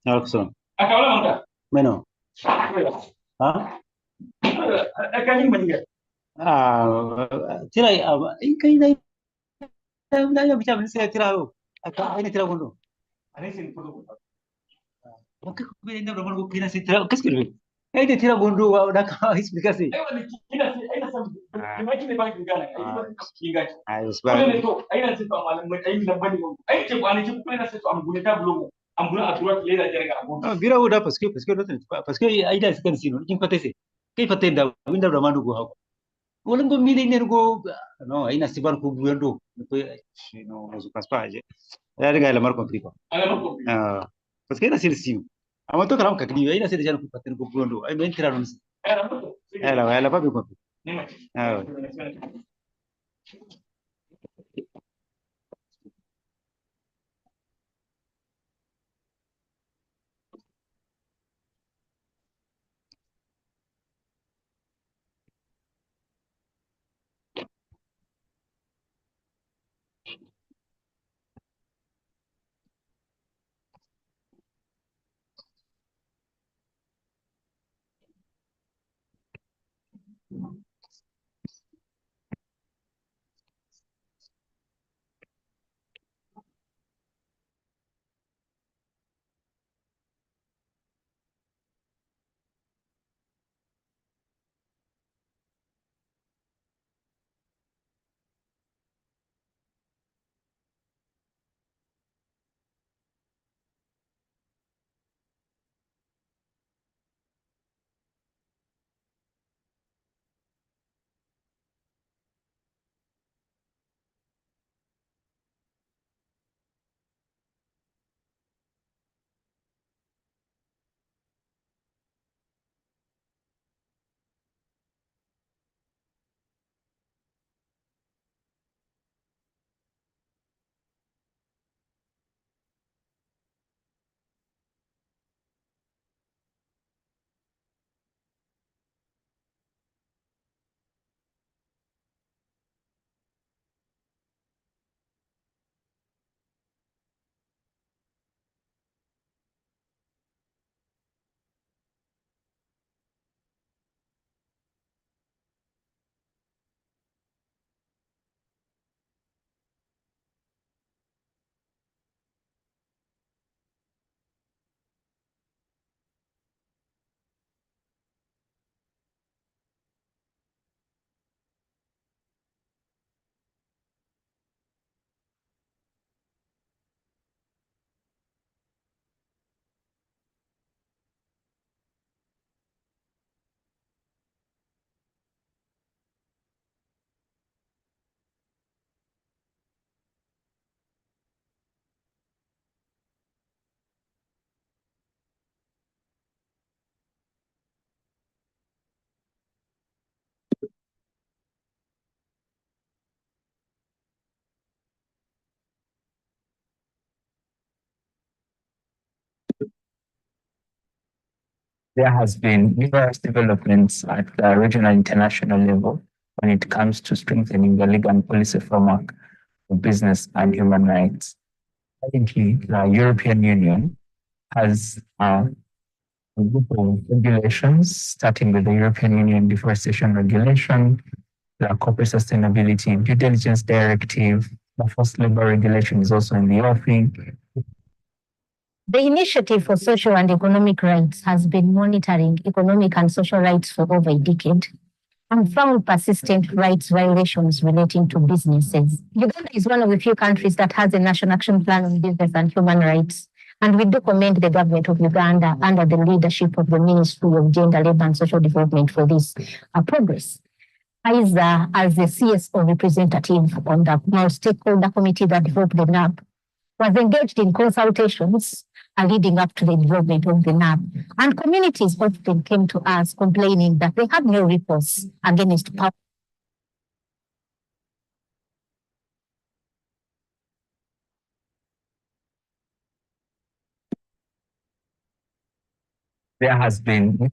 Alexon. Meno. Ha? Tira in kai na ya bicha bin sai tira ho. Aka ai tira gondo. Oke ko be inda bro ko kina sai tira kas kirbe. Ai de tira gondo wa da ka explicasse. Ai usba. Bira udah paske ai da sukan sino kin fate se. Kai fate da winda da manu go ha. Walang go mili ne go no ai nasiban ko buendo. Ko no no su paspa je. Ya de la mar complico. Ah, paske na sil sim. Ama to karam kakni ai na sil jan ko fate ko buendo. Ai men tira non. Ela pa be ko. Ah. There has been numerous developments at the regional and international level when it comes to strengthening the legal and policy framework for business and human rights. Currently, the European Union has a group of regulations, starting with the European Union Deforestation Regulation, the Corporate Sustainability Due Diligence Directive, the Forced Labor Regulation is also in the offing. The Initiative for Social and Economic Rights has been monitoring economic and social rights for over a decade and found persistent rights violations relating to businesses. Uganda is one of the few countries that has a national action plan on business and human rights. And we do commend the government of Uganda under the leadership of the Ministry of Gender, Labour and Social Development for this progress. As the CSO representative on the multi-stakeholder committee that developed the NAP, was engaged in consultations leading up to the development of the NAP. And communities often came to us complaining that they had no recourse against power. There has been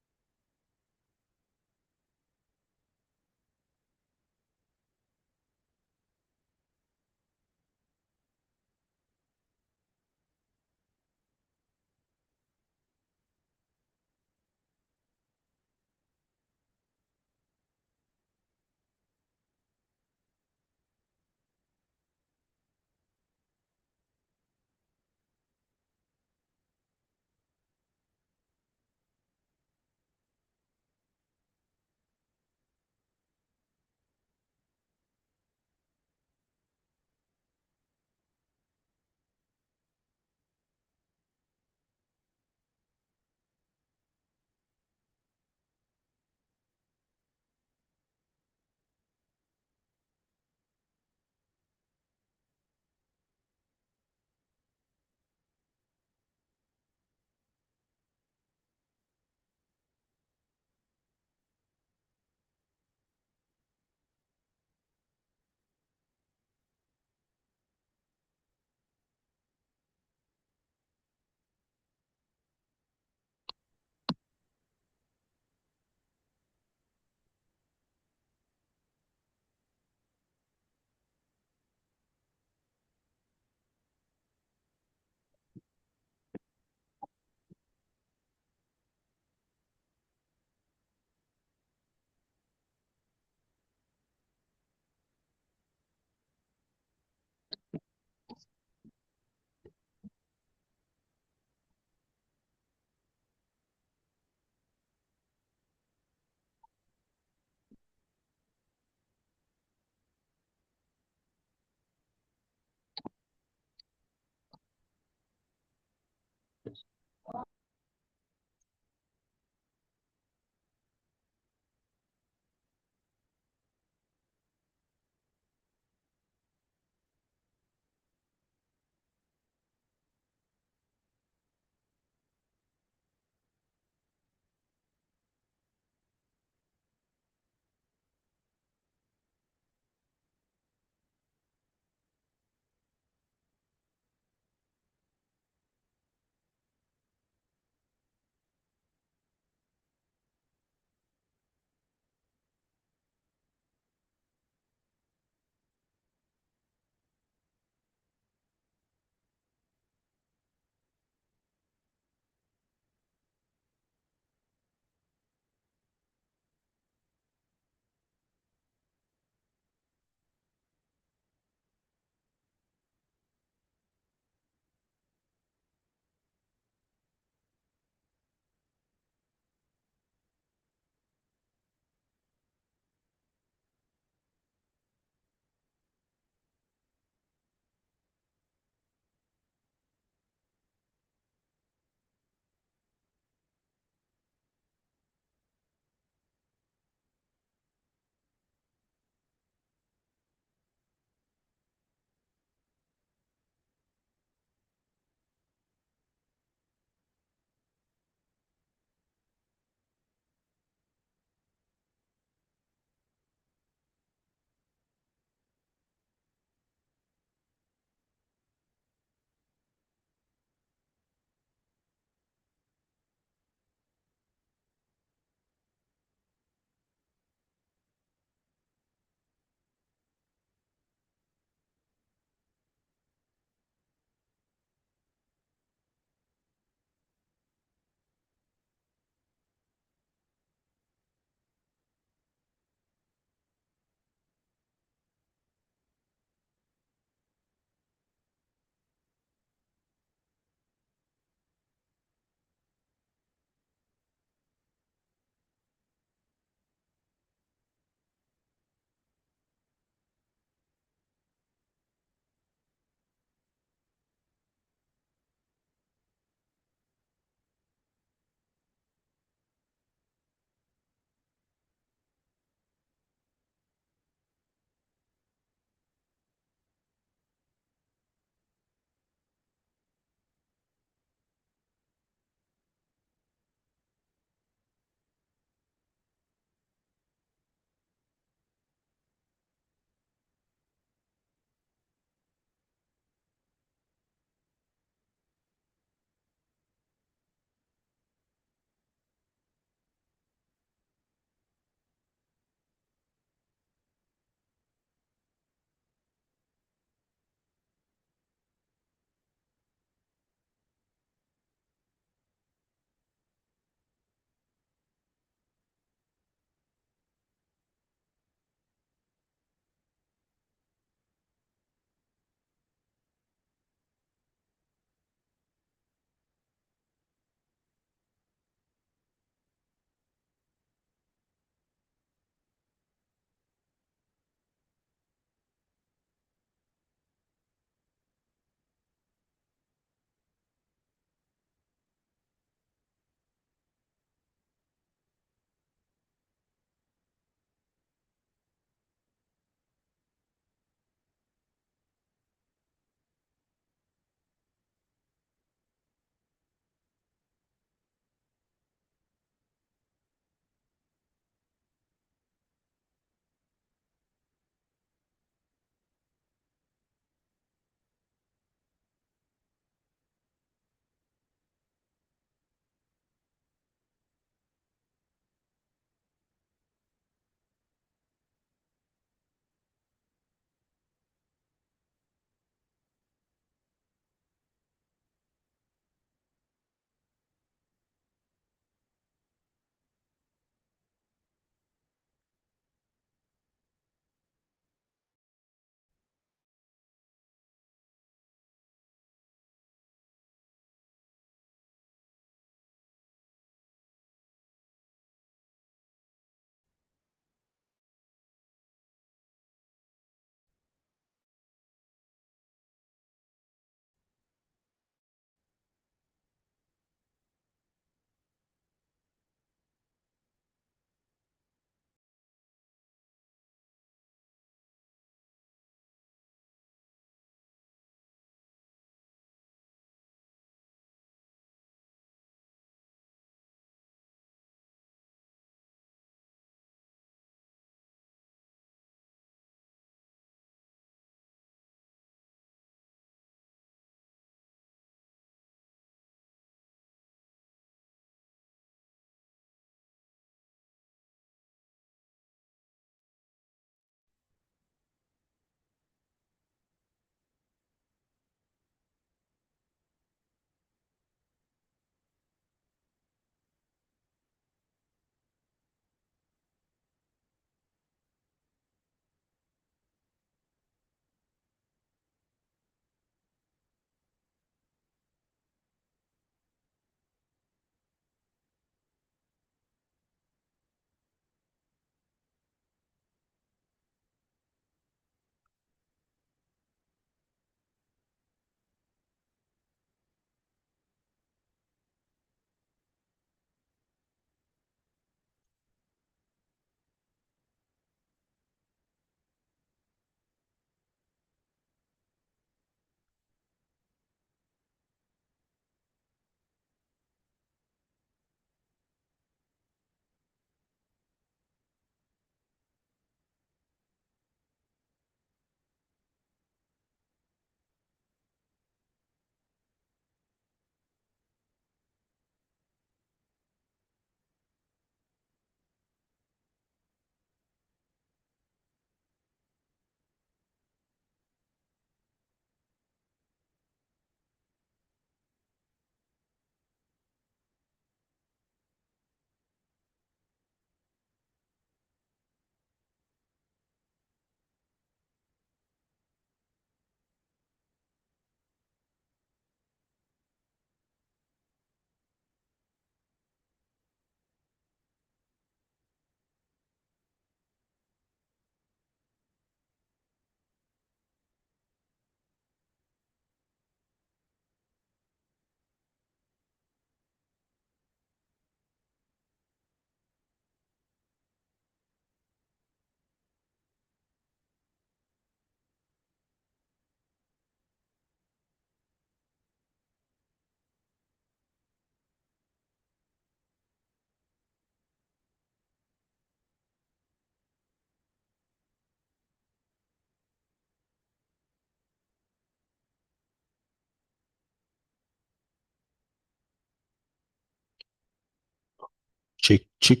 Check, check.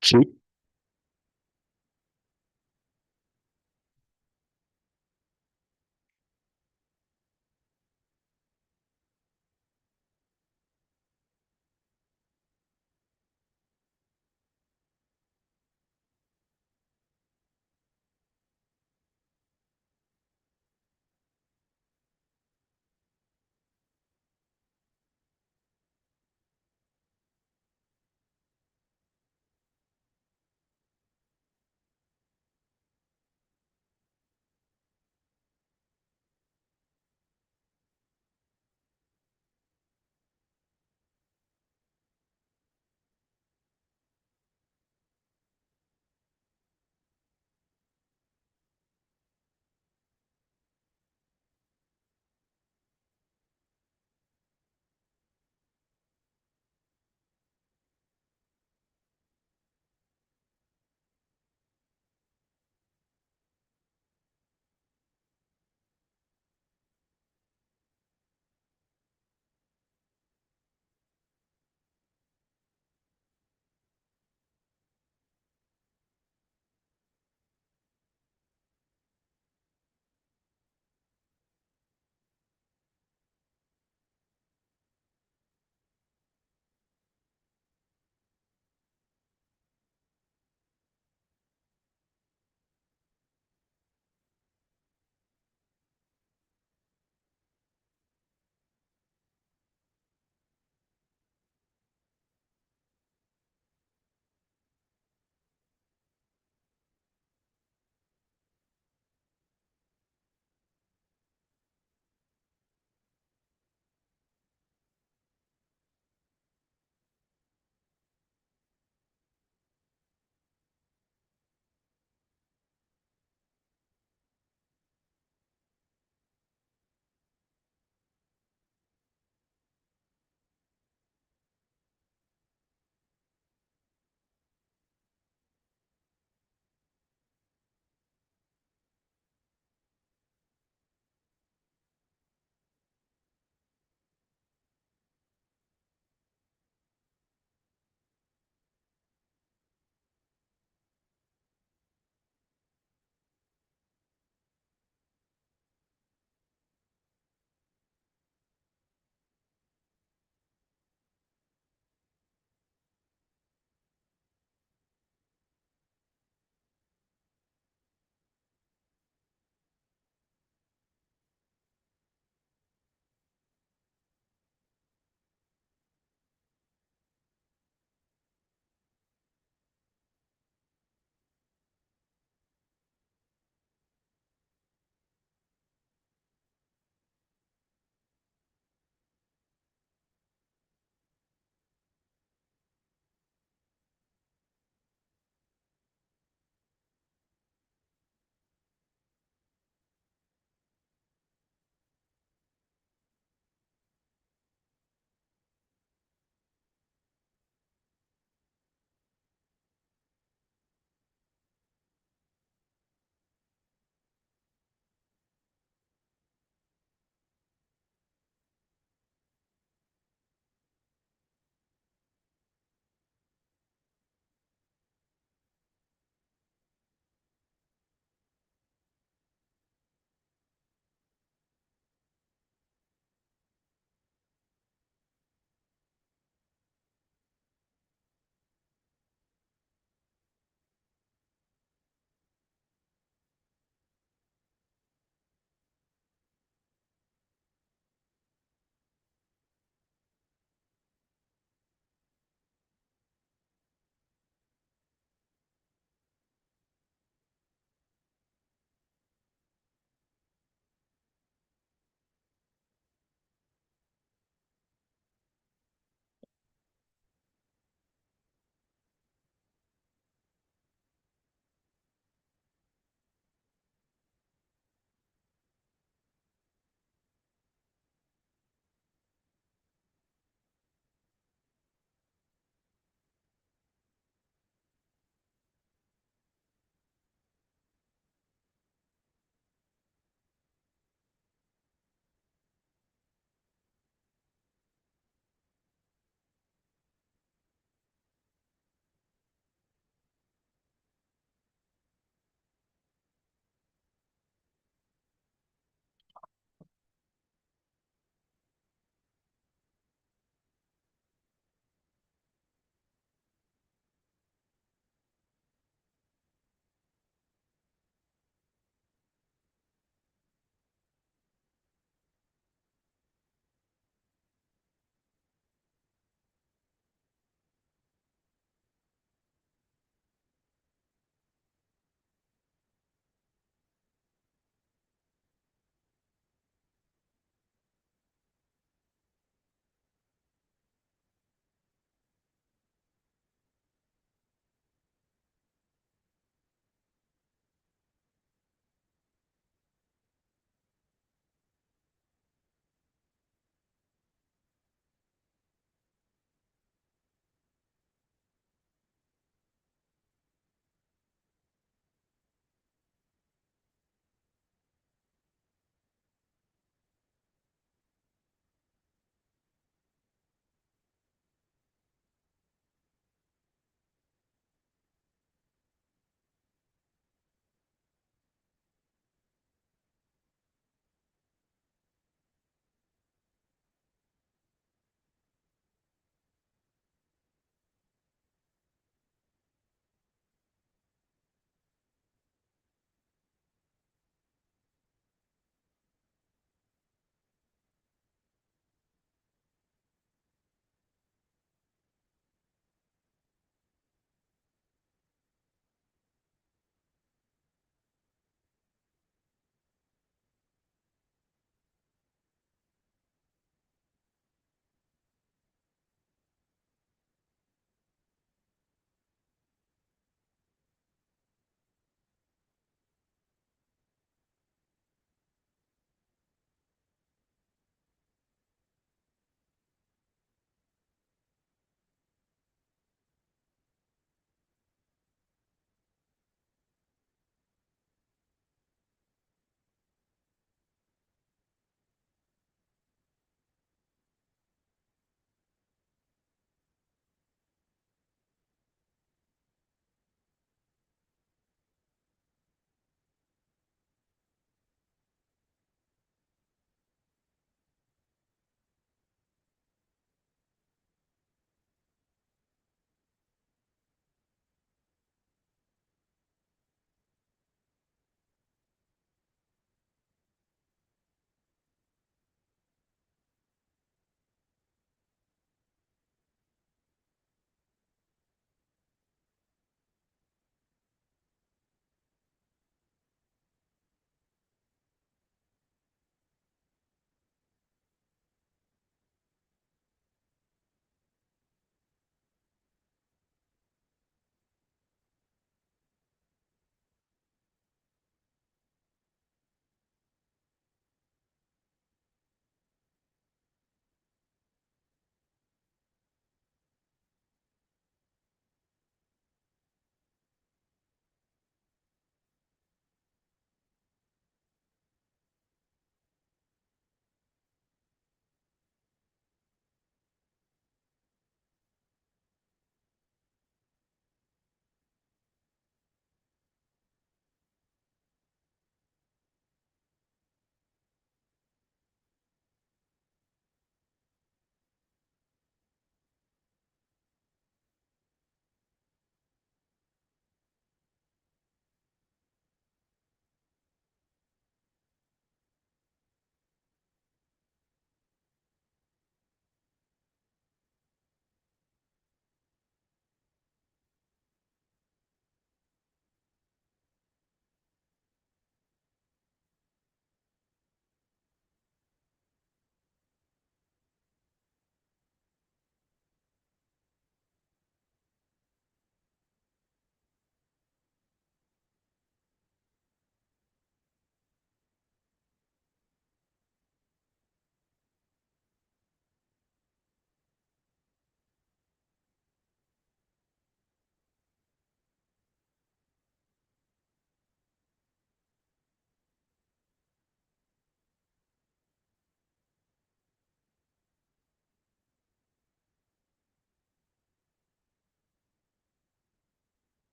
Check.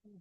See,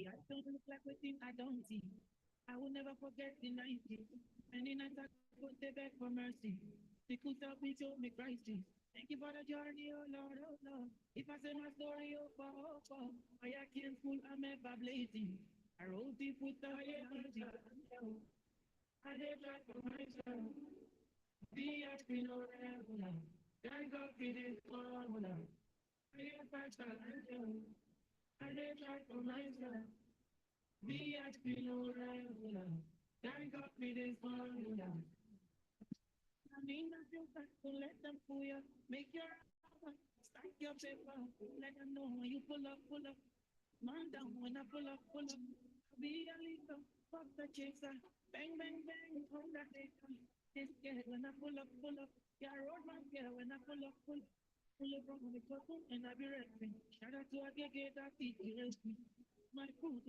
I don't look like a thing I don't see. I will never forget the 90s. Many nights I could stay back for mercy. They could help me show me Christ. Thank you for the journey, oh Lord, oh Lord. If I say my story, oh, I can't school, I'm ever blazing. I wrote it with the energy. I did try for myself. Be a spin or regular. Thank God for this formula. I did try for myself. I did try for myself. Be a spin or regular. Thank God for this formula. I mean, I feel back to let them fool you. Make your stack your paper. Let them know when you pull up, pull up. Man down when I pull up, pull up. Be a leader, fuck the chaser. Bang, bang, bang, on the data. This get when I pull up, pull up. Yeah, road man, yeah, when I pull up, pull up. Pull up from the couple and I be ready. Shout out to a get that teacher. My crew,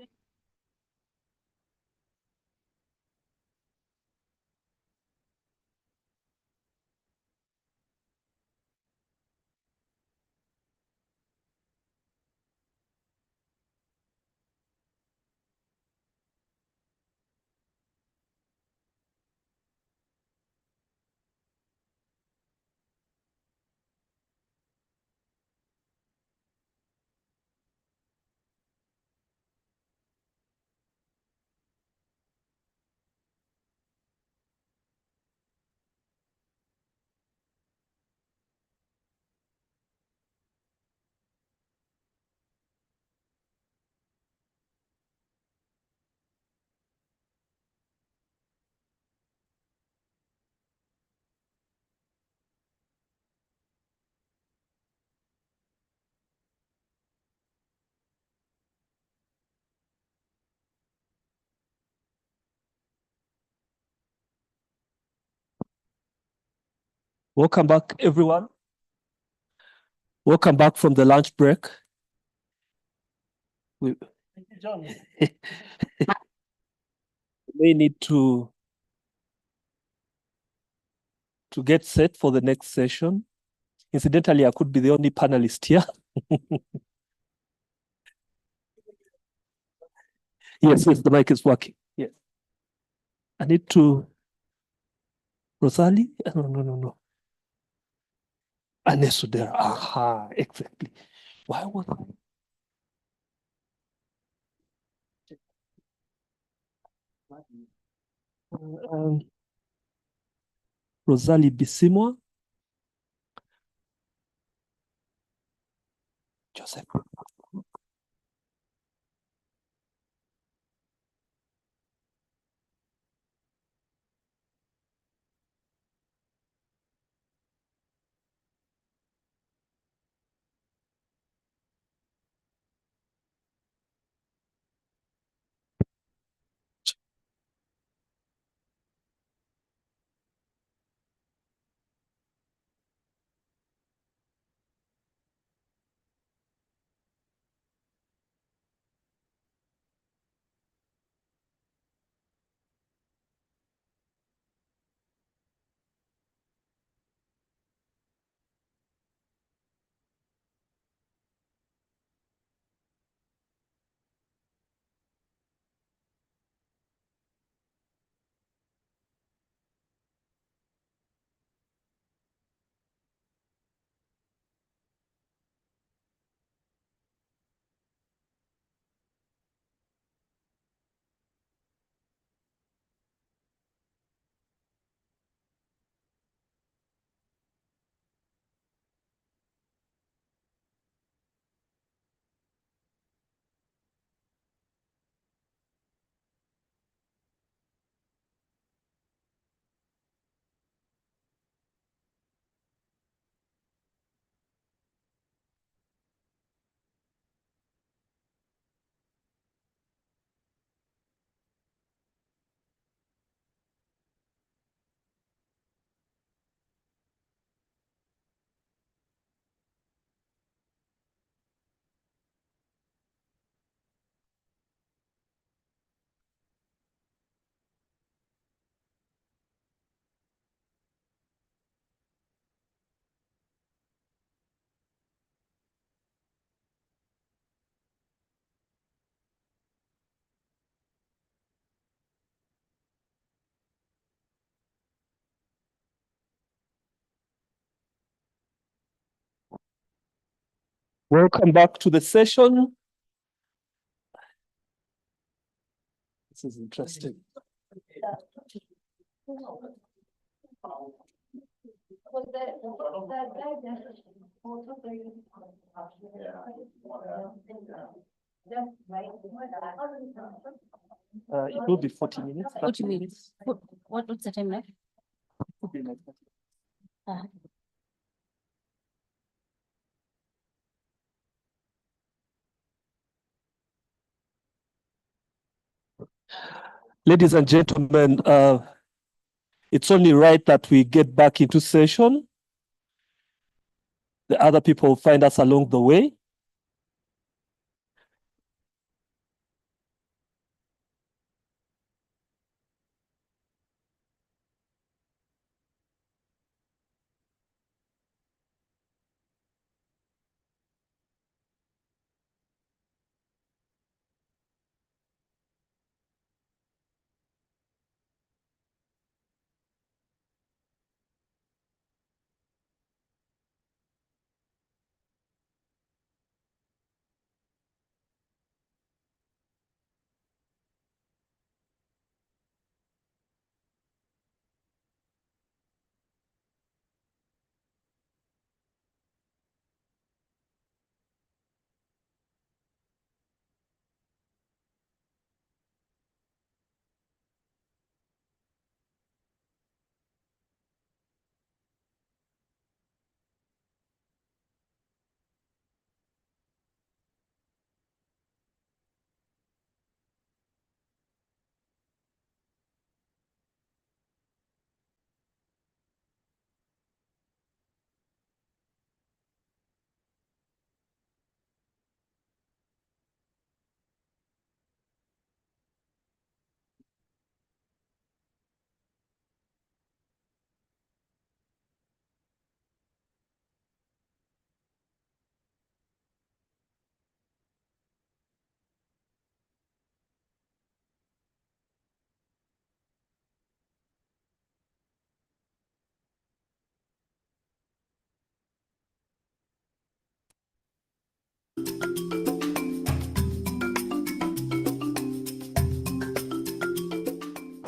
Welcome back, everyone. Welcome back from the lunch break. We may need to get set for the next session. Incidentally, I could be the only panelist here. Yes, the mic is working. Yes. I need to. Rosalie? No. Anesudera. Aha, exactly. Why was I? Rosalie Bisimwa. Joseph. Welcome back to the session. This is interesting. It will be 40 minutes. 40 minutes. What's the time now? Ladies and gentlemen, it's only right that we get back into session. The other people find us along the way.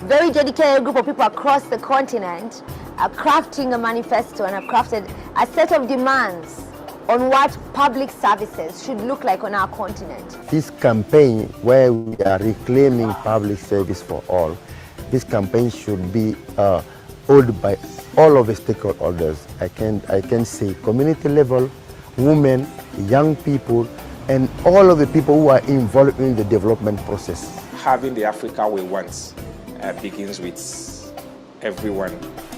Very dedicated group of people across the continent are crafting a manifesto and have crafted a set of demands on what public services should look like on our continent. This campaign where we are reclaiming public service for all, this campaign should be held by all of the stakeholders. I can say community level, women, young people, and all of the people who are involved in the development process. Having the Africa we want begins with everyone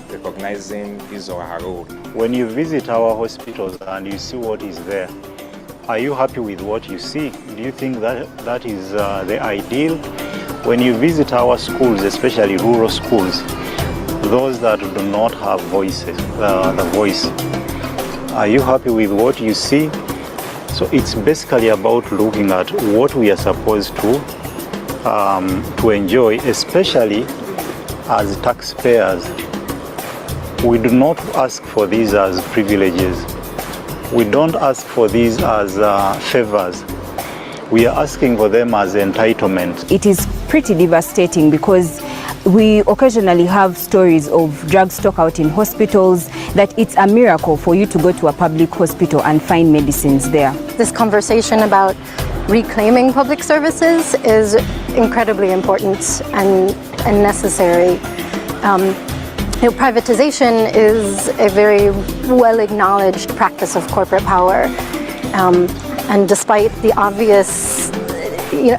recognizing his or her role. When you visit our hospitals and you see what is there, are you happy with what you see? Do you think that is the ideal? When you visit our schools, especially rural schools, those that do not have voices, the voice, are you happy with what you see? So it's basically about looking at what we are supposed to enjoy, especially as taxpayers. We do not ask for these as privileges. We don't ask for these as favors. We are asking for them as entitlement. It is pretty devastating because we occasionally have stories of drug stock out in hospitals that it's a miracle for you to go to a public hospital and find medicines there. This conversation about reclaiming public services is incredibly important and necessary. Privatization is a very well-acknowledged practice of corporate power. And despite the obvious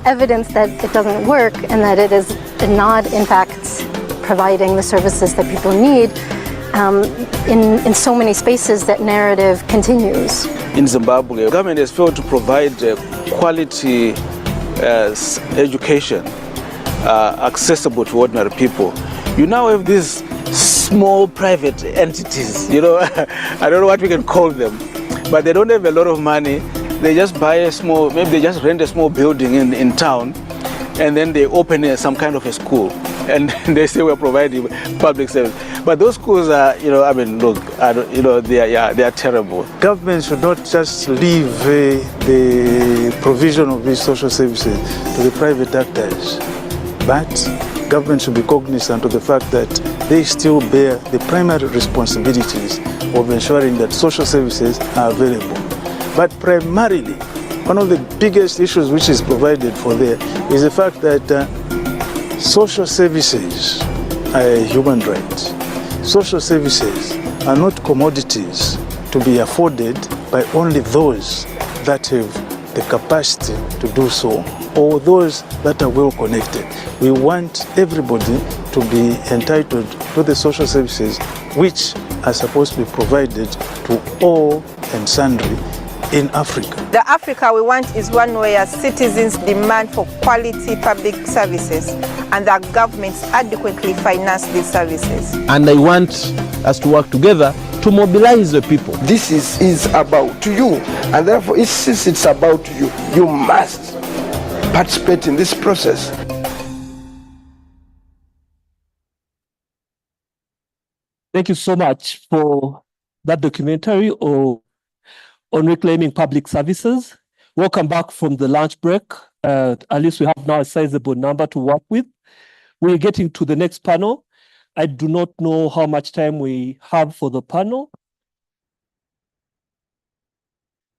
evidence that it doesn't work and that it is not, in fact, providing the services that people need, in so many spaces that narrative continues. In Zimbabwe, the government has failed to provide quality education accessible to ordinary people. You now have these small private entities, I don't know what we can call them, but they don't have a lot of money. They just buy maybe they just rent a small building in town, and then they open some kind of a school, and they say we're providing public service. But those schools are, look, they are terrible. Government should not just leave the provision of these social services to the private actors, but government should be cognizant of the fact that they still bear the primary responsibilities of ensuring that social services are available. But primarily, one of the biggest issues which is provided for there is the fact that social services are a human right. Social services are not commodities to be afforded by only those that have the capacity to do so, or those that are well connected. We want everybody to be entitled to the social services which are supposed to be provided to all and sundry in Africa. The Africa we want is one where citizens demand for quality public services and that governments adequately finance these services. And I want us to work together to mobilize the people. This is about you, and therefore since it's about you, you must participate in this process. Thank you so much for that documentary on reclaiming public services. Welcome back from the lunch break. At least we have now a sizable number to work with. We're getting to the next panel. I do not know how much time we have for the panel.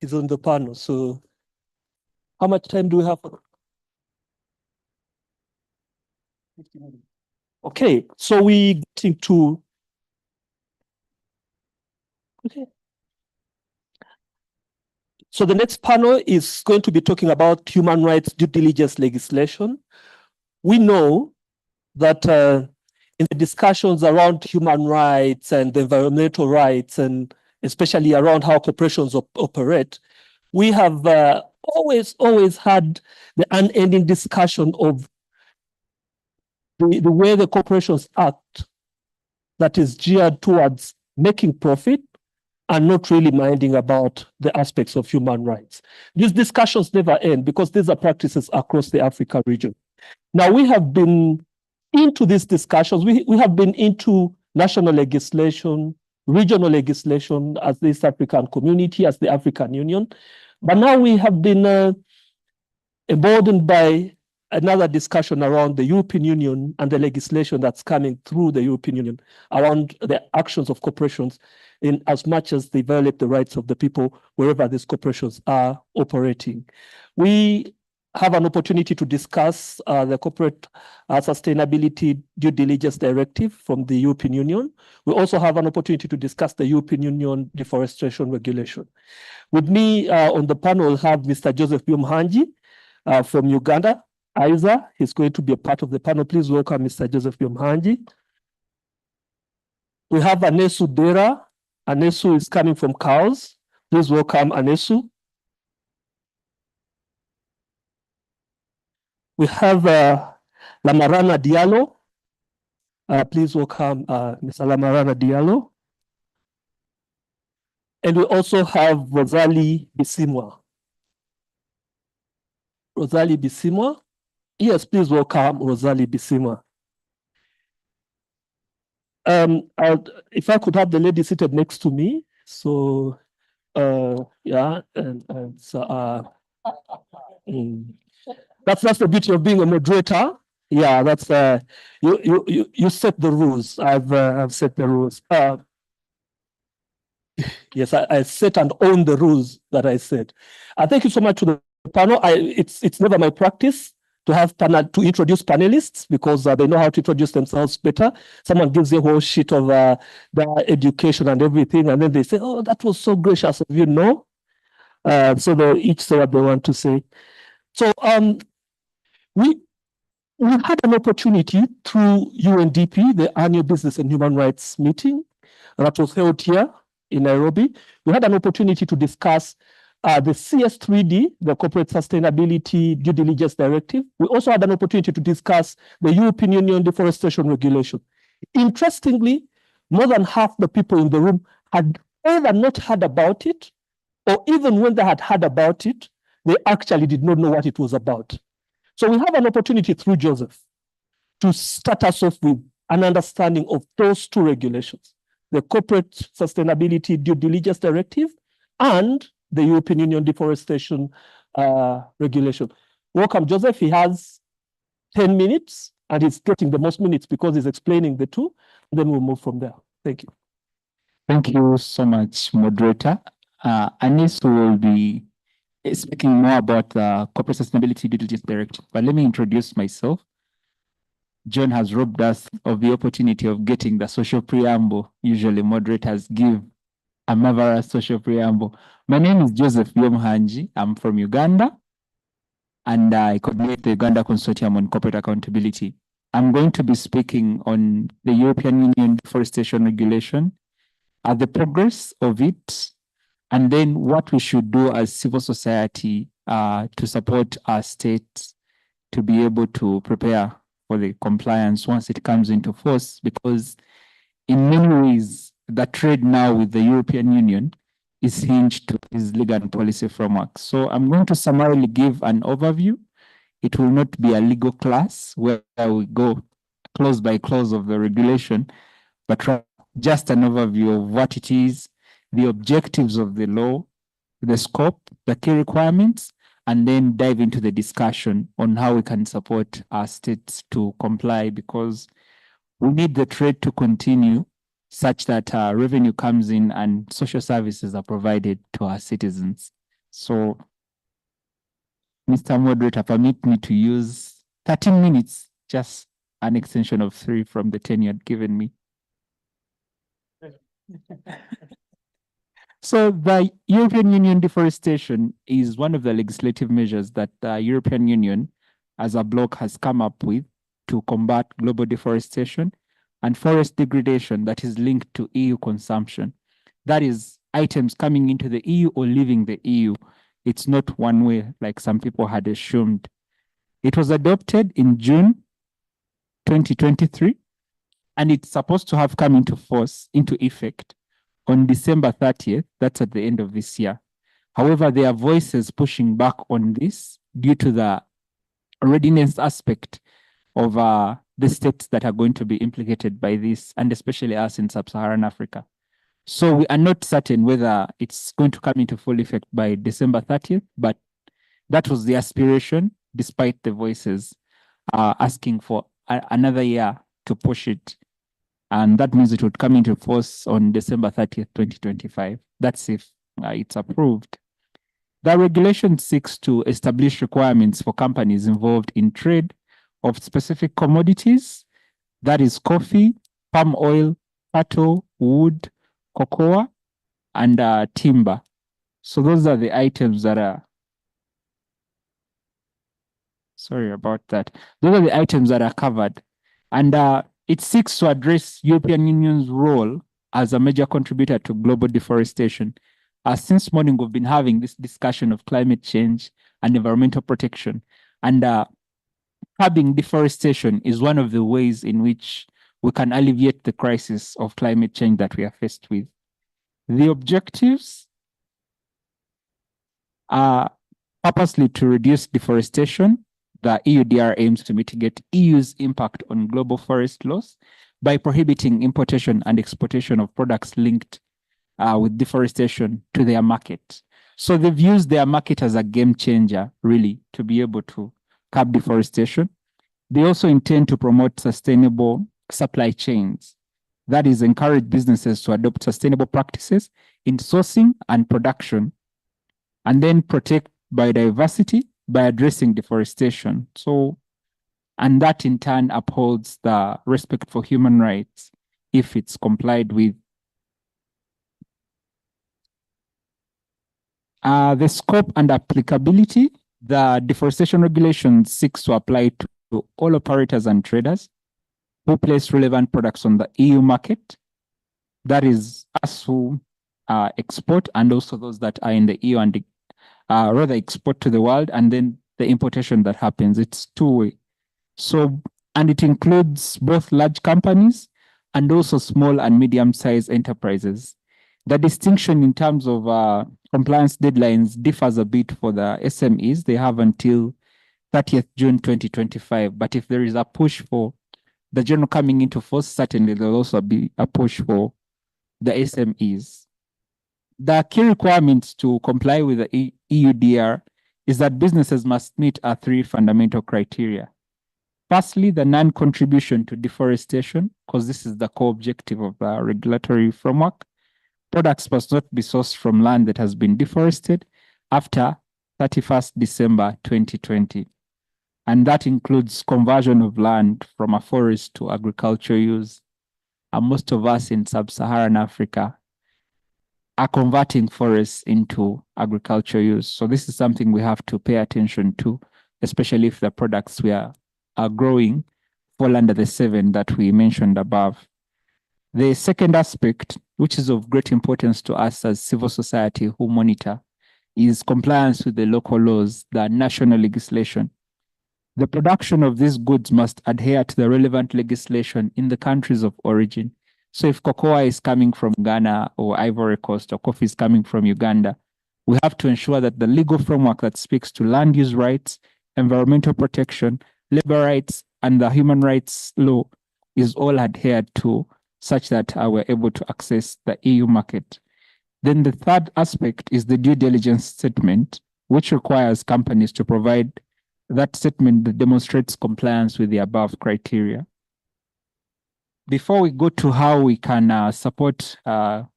It's on the panel, so how much time do we have? 15 minutes. Okay, so we're getting to So the next panel is going to be talking about human rights due diligence legislation. We know that in the discussions around human rights and environmental rights, and especially around how corporations operate, we have always had the unending discussion of the way the corporations act that is geared towards making profit and not really minding about the aspects of human rights. These discussions never end because these are practices across the Africa region. Now, we have been into these discussions. We have been into national legislation, regional legislation as the East African Community, as the African Union. But now we have been emboldened by another discussion around the European Union and the legislation that's coming through the European Union around the actions of corporations in as much as they violate the rights of the people wherever these corporations are operating. We have an opportunity to discuss the corporate sustainability due diligence directive from the European Union. We also have an opportunity to discuss the European Union deforestation regulation. With me on the panel, have Mr. Joseph Byomhangi from Uganda. ACCA, he's going to be a part of the panel. Please welcome Mr. Joseph Byomhangi. We have Anesu Dera. Anesu is coming from COWS. Please welcome Anesu. We have Lamarana Diallo. Please welcome Mr. Lamarana Diallo. And we also have Rosalie Bisimwa. Rosalie Bisimwa. Yes, please welcome Rosalie Bisimwa. If I could have the lady seated next to me. So, yeah, and so, that's the beauty of being a moderator. Yeah, that's you set the rules. I've set the rules. Yes, I set and own the rules that I set. Thank you so much to the panel. It's never my practice to introduce panelists because they know how to introduce themselves better. Someone gives a whole sheet of their education and everything, and then they say, "Oh, that was so gracious of you." No, so they each say what they want to say. So we had an opportunity through UNDP, the annual Business and Human Rights meeting that was held here in Nairobi. We had an opportunity to discuss the CS3D, the Corporate Sustainability Due Diligence Directive. We also had an opportunity to discuss the European Union Deforestation Regulation. Interestingly, more than half the people in the room had either not heard about it, or even when they had heard about it, they actually did not know what it was about. So we have an opportunity through Joseph to start us off with an understanding of those two regulations, the Corporate Sustainability Due Diligence Directive and the European Union Deforestation Regulation. Welcome, Joseph. He has 10 minutes and he's getting the most minutes because he's explaining the two. Then we'll move from there. Thank you. Thank you so much, moderator. Anis will be speaking more about the Corporate Sustainability Due Diligence Directive, but let me introduce myself. John has robbed us of the opportunity of getting the social preamble. Usually moderators give a marvelous social preamble. My name is Joseph Byomhangi. I'm from Uganda, and I coordinate the Uganda Consortium on Corporate Accountability. I'm going to be speaking on the European Union Deforestation Regulation, the progress of it, and then what we should do as civil society to support our states to be able to prepare for the compliance once it comes into force, because in many ways, the trade now with the European Union is hinged to this legal and policy framework. So I'm going to summarily give an overview. It will not be a legal class where we go clause by clause of the regulation, but just an overview of what it is, the objectives of the law, the scope, the key requirements, and then dive into the discussion on how we can support our states to comply, because we need the trade to continue such that revenue comes in and social services are provided to our citizens. So, Mr. Moderator, permit me to use 13 minutes, just an extension of 3 from the 10 you had given me. So the European Union deforestation is one of the legislative measures that the European Union as a bloc has come up with to combat global deforestation and forest degradation that is linked to EU consumption. That is items coming into the EU or leaving the EU. It's not one way like some people had assumed. It was adopted in June 2023, and it's supposed to have come into effect on December 30th, that's at the end of this year. However, there are voices pushing back on this due to the readiness aspect of the states that are going to be implicated by this, and especially us in sub-Saharan Africa. So we are not certain whether it's going to come into full effect by December 30th, but that was the aspiration, despite the voices asking for another year to push it. And that means it would come into force on December 30th, 2025. That's if it's approved. The regulation seeks to establish requirements for companies involved in trade of specific commodities, that is coffee, palm oil, cattle, wood, cocoa, and timber. So those are the items that are, sorry about that. Those are the items that are covered. And it seeks to address European Union's role as a major contributor to global deforestation. Since morning, we've been having this discussion of climate change and environmental protection. And curbing deforestation is one of the ways in which we can alleviate the crisis of climate change that we are faced with. The objectives are purposely to reduce deforestation. The EUDR aims to mitigate EU's impact on global forest loss by prohibiting importation and exportation of products linked with deforestation to their market. So they've used their market as a game changer, really, to be able to curb deforestation. They also intend to promote sustainable supply chains. That is, encourage businesses to adopt sustainable practices in sourcing and production, and then protect biodiversity by addressing deforestation. So, and that in turn upholds the respect for human rights if it's complied with. The scope and applicability, the deforestation regulation seeks to apply to all operators and traders who place relevant products on the EU market. That is us who export, and also those that are in the EU and rather export to the world, and then the importation that happens. It's two-way. So, and it includes both large companies and also small and medium-sized enterprises. The distinction in terms of compliance deadlines differs a bit for the SMEs. They have until 30th June 2025. But if there is a push for the general coming into force, certainly there'll also be a push for the SMEs. The key requirements to comply with the EUDR is that businesses must meet three fundamental criteria. Firstly, the non-contribution to deforestation, because this is the core objective of the regulatory framework. Products must not be sourced from land that has been deforested after 31st December 2020. And that includes conversion of land from a forest to agricultural use. And most of us in sub-Saharan Africa are converting forests into agricultural use. So this is something we have to pay attention to, especially if the products we are growing fall under the 7 that we mentioned above. The second aspect, which is of great importance to us as civil society who monitor, is compliance with the local laws, the national legislation. The production of these goods must adhere to the relevant legislation in the countries of origin. So if cocoa is coming from Ghana or Ivory Coast, or coffee is coming from Uganda, we have to ensure that the legal framework that speaks to land use rights, environmental protection, labor rights, and the human rights law is all adhered to, such that we're able to access the EU market. Then the third aspect is the due diligence statement, which requires companies to provide that statement that demonstrates compliance with the above criteria. Before we go to how we can support our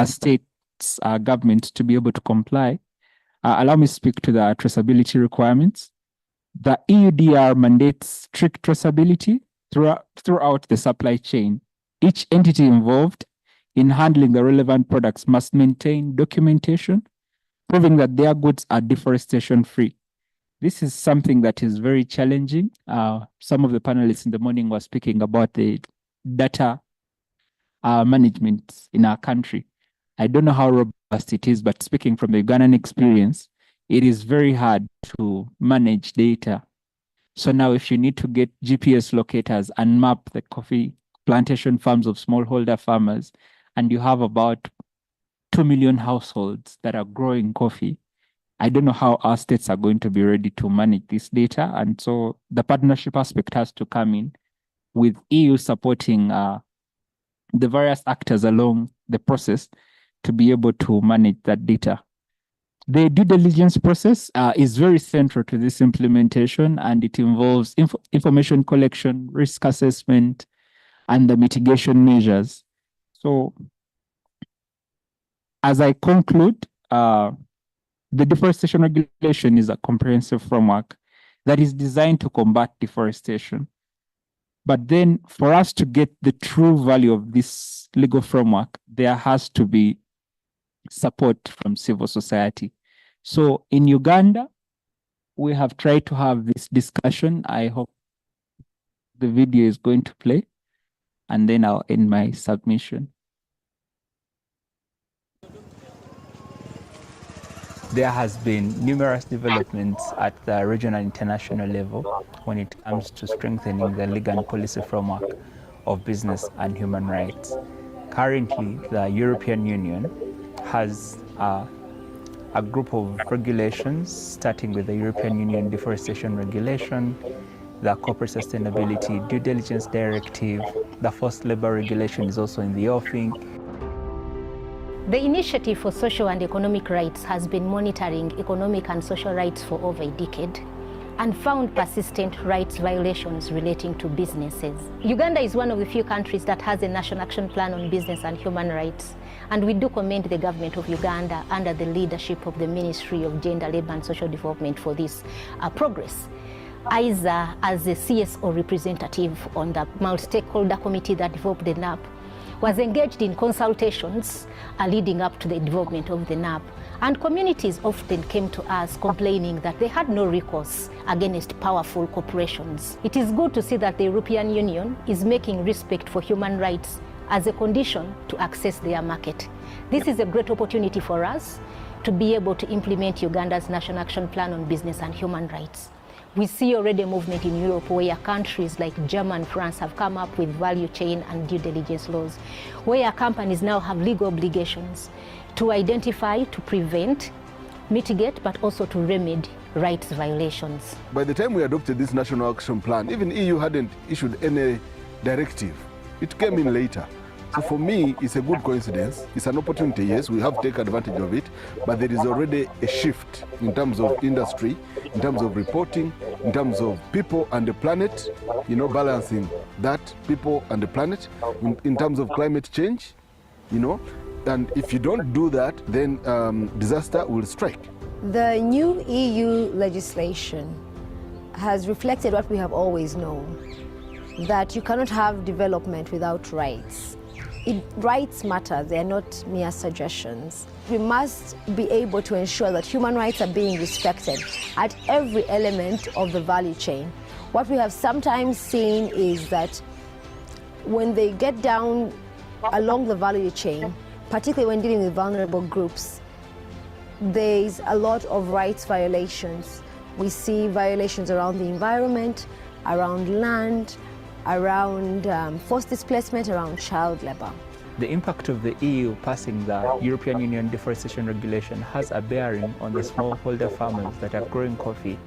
state's government to be able to comply, allow me to speak to the traceability requirements. The EUDR mandates strict traceability throughout the supply chain. Each entity involved in handling the relevant products must maintain documentation proving that their goods are deforestation-free. This is something that is very challenging. Some of the panelists in the morning were speaking about the data management in our country. I don't know how robust it is, but speaking from the Ugandan experience, it is very hard to manage data. So now if you need to get GPS locators and map the coffee plantation farms of smallholder farmers, and you have about 2 million households that are growing coffee, I don't know how our states are going to be ready to manage this data. And so the partnership aspect has to come in with EU supporting the various actors along the process to be able to manage that data. The due diligence process is very central to this implementation, and it involves information collection, risk assessment, and the mitigation measures. So as I conclude, the deforestation regulation is a comprehensive framework that is designed to combat deforestation. But then for us to get the true value of this legal framework, there has to be support from civil society. So in Uganda, we have tried to have this discussion. I hope the video is going to play, and then I'll end my submission. There has been numerous developments at the regional and international level when it comes to strengthening the legal and policy framework of business and human rights. Currently, the European Union has a group of regulations, starting with the European Union Deforestation Regulation, the Corporate Sustainability Due Diligence Directive, the Forced Labor Regulation is also in the offing. The Initiative for Social and Economic Rights has been monitoring economic and social rights for over a decade and found persistent rights violations relating to businesses. Uganda is one of the few countries that has a National Action Plan on Business and Human Rights, and we do commend the government of Uganda under the leadership of the Ministry of Gender, Labour and Social Development for this progress. ISA, as a CSO representative on the multi-stakeholder committee that developed the NAP, was engaged in consultations leading up to the development of the NAP. And communities often came to us complaining that they had no recourse against powerful corporations. It is good to see that the European Union is making respect for human rights as a condition to access their market. This is a great opportunity for us to be able to implement Uganda's National Action Plan on Business and Human Rights. We see already a movement in Europe where countries like Germany and France have come up with value chain and due diligence laws, where companies now have legal obligations to identify, to prevent, mitigate, but also to remedy rights violations. By the time we adopted this National Action Plan, even EU hadn't issued any directive. It came in later. So for me, it's a good coincidence. It's an opportunity, yes, we have to take advantage of it, but there is already a shift in terms of industry, in terms of reporting, in terms of people and the planet, you know, balancing that, people and the planet, in terms of climate change, you know, and if you don't do that, then disaster will strike. The new EU legislation has reflected what we have always known, that you cannot have development without rights. Rights matter, they are not mere suggestions. We must be able to ensure that human rights are being respected at every element of the value chain. What we have sometimes seen is that when they get down along the value chain, particularly when dealing with vulnerable groups, there's a lot of rights violations. We see violations around the environment, around land, around forced displacement, around child labor. The impact of the EU passing the European Union Deforestation Regulation has a bearing on the smallholder farmers that are growing coffee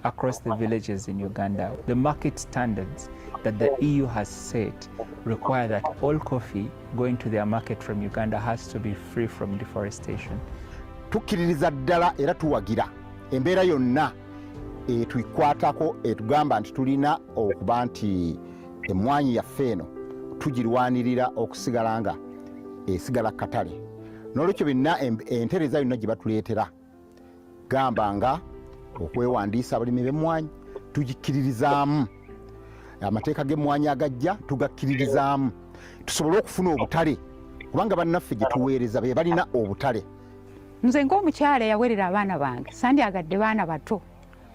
across the villages in Uganda. The market standards that the EU has set require that all coffee going to their market from Uganda has to be free from deforestation. Tukiririza ddala era tuwagira embeera yonna tuikwatako etugamba nti tulina okuba nti emmwanyi yaffe eno tugirwanirira okusigala nga esigala katale. N'olwekyo byonna entereza yonna gye batuleetera gamba nga okwewandiisa abalimi b'emmwanyi tugikiririzaamu, amateeka g'emmwanyi agajja tugakkiririzaamu tusobole okufuna obutale kubanga bannaffe gye tuweereza be balina obutale. Nze ng'omukyala yawerera abaana bange sandyagadde baana bato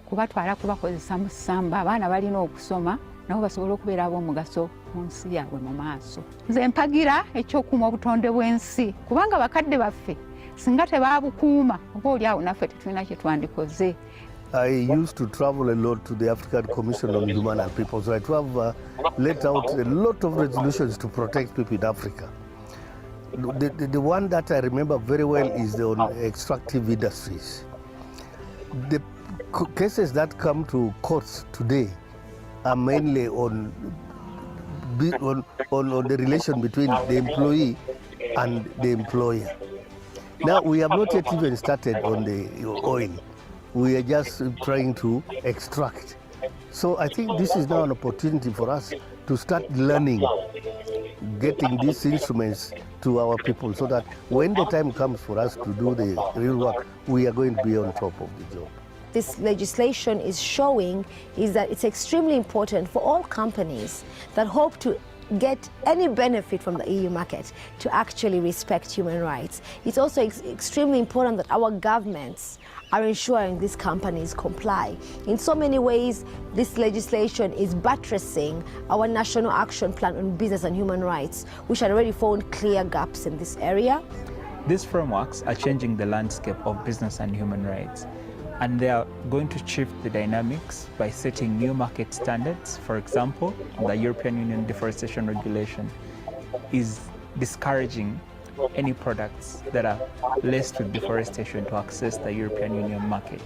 kubatwala kubakozesa mu ssamba, abaana balina okusoma nabo basobole okubeera ab'omugaso mu nsi yaabwe mu maaso. Nze mpagira ekyokuuma obutonde bw'ensi kubanga bakadde baffe singa tebaabukuuma oba oli awo naffe tetulina kye twandikoze. I used to travel a lot to the African Commission on Human and People's Rights. We have let out a lot of resolutions to protect people in Africa. The one that I remember very well is on extractive industries. The cases that come to courts today are mainly on on the relation between the employee and the employer. Now, we have not yet even started on the oil. We are just trying to extract. So I think this is now an opportunity for us to start learning, getting these instruments to our people so that when the time comes for us to do the real work, we are going to be on top of the job. This legislation is showing is that it's extremely important for all companies that hope to get any benefit from the EU market to actually respect human rights. It's also extremely important that our governments are ensuring these companies comply. In so many ways, this legislation is buttressing our National Action Plan on Business and Human Rights, which had already found clear gaps in this area. These frameworks are changing the landscape of business and human rights, and they are going to shift the dynamics by setting new market standards. For example, the European Union Deforestation Regulation is discouraging any products that are laced with deforestation to access the European Union market.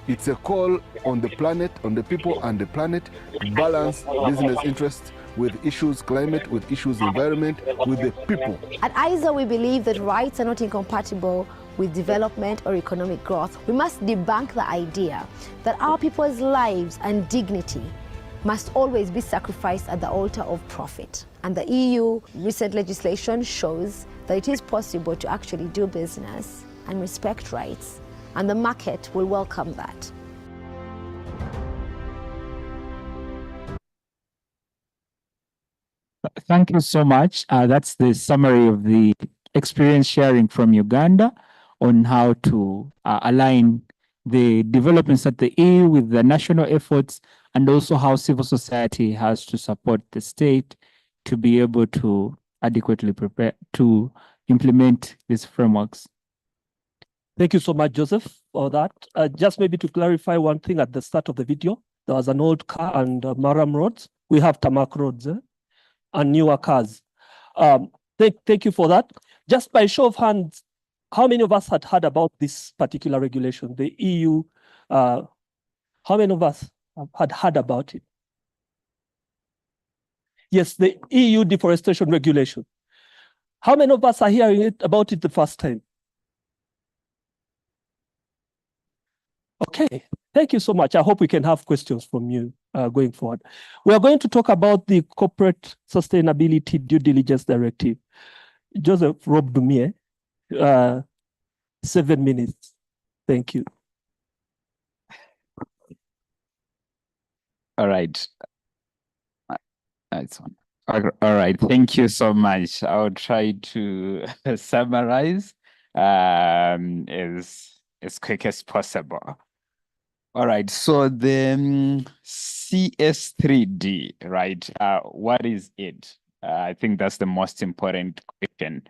It's a call on the planet, on the people and the planet to balance business interests with issues climate, with issues environment, with the people. At ACCA, we believe that rights are not incompatible with development or economic growth. We must debunk the idea that our people's lives and dignity must always be sacrificed at the altar of profit. And the EU recent legislation shows that it is possible to actually do business and respect rights, and the market will welcome that. Thank you so much. That's the summary of the experience sharing from Uganda on how to align the developments at the EU with the national efforts, and also how civil society has to support the state to be able to adequately prepare to implement these frameworks. Thank you so much, Joseph, for that. Just maybe to clarify one thing at the start of the video, there was an old car and Maram roads. We have tarmac roads and newer cars. Thank you for that. Just by show of hands, how many of us had heard about this particular regulation, the EU? How many of us had heard about it? Yes, the EU deforestation regulation. How many of us are hearing about it the first time? Okay, thank you so much. I hope we can have questions from you going forward. We are going to talk about the Corporate Sustainability Due Diligence Directive. Joseph Rob Dumie, 7 minutes. Thank you. All right. That's one. All right. Thank you so much. I'll try to summarize as quick as possible. All right. So the CS3D, right? What is it? I think that's the most important question.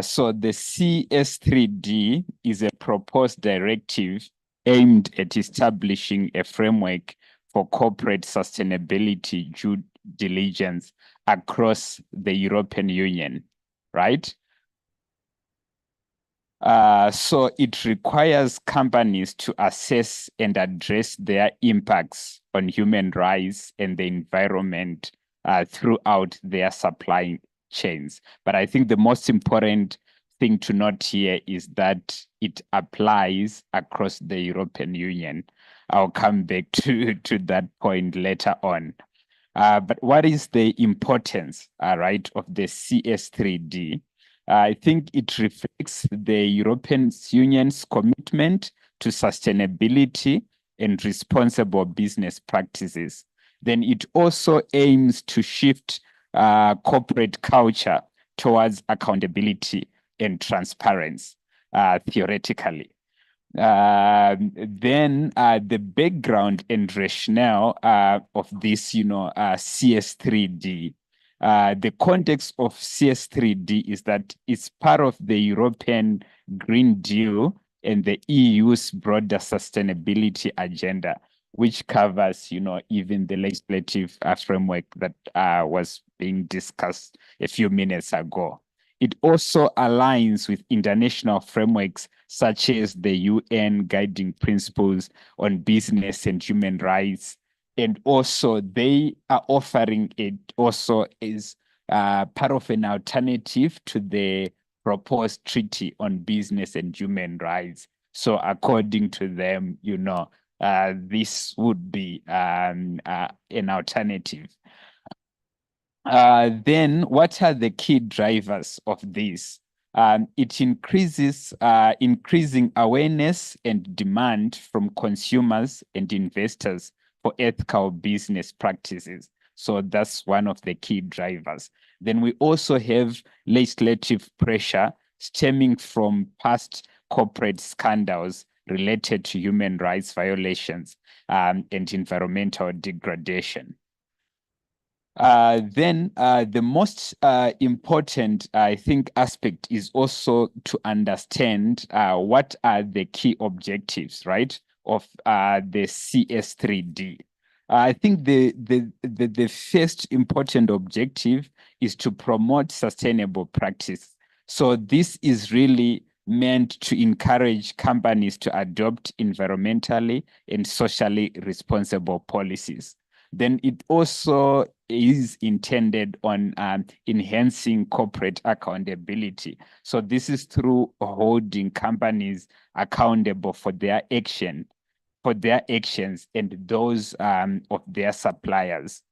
So the CS3D is a proposed directive aimed at establishing a framework for corporate sustainability due diligence across the European Union, right? So it requires companies to assess and address their impacts on human rights and the environment throughout their supply chains. But I think the most important thing to note here is that it applies across the European Union. I'll come back to that point later on. But what is the importance, right, of the CS3D? I think it reflects the European Union's commitment to sustainability and responsible business practices. Then it also aims to shift corporate culture towards accountability and transparency, theoretically. Then the background and rationale of this, CS3D. The context of CS3D is that it's part of the European Green Deal and the EU's broader sustainability agenda, which covers, even the legislative framework that was being discussed a few minutes ago. It also aligns with international frameworks such as the UN Guiding Principles on Business and Human Rights, and also they are offering it also as part of an alternative to the proposed treaty on business and human rights. So according to them, this would be an alternative. Then what are the key drivers of this? It increases increasing awareness and demand from consumers and investors for ethical business practices. So that's one of the key drivers. Then we also have legislative pressure stemming from past corporate scandals related to human rights violations and environmental degradation. Then the most important, I think, aspect is also to understand what are the key objectives, right, of the CS3D. I think the first important objective is to promote sustainable practice. So this is really meant to encourage companies to adopt environmentally and socially responsible policies. Then it also is intended on enhancing corporate accountability. So this is through holding companies accountable for their actions and those of their suppliers.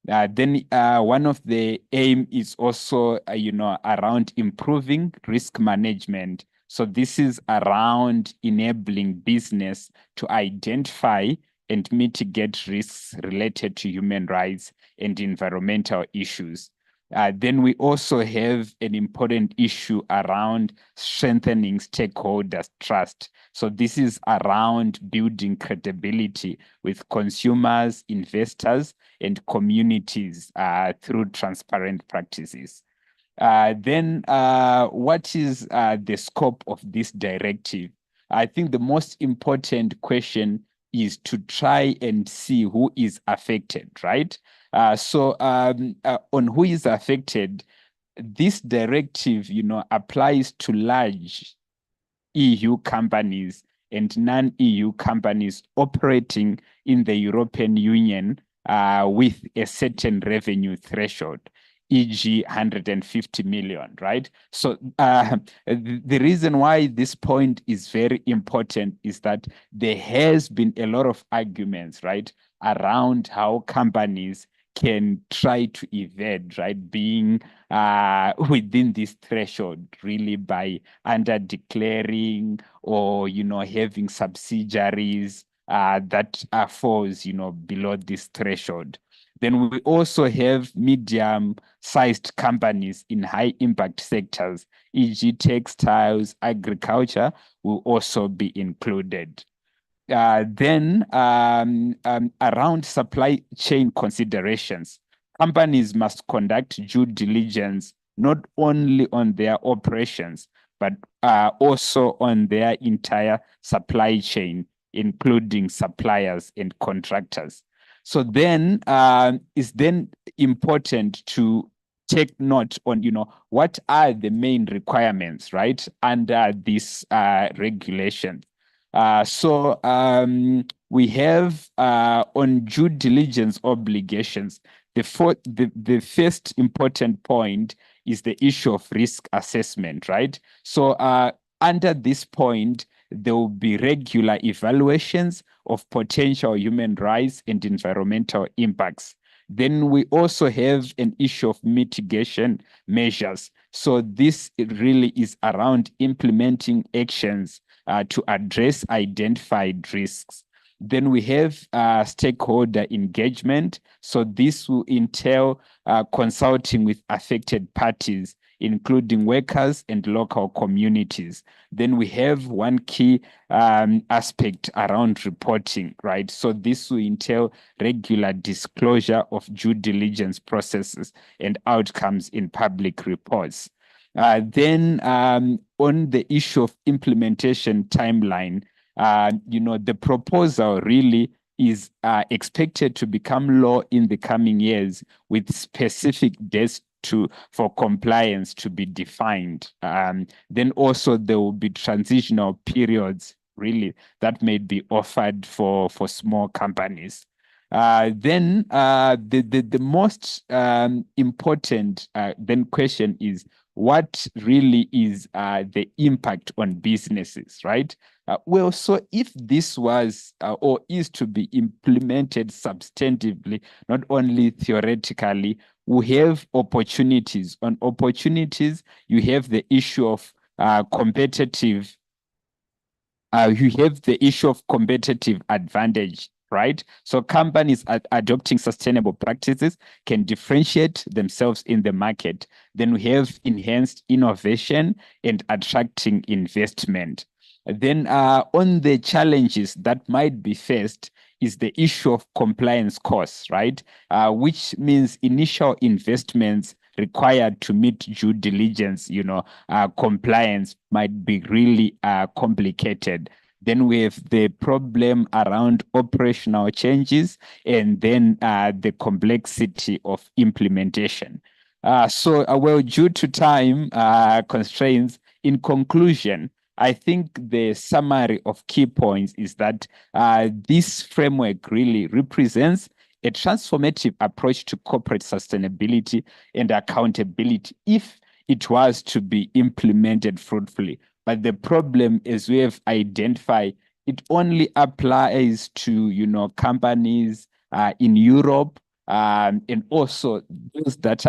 Then one of the aim is also, around improving risk management. So this is around enabling business to identify and mitigate risks related to human rights and environmental issues. Then we also have an important issue around strengthening stakeholders' trust. So this is around building credibility with consumers, investors, and communities through transparent practices. Then what is the scope of this directive? I think the most important question is to try and see who is affected, right? So on who is affected, this directive, applies to large EU companies and non-EU companies operating in the European Union with a certain revenue threshold, e.g. 150 million, right? So the reason why this point is very important is that there has been a lot of arguments, right, around how companies can try to evade, right, being within this threshold, really by under declaring or, having subsidiaries that falls, below this threshold. Then we also have medium-sized companies in high-impact sectors, e.g. textiles, agriculture will also be included. Then around supply chain considerations, companies must conduct due diligence not only on their operations, but also on their entire supply chain, including suppliers and contractors. So then it's then important to take note on, what are the main requirements, right, under this regulation. So we have on due diligence obligations, the first important point is the issue of risk assessment, right? So under this point, there will be regular evaluations of potential human rights and environmental impacts. Then we also have an issue of mitigation measures. So this really is around implementing actions to address identified risks. Then we have stakeholder engagement. So this will entail consulting with affected parties, including workers and local communities. Then we have one key aspect around reporting, right? So this will entail regular disclosure of due diligence processes and outcomes in public reports. Then on the issue of implementation timeline, the proposal really is expected to become law in the coming years with specific dates for compliance to be defined. Then also there will be transitional periods really that may be offered for small companies. Then the most important then question is, what really is the impact on businesses, right? Well, so if this was or is to be implemented substantively, not only theoretically, we have opportunities. On opportunities, you have the issue of competitive advantage, right? So companies adopting sustainable practices can differentiate themselves in the market. Then we have enhanced innovation and attracting investment. Then on the challenges that might be faced is the issue of compliance costs, right? Which means initial investments required to meet due diligence, compliance might be really complicated. Then we have the problem around operational changes, and then the complexity of implementation. Well, due to time constraints, in conclusion, I think the summary of key points is that this framework really represents a transformative approach to corporate sustainability and accountability if it was to be implemented fruitfully. But the problem, as we have identified, it only applies to companies in Europe and also those that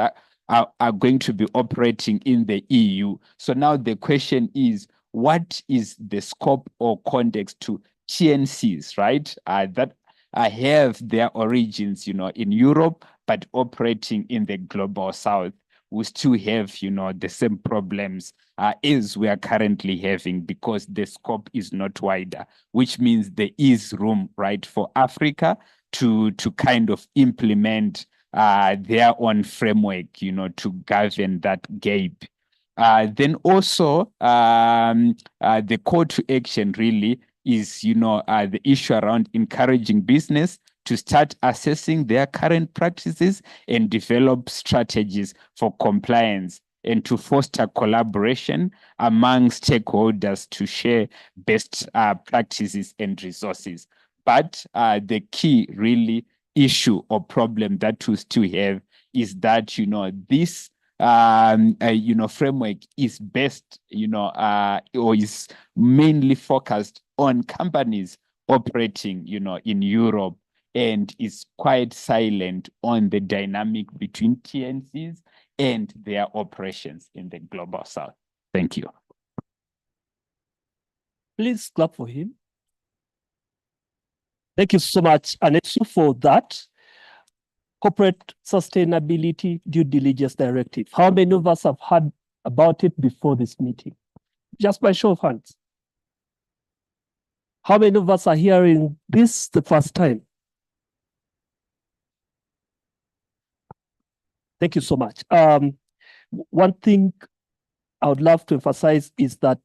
are going to be operating in the EU. So now the question is, what is the scope or context to TNCs, right? That have their origins, in Europe, but operating in the global South. We still have, the same problems as we are currently having, because the scope is not wider, which means there is room, right, for Africa to kind of implement their own framework, to govern that gap. Then also, the call to action really is, the issue around encouraging business to start assessing their current practices and develop strategies for compliance, and to foster collaboration among stakeholders to share best practices and resources. But the key really issue or problem that we still have is that, this framework is best, or is mainly focused on companies operating, in Europe, and is quite silent on the dynamic between TNCs and their operations in the global South. Thank you. Please clap for him. Thank you so much, Anetsu, for that. Corporate Sustainability Due Diligence Directive. How many of us have heard about it before this meeting? Just by show of hands. How many of us are hearing this the first time? Thank you so much. One thing I would love to emphasize is that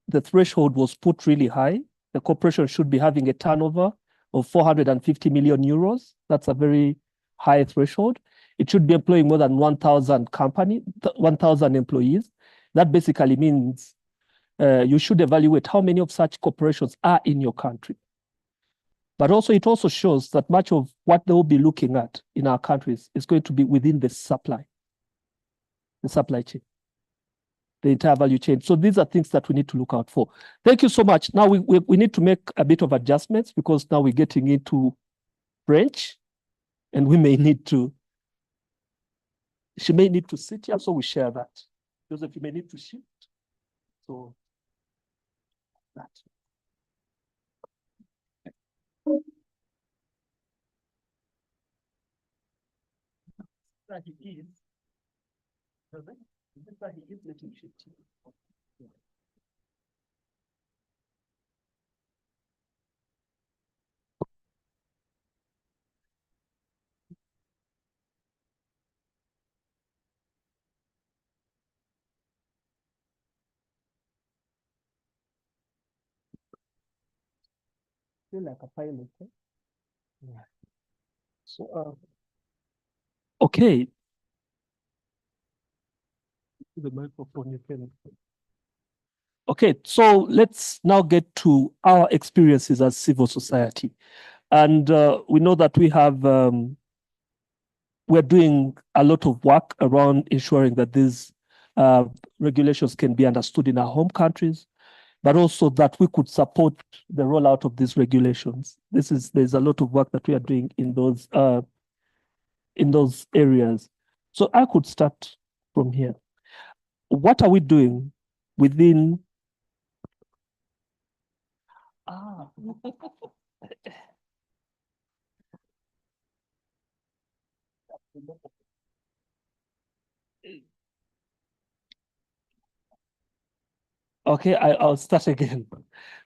the threshold was put really high. The corporation should be having a turnover of 450 million euros. That's a very high threshold. It should be employing more than 1,000 employees. That basically means you should evaluate how many of such corporations are in your country. But also, it also shows that much of what they will be looking at in our countries is going to be within the supply chain, the entire value chain. So these are things that we need to look out for. Thank you so much. Now we need to make a bit of adjustments, because now we're getting into French, and we may need to, she may need to sit here, so we share that. Joseph, you may need to shift. So that. That he is. Joseph, that he is, let him shift here. Feel like a pilot. Eh? Yeah. So, okay. The microphone you can. Okay, so let's now get to our experiences as civil society. And we know that we're doing a lot of work around ensuring that these regulations can be understood in our home countries, but also that we could support the rollout of these regulations. There's a lot of work that we are doing in those areas. So I could start from here. What are we doing within? Okay, I'll start again.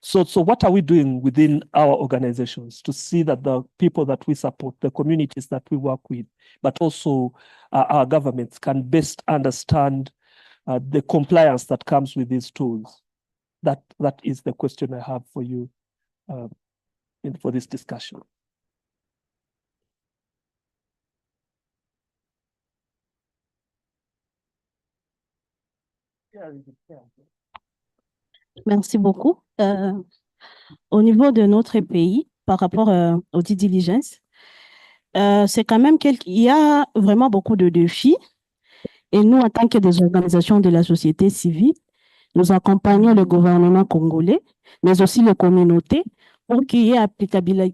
So what are we doing within our organizations to see that the people that we support, the communities that we work with, but also our governments can best understand the compliance that comes with these tools? That is the question I have for you for this discussion. Merci beaucoup. Au niveau de notre pays, par rapport aux due diligence, c'est quand même il y a vraiment beaucoup de défis. Et nous, en tant que des organisations de la société civile, nous accompagnons le gouvernement congolais, mais aussi les communautés, pour qu'il y ait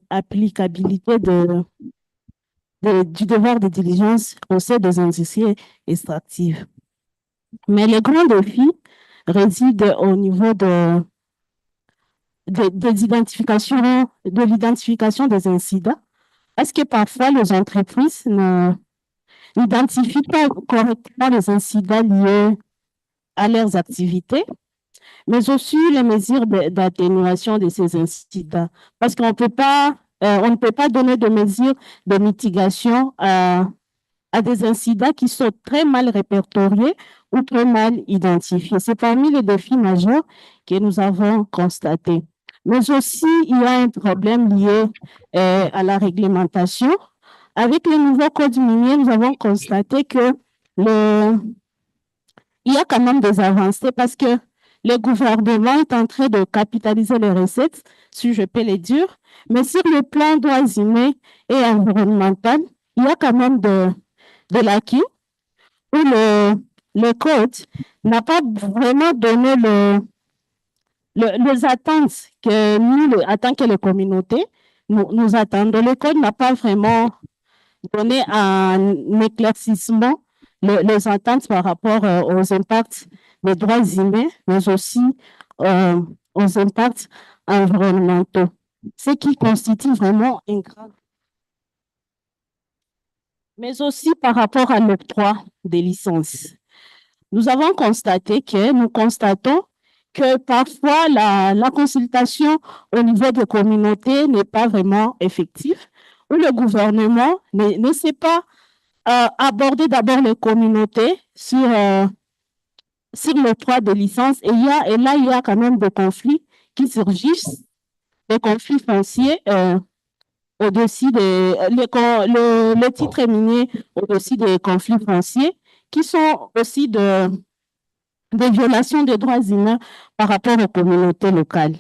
applicabilité du devoir de diligence au sein des industries extractives. Mais le grand défi réside au niveau de l'identification des incidents, parce que parfois les entreprises n'identifient pas correctement les incidents liés à leurs activités, mais aussi les mesures d'atténuation de ces incidents, parce qu'on ne peut pas donner de mesures de mitigation à des incidents qui sont très mal répertoriés ou très mal identifiés. C'est parmi les défis majeurs que nous avons constatés. Mais aussi, il y a un problème lié à la réglementation. Avec le nouveau code minier, nous avons constaté que il y a quand même des avancées parce que le gouvernement est en train de capitaliser les recettes, si je peux le dire, mais sur le plan droits humains et environnemental, il y a quand même de l'acquis où le code n'a pas vraiment donné les attentes que nous, en tant que les communautés, nous attendons. Le code n'a pas vraiment donné un éclaircissement les attentes par rapport aux impacts des droits humains, mais aussi aux impacts environnementaux, ce qui constitue vraiment un grand. Mais aussi par rapport à l'octroi des licences. Nous constatons que parfois la consultation au niveau des communautés n'est pas vraiment effective, où le gouvernement ne sait pas aborder d'abord les communautés sur l'octroi des licences. Et là, il y a quand même des conflits qui surgissent, des conflits fonciers au-dessus le titre minier au-dessus des conflits fonciers qui sont aussi des violations des droits humains par rapport aux communautés locales.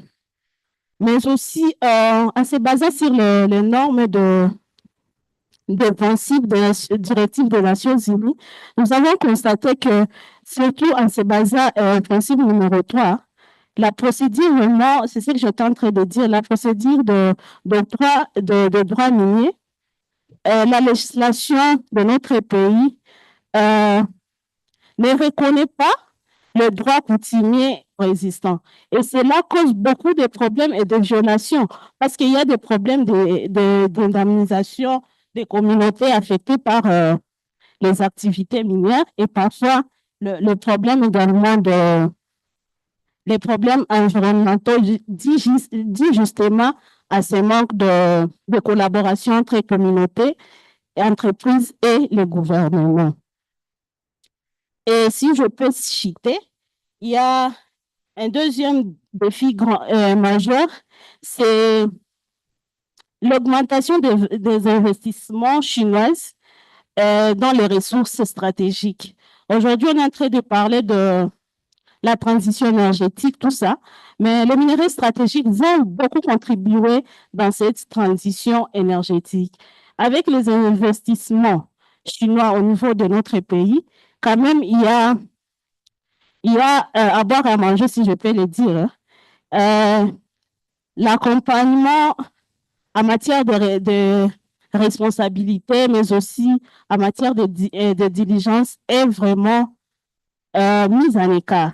Mais aussi, en se basant sur les normes des principes de la directive des Nations Unies, nous avons constaté que, surtout en se basant au principe numéro 3, la procédure, vraiment, c'est ce que j'étais en train de dire, la procédure de droit minier, la législation de notre pays ne reconnaît pas le droit coutumier existant. Et cela cause beaucoup de problèmes et de violations, parce qu'il y a des problèmes d'indemnisation des communautés affectées par les activités minières et parfois le problème également les problèmes environnementaux dit justement à ce manque de collaboration entre communautés, entreprises et le gouvernement. Et si je peux citer, il y a un deuxième défi majeur, c'est l'augmentation des investissements chinois dans les ressources stratégiques. Aujourd'hui, on est en train de parler de la transition énergétique, tout ça. Mais les minerais stratégiques vont beaucoup contribuer dans cette transition énergétique. Avec les investissements chinois au niveau de notre pays, quand même, il y a à boire et à manger, si je peux le dire. L'accompagnement en matière de responsabilité, mais aussi en matière de diligence est vraiment mis en écart.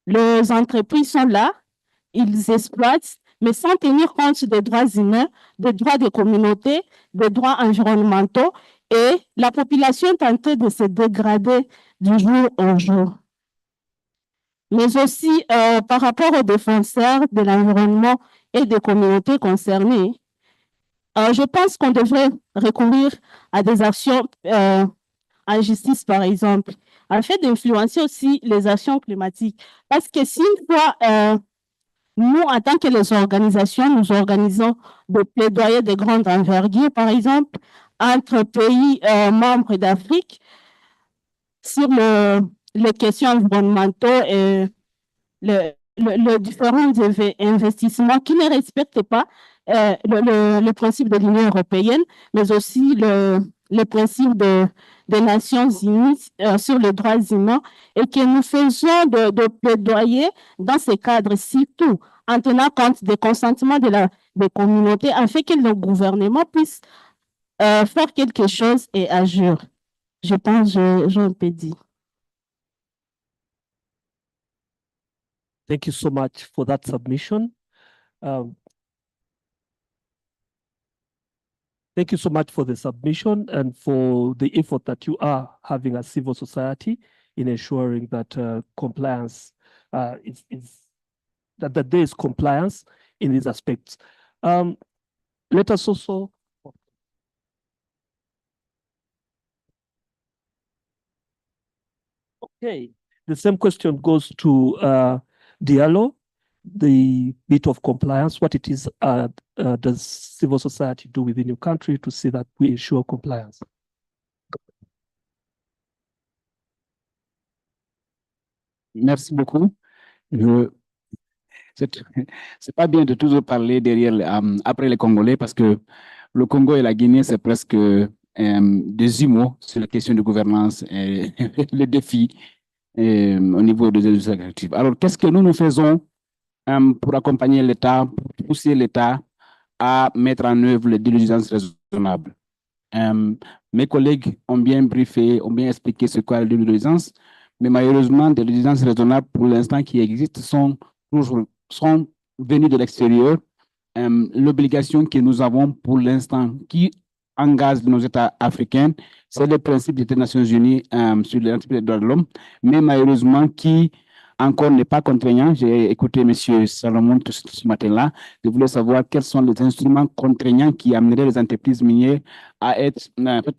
Les entreprises sont là, ils exploitent, mais sans tenir compte des droits humains, des droits des communautés, des droits environnementaux, et la population est en train de se dégrader du jour au jour. Mais aussi par rapport aux défenseurs de l'environnement et des communautés concernées, je pense qu'on devrait recourir à des actions en justice, par exemple, afin d'influencer aussi les actions climatiques. Parce que si une fois, nous, en tant que les organisations, nous organisons des plaidoyers de grande envergure, par exemple, entre pays membres d'Afrique sur les questions environnementales et les différents investissements qui ne respectent pas le principe de l'Union européenne, mais aussi le principe des Nations Unies sur les droits humains, et que nous faisons de plaidoyer dans ces cadres, surtout en tenant compte des consentements des communautés, afin que le gouvernement puisse faire quelque chose et agir. Je pense que j'ai un peu dit. Thank you so much for that submission. Thank you so much for the submission and for the effort that you are having as civil society in ensuring that compliance that there is compliance in these aspects. Let us also. Okay, the same question goes to Diallo, the bit of compliance, what it is does civil society do within your country to see that we ensure compliance? Merci beaucoup. C'est pas bien de toujours parler derrière, après les Congolais, parce que le Congo et la Guinée, c'est presque des jumeaux sur la question de gouvernance et les défis au niveau des industries extractives. Alors, qu'est-ce que nous faisons pour accompagner l'État, pour pousser l'État à mettre en œuvre les diligences raisonnables? Mes collègues ont bien briefé, ont bien expliqué ce qu'est la diligence, mais malheureusement, des diligences raisonnables pour l'instant qui existent sont venues de l'extérieur. L'obligation que nous avons pour l'instant qui engage nos États africains, c'est le principe des Nations Unies sur les droits de l'homme, mais malheureusement qui encore n'est pas contraignant. J'ai écouté M. Salomon ce matin-là. Je voulais savoir quels sont les instruments contraignants qui amèneraient les entreprises minières à être,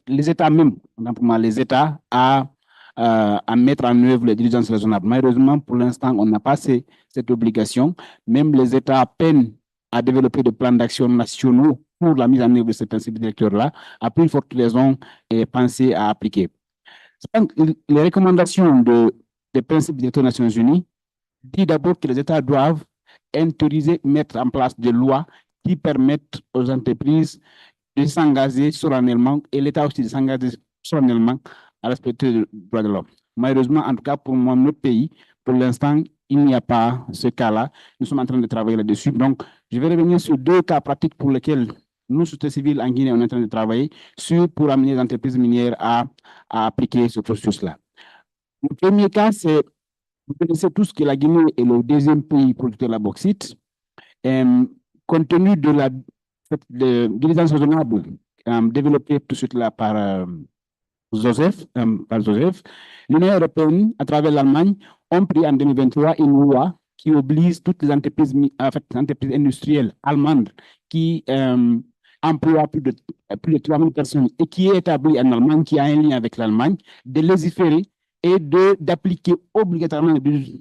les États même, les États à mettre en œuvre les diligences raisonnables. Malheureusement, pour l'instant, on n'a pas cette obligation. Même les États peinent à développer des plans d'action nationaux pour la mise en œuvre de ces principes directeurs-là, à plus forte raison et penser à appliquer. Les recommandations des principes directeurs des Nations Unies disent d'abord que les États doivent autoriser, mettre en place des lois qui permettent aux entreprises de s'engager solennellement et l'État aussi de s'engager solennellement à respecter les droits de l'homme. Malheureusement, en tout cas pour moi, notre pays, pour l'instant, il n'y a pas ce cas-là. Nous sommes en train de travailler là-dessus. Donc, je vais revenir sur deux cas pratiques pour lesquels nous, société civile en Guinée, on est en train de travailler pour amener les entreprises minières à appliquer ce processus-là. Le premier cas, c'est, vous connaissez tous que la Guinée est le deuxième pays producteur de la bauxite. Compte tenu de la diligence raisonnable développée tout de suite là par Joseph, l'Union européenne, à travers l'Allemagne, ont pris en 2023 une loi qui oblige toutes les entreprises, entreprises industrielles allemandes qui emploient plus de 3 000 personnes et qui est établie en Allemagne, qui a un lien avec l'Allemagne, de légiférer et d'appliquer obligatoirement les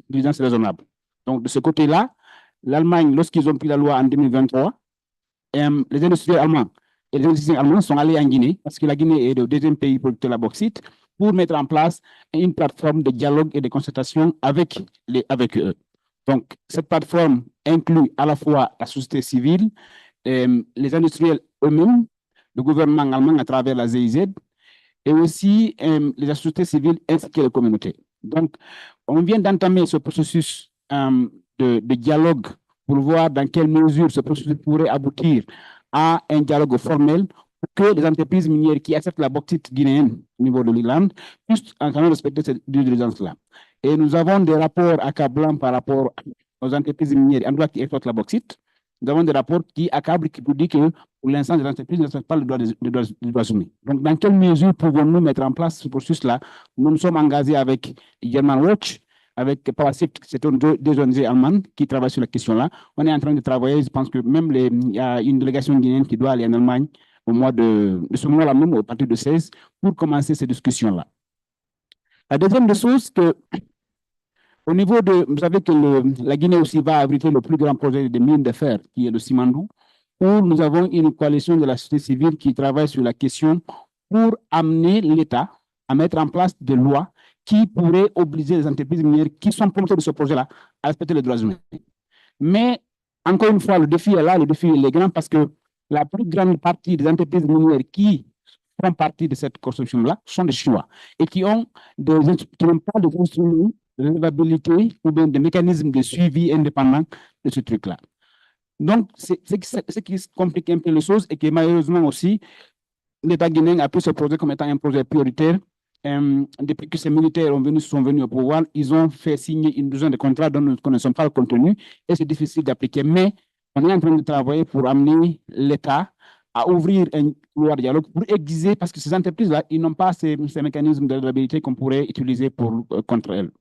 diligences raisonnables. Donc, de ce côté-là, l'Allemagne, lorsqu'ils ont pris la loi en 2023, les industriels allemands et les industriels allemands sont allés en Guinée, parce que la Guinée est le deuxième pays producteur de la bauxite, pour mettre en place une plateforme de dialogue et de concertation avec eux. Donc, cette plateforme inclut à la fois la société civile, les industriels eux-mêmes, le gouvernement allemand à travers la GIZ, et aussi les sociétés civiles ainsi que les communautés. Donc, on vient d'entamer ce processus de dialogue pour voir dans quelle mesure ce processus pourrait aboutir à un dialogue formel pour que les entreprises minières qui acceptent la bauxite guinéenne au niveau de l'Irlande puissent en train de respecter cette due diligence-là. Et nous avons des rapports accablants par rapport aux entreprises minières en droit qui exploitent la bauxite. Nous avons des rapports qui accablent, qui vous disent que pour l'instant, les entreprises ne respectent pas les droits humains. Donc, dans quelle mesure pouvons-nous mettre en place ce processus-là? Nous nous sommes engagés avec German Watch, avec PowerShift, c'est deux ONG allemandes qui travaillent sur la question-là. On est en train de travailler, je pense que même il y a une délégation guinéenne qui doit aller en Allemagne au mois de ce mois-là même, à partir de 16, pour commencer ces discussions-là. La deuxième des choses, que au niveau de, vous savez que la Guinée aussi va abriter le plus grand projet de mine de fer, qui est le Simandou, où nous avons une coalition de la société civile qui travaille sur la question pour amener l'État à mettre en place des lois qui pourraient obliger les entreprises minières qui sont promoteurs de ce projet-là à respecter les droits humains. Mais, encore une fois, le défi est là, le défi est grand parce que la plus grande partie des entreprises minières qui font partie de cette construction-là sont des Chinois et qui n'ont pas de instruments de résolvabilité ou bien de mécanismes de suivi indépendants de ce truc-là. Donc, c'est ce qui complique un peu les choses et que malheureusement aussi, l'État guinéen a pris ce projet comme étant un projet prioritaire. Depuis que ces militaires sont venus au pouvoir, ils ont fait signer une douzaine de contrats dont nous ne connaissons pas le contenu et c'est difficile d'appliquer. Mais on est en train de travailler pour amener l'État à ouvrir un couloir de dialogue pour exiger, parce que ces entreprises-là, ils n'ont pas ces mécanismes de résolvabilité qu'on pourrait utiliser contre elles.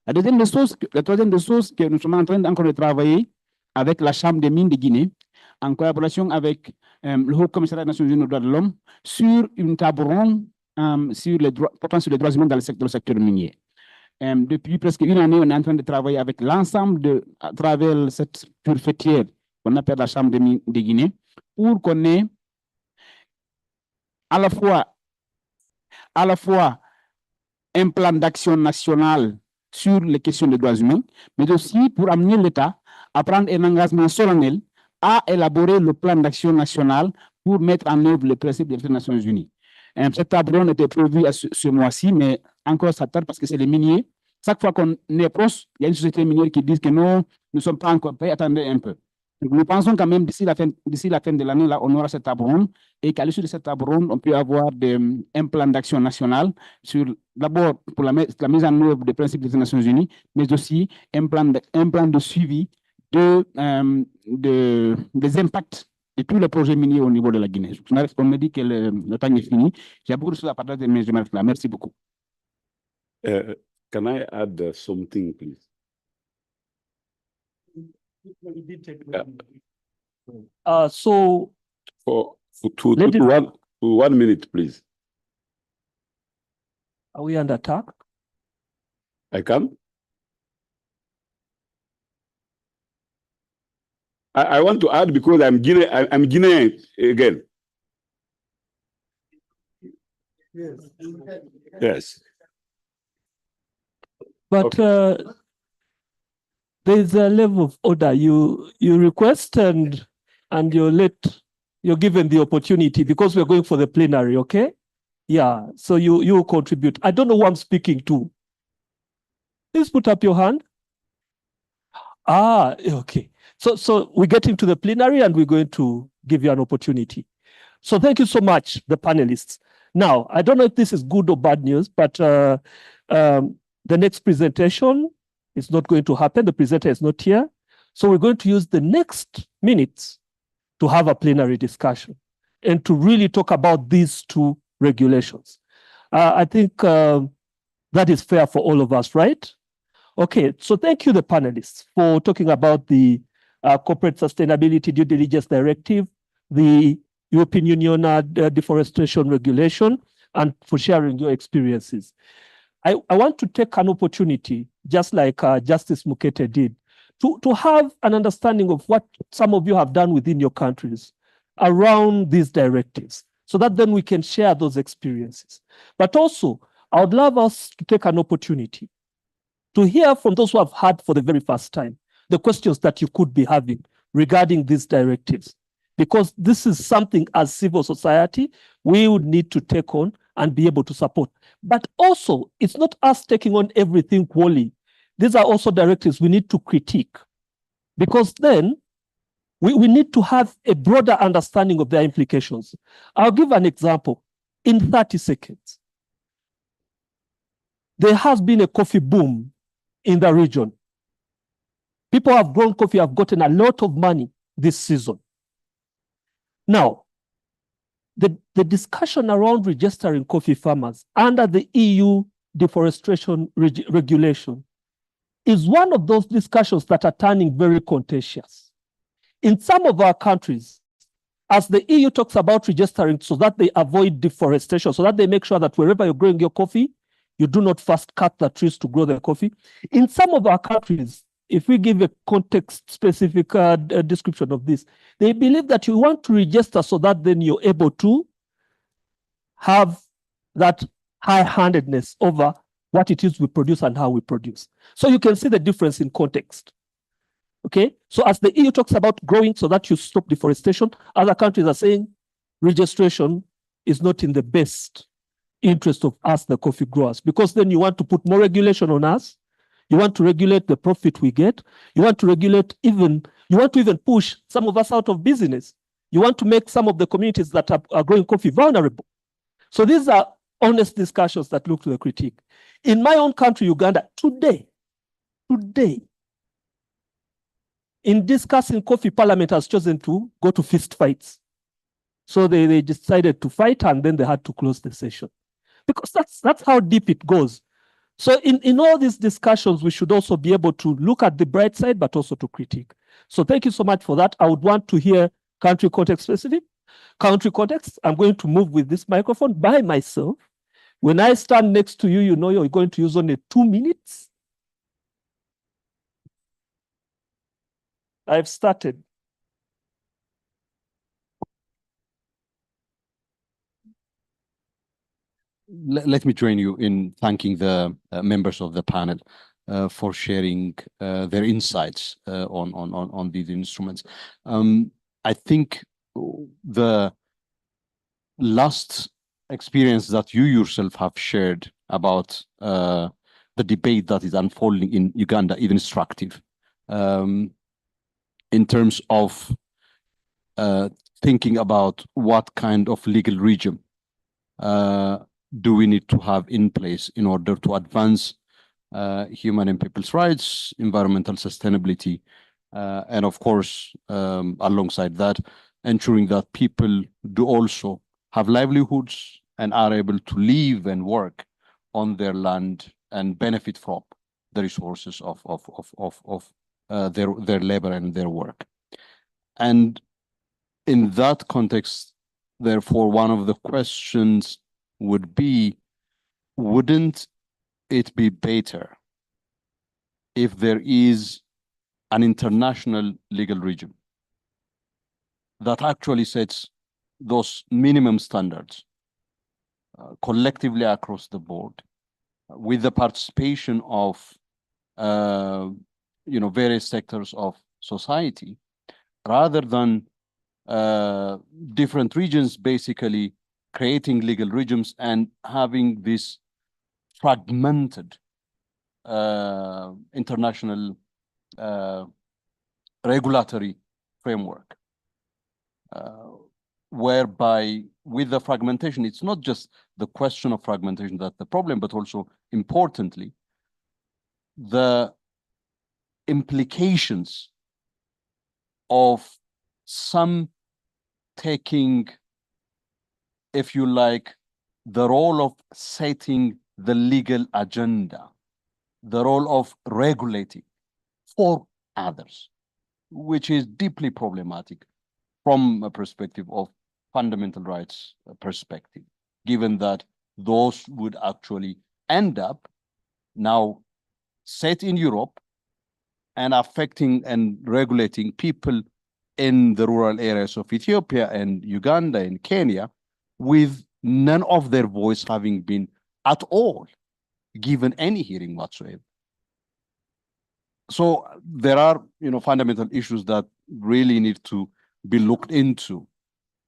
La troisième des choses que nous sommes en train encore de travailler avec la Chambre des mines de Guinée, en collaboration avec le Haut Commissariat des Nations Unies aux droits de l'homme, sur une table ronde portant sur les droits humains dans le secteur minier. Depuis presque une année, on est en train de travailler avec l'ensemble à travers cette structure fêtière qu'on appelle la Chambre des mines de Guinée, pour qu'on ait à la fois un plan d'action national sur les questions des droits humains, mais aussi pour amener l'État à prendre un engagement solennel à élaborer le plan d'action national pour mettre en œuvre les principes des Nations Unies. Cette table ronde était prévue ce mois-ci, mais encore ça tarde parce que c'est les miniers. Chaque fois qu'on est proche, il y a une société minière qui dit que non, nous ne sommes pas encore prêts, attendez un peu. Donc, nous pensons quand même d'ici la fin de l'année, là, on aura cette table ronde et qu'à l'issue de cette table ronde, on peut avoir un plan d'action national d'abord pour la mise en œuvre des principes des Nations Unies, mais aussi un plan de suivi des impacts de tous les projets miniers au niveau de la Guinée. On me dit que le temps est fini. J'ai beaucoup de choses à partager, mais je m'arrête là. Merci beaucoup. Can I add something, please? So for 1 minute, please. Are we under attack? I can. I want to add because I'm Guinean again. Yes. But there's a level of order. You request and you're given the opportunity because we're going for the plenary, okay? Yeah, so you contribute. I don't know who I'm speaking to. Please put up your hand. Okay. So we get into the plenary and we're going to give you an opportunity. So thank you so much, the panelists. Now, I don't know if this is good or bad news, but the next presentation is not going to happen. The presenter is not here. So we're going to use the next minutes to have a plenary discussion and to really talk about these two regulations. I think that is fair for all of us, right? Okay, so thank you, the panelists, for talking about the Corporate Sustainability Due Diligence Directive, the European Union Deforestation Regulation, and for sharing your experiences. I want to take an opportunity, just like Justice Mukete did, to have an understanding of what some of you have done within your countries around these directives. so that then we can share those experiences. But also, I would love us to take an opportunity to hear from those who have heard for the very first time the questions that you could be having regarding these directives. Because this is something as civil society we would need to take on and be able to support. But also, it's not us taking on everything wholly. These are also directives we need to critique, because then we need to have a broader understanding of their implications. I'll give an example in 30 seconds. There has been a coffee boom in the region. People who have grown coffee have gotten a lot of money this season. Now, the discussion around registering coffee farmers under the EU deforestation regulation is one of those discussions that are turning very contentious. In some of our countries, as the EU talks about registering so that they avoid deforestation, so that they make sure that wherever you're growing your coffee, you do not first cut the trees to grow the coffee. In some of our countries, if we give a context-specific description of this, they believe that you want to register so that then you're able to have that high-handedness over what it is we produce and how we produce. So you can see the difference in context. Okay, so as the EU talks about growing so that you stop deforestation, other countries are saying registration is not in the best interest of us, the coffee growers, because then you want to put more regulation on us. You want to regulate the profit we get. You want to regulate you want to even push some of us out of business. You want to make some of the communities that are growing coffee vulnerable. So these are honest discussions that look to the critique. In my own country, Uganda, today, in discussing coffee, Parliament has chosen to go to fist fights. So they decided to fight, and then they had to close the session. Because that's how deep it goes. So in all these discussions, we should also be able to look at the bright side, but also to critique. So thank you so much for that. I would want to hear country context specific. Country context, I'm going to move with this microphone by myself. When I stand next to you, you know you're going to use only 2 minutes. I've started. Let me join you in thanking the members of the panel for sharing their insights on these instruments. I think the last experience that you yourself have shared about the debate that is unfolding in Uganda is instructive in terms of thinking about what kind of legal regime do we need to have in place in order to advance human and people's rights, environmental sustainability, and of course, alongside that, ensuring that people do also have livelihoods and are able to live and work on their land and benefit from the resources of their labor and their work. And in that context, therefore, one of the questions would be, wouldn't it be better if there is an international legal regime that actually sets those minimum standards collectively across the board, with the participation of various sectors of society, rather than different regions basically creating legal regimes and having this fragmented international regulatory framework, whereby with the fragmentation, it's not just the question of fragmentation that's the problem, but also importantly, the implications of some taking, if you like, the role of setting the legal agenda, the role of regulating for others, which is deeply problematic from a perspective of fundamental rights perspective, given that those would actually end up now set in Europe and affecting and regulating people in the rural areas of Ethiopia and Uganda and Kenya, with none of their voice having been at all given any hearing whatsoever. So there are, fundamental issues that really need to be looked into.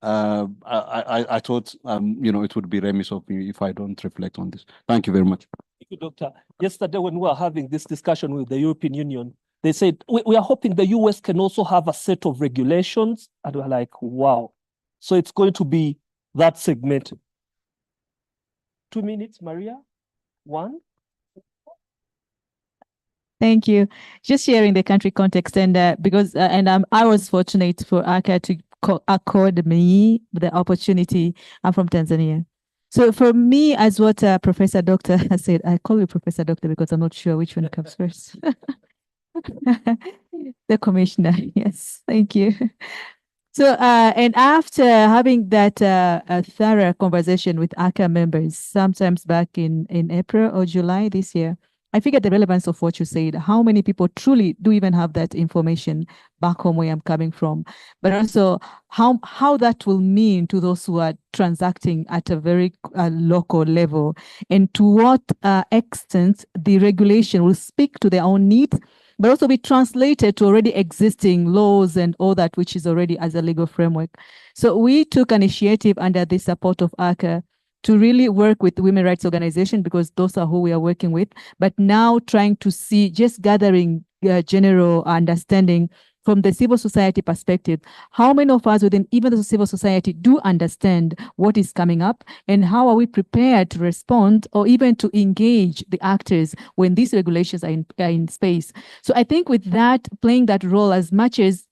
I thought, it would be remiss of me if I don't reflect on this. Thank you very much. Thank you, Doctor. Yesterday, when we were having this discussion with the European Union, they said, we are hoping the US can also have a set of regulations. And we're like, wow. So it's going to be that segmented. 2 minutes, Maria. 1. Thank you. Just sharing the country context, and because I was fortunate for ACCA to accord me the opportunity. I'm from Tanzania. So for me, as what Professor Doctor has said, I call you Professor Doctor because I'm not sure which one comes first. The commissioner, yes, thank you. So, and after having that a thorough conversation with ACCA members, sometimes back in April or July this year, I figured the relevance of what you said, how many people truly do even have that information back home where I'm coming from, but also how that will mean to those who are transacting at a very local level, and to what extent the regulation will speak to their own needs, but also be translated to already existing laws and all that which is already as a legal framework. So we took an initiative under the support of ACCA to really work with women rights organizations, because those are who we are working with, but now trying to see, just gathering general understanding from the civil society perspective, how many of us within even the civil society do understand what is coming up, and how are we prepared to respond or even to engage the actors when these regulations are in space. So I think with that, playing that role as much as,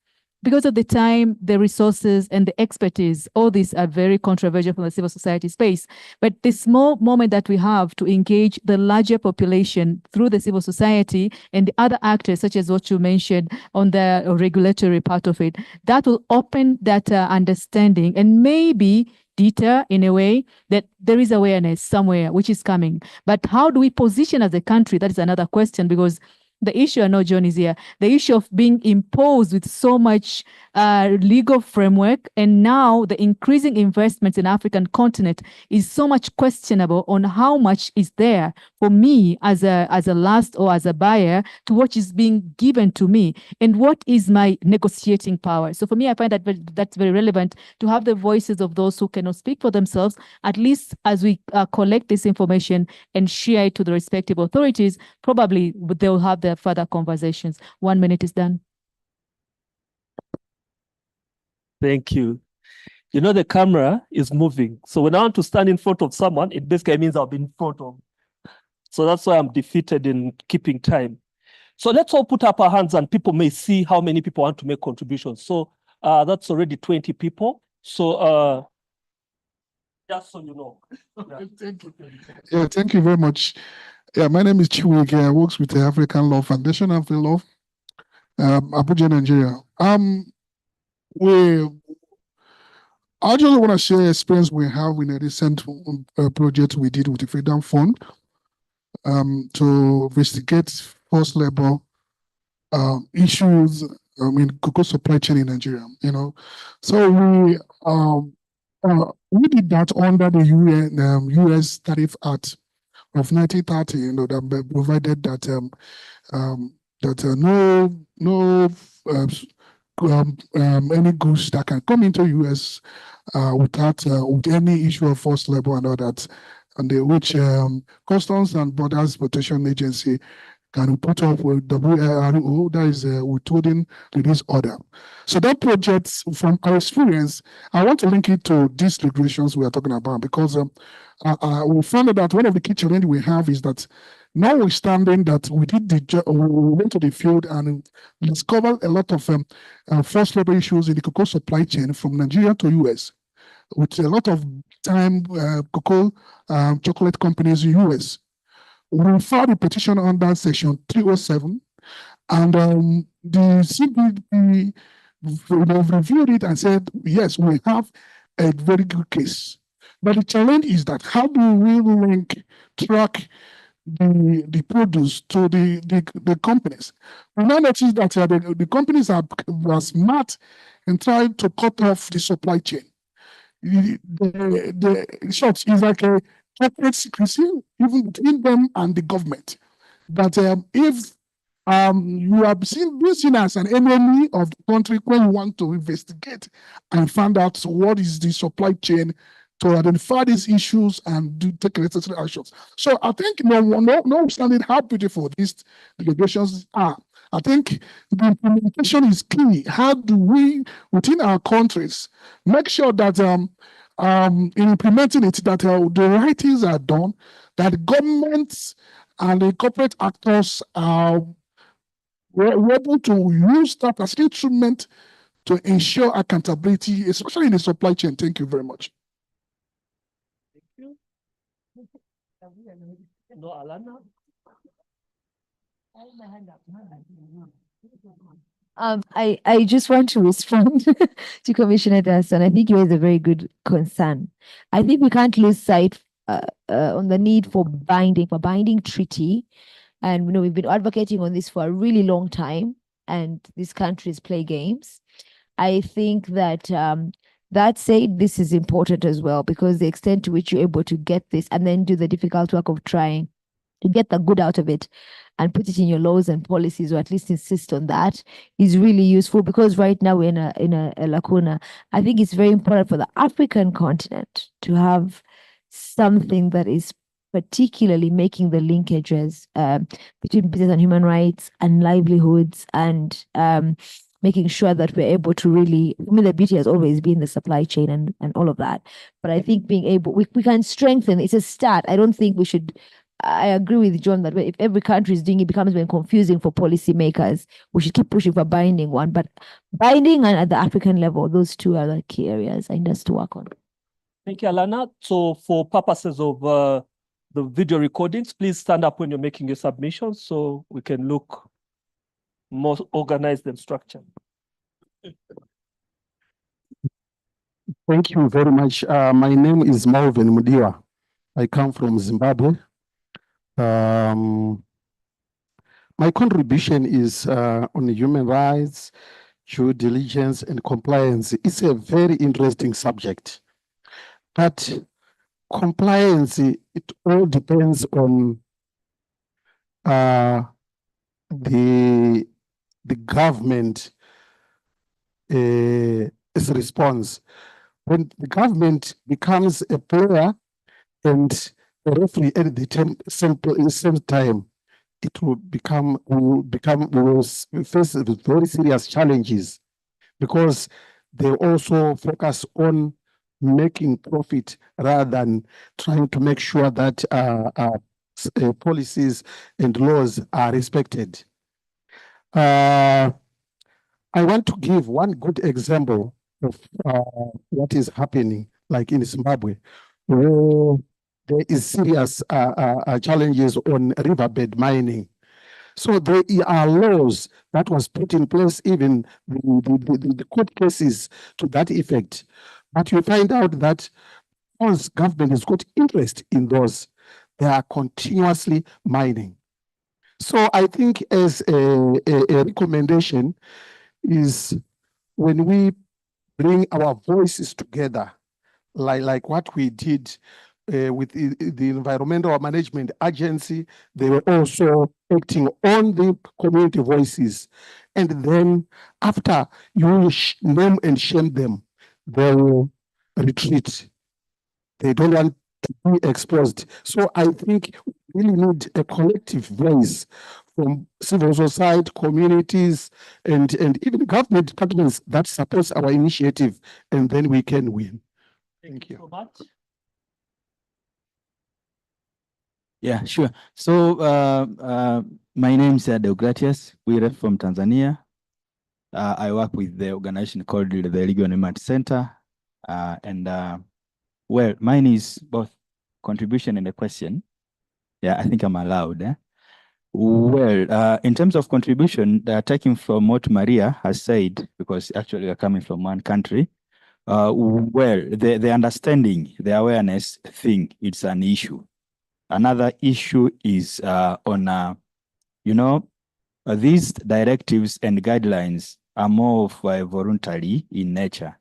because of the time, the resources, and the expertise, all these are very controversial from the civil society space. But the small moment that we have to engage the larger population through the civil society and the other actors, such as what you mentioned on the regulatory part of it, that will open that understanding and maybe deter in a way that there is awareness somewhere which is coming. But how do we position as a country? That is another question, because the issue, I know John is here, the issue of being imposed with so much legal framework, and now the increasing investments in African continent is so much questionable on how much is there for me as a last or as a buyer to what is being given to me, and what is my negotiating power. So for me, I find that that's very relevant to have the voices of those who cannot speak for themselves, at least as we collect this information and share it to the respective authorities. Probably they'll have their further conversations. 1 minute is done. Thank you. You know, the camera is moving. So when I want to stand in front of someone, it basically means I'll be in front of. So that's why I'm defeated in keeping time. So let's all put up our hands and people may see how many people want to make contributions. So that's already 20 people. So just so you know. Yeah. Thank you. Yeah, thank you very much. Yeah, my name is Chiwege. I work with the African Law Foundation of the Law, Abuja, Nigeria. I just want to share experience we have in a recent project we did with the Freedom Fund to investigate forced labor issues in cocoa supply chain in Nigeria. So we did that under the U.S. Tariff Act of 1930. That provided that any goods that can come into U.S. without with any issue of forced labor and all that, and which Customs and Borders Protection Agency can put up with WRO, that is withholding release order. So that project, from our experience, I want to link it to these regulations we are talking about, because we found out that one of the key challenges we have is that, notwithstanding that we went to the field and discovered a lot of forced labor issues in the cocoa supply chain from Nigeria to US, with a lot of time cocoa chocolate companies in US. We filed a petition under Section 307, and the CBP reviewed it and said, yes, we have a very good case. But the challenge is that how do we track the produce to the companies? We now notice that the companies are smart and try to cut off the supply chain. the short is like a corporate secrecy, even between them and the government. That if you have been seen as an enemy of the country when you want to investigate and find out what is the supply chain to identify these issues and take necessary actions. So I think notwithstanding how beautiful these delegations are, I think the implementation is key. How do we, within our countries, make sure that in implementing it, that the right things are done, that governments and the corporate actors are able to use that as instrument to ensure accountability, especially in the supply chain. Thank you very much. Thank you. No, Alana. I just want to respond to Commissioner Dasson. I think he has a very good concern. I think we can't lose sight on the need for binding treaty. And we've been advocating on this for a really long time, and these countries play games. I think that that said, this is important as well, because the extent to which you're able to get this and then do the difficult work of trying to get the good out of it and put it in your laws and policies, or at least insist on that, is really useful. Because right now we're in a lacuna. I think it's very important for the African continent to have something that is particularly making the linkages between business and human rights and livelihoods, and making sure that we're able to really, the beauty has always been the supply chain and all of that. But I think being able, we can strengthen, it's a start. I don't think we should, I agree with John that if every country is doing it, becomes very confusing for policymakers. We should keep pushing for binding one, but binding and at the African level, those two are the key areas I need us to work on. Thank you, Alana. So for purposes of the video recordings, please stand up when you're making your submission so we can look more organized and structured. Thank you very much. My name is Malvin Mudiwa. I come from Zimbabwe. My contribution is on human rights, due diligence, and compliance. It's a very interesting subject. But compliance, it all depends on the government its response. When the government becomes a player and a referee at the same time, it will we will face very serious challenges, because they also focus on making profit rather than trying to make sure that policies and laws are respected. I want to give one good example of what is happening, like in Zimbabwe, where there is serious challenges on riverbed mining. So there are laws that was put in place, even the court cases to that effect. But you find out that once government has got interest in those, they are continuously mining. So I think as a recommendation is, when we bring our voices together, like what we did with the Environmental Management Agency, they were also acting on the community voices. And then after you name and shame them, they will retreat. They don't want to be exposed. So I think we really need a collective voice from civil society, communities, and even government departments that supports our initiative, and then we can win. Thank you so much. Yeah, sure. So my name is Deogratias. We're from Tanzania. I work with the organization called the Legal Environment Center. Well, mine is both contribution and a question. Yeah, I think I'm allowed. Eh? Well, in terms of contribution, taking from what Maria has said, because actually we're coming from one country, well, the understanding, the awareness thing, it's an issue. Another issue is on, these directives and guidelines are more of voluntary in nature.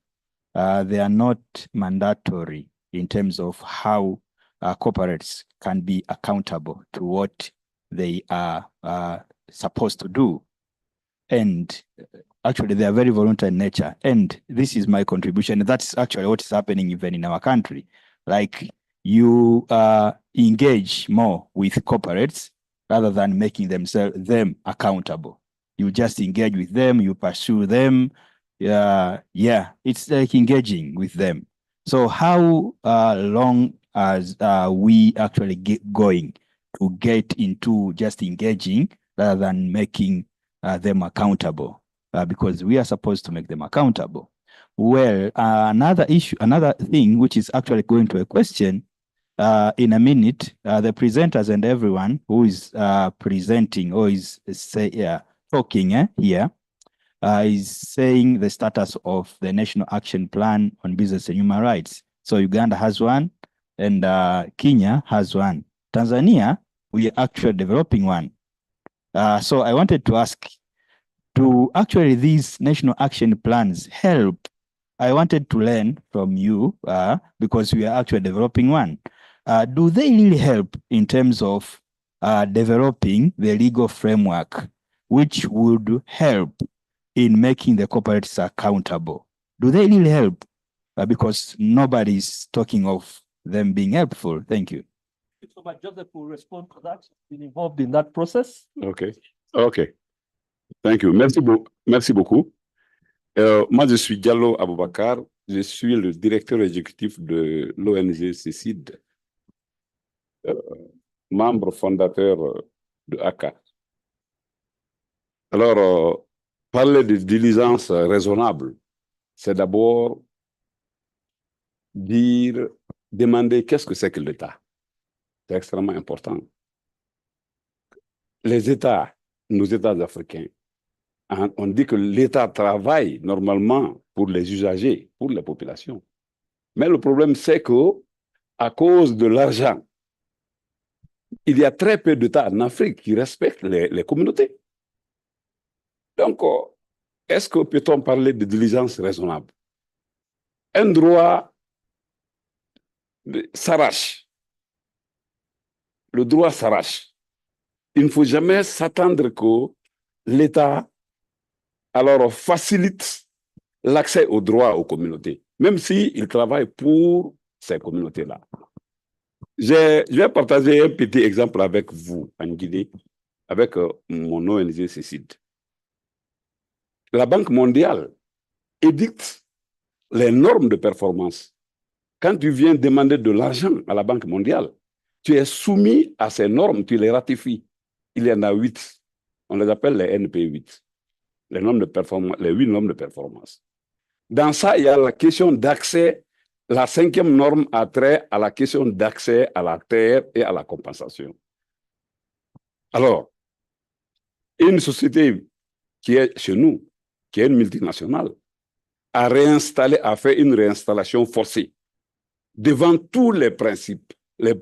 they are not mandatory in terms of how corporates can be accountable to what they are supposed to do. And actually, they are very voluntary in nature. And this is my contribution. That's actually what is happening even in our country. Like, you engage more with corporates rather than making them accountable. You just engage with them, you pursue them. Yeah, it's like engaging with them. So how long as we actually going to get into just engaging rather than making them accountable? Because we are supposed to make them accountable. Well, another thing which is actually going to a question in a minute, the presenters and everyone who is presenting or is talking here is saying the status of the National Action Plan on Business and Human Rights. So Uganda has one and Kenya has one. Tanzania, we are actually developing one. So I wanted to ask, do actually these national action plans help? I wanted to learn from you because we are actually developing one. Do they really help in terms of developing the legal framework, which would help in making the corporates accountable? Do they really help? Because nobody's talking of them being helpful. Thank you. So, but Joseph will respond to that. Been involved in that process. Okay. Thank you. Merci beaucoup. Moi, je suis Diallo Aboubakar. Je suis le directeur exécutif de l'ONG CECID, membre fondateur de ACCA. Alors, parler de diligence raisonnable, c'est d'abord demander qu'est-ce que c'est que l'État. C'est extrêmement important. Les États, nos États africains, on dit que l'État travaille normalement pour les usagers, pour la population. Mais le problème, c'est qu'à cause de l'argent, il y a très peu d'États en Afrique qui respectent les communautés. Donc, est-ce que peut-on parler de diligence raisonnable? Un droit s'arrache. Le droit s'arrache. Il ne faut jamais s'attendre que l'État alors facilite l'accès aux droits aux communautés, même s'il travaille pour ces communautés-là. Je vais partager un petit exemple avec vous en Guinée, avec mon ONG CECID. La Banque mondiale édicte les normes de performance. Quand tu viens demander de l'argent à la Banque mondiale, tu es soumis à ces normes, tu les ratifies. Il y en a 8. On les appelle les NP8. Les 8 normes de performance. Dans ça, il y a la question d'accès. La 5e norme a trait à la question d'accès à la terre et à la compensation. Alors, une société qui est chez nous, qui est une multinationale, a fait une réinstallation forcée devant tous les principes, les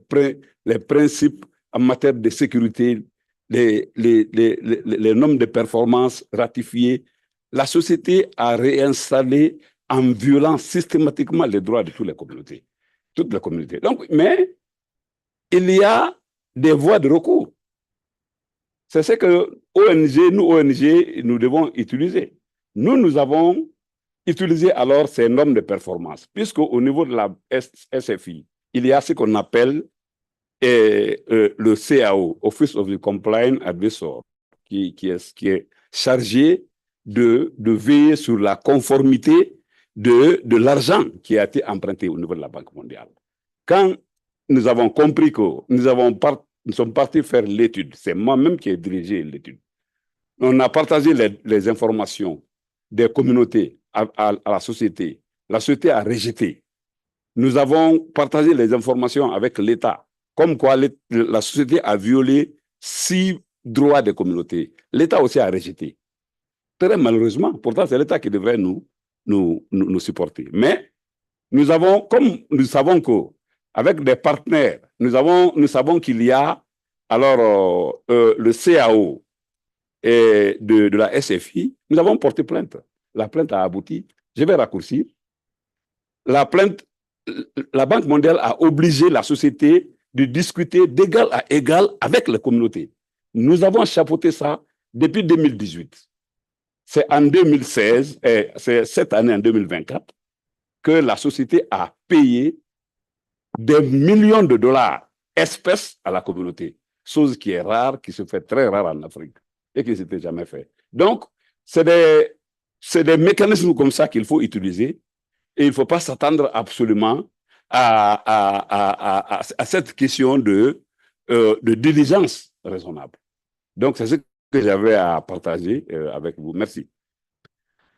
principes en matière de sécurité, les normes de performance ratifiées. La société a réinstallé en violant systématiquement les droits de toutes les communautés. Donc, mais il y a des voies de recours. C'est ce que nous devons utiliser. Nous avons utilisé alors ces normes de performance, puisque au niveau de la SFI, il y a ce qu'on appelle le CAO, Office of the Compliance Advisor, qui est chargé de veiller sur la conformité de l'argent qui a été emprunté au niveau de la Banque mondiale. Quand nous avons compris que nous sommes partis faire l'étude, c'est moi-même qui ai dirigé l'étude. On a partagé les informations des communautés à la société. La société a rejeté. Nous avons partagé les informations avec l'État, comme quoi la société a violé 6 droits des communautés. L'État aussi a rejeté. Très malheureusement, pourtant c'est l'État qui devrait nous supporter. Mais comme nous savons qu'avec des partenaires, nous savons qu'il y a alors le CAO et de la SFI, nous avons porté plainte. La plainte a abouti. Je vais raccourcir. la Banque mondiale a obligé la société de discuter d'égal à égal avec les communautés. Nous avons chapeauté ça depuis 2018. C'est en 2016, et c'est cette année, en 2024, que la société a payé des millions de dollars espèces à la communauté, chose qui est rare, qui se fait très rare en Afrique et qui ne s'était jamais fait. Donc, c'est des mécanismes comme ça qu'il faut utiliser et il ne faut pas s'attendre absolument à cette question de diligence raisonnable. Donc, c'est ce que j'avais à partager avec vous. Merci.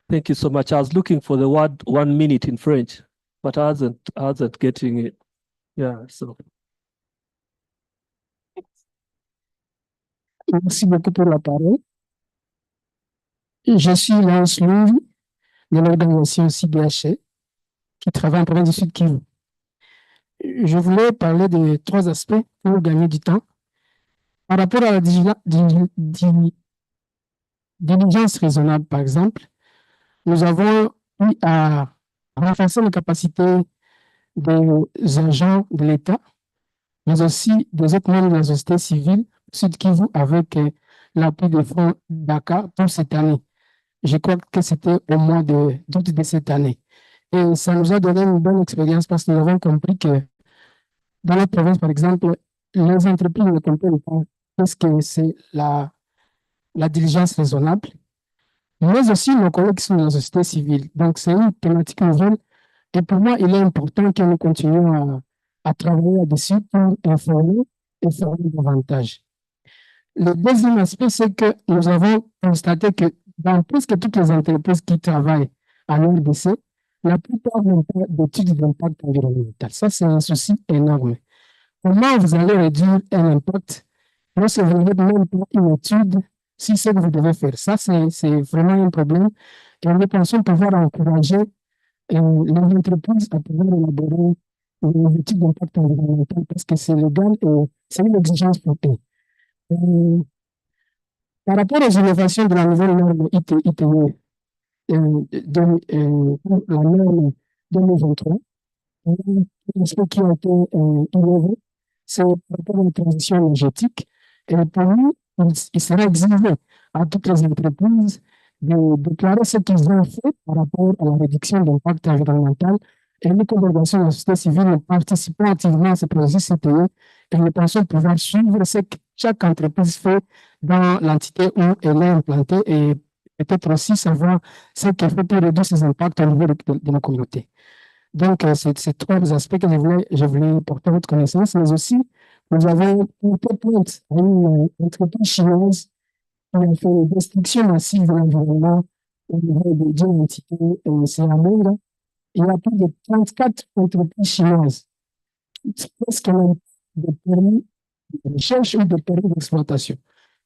Thank you so much. I was looking for the word 1 minute in French, but I wasn't getting it. Yeah, so. Merci beaucoup pour la parole. Je suis Lance Louvre de l'organisation CBHE qui travaille en province du Sud Kivu. Je voulais parler de 3 aspects pour gagner du temps. Par rapport à la diligence raisonnable, par exemple, nous avons eu à renforcer les capacités des agents de l'État, mais aussi des autres membres de la société civile Sud Kivu avec l'appui des fonds d'ACCA pour cette année. Je crois que c'était au mois d'août de cette année. Et ça nous a donné une bonne expérience parce que nous avons compris que dans la province, par exemple, les entreprises ne comprennent pas qu'est-ce que c'est la diligence raisonnable, mais aussi nos collègues qui sont dans la société civile. Donc, c'est une thématique nouvelle. Et pour moi, il est important que nous continuions à travailler là-dessus pour informer et former davantage. Le deuxième aspect, c'est que nous avons constaté que dans presque toutes les entreprises qui travaillent en RDC, la plupart n'ont pas d'études d'impact environnemental. Ça, c'est un souci énorme. Comment vous allez réduire un impact lorsque vous n'avez même pas une étude si c'est que vous devez faire? Ça, c'est vraiment un problème. Et nous pensons pouvoir encourager les entreprises à pouvoir élaborer des études d'impact environnemental parce que c'est légal et c'est une exigence pour eux. Par rapport aux innovations de la nouvelle norme ITE, pour la norme 2023, l'aspect qui a été innové, c'est par rapport à la transition énergétique. Et pour nous, il sera exigé à toutes les entreprises de déclarer ce qu'ils ont fait par rapport à la réduction d'impact environnemental. Et nous, comme organisation de la société civile, nous participons activement à ce processus CTE et nous pensons pouvoir suivre ce que chaque entreprise fait dans l'entité où elle est implantée et peut-être aussi savoir ce qu'elle fait pour réduire ses impacts au niveau de la communauté. Donc, c'est ces 3 aspects que je voulais porter à votre connaissance, mais aussi, nous avons porté plainte à une entreprise chinoise qui a fait une destruction massive de l'environnement au niveau d'une entité, c'est à Londres. Il y a plus de 34 entreprises chinoises qui presque n'ont pas de permis de recherche ou de permis d'exploitation.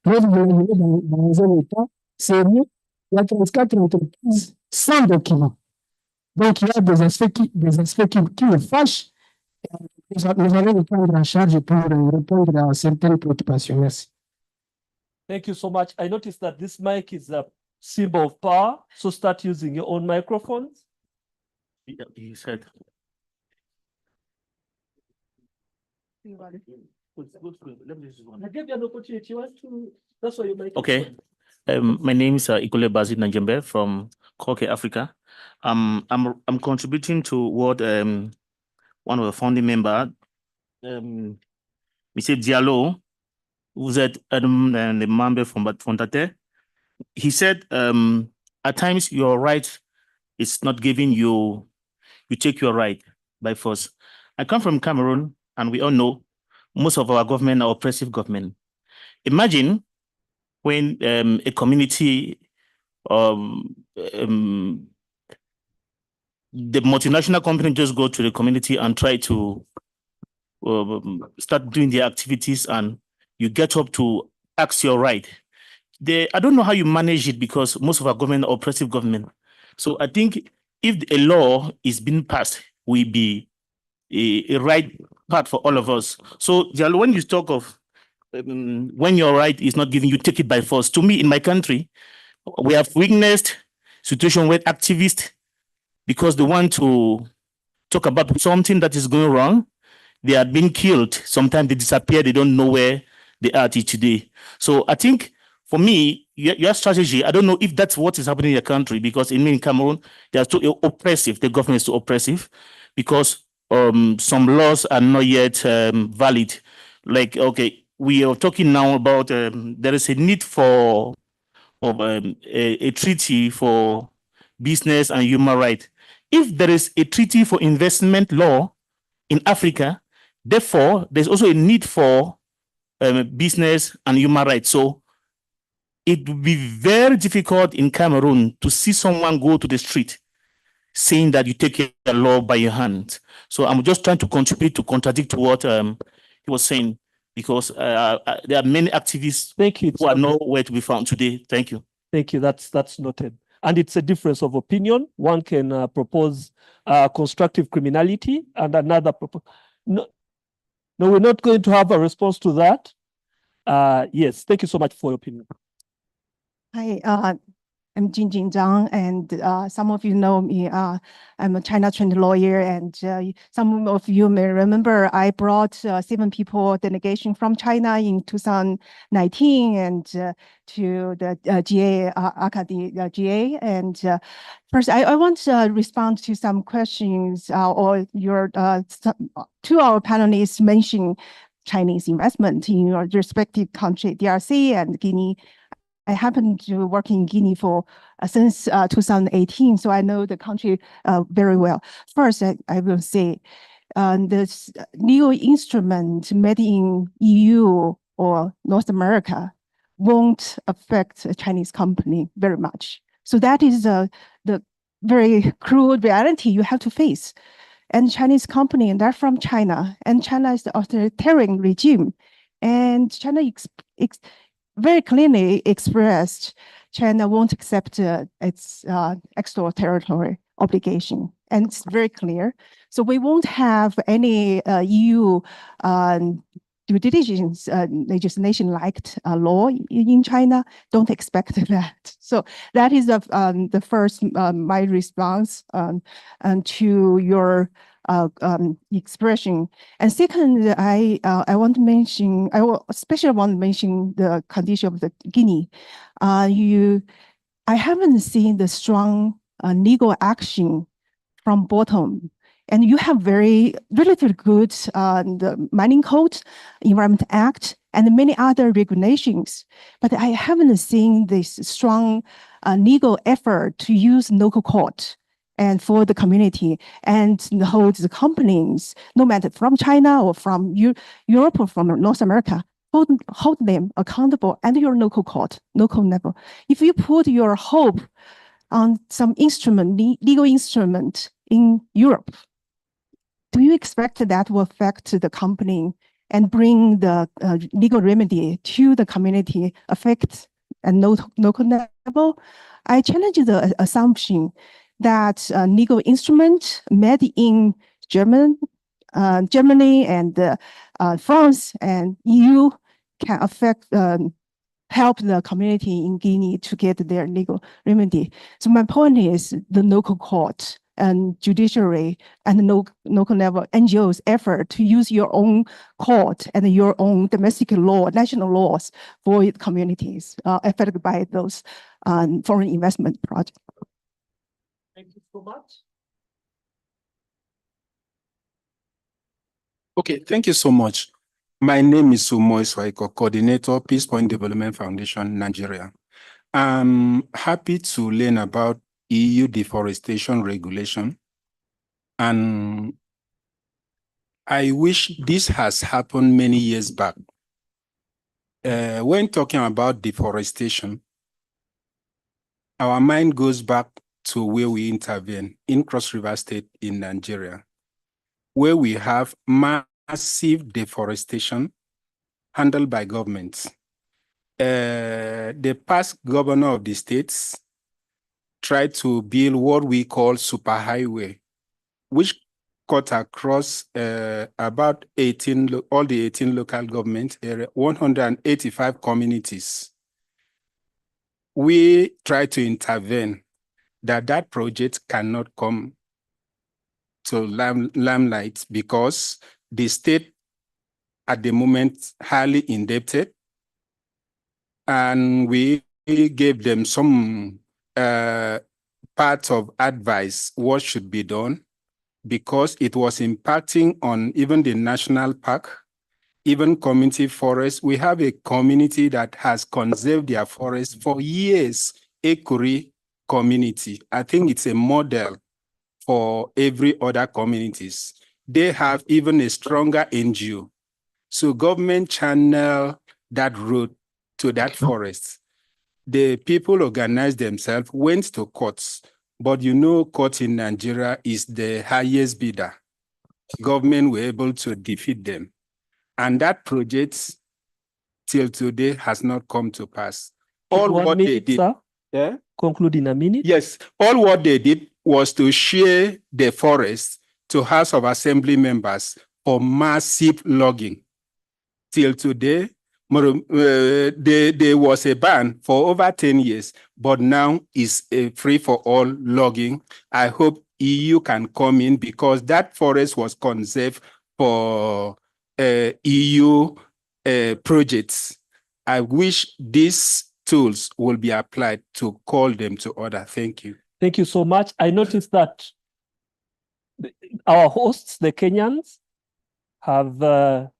Là, vous imaginez dans un état sérieux, il y a 34 entreprises sans documents. Donc, il y a des aspects qui me fâchent. Nous allons les prendre en charge pour répondre à certaines préoccupations. Merci. Thank you so much. I noticed that this mic is a symbol of power, so start using your own microphones. You said. I gave you an opportunity. You want to, that's why you mic. Okay. My name is Ikole Bazid Nanjembe from Koke, Africa. I'm contributing to what one of the founding members, Mr. Diallo, who's the member from Fontate. He said, at times your right is not giving you, you take your right by force. I come from Cameroon, and we all know most of our government are oppressive government. Imagine when a community, the multinational company just go to the community and try to start doing their activities, and you get up to ask your right. I don't know how you manage it because most of our government are oppressive government. So I think if a law is being passed, will be a right part for all of us. So when you talk of when your right is not given, you take it by force. To me, in my country, we have witnessed situation where activists, because they want to talk about something that is going wrong, they are being killed. Sometimes they disappear. They don't know where they are today. So I think for me, your strategy, I don't know if that's what is happening in your country, because in Cameroon, they are too oppressive. The government is too oppressive because some laws are not yet valid. Like, okay, we are talking now about there is a need for a treaty for business and human rights. If there is a treaty for investment law in Africa, therefore, there's also a need for business and human rights. So it would be very difficult in Cameroon to see someone go to the street saying that you take the law by your hand. So I'm just trying to contribute to contradict what he was saying, because there are many activists who are nowhere to be found today. Thank you. Thank you. That's noted. And it's a difference of opinion. One can propose constructive criminality, and another propose. No, we're not going to have a response to that. Yes, thank you so much for your opinion. Hi, I'm Jin Zhang, and some of you know me. I'm a China trained lawyer, and some of you may remember I brought 7 people delegation from China in 2019 and to the GA, ACCA, GA. And first, I want to respond to some questions or your two our panelists mentioned Chinese investment in your respective country, DRC and Guinea. I happen to work in Guinea for since 2018, so I know the country very well. First, I will say this legal instrument made in EU or North America won't affect a Chinese company very much. So that is the very cruel reality you have to face. And Chinese company, and they're from China, and China is the authoritarian regime, and China very clearly expressed China won't accept its extraterritorial obligation, and it's very clear. So we won't have any EU due diligence legislation like law in China. Don't expect that. So that is the first my response to your expression. And second, I want to mention, especially want to mention the condition of the Guinea. I haven't seen the strong legal action from bottom. And you have very relatively good the Mining Code, Environment Act, and many other regulations. But I haven't seen this strong legal effort to use local court and for the community and hold the companies, no matter from China or from Europe or from North America, hold them accountable at your local court, local level. If you put your hope on some instrument, legal instrument in Europe, do you expect that will affect the company and bring the legal remedy to the community affect at local level? I challenge the assumption that legal instrument made in Germany and France and EU can affect help the community in Guinea to get their legal remedy. So my point is the local court and judiciary and local level NGOs effort to use your own court and your own domestic law, national laws for communities affected by those foreign investment projects. Thank you so much. Okay, thank you so much. My name is Sumoy Swaiko, Coordinator, Peace Point Development Foundation, Nigeria. I'm happy to learn about EU deforestation regulation. And I wish this has happened many years back. When talking about deforestation, our mind goes back to where we intervene in Cross River State in Nigeria, where we have massive deforestation handled by governments. The past governor of the states tried to build what we call superhighway, which cut across about all the 18 local government area, 185 communities. We try to intervene that project cannot come to limelight because the state at the moment highly indebted, and we gave them some parts of advice what should be done, because it was impacting on even the national park, even community forests. We have a community that has conserved their forests for years, Ekuri community. I think it's a model for every other communities. They have even a stronger NGO. So government channel that road to that forest. The people organized themselves, went to courts, but you know, court in Nigeria is the highest bidder. Government were able to defeat them. And that project till today has not come to pass. All what they did, sir. Yeah? Conclude in a minute. Yes, all what they did was to share the forest to House of Assembly members for massive logging. Till today, there was a ban for over 10 years, but now it's a free-for-all logging. I hope EU can come in because that forest was conserved for EU projects. I wish these tools will be applied to call them to order. Thank you. Thank you so much. I noticed that our hosts, the Kenyans, have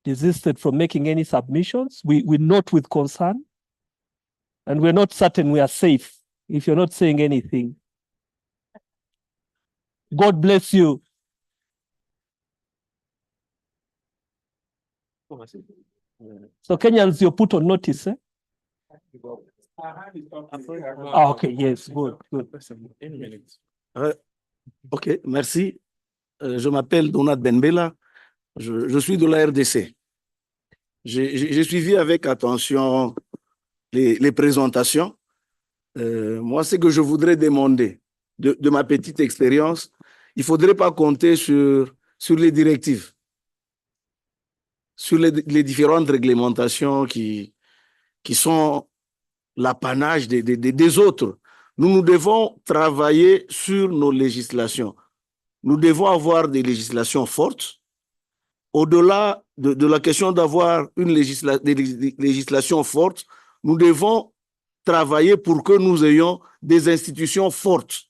desisted from making any submissions. We note with concern, and we're not certain we are safe if you're not saying anything. God bless you. So Kenyans, you're put on notice, eh? Okay, yes, good. Ok, merci. Je m'appelle Donat Benbela. Je suis de la RDC. J'ai suivi avec attention les présentations. Moi, ce que je voudrais demander de ma petite expérience, il ne faudrait pas compter sur les directives, sur les différentes réglementations qui sont l'apanage des autres. Nous devons travailler sur nos législations. Nous devons avoir des législations fortes. Au-delà de la question d'avoir des législations fortes, nous devons travailler pour que nous ayons des institutions fortes.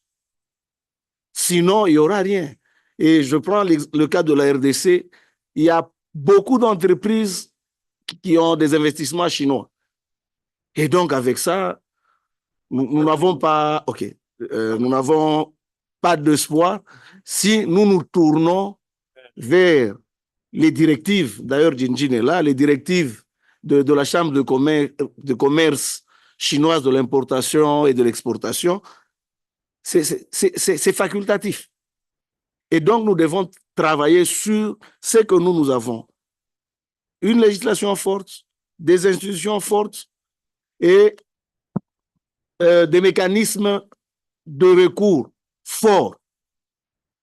Sinon, il n'y aura rien. Et je prends le cas de la RDC. Il y a beaucoup d'entreprises qui ont des investissements chinois. Et donc, avec ça, nous n'avons pas, nous n'avons pas d'espoir si nous nous tournons vers les directives, d'ailleurs, Jinjin est là, les directives de la Chambre de commerce chinoise de l'importation et de l'exportation, c'est facultatif. Et donc, nous devons travailler sur ce que nous avons. Une législation forte, des institutions fortes et des mécanismes de recours forts.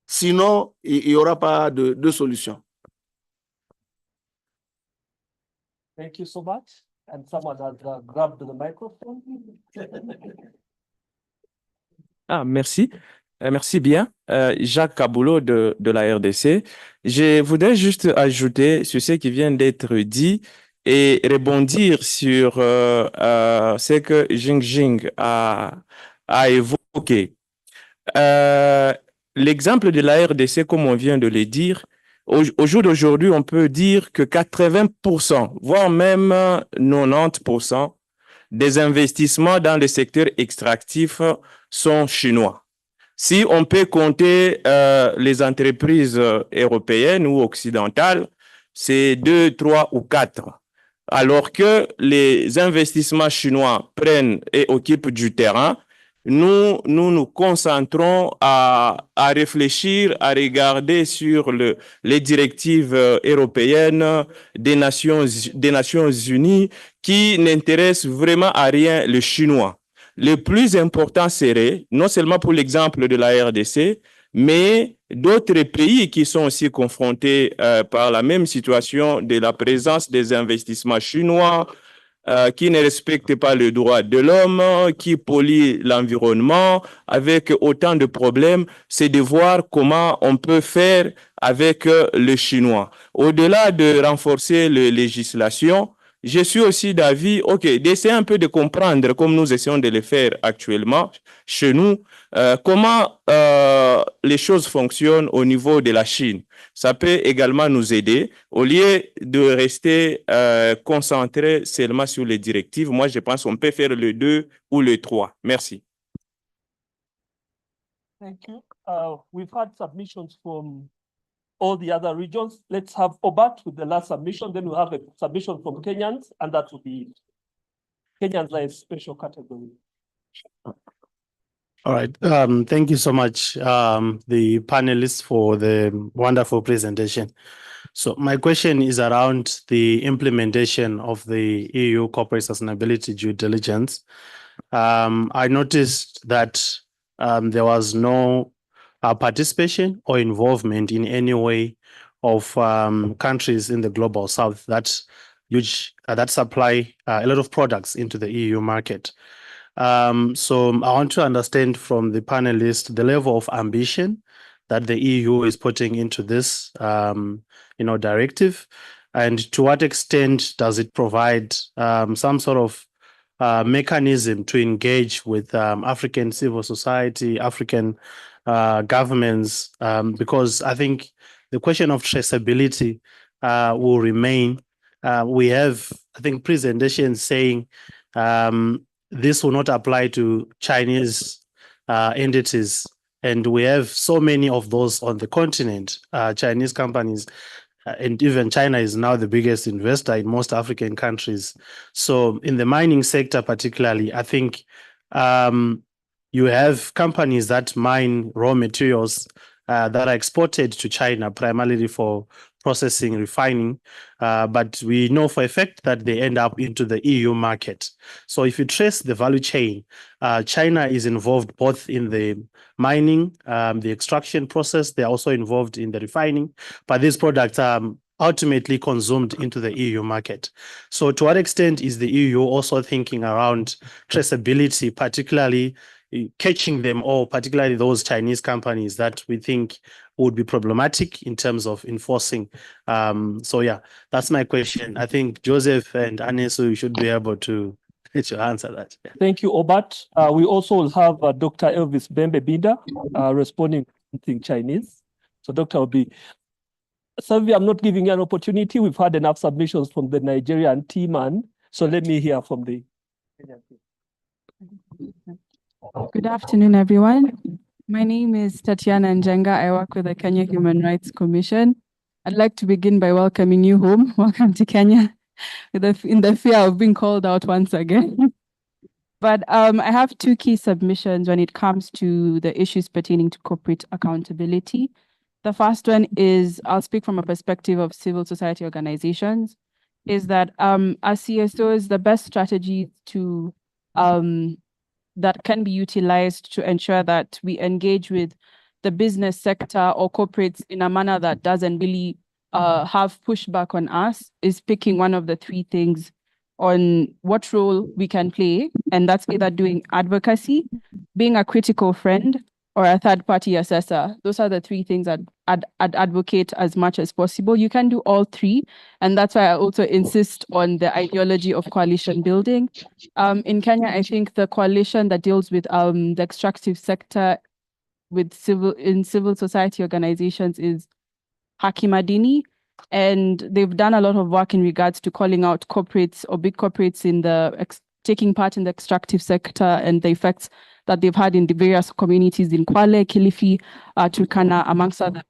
Sinon, il n'y aura pas de solution. Thank you so much. And someone has grabbed the microphone. Merci. Merci bien. Jacques Kaboulot de la RDC. Je voudrais juste ajouter sur ce qui vient d'être dit et rebondir sur ce que Jing a évoqué. L'exemple de la RDC, comme on vient de le dire, au jour d'aujourd'hui, on peut dire que 80%, voire même 90% des investissements dans le secteur extractif sont chinois. Si on peut compter les entreprises européennes ou occidentales, c'est 2, 3 ou 4. Alors que les investissements chinois prennent et occupent du terrain, nous concentrons à réfléchir, à regarder sur les directives européennes des Nations Unies qui n'intéressent vraiment à rien le chinois. Le plus important serait, non seulement pour l'exemple de la RDC, mais d'autres pays qui sont aussi confrontés par la même situation de la présence des investissements chinois qui ne respecte pas le droit de l'homme, qui pollue l'environnement, avec autant de problèmes, c'est de voir comment on peut faire avec le chinois. Au-delà de renforcer les législations, je suis aussi d'avis, d'essayer un peu de comprendre, comme nous essayons de le faire actuellement chez nous, comment les choses fonctionnent au niveau de la Chine. Ça peut également nous aider. Au lieu de rester concentré seulement sur les directives, moi, je pense qu'on peut faire le 2 ou le 3. Merci. Thank you. We've had submissions from all the other regions. Let's have Obat with the last submission. Then we'll have a submission from Kenyans, and that will be it. Kenyans are a special category. All right. Thank you so much, the panelists, for the wonderful presentation. So my question is around the implementation of the EU corporate sustainability due diligence. I noticed that there was no participation or involvement in any way of countries in the global south that supply a lot of products into the EU market. So I want to understand from the panelists the level of ambition that the EU is putting into this directive, and to what extent does it provide some sort of mechanism to engage with African civil society, African governments, because I think the question of traceability will remain. We have, I think, presentations saying this will not apply to Chinese entities, and we have so many of those on the continent, Chinese companies, and even China is now the biggest investor in most African countries. So in the mining sector particularly, I think you have companies that mine raw materials that are exported to China primarily for processing, refining, but we know for a fact that they end up into the EU market. So if you trace the value chain, China is involved both in the mining, the extraction process. They're also involved in the refining, but these products are ultimately consumed into the EU market. So to what extent is the EU also thinking around traceability, particularly catching them all, particularly those Chinese companies that we think would be problematic in terms of enforcing? So yeah, that's my question. I think Joseph and Anesu should be able to answer that. Yeah. Thank you, Obat. We also will have Dr. Elvis Bembe Binda responding in Chinese. So Dr. will be... Savvy, I'm not giving you an opportunity. We've had enough submissions from the Nigerian team, and so let me hear from the Kenyan team. Good afternoon, everyone. My name is Tatiana Njenga. I work with the Kenya Human Rights Commission. I'd like to begin by welcoming you home. Welcome to Kenya, in the fear of being called out once again. But I have two key submissions when it comes to the issues pertaining to corporate accountability. The first one is, I'll speak from a perspective of civil society organizations, is that as CSOs, the best strategy to that can be utilized to ensure that we engage with the business sector or corporates in a manner that doesn't really have pushback on us is picking one of the three things on what role we can play. And that's either doing advocacy, being a critical friend, or a third-party assessor. Those are the three things I'd advocate as much as possible. You can do all three, and that's why I also insist on the ideology of coalition building. In Kenya, I think the coalition that deals with the extractive sector with civil society organizations is Haki Madini, and they've done a lot of work in regards to calling out corporates or big corporates in the taking part in the extractive sector and the effects that they've had in the various communities in Kwale, Kilifi, Turkana, amongst other.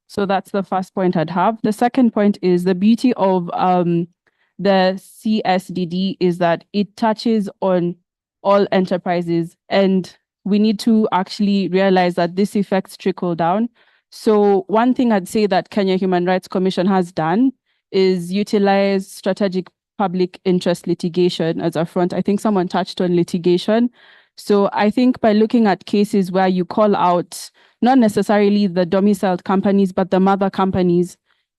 So that's the first point I'd have. The second point is the beauty of the CSDD is that it touches on all enterprises, and we need to actually realize that this effects trickle down. So one thing I'd say that Kenya Human Rights Commission has done is utilize strategic public interest litigation as a front. I think someone touched on litigation. So I think by looking at cases where you call out not necessarily the domiciled companies, but the mother companies,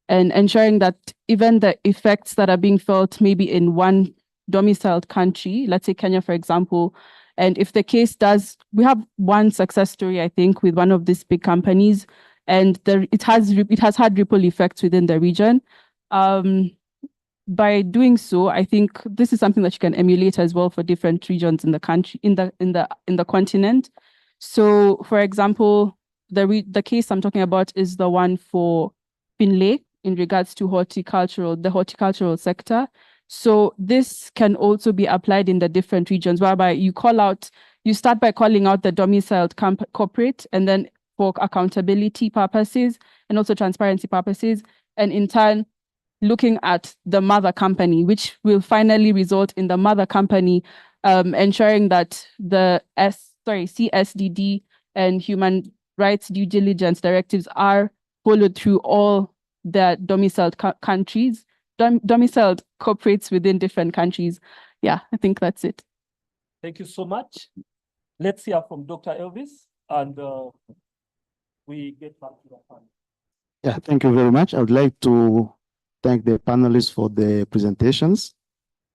and ensuring that even the effects that are being felt maybe in one domiciled country, let's say Kenya, for example, and if the case does, we have one success story, I think, with one of these big companies, and it has had ripple effects within the region. By doing so, I think this is something that you can emulate as well for different regions in the country, in the continent. So, for example, the case I'm talking about is the one for Finlay in regards to the horticultural sector. So this can also be applied in the different regions, whereby you start by calling out the domiciled corporate, and then for accountability purposes and also transparency purposes, and in turn, looking at the mother company, which will finally result in the mother company ensuring that the CSDD and human rights due diligence directives are followed through all the domiciled countries, domiciled corporates within different countries. Yeah, I think that's it. Thank you so much. Let's hear from Dr. Elvis, and we get back to the panel. Yeah, thank you very much. I would like to thank the panelists for the presentations.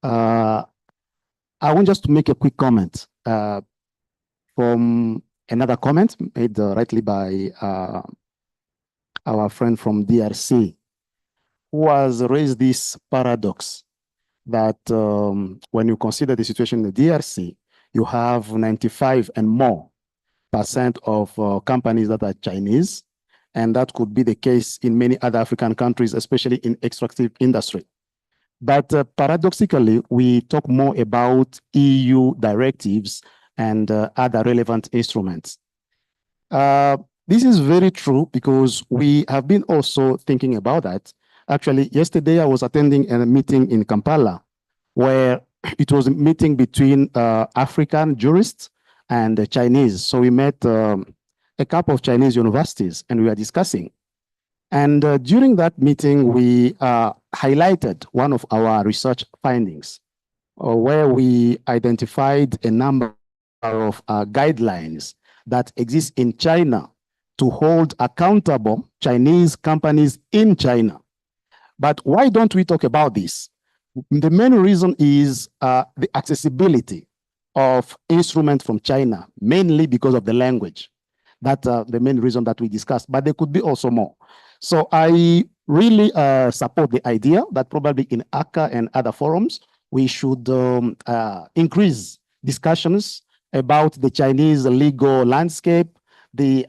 I want just to make a quick comment from another comment made rightly by our friend from DRC, who has raised this paradox that when you consider the situation in the DRC, you have 95% and more of companies that are Chinese, and that could be the case in many other African countries, especially in extractive industry. But paradoxically, we talk more about EU directives and other relevant instruments. This is very true because we have been also thinking about that. Actually, yesterday I was attending a meeting in Kampala where it was a meeting between African jurists and Chinese. So we met a couple of Chinese universities and we were discussing. And during that meeting, we highlighted one of our research findings where we identified a number of guidelines that exist in China to hold accountable Chinese companies in China. But why don't we talk about this? The main reason is the accessibility of instruments from China, mainly because of the language. That's the main reason that we discussed, but there could be also more. So I really support the idea that probably in ACCA and other forums, we should increase discussions about the Chinese legal landscape,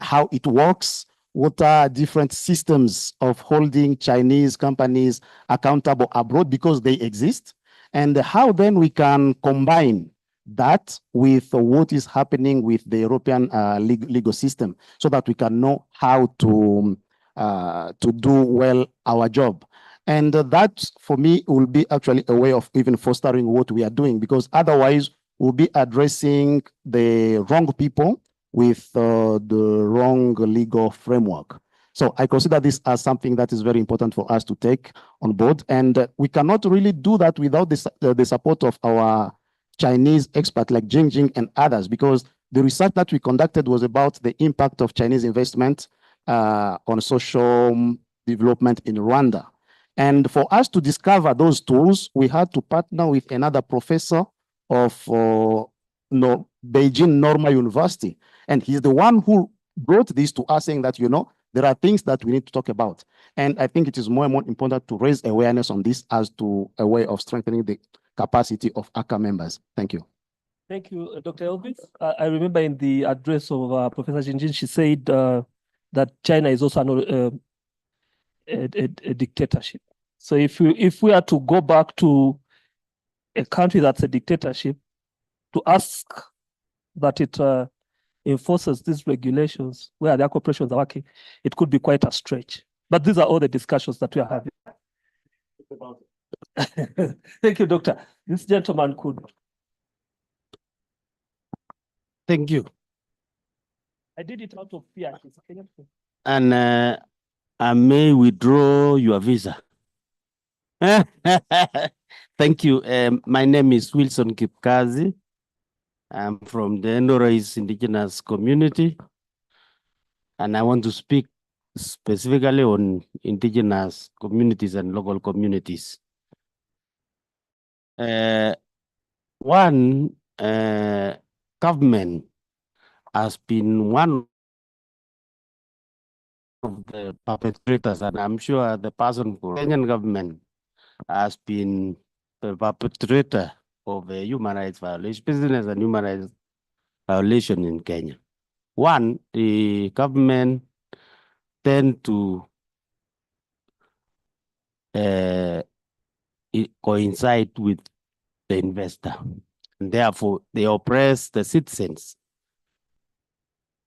how it works, what are different systems of holding Chinese companies accountable abroad because they exist, and how then we can combine that with what is happening with the European legal system so that we can know how to do well our job. And that, for me, will be actually a way of even fostering what we are doing, because otherwise we'll be addressing the wrong people with the wrong legal framework. So I consider this as something that is very important for us to take on board. And we cannot really do that without the support of our Chinese experts like Jing and others, because the research that we conducted was about the impact of Chinese investment on social development in Rwanda. And for us to discover those tools, we had to partner with another professor of Beijing Normal University. And he's the one who brought this to us, saying that, there are things that we need to talk about. And I think it is more and more important to raise awareness on this as to a way of strengthening the capacity of ACCA members. Thank you. Thank you, Dr. Elvis. I remember in the address of Professor Jinjin, she said that China is also a dictatorship. So if we are to go back to a country that's a dictatorship, to ask that it enforces these regulations where their corporations are working, it could be quite a stretch. But these are all the discussions that we are having. Thank you, Doctor. This gentleman could. Thank you. I did it out of fear. And I may withdraw your visa. Thank you. My name is Wilson Kipkazi. I'm from the Endorais indigenous community, and I want to speak specifically on indigenous communities and local communities. One, government has been one of the perpetrators, and I'm sure the person for Kenyan government has been the perpetrator of a human rights violation, business and human rights violation in Kenya. One, the government tend to coincide with the investor, and therefore they oppress the citizens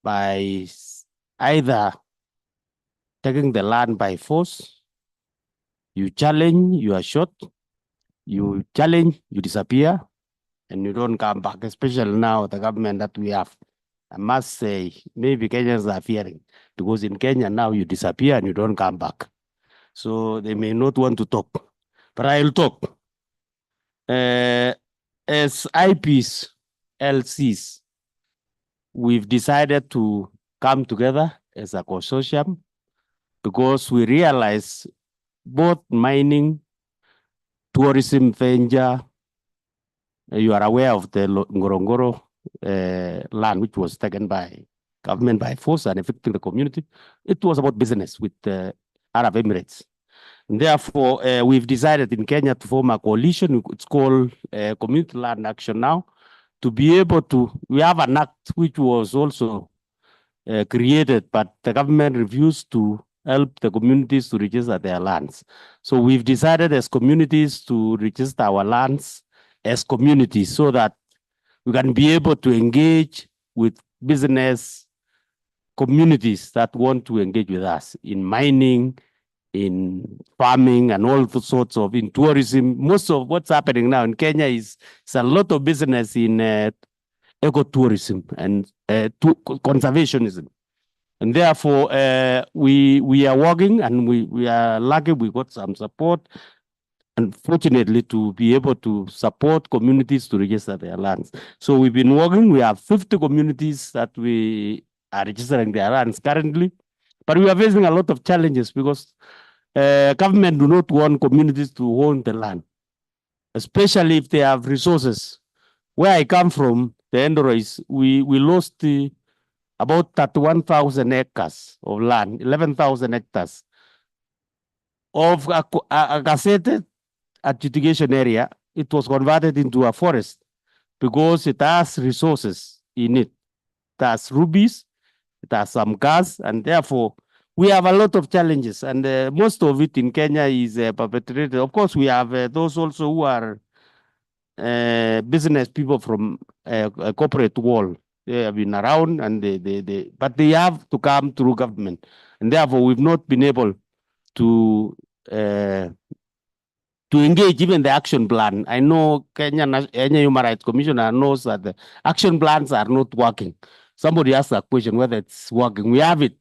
by either taking the land by force. You challenge, you are shot. You challenge, you disappear, and you don't come back, especially now, the government that we have. I must say, maybe Kenyans are fearing, because in Kenya now you disappear and you don't come back. So they may not want to talk, but I'll talk. As IPs, LCs, we've decided to come together as a consortium because we realize both mining, tourism venture, you are aware of the Ngorongoro land, which was taken by government by force and affecting the community. It was about business with the Arab Emirates. And therefore, we've decided in Kenya to form a coalition. It's called Community Land Action Now, to be able to, we have an act which was also created, but the government refused to help the communities to register their lands. So we've decided as communities to register our lands as communities so that we can be able to engage with business communities that want to engage with us in mining, in farming, and all sorts of, in tourism. Most of what's happening now in Kenya is a lot of business in ecotourism and conservationism. And therefore, we are working, and we are lucky we got some support, unfortunately, to be able to support communities to register their lands. So we've been working. We have 50 communities that we are registering their lands currently, but we are facing a lot of challenges because government do not want communities to own the land, especially if they have resources. Where I come from, the Endorois, we lost about 31,000 acres of land, 11,000 hectares of a gazetted adjudication area. It was converted into a forest because it has resources in it. It has rubies, it has some gas, and therefore we have a lot of challenges, and most of it in Kenya is perpetrated. Of course, we have those also who are business people from a corporate world. They have been around, and but they have to come through government, and therefore we've not been able to engage even the action plan. I know Kenya Human Rights Commissioner knows that the action plans are not working. Somebody asked a question whether it's working. We have it,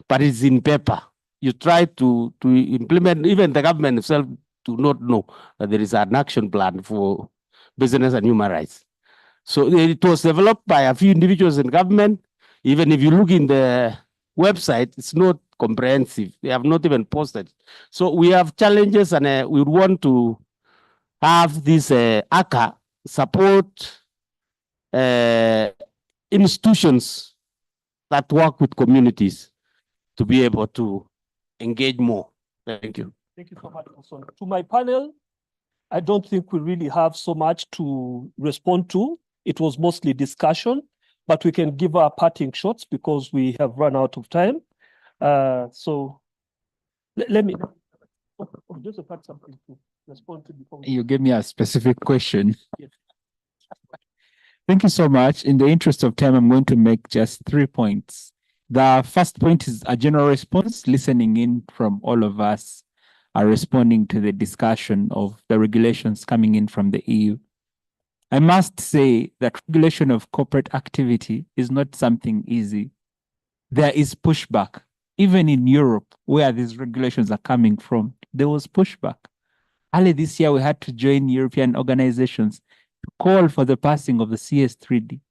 but it's in paper. You try to implement, even the government itself do not know that there is an action plan for business and human rights. So it was developed by a few individuals in government. Even if you look in the website, it's not comprehensive. They have not even posted. So we have challenges, and we want to have this ACCA support institutions that work with communities to be able to engage more. Thank you. Thank you so much, Wilson. To my panel, I don't think we really have so much to respond to. It was mostly discussion, but we can give our parting shots because we have run out of time. So let me, Joseph had something to respond to before. You gave me a specific question. Yes. Thank you so much. In the interest of time, I'm going to make just 3 points. The first point is a general response, listening in from all of us are responding to the discussion of the regulations coming in from the EU. I must say that regulation of corporate activity is not something easy. There is pushback. Even in Europe, where these regulations are coming from, there was pushback. Early this year, we had to join European organizations to call for the passing of the CS3D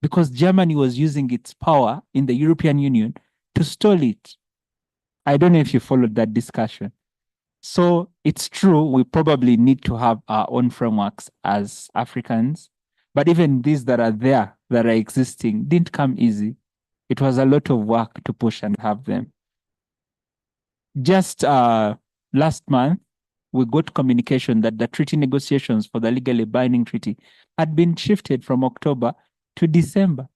because Germany was using its power in the European Union to stall it. I don't know if you followed that discussion. So it's true, we probably need to have our own frameworks as Africans But even these that are there, that are existing, didn't come easy. It was a lot of work to push and have them. Just last month, we got communication that the treaty negotiations for the legally binding treaty had been shifted from October to December.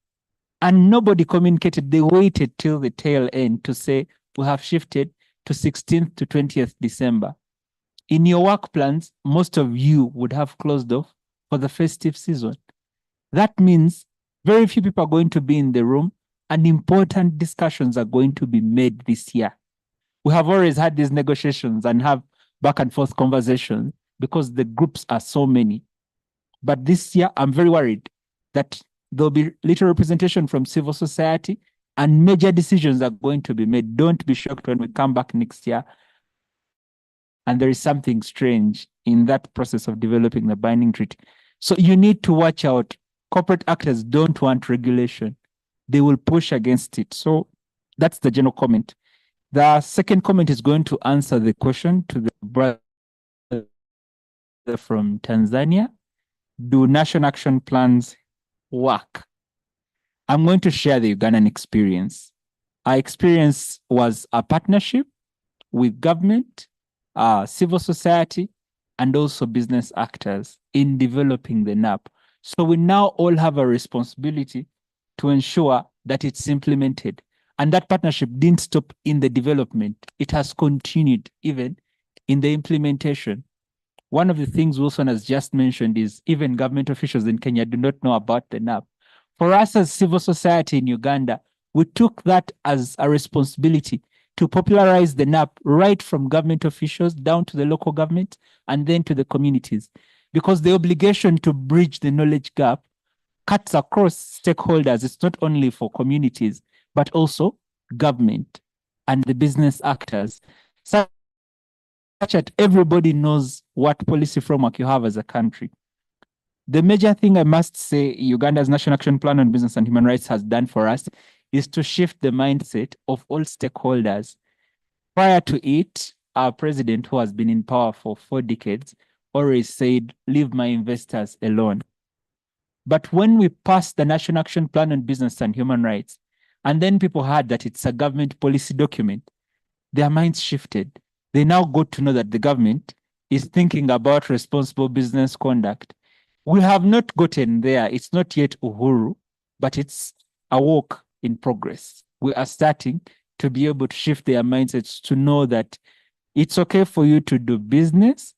And nobody communicated. They waited till the tail end to say, we have shifted to 16th to 20th December. In your work plans, most of you would have closed off for the festive season. That means very few people are going to be in the room and important discussions are going to be made this year. We have always had these negotiations and have back and forth conversations because the groups are so many. But this year, I'm very worried that there'll be little representation from civil society and major decisions are going to be made. Don't be shocked when we come back next year and there is something strange in that process of developing the binding treaty. So you need to watch out. Corporate actors don't want regulation. They will push against it. So that's the general comment. The second comment is going to answer the question to the brother from Tanzania. Do national action plans work? I'm going to share the Ugandan experience. Our experience was a partnership with government, civil society, and also business actors in developing the NAP. So we now all have a responsibility to ensure that it's implemented. And that partnership didn't stop in the development. It has continued even in the implementation. One of the things Wilson has just mentioned is even government officials in Kenya do not know about the NAP. For us as civil society in Uganda, we took that as a responsibility to popularize the NAP right from government officials down to the local government and then to the communities. Because the obligation to bridge the knowledge gap cuts across stakeholders. It's not only for communities, but also government and the business actors, such that everybody knows what policy framework you have as a country. The major thing I must say Uganda's National Action Plan on Business and Human Rights has done for us is to shift the mindset of all stakeholders. Prior to it, our president, who has been in power for 4 decades, always said, leave my investors alone. But when we passed the National Action Plan on Business and Human Rights, and then people heard that it's a government policy document, their minds shifted. They now got to know that the government is thinking about responsible business conduct. We have not gotten there. It's not yet Uhuru, but it's a work in progress. We are starting to be able to shift their mindsets to know that it's okay for you to do business,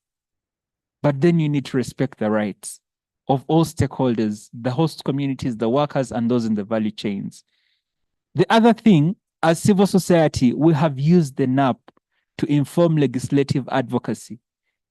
but then you need to respect the rights of all stakeholders, the host communities, the workers, and those in the value chains. The other thing, as civil society, we have used the NAP to inform legislative advocacy.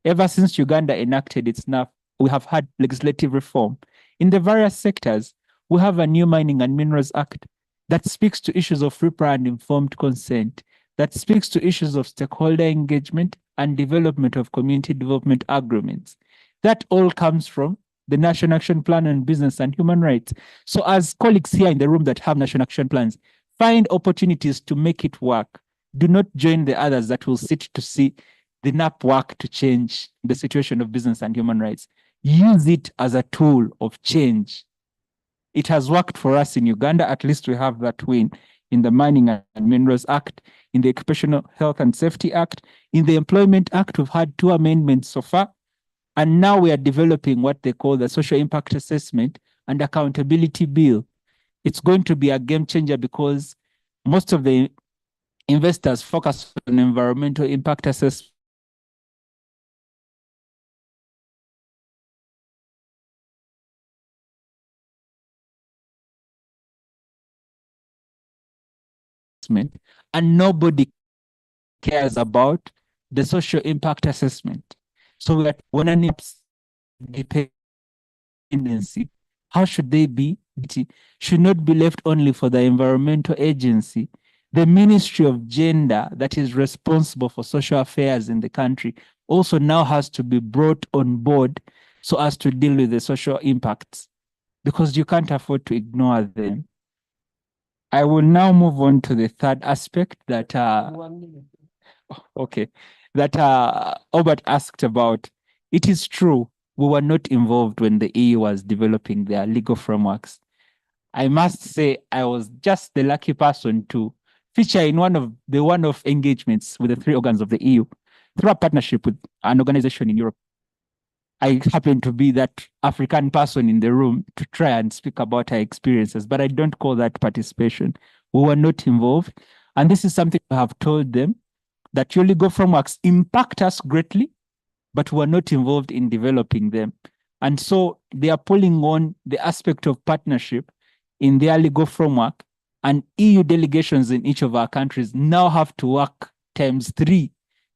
Ever since Uganda enacted its NAP, we have had legislative reform. In the various sectors, we have a new Mining and Minerals Act that speaks to issues of free, prior, and informed consent, that speaks to issues of stakeholder engagement and development of community development agreements. That all comes from the National Action Plan on Business and Human Rights. So as colleagues here in the room that have national action plans, find opportunities to make it work. Do not join the others that will sit to see the NAP work to change the situation of business and human rights. Use it as a tool of change. It has worked for us in Uganda. At least we have that win in the Mining and Minerals Act, in the Occupational Health and Safety Act, in the Employment Act. We've had 2 amendments so far. And now we are developing what they call the Social Impact Assessment and Accountability Bill. It's going to be a game changer because most of the investors focus on environmental impact assessment. And nobody cares about the social impact assessment. So that when an dependency, how should they be? It should not be left only for the environmental agency. The Ministry of Gender, that is responsible for social affairs in the country, also now has to be brought on board so as to deal with the social impacts, because you can't afford to ignore them. I will now move on to the third aspect that that Albert asked about. It is true, we were not involved when the EU was developing their legal frameworks. I must say I was just the lucky person to feature in one of engagements with the three organs of the EU through a partnership with an organization in Europe. I happened to be that African person in the room to try and speak about our experiences, but I don't call that participation. We were not involved. And this is something I have told them, that your legal frameworks impact us greatly, but we're not involved in developing them. And so they are pulling on the aspect of partnership in their legal framework, and EU delegations in each of our countries now have to work ×3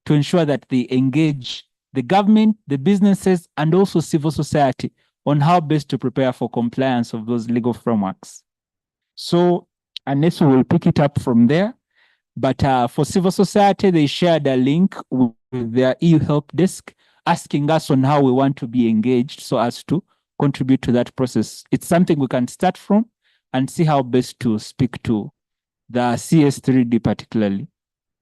to ensure that they engage the government, the businesses, and also civil society on how best to prepare for compliance of those legal frameworks. So, unless we will pick it up from there, but for civil society, they shared a link with their EU help desk, asking us on how we want to be engaged so as to contribute to that process. It's something we can start from and see how best to speak to the CS3D particularly.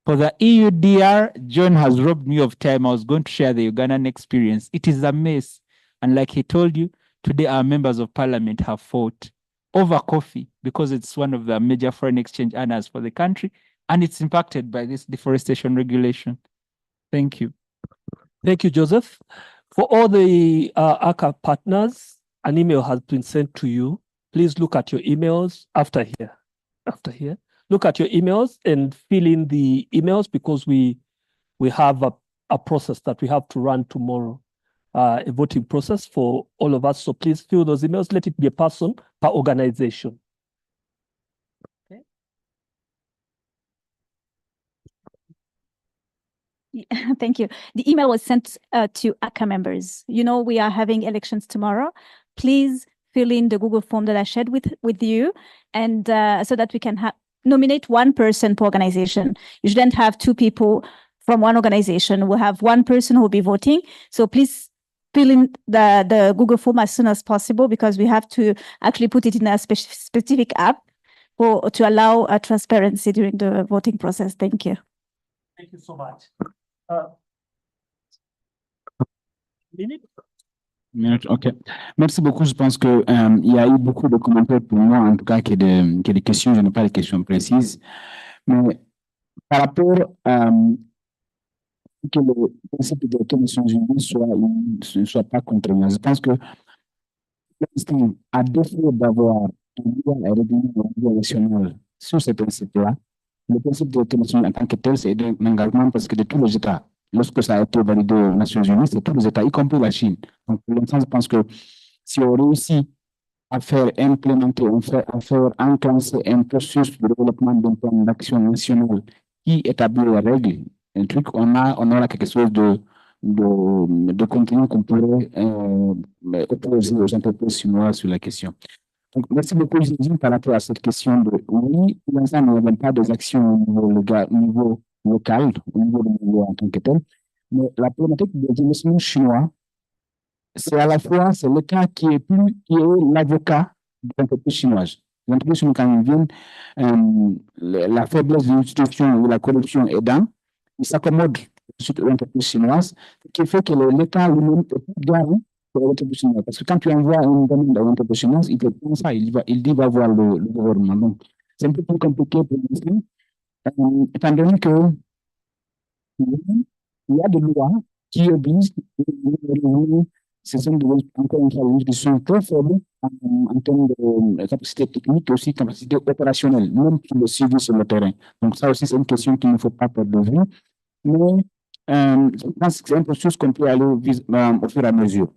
For the EUDR, John has robbed me of time. I was going to share the Ugandan experience. It is a mess. And like he told you, today our members of parliament have fought over coffee because it's one of the major foreign exchange earners for the country, and it's impacted by this deforestation regulation. Thank you. Thank you, Joseph. For all the ACCA partners, an email has been sent to you. Please look at your emails after here. Look at your emails and fill in the emails, because we have a process that we have to run tomorrow, a voting process for all of us. So please fill those emails. Let it be a person per organization. Okay. Thank you. The email was sent to ACCA members. You know, we are having elections tomorrow. Please fill in the Google form that I shared with you, and so that we can nominate one person per organization. You shouldn't have two people from one organization. We'll have one person who will be voting. So please fill in the Google form as soon as possible, because we have to actually put it in a specific app to allow transparency during the voting process. Thank you. Thank you so much. OK. Merci beaucoup. Je pense que il y a eu beaucoup de commentaires pour moi, en tout cas, qui est des questions. Je n'ai pas les questions précises. Mais par rapport que le principe de des Nations Unies ne soit pas contraignant, je pense que à défaut d'avoir un loi régional au niveau national sur ces principes-là, le principe de Nations Unies en tant que tel, c'est un engagement, parce que de tous les États, lorsque ça a été validé aux Nations Unies, c'est tous les États, y compris la Chine. Donc, pour l'instant, je pense que si on réussit à faire implémenter, à faire enclencher un processus de développement d'un plan d'action national qui établit les règles, un truc, on aura quelque chose de continu qu'on pourrait opposer aux entreprises chinoises sur la question. Donc, merci beaucoup, Jésus, par rapport à cette question de oui, pour l'instant, nous n'avons pas des actions au niveau local, au niveau de niveau en tant que tel, mais la problématique des investissements chinois, c'est à la fois, c'est l'État qui est l'avocat des entreprises chinoises. Les entreprises chinoises, quand ils viennent, la faiblesse des institutions ou la corruption aidant, ils s'accommodent sur l'entreprise chinoise, ce qui fait que l'État lui-même est plus garant pour l'entreprise chinoise. Parce que quand tu envoies un demande à l'entreprise chinoise, il te prend ça, il dit va voir le gouvernement. Donc, c'est un peu plus compliqué pour l'instant, étant donné que il y a des lois qui obligent, ce sont encore une fois qui sont très faibles en termes de capacité technique et aussi capacité opérationnelle, même pour le suivi sur le terrain. Donc, ça aussi, c'est une question qu'il ne faut pas perdre de vue. Mais je pense que c'est un processus qu'on peut aller au fur et à mesure.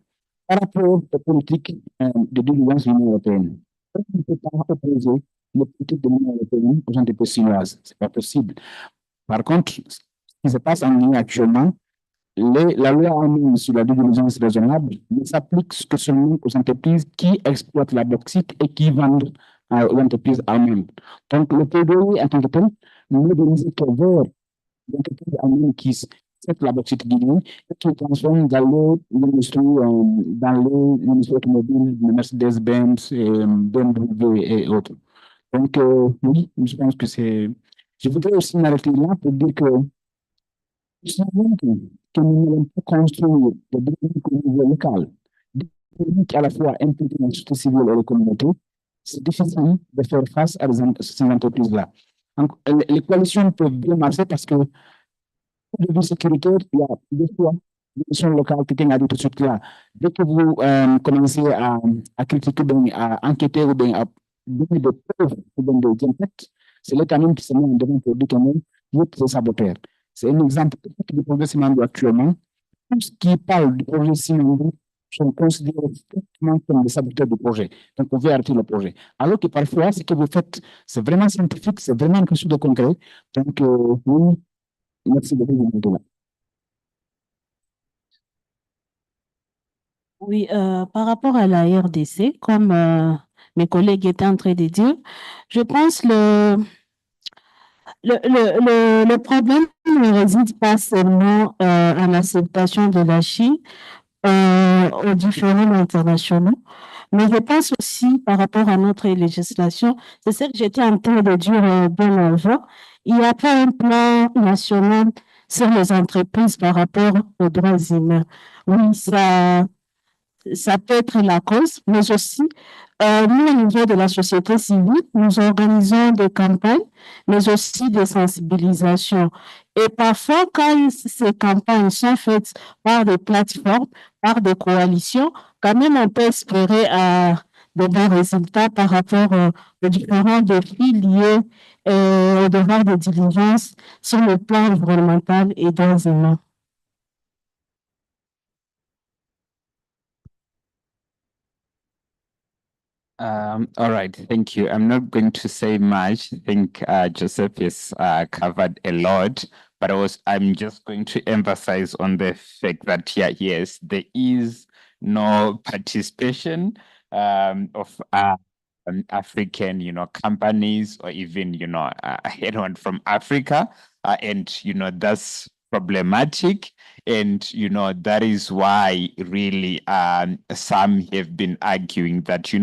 Par rapport aux politiques de diligence de l'Union européenne, on ne peut pas opposer les politiques de l'Union européenne aux entreprises chinoises. Ce n'est pas possible. Par contre, ce qui se passe en ligne actuellement, la loi allemande sur la diligence raisonnable ne s'applique que seulement aux entreprises qui exploitent la bauxite et qui vendent aux entreprises allemandes. Donc, le PDI, en tant que tel, ne dirige que vers l'entreprise allemande qui accepte la bauxite guinéenne et qui transforme dans l'industrie automobile, Mercedes-Benz, BMW et autres. Donc, oui, je pense que c'est... Je voudrais aussi m'arrêter là pour dire que nous savons que nous n'allons pas construire des dynamiques au niveau local. qui à la fois impliquent la société civile et les communautés, c'est difficile de faire face à ces entreprises-là. Donc, les coalitions peuvent bien marcher parce que, de vue sécuritaire, il y a des fois des missions locales, quelqu'un a dit tout de suite là. Dès que vous commencez à critiquer, à enquêter ou bien à donner des preuves ou bien des impacts, c'est là quand même qui se met en devant pour dire que non, vous êtes des saboteurs. C'est un exemple du projet Simandou actuellement. Tout ce qui parle du projet Simandou sont considérés strictement comme des saboteurs du projet. Donc, on veut arrêter le projet. Alors que parfois, ce que vous faites, c'est vraiment scientifique, c'est vraiment quelque chose de concret. Donc, oui, merci beaucoup. Oui, par rapport à la RDC, comme mes collègues étaient en train de dire, je pense le problème ne réside pas seulement à l'acceptation de la Chine aux différents internationaux, mais je pense aussi par rapport à notre législation, c'est ce que j'étais en train de dire bien avant, il n'y a pas un plan national sur les entreprises par rapport aux droits humains. Oui, ça peut être la cause, mais aussi, nous, au niveau de la société civile, nous organisons des campagnes, mais aussi des sensibilisations. Et parfois, quand ces campagnes sont faites par des plateformes, par des coalitions, quand même, on peut espérer de bons résultats par rapport aux différents défis liés au devoir de diligence sur le plan environnemental et droits humains. All right, thank you. I'm not going to say much. I think Joseph has covered a lot, but I'm just going to emphasize on the fact that, yeah, yes, there is no participation of African, companies or even, anyone from Africa, and that's problematic. And that is why really some have been arguing that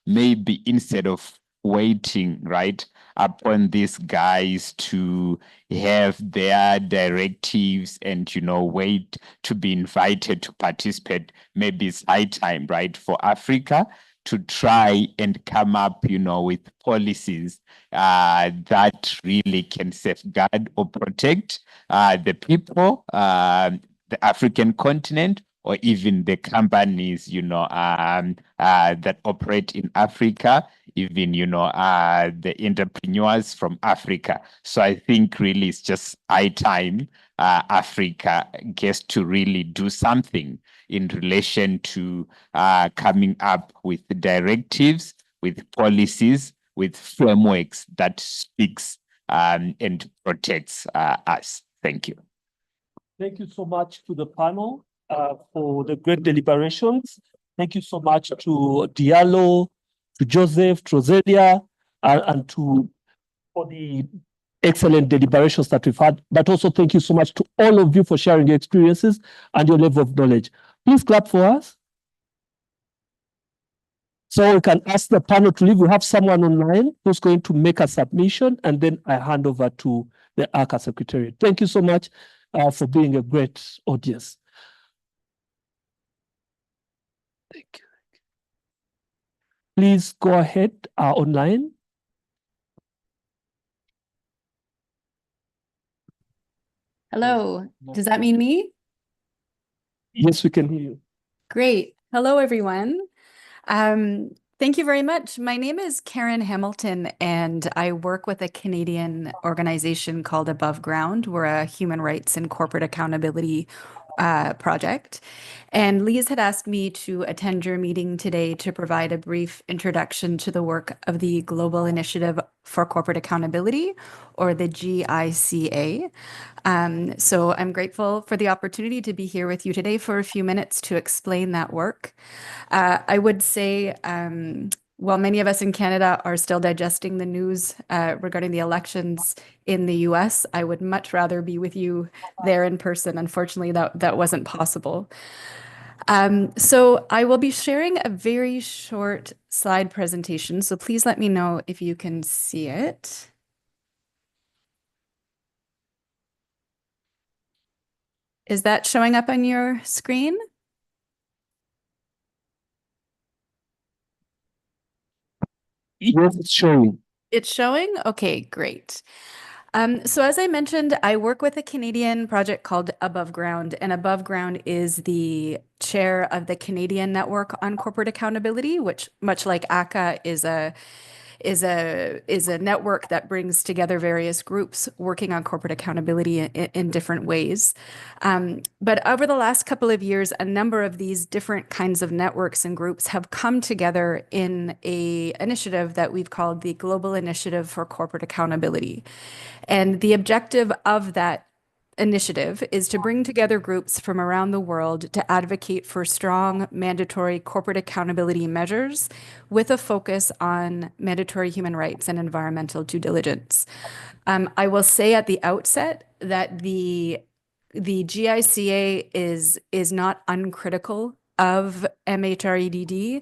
maybe instead of waiting, right, upon these guys to have their directives and, wait to be invited to participate, maybe it's high time, right, for Africa to try and come up, with policies that really can safeguard or protect the people, the African continent, or even the companies, that operate in Africa, even, the entrepreneurs from Africa. So I think really it's just high time Africa gets to really do something in relation to coming up with directives, with policies, with frameworks that speaks and protects us. Thank you. Thank you so much to the panel for the great deliberations. Thank you so much to Diallo, to Joseph, to Roselia, and for the excellent deliberations that we've had. But also thank you so much to all of you for sharing your experiences and your level of knowledge. Please clap for us. So we can ask the panel to leave. We have someone online who's going to make a submission, and then I hand over to the ACCA Secretary. Thank you so much for being a great audience. Thank you. Please go ahead online. Hello, does that mean me? Yes, we can hear you. Great. Hello, everyone. Thank you very much. My name is Karen Hamilton, and I work with a Canadian organization called Above Ground. We're a human rights and corporate accountability project. And Lise had asked me to attend your meeting today to provide a brief introduction to the work of the Global Initiative for Corporate Accountability, or the GICA. So I'm grateful for the opportunity to be here with you today for a few minutes to explain that work. I would say, while many of us in Canada are still digesting the news regarding the elections in the US, I would much rather be with you there in person. Unfortunately, that wasn't possible. So I will be sharing a very short slide presentation. So please let me know if you can see it. Is that showing up on your screen? Yes, it's showing. It's showing? Okay, great. So as I mentioned, I work with a Canadian project called Above Ground, and Above Ground is the chair of the Canadian Network on Corporate Accountability, which, much like ACCA, is a network that brings together various groups working on corporate accountability in different ways. But over the last couple of years, a number of these different kinds of networks and groups have come together in a initiative that we've called the Global Initiative for Corporate Accountability. And the objective of that initiative is to bring together groups from around the world to advocate for strong mandatory corporate accountability measures with a focus on mandatory human rights and environmental due diligence. I will say at the outset that the GICA is not uncritical of MHREDD.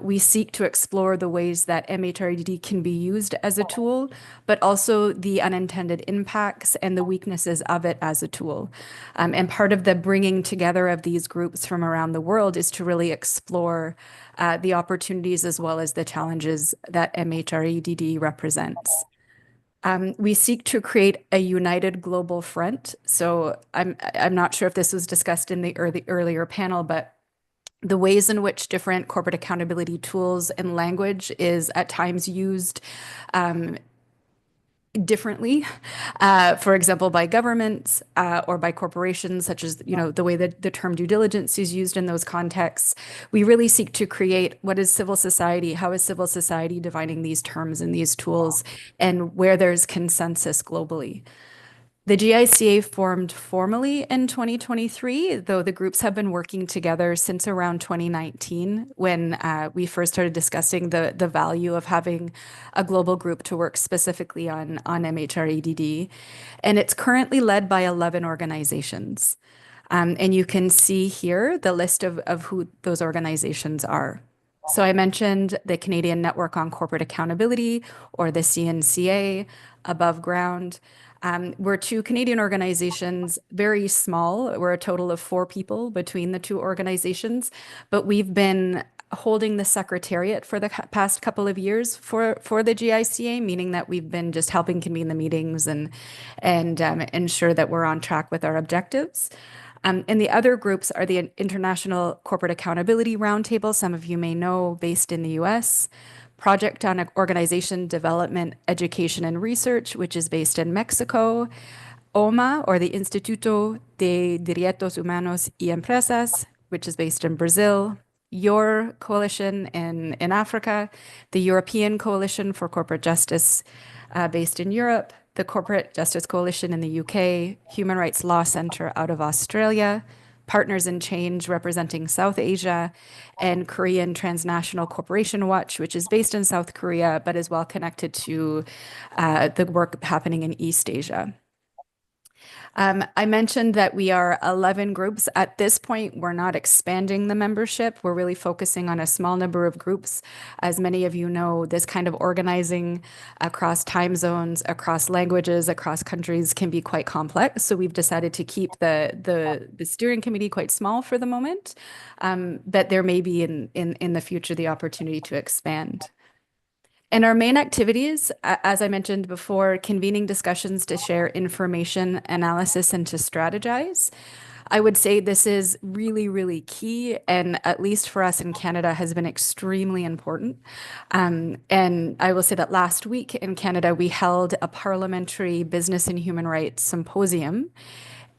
We seek to explore the ways that MHREDD can be used as a tool, but also the unintended impacts and the weaknesses of it as a tool. And part of the bringing together of these groups from around the world is to really explore the opportunities as well as the challenges that MHREDD represents. We seek to create a united global front. So I'm not sure if this was discussed in the earlier panel, but the ways in which different corporate accountability tools and language is at times used differently, for example, by governments or by corporations, such as, the way that the term due diligence is used in those contexts. We really seek to create what is civil society, how is civil society defining these terms and these tools, and where there's consensus globally. The GICA formed formally in 2023, though the groups have been working together since around 2019, when we first started discussing the value of having a global group to work specifically on MHREDD. And it's currently led by 11 organizations. And you can see here the list of who those organizations are. So I mentioned the Canadian Network on Corporate Accountability, or the CNCA, Above Ground. We're two Canadian organizations, very small. We're a total of 4 people between the two organizations, but we've been holding the secretariat for the past couple of years for the GICA, meaning that we've been just helping convene the meetings and ensure that we're on track with our objectives. And the other groups are the International Corporate Accountability Roundtable, some of you may know, based in the US. Project on Organization Development, Education, and Research, which is based in Mexico. OMA, or the Instituto de Derechos Humanos y Empresas, which is based in Brazil. Your coalition in Africa. The European Coalition for Corporate Justice, based in Europe. The Corporate Justice Coalition in the UK. Human Rights Law Center out of Australia. Partners in Change representing South Asia, and Korean Transnational Corporation Watch, which is based in South Korea, but is well connected to the work happening in East Asia. I mentioned that we are 11 groups. At this point, we're not expanding the membership. We're really focusing on a small number of groups. As many of you know, this kind of organizing across time zones, across languages, across countries can be quite complex. So we've decided to keep the steering committee quite small for the moment, but there may be in the future the opportunity to expand. And our main activities, as I mentioned before, convening discussions to share information, analysis, and to strategize. I would say this is really, really key, and at least for us in Canada, has been extremely important. And I will say that last week in Canada, we held a parliamentary business and human rights symposium.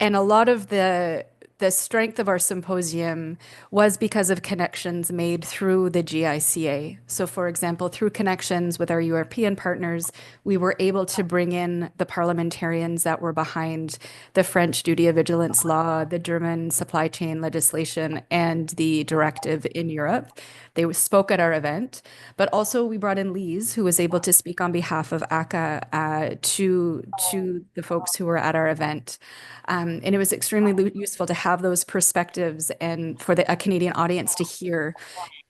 And a lot of the strength of our symposium was because of connections made through the GICA. So for example, through connections with our European partners, we were able to bring in the parliamentarians that were behind the French duty of vigilance law, the German supply chain legislation, and the directive in Europe. They spoke at our event, but also we brought in Lise, who was able to speak on behalf of ACCA to the folks who were at our event. And it was extremely useful to have have those perspectives and for a Canadian audience to hear,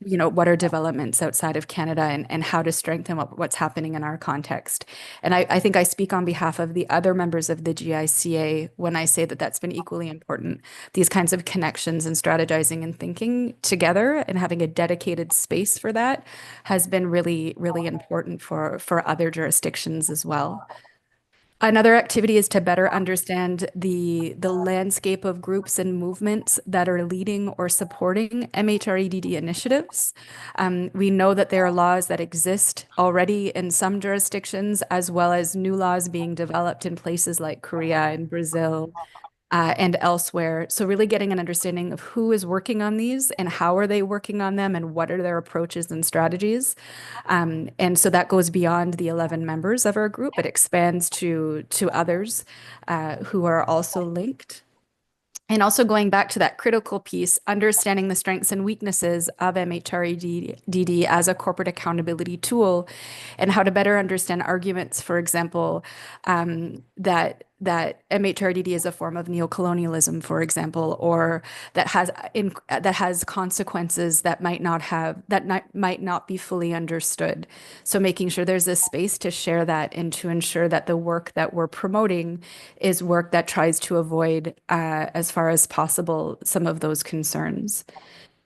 what are developments outside of Canada and how to strengthen what's happening in our context. And I think I speak on behalf of the other members of the GICA when I say that that's been equally important. These kinds of connections and strategizing and thinking together and having a dedicated space for that has been really, really important for other jurisdictions as well. Another activity is to better understand the landscape of groups and movements that are leading or supporting MHREDD initiatives. We know that there are laws that exist already in some jurisdictions, as well as new laws being developed in places like Korea and Brazil, and elsewhere. So really getting an understanding of who is working on these and how are they working on them and what are their approaches and strategies. And so that goes beyond the 11 members of our group. It expands to others who are also linked. And also going back to that critical piece, understanding the strengths and weaknesses of MHREDD as a corporate accountability tool and how to better understand arguments, for example, that MHRDD is a form of neocolonialism, for example, or that has consequences that might not be fully understood. So making sure there's a space to share that and to ensure that the work that we're promoting is work that tries to avoid, as far as possible, some of those concerns.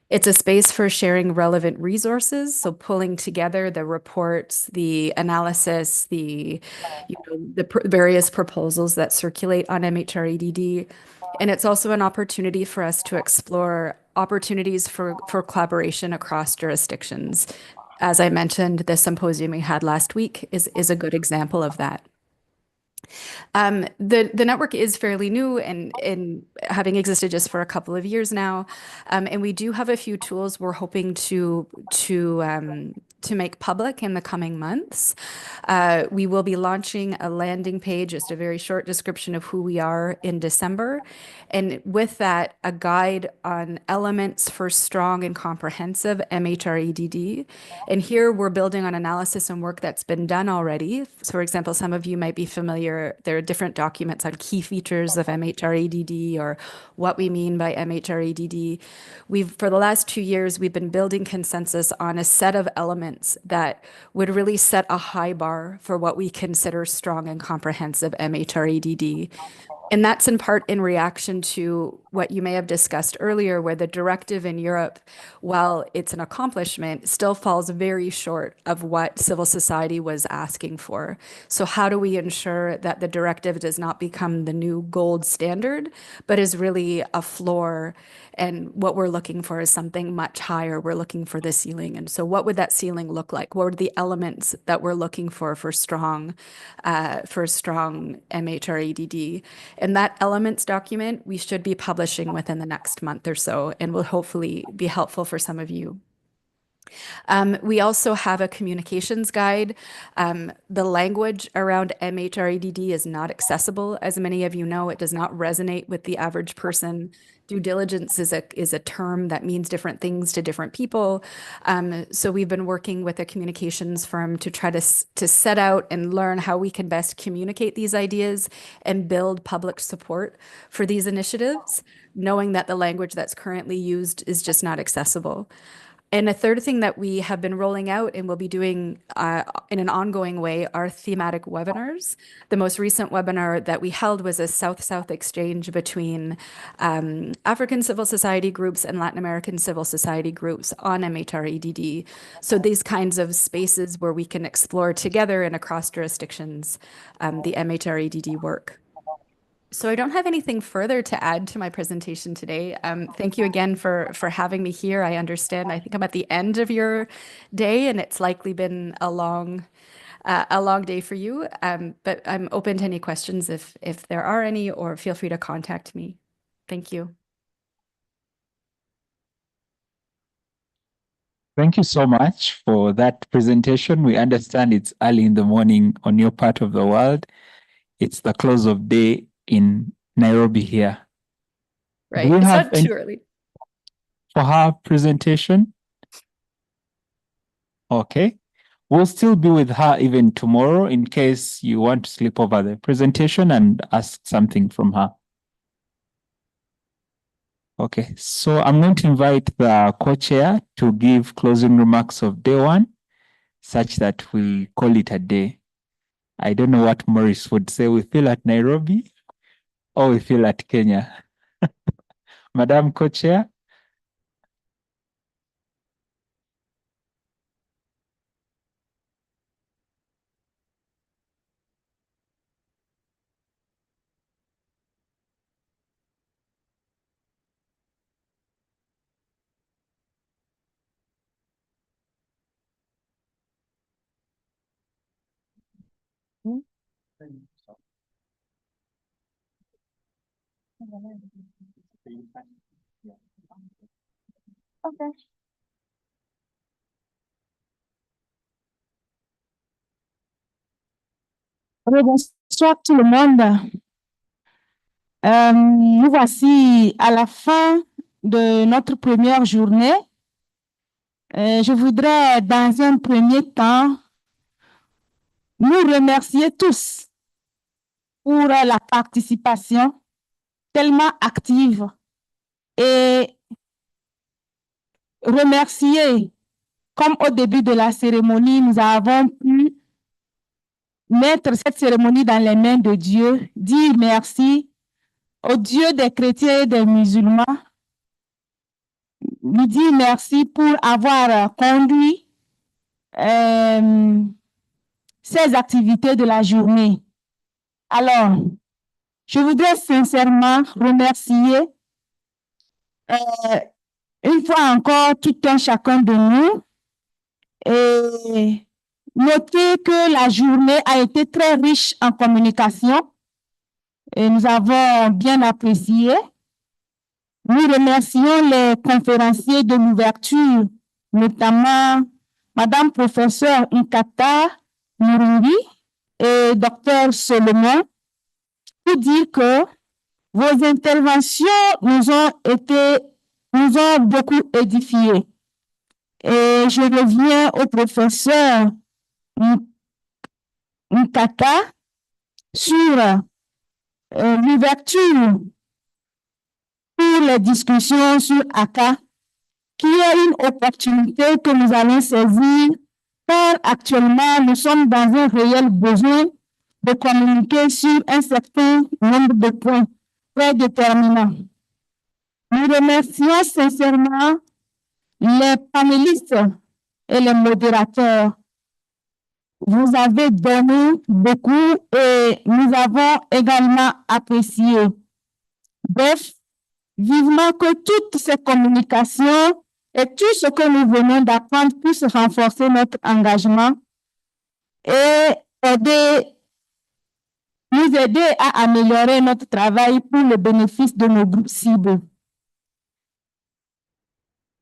It's a space for sharing relevant resources, so pulling together the reports, the analysis, the various proposals that circulate on MHREDD. And it's also an opportunity for us to explore opportunities for collaboration across jurisdictions. As I mentioned, the symposium we had last week is a good example of that. The network is fairly new and having existed just for a couple of years now, and we do have a few tools we're hoping to make public in the coming months. We will be launching a landing page, just a very short description of who we are in December, and with that, a guide on elements for strong and comprehensive MHREDD. And here we're building on analysis and work that's been done already. So, for example, some of you might be familiar, there are different documents on key features of MHREDD or what we mean by MHREDD. For the last 2 years, we've been building consensus on a set of elements that would really set a high bar for what we consider strong and comprehensive MHREDD. And that's in part in reaction to what you may have discussed earlier, where the directive in Europe, while it's an accomplishment, still falls very short of what civil society was asking for. So how do we ensure that the directive does not become the new gold standard, but is really a floor? And what we're looking for is something much higher. We're looking for the ceiling. And so what would that ceiling look like? What are the elements that we're looking for strong MHREDD? And that elements document, we should be publishing within the next month or so, and will hopefully be helpful for some of you. We also have a communications guide. The language around MHREDD is not accessible. As many of you know, it does not resonate with the average person. Due diligence is a term that means different things to different people. So we've been working with a communications firm to try to set out and learn how we can best communicate these ideas and build public support for these initiatives, knowing that the language that's currently used is just not accessible. And a third thing that we have been rolling out and will be doing in an ongoing way are thematic webinars. The most recent webinar that we held was a South-South exchange between African civil society groups and Latin American civil society groups on MHREDD. So these kinds of spaces where we can explore together and across jurisdictions the MHREDD work. So I don't have anything further to add to my presentation today. Thank you again for having me here. I understand, I think I'm at the end of your day, and it's likely been a long day for you. But I'm open to any questions if there are any, or feel free to contact me. Thank you. Thank you so much for that presentation. We understand it's early in the morning on your part of the world. It's the close of day in Nairobi here. Right, Do we it's have not too early. for her presentation? Okay. We'll still be with her even tomorrow in case you want to sleep over the presentation and ask something from her. Okay, so I'm going to invite the co-chair to give closing remarks of day one, such that we call it a day. I don't know what Maurice would say. We feel at Nairobi or we feel at Kenya. Madam Co-Chair. Okay. Bonsoir tout le monde. Nous voici à la fin de notre première journée. Je voudrais, dans un premier temps, nous remercier tous pour la participation tellement active et remercier, comme au début de la cérémonie, nous avons pu mettre cette cérémonie dans les mains de Dieu, dire merci au Dieu des chrétiens et des musulmans, lui dire merci pour avoir conduit ces activités de la journée. Alors, je voudrais sincèrement remercier une fois encore tout un chacun de nous et noter que la journée a été très riche en communication et nous avons bien apprécié. Nous remercions les conférenciers de l'ouverture, notamment Madame Professeure Nkata Murungi et Dr Solomon, pour dire que vos interventions nous ont beaucoup édifiés. Et je reviens au professeur Nkata sur l'ouverture pour les discussions sur ACCA, qui est une opportunité que nous allons saisir, car actuellement, nous sommes dans un réel besoin de communiquer sur un certain nombre de points très déterminants. Nous remercions sincèrement les panélistes et les modérateurs. Vous avez donné beaucoup et nous avons également apprécié. Bref, vivement que toutes ces communications et tout ce que nous venons d'apprendre puissent renforcer notre engagement et nous aider à améliorer notre travail pour le bénéfice de nos groupes cibles.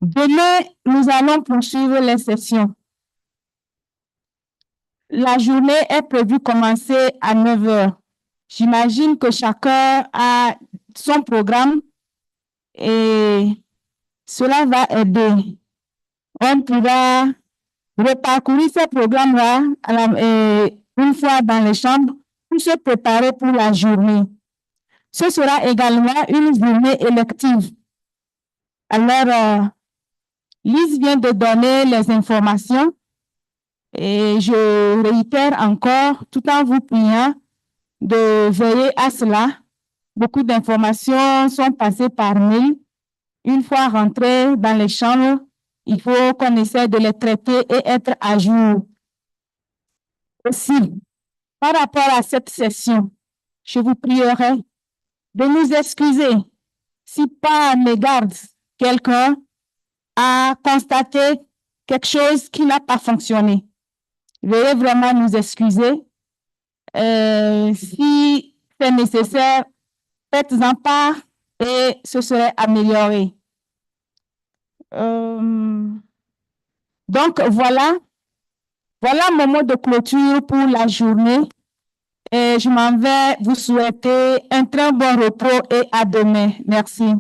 Demain, nous allons poursuivre les sessions. La journée est prévue commencer à 9 heures. J'imagine que chacun a son programme et cela va aider. On pourra reparcourir ce programme-là une fois dans les chambres pour se préparer pour la journée. Ce sera également une journée élective. Alors, Lise vient de donner les informations et je réitère encore, tout en vous priant de veiller à cela. Beaucoup d'informations sont passées par mail. Une fois rentrées dans les chambres, il faut qu'on essaie de les traiter et être à jour. Aussi, par rapport à cette session, je vous prierai de nous excuser si par mégarde quelqu'un a constaté quelque chose qui n'a pas fonctionné. Veuillez vraiment nous excuser. Si c'est nécessaire, faites-en part et ce serait amélioré. Donc voilà mon mot de clôture pour la journée. Et je m'en vais vous souhaiter un très bon repos et à demain. Merci.